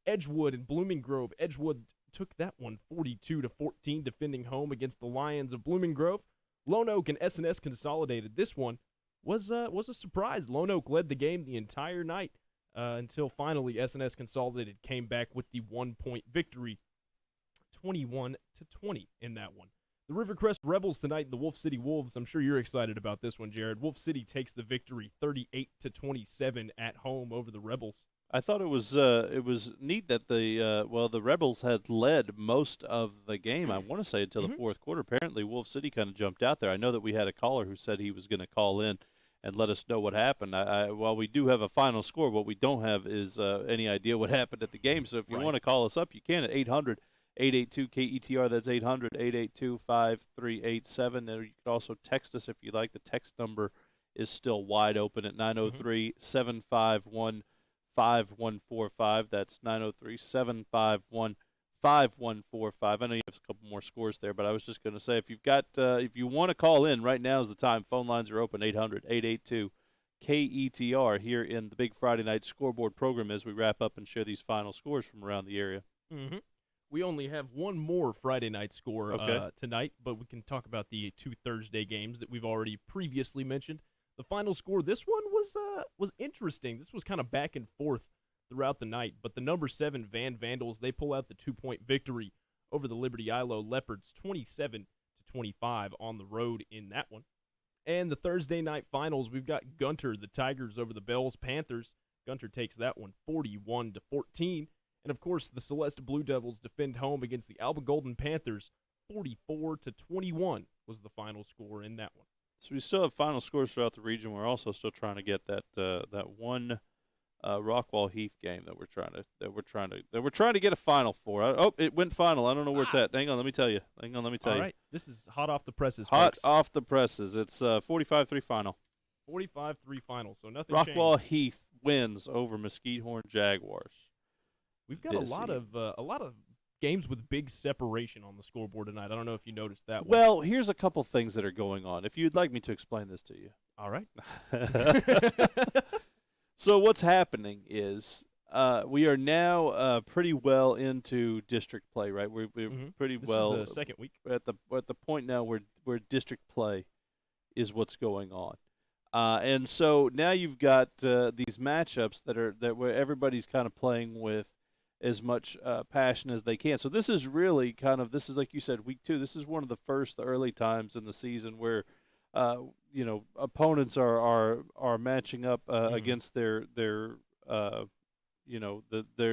Edgewood and Blooming Grove, Edgewood took that one 42-14, defending home against the Lions of Blooming Grove. Lone Oak and S&S consolidated. This one was a surprise. Lone Oak led the game the entire night until finally S&S consolidated came back with the 1-point victory, 21-20 in that one. The Rivercrest Rebels tonight and the Wolf City Wolves. I'm sure you're excited about this one, Jared. Wolf City takes the victory 38-27 at home over the Rebels. I thought it was neat that the Rebels had led most of the game. I want to say until the fourth quarter. Apparently, Wolf City kind of jumped out there. I know that we had a caller who said he was going to call in and let us know what happened. While we do have a final score, what we don't have is any idea what happened at the game. So if you want to call us up, you can at 800-882-KETR. That's 800-882-5387. Or you can also text us if you like. The text number is still wide open at 903-751-5145. That's 903-751-5145. I know you have a couple more scores there, but I was just going to say if you want to call in, right now is the time. Phone lines are open, 800-882-KETR here in the Big Friday Night Scoreboard program as we wrap up and share these final scores from around the area. We only have one more Friday night score tonight, but we can talk about the 2 Thursday games that we've already previously mentioned. The final score, this one was interesting. This was kind of back and forth throughout the night, but the number 7 Van Vandals, they pull out the 2-point victory over the Liberty Ilo Leopards, 27-25 on the road in that one. And the Thursday night finals, we've got Gunter, the Tigers over the Bells Panthers. Gunter takes that one 41-14. And, of course, the Celeste Blue Devils defend home against the Alba Golden Panthers. 44-21 was the final score in that one. So we still have final scores throughout the region. We're also still trying to get that one Rockwall Heath game that we're trying to get a final for. It went final. I don't know where it's at. Hang on, let me tell you. All right, this is hot off the presses. Hot off the presses. It's 45-3 final. 45-3 final. So nothing Rockwall changed. Heath wins over Mesquite Horn Jaguars. We've got a lot of games with big separation on the scoreboard tonight. I don't know if you noticed that one. Well, here's a couple things that are going on. If you'd like me to explain this to you. All right. So what's happening is we are now pretty well into district play, right? We're pretty This well is the second week. at the point now where district play is what's going on. And so now you've got these matchups where everybody's kind of playing with as much passion as they can. So this is really this is like you said, week 2. This is one of the early times in the season where opponents are matching up against their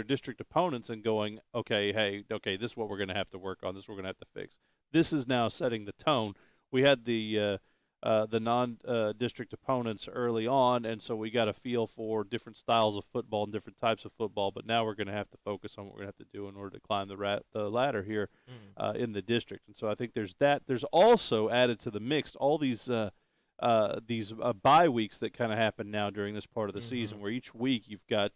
district opponents and going, okay, this is what we're going to have to work on. This is what we're going to have to fix. This is now setting the tone. We had the non-district opponents early on, and so we got a feel for different styles of football and different types of football. But now we're going to have to focus on what we're going to have to do in order to climb the ladder here in the district. And so I think there's that. There's also added to the mix all these bye weeks that kind of happen now during this part of the season, where each week you've got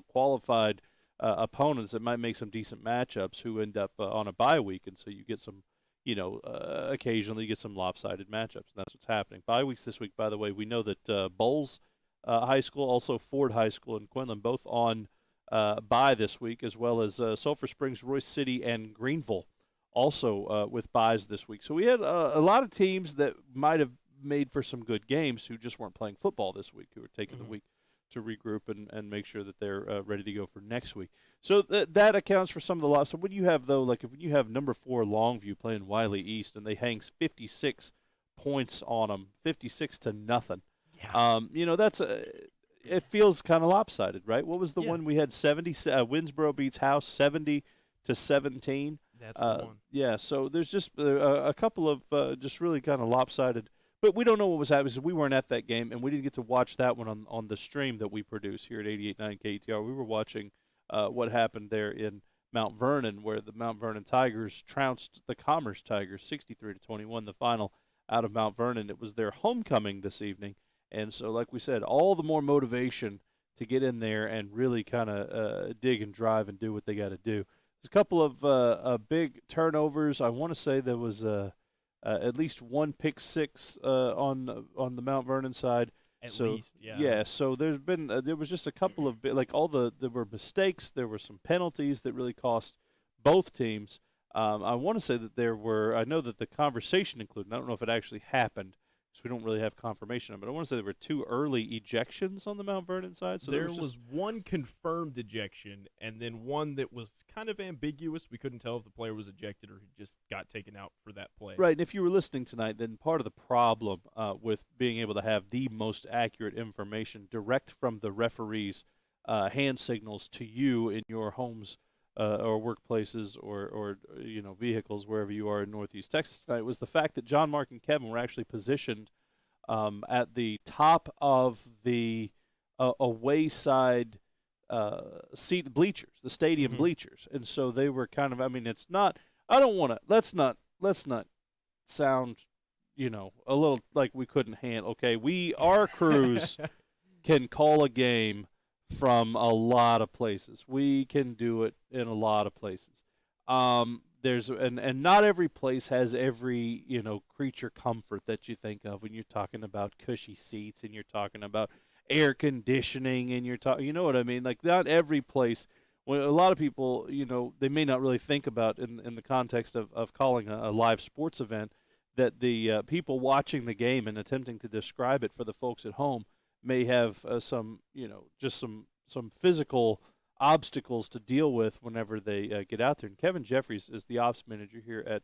qualified opponents that might make some decent matchups who end up on a bye week, and so you get some. Occasionally you get some lopsided matchups, and that's what's happening. Bye weeks this week, by the way, we know that Bowles High School, also Ford High School in Quinlan, both on bye this week, as well as Sulphur Springs, Royce City, and Greenville also with byes this week. So we had a lot of teams that might have made for some good games who just weren't playing football this week, who were taking the week to regroup and make sure that they're ready to go for next week. So that accounts for some of the loss. So when you have, though, when you have number 4 Longview playing Wiley East and they hang 56 points on them, 56-0. Yeah. That's it feels kind of lopsided, right? What was the one we had? 70. Winsboro beats House 70-17. That's the one. Yeah. So there's just a couple of just really kind of lopsided. But we don't know what was happening. We weren't at that game, and we didn't get to watch that one on the stream that we produce here at 88.9 KETR. We were watching what happened there in Mount Vernon, where the Mount Vernon Tigers trounced the Commerce Tigers 63-21, the final out of Mount Vernon. It was their homecoming this evening, and so, like we said, all the more motivation to get in there and really kind of dig and drive and do what they got to do. There's a couple of big turnovers. I want to say there was at least one pick six on the Mount Vernon side. At least, yeah. Yeah, so there was just a couple of there were mistakes, there were some penalties that really cost both teams. I want to say that I know that the conversation included, I don't know if it actually happened, because we don't really have confirmation of it, but I want to say there were 2 early ejections on the Mount Vernon side. So there was one confirmed ejection, and then one that was kind of ambiguous. We couldn't tell if the player was ejected or he just got taken out for that play. Right, and if you were listening tonight, then part of the problem with being able to have the most accurate information direct from the referee's hand signals to you in your homes or workplaces or vehicles, wherever you are in Northeast Texas tonight, was the fact that John, Mark, and Kevin were actually positioned at the top of the away side seat bleachers, the stadium bleachers, and so they were kind of. I mean, it's not. I don't want to. Let's not sound, a little like we couldn't handle. Okay, our crews can call a game from a lot of places. We can do it in a lot of places. There's and not every place has every creature comfort that you think of when you're talking about cushy seats and you're talking about air conditioning and you're talking. You know what I mean? Like, not every place. When a lot of people, they may not really think about in the context of calling a live sports event, that the people watching the game and attempting to describe it for the folks at home may have some physical obstacles to deal with whenever they get out there. And Kevin Jeffries is the ops manager here at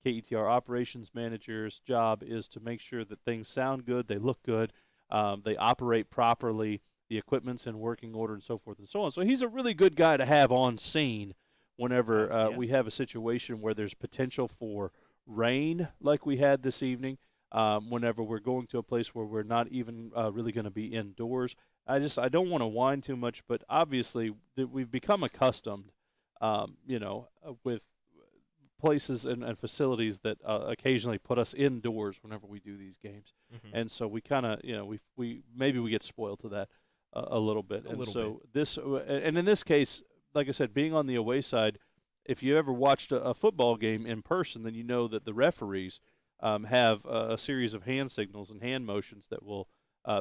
KETR. Operations manager's job is to make sure that things sound good, they look good, they operate properly, the equipment's in working order, and so forth and so on. So he's a really good guy to have on scene whenever we have a situation where there's potential for rain like we had this evening. Whenever we're going to a place where we're not even really going to be indoors. I don't want to whine too much, but obviously we've become accustomed, with places and facilities that occasionally put us indoors whenever we do these games. And so we kind of, we get spoiled to that a little bit. And in this case, like I said, being on the away side, if you ever watched a football game in person, then you know that the referees have a series of hand signals and hand motions that will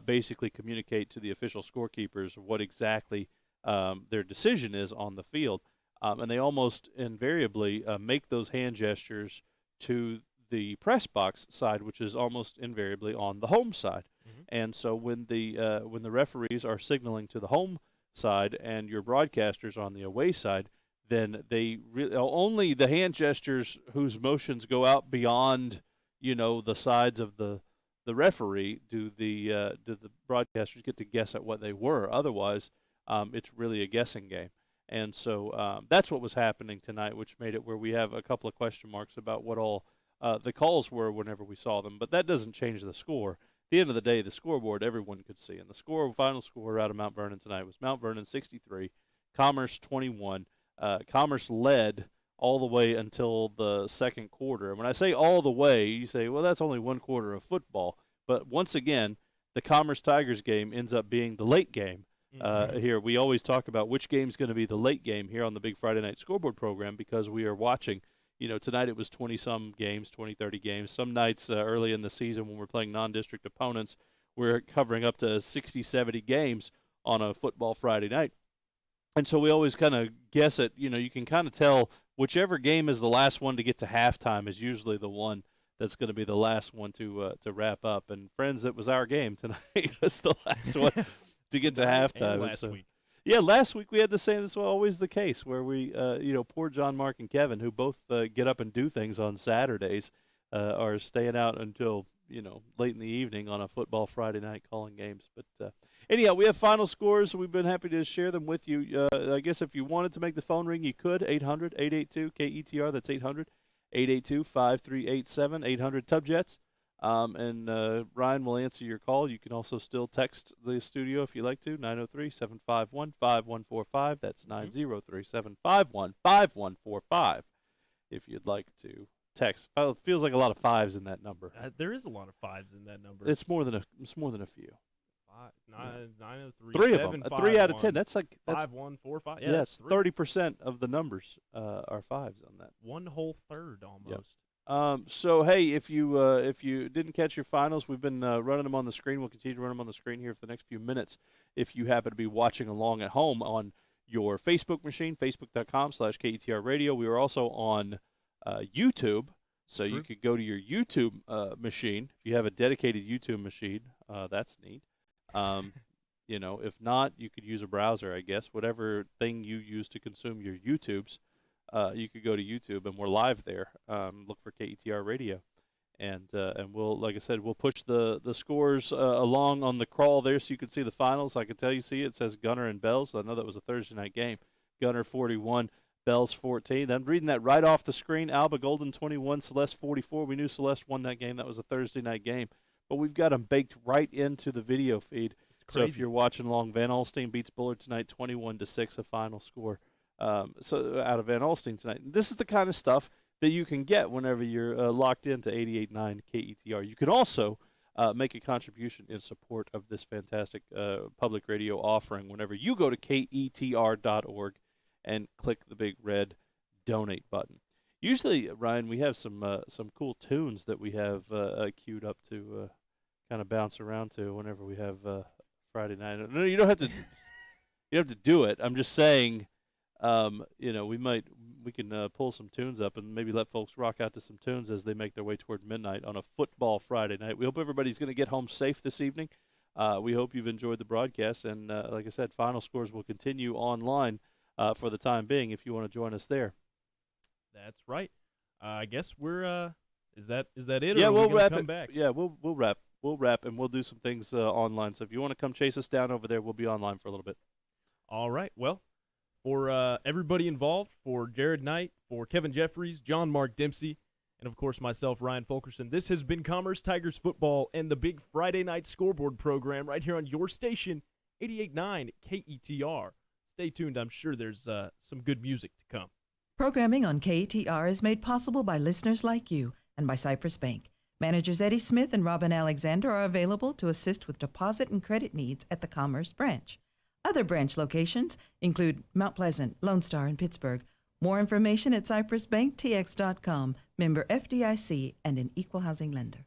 basically communicate to the official scorekeepers what exactly their decision is on the field. And they almost invariably make those hand gestures to the press box side, which is almost invariably on the home side. And so when the referees are signaling to the home side and your broadcasters on the away side, then they only the hand gestures whose motions go out beyond the sides of the referee do the broadcasters get to guess at what they were. Otherwise, it's really a guessing game. And so that's what was happening tonight, which made it where we have a couple of question marks about what all the calls were whenever we saw them. But that doesn't change the score. At the end of the day, the scoreboard everyone could see. And the final score out of Mount Vernon tonight was Mount Vernon 63, Commerce 21. Commerce led all the way until the second quarter. And when I say all the way, you say, well, that's only one quarter of football. But once again, the Commerce Tigers game ends up being the late game. Here, we always talk about which game's going to be the late game here on the Big Friday Night Scoreboard program, because we are watching, tonight it was 20-some games, 20, 30 games. Some nights early in the season when we're playing non-district opponents, we're covering up to 60, 70 games on a football Friday night. And so we always kind of guess it. You can kind of tell whichever game is the last one to get to halftime is usually the one that's going to be the last one to wrap up. And, friends, that was our game tonight. It was the last one to get to halftime. Last week. Yeah, last week we had the same. That's always the case where we, poor John, Mark, and Kevin, who both get up and do things on Saturdays, are staying out until late in the evening on a football Friday night calling games. But anyhow, we have final scores. We've been happy to share them with you. I guess if you wanted to make the phone ring, you could. 800-882-KETR. That's 800-882-5387. 800 Tubjets. And Ryan will answer your call. You can also still text the studio if you like to, 903-751-5145. That's 903-751-5145 if you'd like to text. It feels like a lot of fives in that number. There is a lot of fives in that number. It's more than a few. 903. Three of them. 3 out of 10. That's 5145. Yeah, that's 30% of the numbers are fives on that. One whole third almost. Yep. So hey, if you didn't catch your finals, we've been running them on the screen. We'll continue to run them on the screen here for the next few minutes. If you happen to be watching along at home on your Facebook machine, facebook.com/KETR Radio. We are also on YouTube, so you could go to your YouTube machine. If you have a dedicated YouTube machine, that's neat. If not, you could use a browser, I guess. Whatever thing you use to consume your YouTubes, you could go to YouTube, and we're live there. Look for KETR Radio. And we'll, like I said, we'll push the scores along on the crawl there so you can see the finals. I can tell you see it says Gunner and Bells. I know that was a Thursday night game. Gunner 41, Bells 14. I'm reading that right off the screen. Alba Golden 21, Celeste 44. We knew Celeste won that game. That was a Thursday night game. But we've got them baked right into the video feed. So if you're watching along, Van Alstyne beats Bullard tonight 21-6, a final score. So out of Van Alstyne tonight. This is the kind of stuff that you can get whenever you're locked into 88.9 KETR. You can also make a contribution in support of this fantastic public radio offering whenever you go to KETR.org and click the big red donate button. Usually, Ryan, we have some cool tunes that we have queued up to kind of bounce around to whenever we have Friday night. No, you don't have to. You don't have to do it. I'm just saying. We can pull some tunes up and maybe let folks rock out to some tunes as they make their way toward midnight on a football Friday night. We hope everybody's going to get home safe this evening. We hope you've enjoyed the broadcast. And like I said, final scores will continue online for the time being if you want to join us there. That's right. I guess we're is that it? Yeah, or we'll wrap come it. Back? Yeah, we'll wrap. We'll wrap, and we'll do some things online. So if you want to come chase us down over there, we'll be online for a little bit. All right. Well, for everybody involved, for Jared Knight, for Kevin Jeffries, John Mark Dempsey, and of course myself, Ryan Fulkerson, this has been Commerce Tigers football and the big Friday night scoreboard program right here on your station, 88.9 KETR. Stay tuned. I'm sure there's some good music to come. Programming on KETR is made possible by listeners like you and by Cypress Bank. Managers Eddie Smith and Robin Alexander are available to assist with deposit and credit needs at the Commerce branch. Other branch locations include Mount Pleasant, Lone Star, and Pittsburgh. More information at cypressbanktx.com, member FDIC, and an equal housing lender.